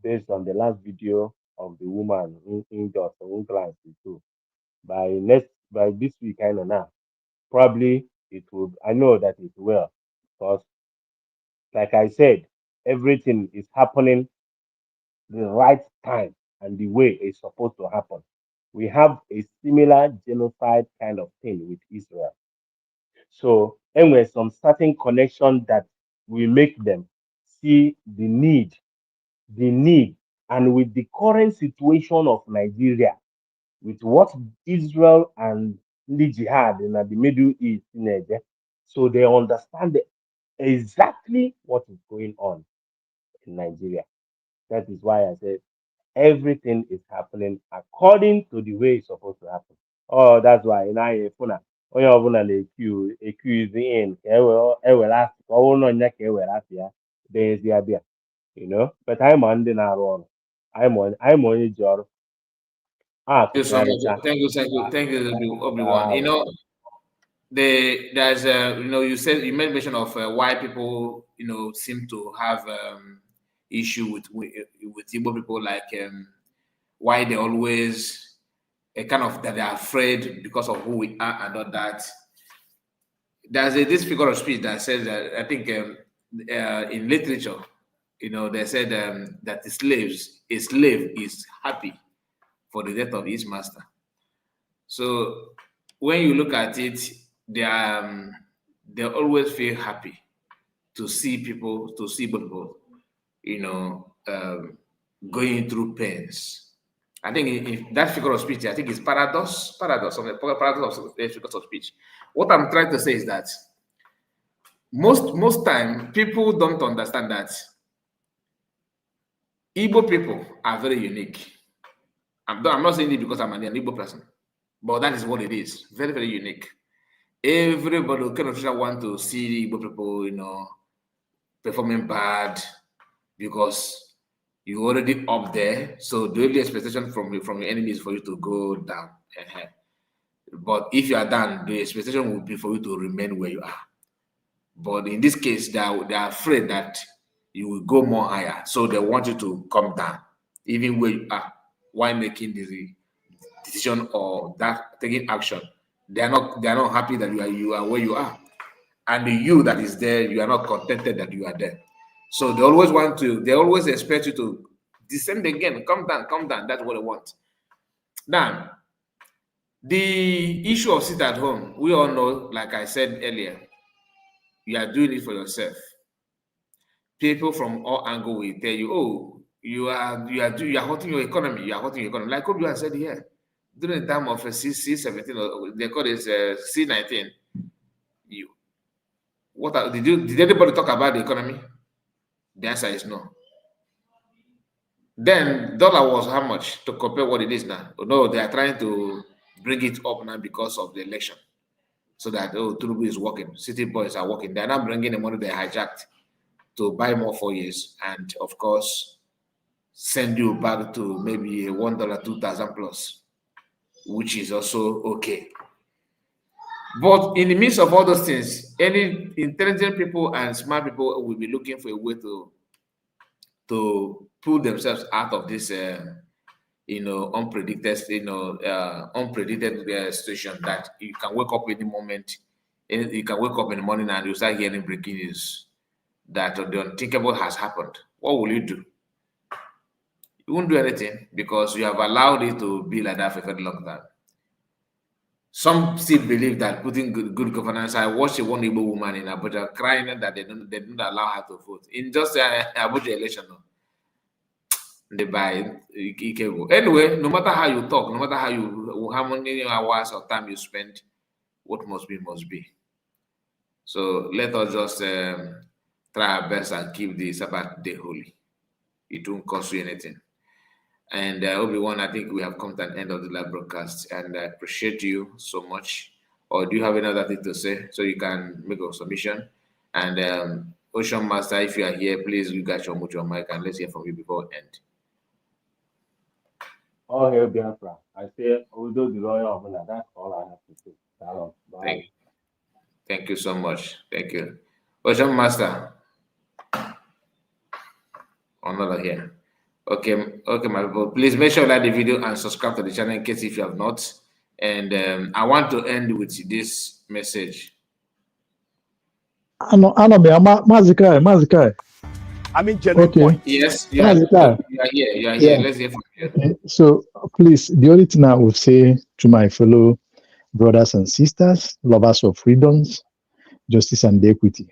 based on the last video of the woman in England too. By this week now, probably it will. I know that it will, because like I said, everything is happening the right time and the way it's supposed to happen. We have a similar genocide kind of thing with Israel. So, anyway, some certain connection that will make them see the need, and with the current situation of Nigeria, with what Israel and the jihad in the Middle East, so they understand exactly what is going on in Nigeria. That is why I said everything is happening according to the way it's supposed to happen. Oh, that's why in Ifuna, onye ọbụla na-accuse in ka ewere asị ka ọ bụrụ na ọnya ka ewere asị ya deezi abịa, but anyị ma ndị na-arụ ọrụ anyị ma onye ji ọrụ Thank you so much. Thank you, everyone. There's you made mention of why people seem to have issue with Igbo people, like why they always kind of that they're afraid because of who we are and all that. There's this figure of speech that says that I think in literature, they said that a slave is happy for the death of his master. So when you look at it, they always feel happy to see people, going through pains. I think in that figure of speech, I think it's paradox of figures of speech. What I'm trying to say is that most time people don't understand that Igbo people are very unique. I'm not saying it because I'm an Igbo person. But that is what it is. Very, very unique. Everybody kind of want to see Igbo people, you know, performing bad because you already up there. So the only expectation from your enemy is for you to go down. But if you are down, the expectation will be for you to remain where you are. But in this case, they are afraid that you will go more higher. So they want you to come down, even where you are, while making the decision or that taking action. They are not happy that you are where you are. And the you that is there, you are not contented that you are there. So they always expect you to descend again, come down. That's what they want. Now, the issue of sit at home, we all know, like I said earlier, you are doing it for yourself. People from all angles will tell you, oh, you are hurting your economy. You are hurting your economy. Like Obi said here, during the time of C17, or they call it C19. Did anybody talk about the economy? The answer is no. Then dollar was how much to compare what it is now? No, they are trying to bring it up now because of the election. So that Tinubu is working, city boys are working. They're not bringing the money they hijacked to buy more 4 years, and of course, send you back to maybe $1, 2,000 plus, which is also okay. But in the midst of all those things, any intelligent people and smart people will be looking for a way to pull themselves out of this, unpredicted situation that you can wake up any moment. You can wake up in the morning and you start hearing breaking news that the unthinkable has happened. What will you do? You won't do anything because you have allowed it to be like that for a very long time. Some still believe that putting good governance. I watched one Igbo woman in Abuja crying that they didn't allow her to vote in just Abuja election. They buy anyway. No matter how you talk, no matter how many hours of time you spend, what must be. So let us just try our best and keep the Sabbath day holy. It won't cost you anything. And Obi-Wan, I think we have come to an end of the live broadcast, and I appreciate you so much. Or do you have another thing to say so you can make a submission? And Ocean Master, if you are here, please you guys mute your mic and let's hear from you before end. All hail Biafra. I say, although the royal governor, that's all I have to say. Bye. Thank you so much. Thank you. Ocean Master. Another here. Okay, my people. Please make sure you like the video and subscribe to the channel in case if you have not. And I want to end with this message. Mazikai. I mean, genuine point. Yes, you are here. You are here. Yeah. Let's hear from you. Okay. So, please, the only thing I would say to my fellow brothers and sisters, lovers of freedoms, justice, and equity,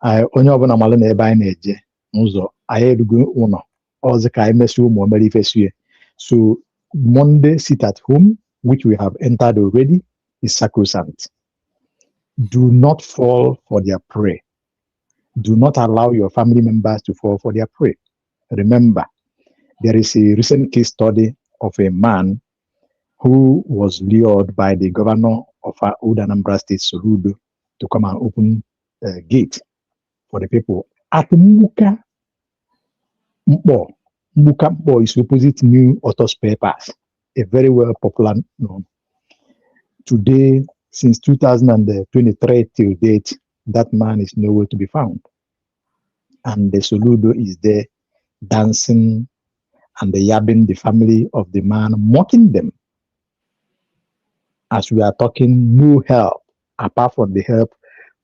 I only have an amalene by neje. Muzo, I had go uno. All the KMSU Mombari Fesuye. So, Monday sit at home, which we have entered already, is sacrosanct. Do not fall for their prey. Do not allow your family members to fall for their prey. Remember, there is a recent case study of a man who was lured by the governor of our old Anambra State, Soludo, to come and open a gate for the people. At Muka Mbo is opposite New Auto Spare Parts, a very well popular known. Today, since 2023 till date, that man is nowhere to be found. And the Soludo is there dancing and yabbing the family of the man, mocking them. As we are talking, no help, apart from the help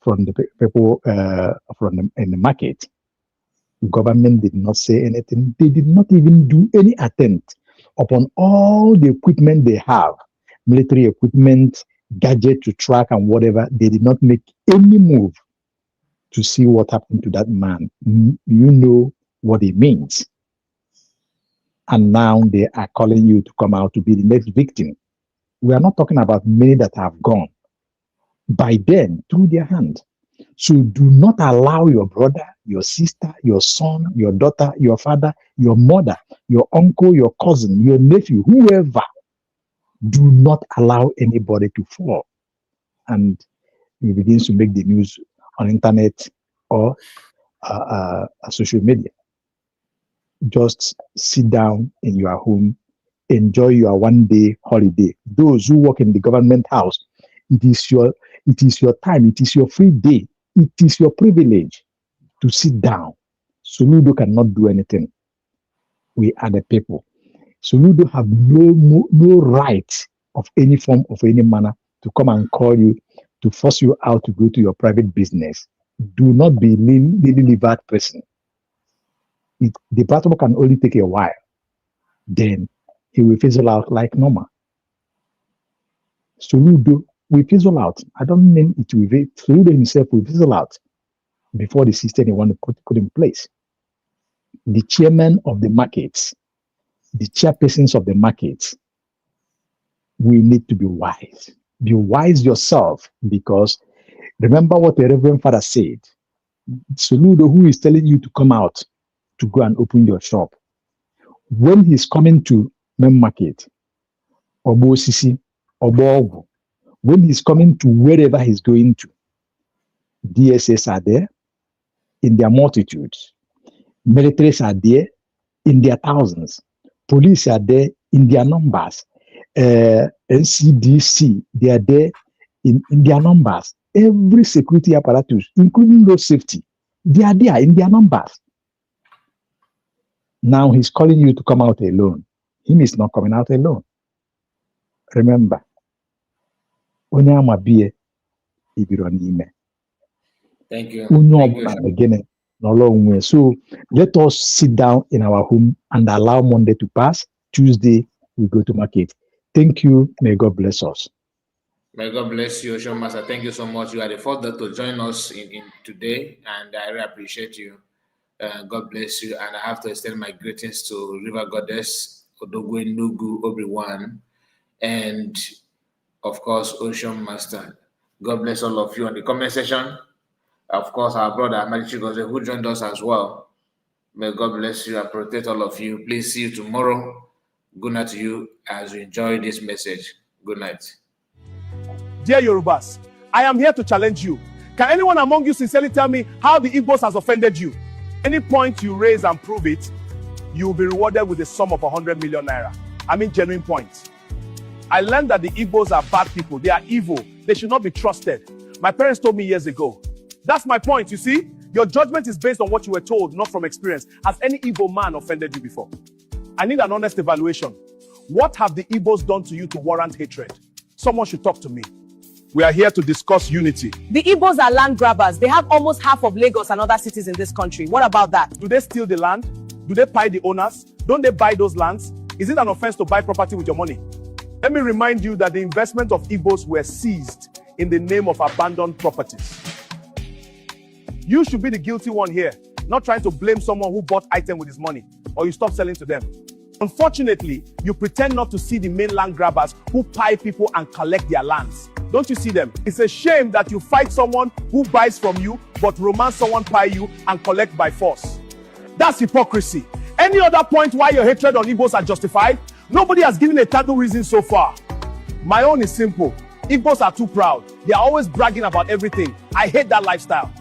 from the people in the market. Government did not say anything. They did not even do any attempt upon all the equipment they have, military equipment, gadget to track and whatever. They did not make any move to see what happened to that man. You know what it means. And now they are calling you to come out to be the next victim. We are not talking about many that have gone by them through their hand. So do not allow your brother, your sister, your son, your daughter, your father, your mother, your uncle, your cousin, your nephew, whoever Do not allow anybody to fall. And he begins to make the news on internet or social media. Just sit down in your home, enjoy your one-day holiday. Those who work in the government house, it is your time, it is your free day, it is your privilege to sit down. Soludo cannot do anything. We are the people. Soludo have no right of any form, of any manner, to come and call you, to force you out to go to your private business. Do not be leave that person. The battle can only take a while. Then he will fizzle out like normal. Soludo will fizzle out. I don't mean it will. Soludo himself will fizzle out before the system they want to put in place. The chairman of the markets, the chairpersons of the markets, we need to be wise. Be wise yourself, because remember what the Reverend Father said. Soludo, who is telling you to come out to go and open your shop, when he's coming to main market, or Bosisi, or Bogu, when he's coming to wherever he's going to, DSS are there in their multitudes, militaries are there in their thousands, police are there in their numbers, NCDC, they are there in their numbers. Every security apparatus, including road safety, they are there in their numbers. Now he's calling you to come out alone. Him is not coming out alone. Remember, Thank you. So let us sit down in our home and allow Monday to pass. Tuesday, we go to market. Thank you. May God bless us. May God bless you, Ocean Master. Thank you so much. You are the first to join us in today, and I really appreciate you. God bless you. And I have to extend my greetings to River Goddess, Odogwe Nugu Obi-Wan, and of course, Ocean Master. God bless all of you on the comment section. Of course, our brother Amadichi Goze, who joined us as well. May God bless you and protect all of you. Please see you tomorrow. Good night to you as you enjoy this message. Good night. Dear Yorubas, I am here to challenge you. Can anyone among you sincerely tell me how the Igbos has offended you? Any point you raise and prove it, you will be rewarded with a sum of 100 million naira. I mean genuine points. I learned that the Igbos are bad people. They are evil. They should not be trusted. My parents told me years ago. That's my point, you see? Your judgment is based on what you were told, not from experience. Has any Igbo man offended you before? I need an honest evaluation. What have the Igbos done to you to warrant hatred? Someone should talk to me. We are here to discuss unity. The Igbos are land grabbers. They have almost half of Lagos and other cities in this country. What about that? Do they steal the land? Do they pay the owners? Don't they buy those lands? Is it an offense to buy property with your money? Let me remind you that the investment of Igbos were seized in the name of abandoned properties. You should be the guilty one here, not trying to blame someone who bought item with his money, or you stop selling to them. Unfortunately, you pretend not to see the main land grabbers who pay people and collect their lands. Don't you see them? It's a shame that you fight someone who buys from you, but romance someone pay you and collect by force. That's hypocrisy. Any other point why your hatred on Igbos are justified? Nobody has given a tangible reason so far. My own is simple. Igbos are too proud. They are always bragging about everything. I hate that lifestyle.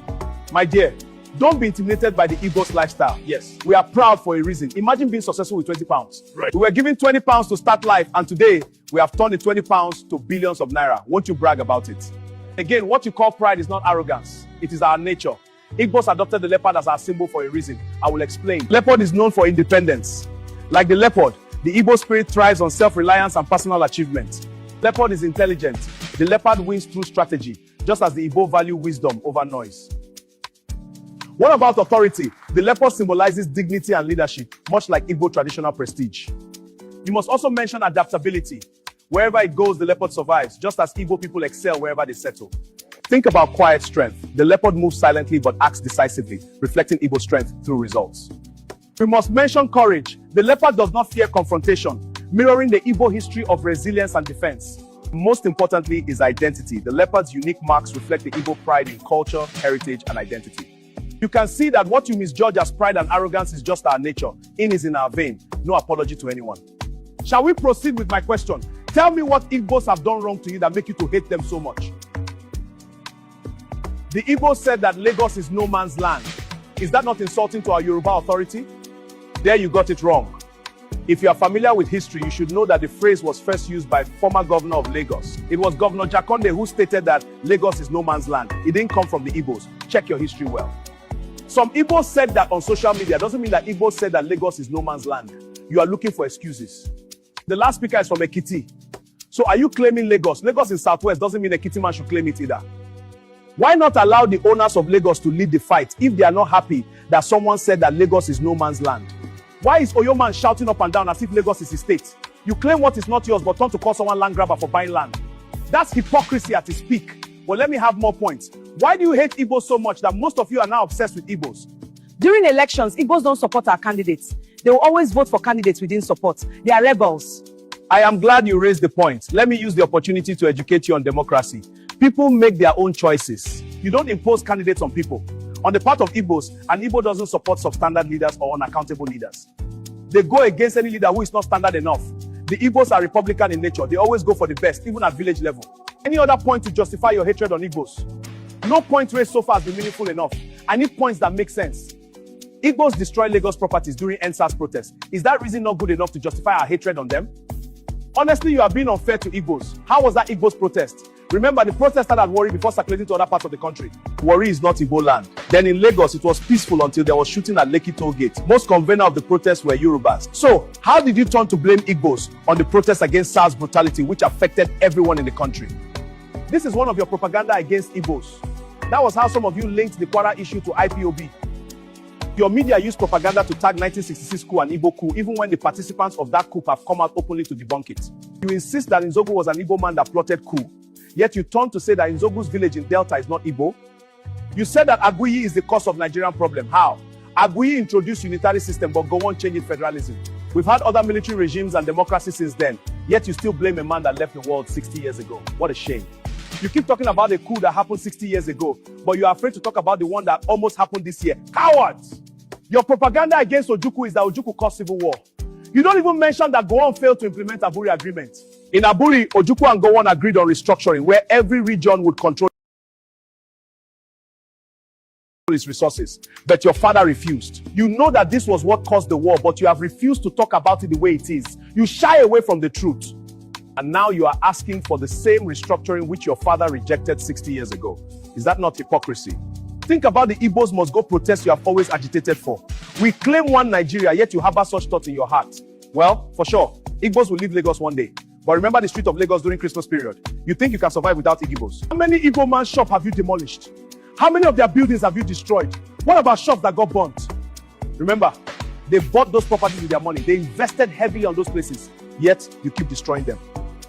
My dear, don't be intimidated by the Igbos lifestyle. Yes, we are proud for a reason. Imagine being successful with 20 pounds. Right. We were given 20 pounds to start life, and today we have turned the 20 pounds to billions of naira. Won't you brag about it? Again, what you call pride is not arrogance. It is our nature. Igbos adopted the leopard as our symbol for a reason. I will explain. Leopard is known for independence. Like the leopard, the Igbo spirit thrives on self-reliance and personal achievement. Leopard is intelligent. The leopard wins through strategy, just as the Igbo value wisdom over noise. What about authority? The leopard symbolizes dignity and leadership, much like Igbo traditional prestige. You must also mention adaptability. Wherever it goes, the leopard survives, just as Igbo people excel wherever they settle. Think about quiet strength. The leopard moves silently but acts decisively, reflecting Igbo strength through results. We must mention courage. The leopard does not fear confrontation, mirroring the Igbo history of resilience and defense. Most importantly is identity. The leopard's unique marks reflect the Igbo pride in culture, heritage, and identity. You can see that what you misjudge as pride and arrogance is just our nature. In is in our vein. No apology to anyone. Shall we proceed with my question? Tell me what Igbos have done wrong to you that make you to hate them so much. The Igbos said that Lagos is no man's land. Is that not insulting to our Yoruba authority? There you got it wrong. If you are familiar with history, you should know that the phrase was first used by former governor of Lagos. It was Governor Jakonde who stated that Lagos is no man's land. It didn't come from the Igbos. Check your history well. Some Igbos said that on social media. Doesn't mean that Igbos said that Lagos is no man's land. You are looking for excuses. The last speaker is from Ekiti. So are you claiming Lagos? Lagos in Southwest doesn't mean Ekiti man should claim it either. Why not allow the owners of Lagos to lead the fight if they are not happy that someone said that Lagos is no man's land? Why is Oyo man shouting up and down as if Lagos is his state? You claim what is not yours but turn to call someone land grabber for buying land. That's hypocrisy at its peak. But let me have more points. Why do you hate Igbos so much that most of you are now obsessed with Igbos? During elections, Igbos don't support our candidates. They will always vote for candidates we didn't support. They are rebels. I am glad you raised the point. Let me use the opportunity to educate you on democracy. People make their own choices. You don't impose candidates on people. On the part of Igbos, an Igbo doesn't support substandard leaders or unaccountable leaders. They go against any leader who is not standard enough. The Igbos are Republican in nature. They always go for the best, even at village level. Any other point to justify your hatred on Igbos? No point raised so far has been meaningful enough. I need points that make sense. Igbos destroy Lagos properties during NSAS protests. Is that reason not good enough to justify our hatred on them? Honestly, you are being unfair to Igbos. How was that Igbos protest? Remember, the protest started at Warri before circulating to other parts of the country. Warri is not Igbo land. Then in Lagos, it was peaceful until there was shooting at Lekki toll gate. Most convener of the protests were Yorubas. So, how did you turn to blame Igbos on the protest against SARS brutality, which affected everyone in the country? This is one of your propaganda against Igbos. That was how some of you linked the Kwara issue to IPOB. Your media used propaganda to tag 1966 coup and Igbo coup, even when the participants of that coup have come out openly to debunk it. You insist that Nzogu was an Igbo man that plotted coup, yet you turn to say that Nzogu's village in Delta is not Igbo. You said that Aguiyi is the cause of Nigerian problem. How? Aguiyi introduced unitary system, but go on changing federalism. We've had other military regimes and democracy since then, yet you still blame a man that left the world 60 years ago. What a shame. You keep talking about a coup that happened 60 years ago, but you are afraid to talk about the one that almost happened this year. Cowards! Your propaganda against Ojukwu is that Ojukwu caused civil war. You don't even mention that Gowon failed to implement Aburi agreement. In Aburi, Ojukwu and Gowon agreed on restructuring, where every region would control its resources. But your father refused. You know that this was what caused the war, but you have refused to talk about it the way it is. You shy away from the truth. And now you are asking for the same restructuring which your father rejected 60 years ago. Is that not hypocrisy? Think about the Igbos must go protest you have always agitated for. We claim one Nigeria, yet you harbor such thoughts in your heart. Well, for sure, Igbos will leave Lagos one day. But remember the street of Lagos during Christmas period. You think you can survive without Igbos? How many Igbo man's shops have you demolished? How many of their buildings have you destroyed? What about shops that got burnt? Remember, they bought those properties with their money. They invested heavily on those places, yet you keep destroying them.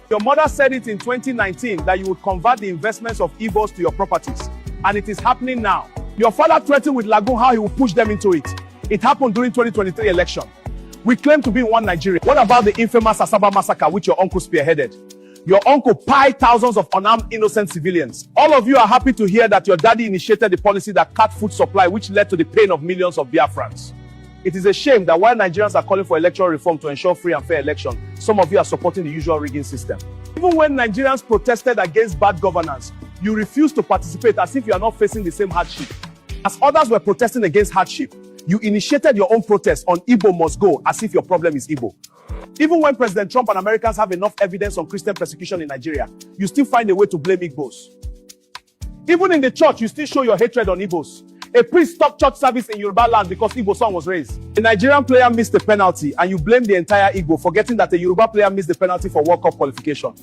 Your mother said it in 2019 that you would convert the investments of Igbos to your properties. And it is happening now. Your father threatened with Lagoon how he will push them into it. It happened during 2023 election. We claim to be in one Nigeria. What about the infamous Asaba massacre which your uncle spearheaded? Your uncle pied thousands of unarmed innocent civilians. All of you are happy to hear that your daddy initiated the policy that cut food supply, which led to the pain of millions of Biafrans. It is a shame that while Nigerians are calling for electoral reform to ensure free and fair election, some of you are supporting the usual rigging system. Even when Nigerians protested against bad governance, you refuse to participate as if you are not facing the same hardship. As others were protesting against hardship, you initiated your own protest on Igbo must go as if your problem is Igbo. Even when President Trump and Americans have enough evidence on Christian persecution in Nigeria, you still find a way to blame Igbos. Even in the church, you still show your hatred on Igbos. A priest stopped church service in Yoruba land because Igbo son was raised. A Nigerian player missed the penalty and you blame the entire Igbo, forgetting that a Yoruba player missed the penalty for World Cup qualification.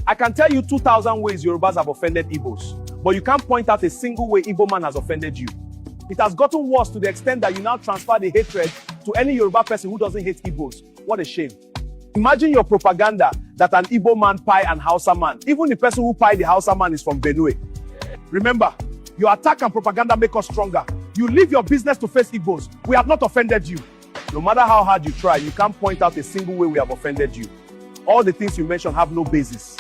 I can tell you 2,000 ways Yorubas have offended Igbos, but you can't point out a single way Igbo man has offended you. It has gotten worse to the extent that you now transfer the hatred to any Yoruba person who doesn't hate Igbos. What a shame. Imagine your propaganda that an Igbo man pie an Hausa man. Even the person who pie the Hausa man is from Benue. Remember, your attack and propaganda make us stronger. You leave your business to face Igbos. We have not offended you. No matter how hard you try, you can't point out a single way we have offended you. All the things you mentioned have no basis.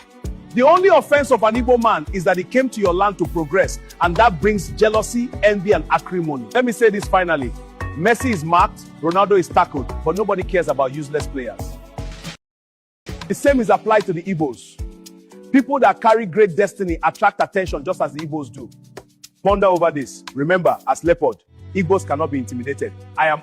The only offense of an Igbo man is that he came to your land to progress, and that brings jealousy, envy, and acrimony. Let me say this finally. Messi is marked, Ronaldo is tackled, but nobody cares about useless players. The same is applied to the Igbos. People that carry great destiny attract attention just as the Igbos do. Ponder over this. Remember, as leopard, Igbos cannot be intimidated. I am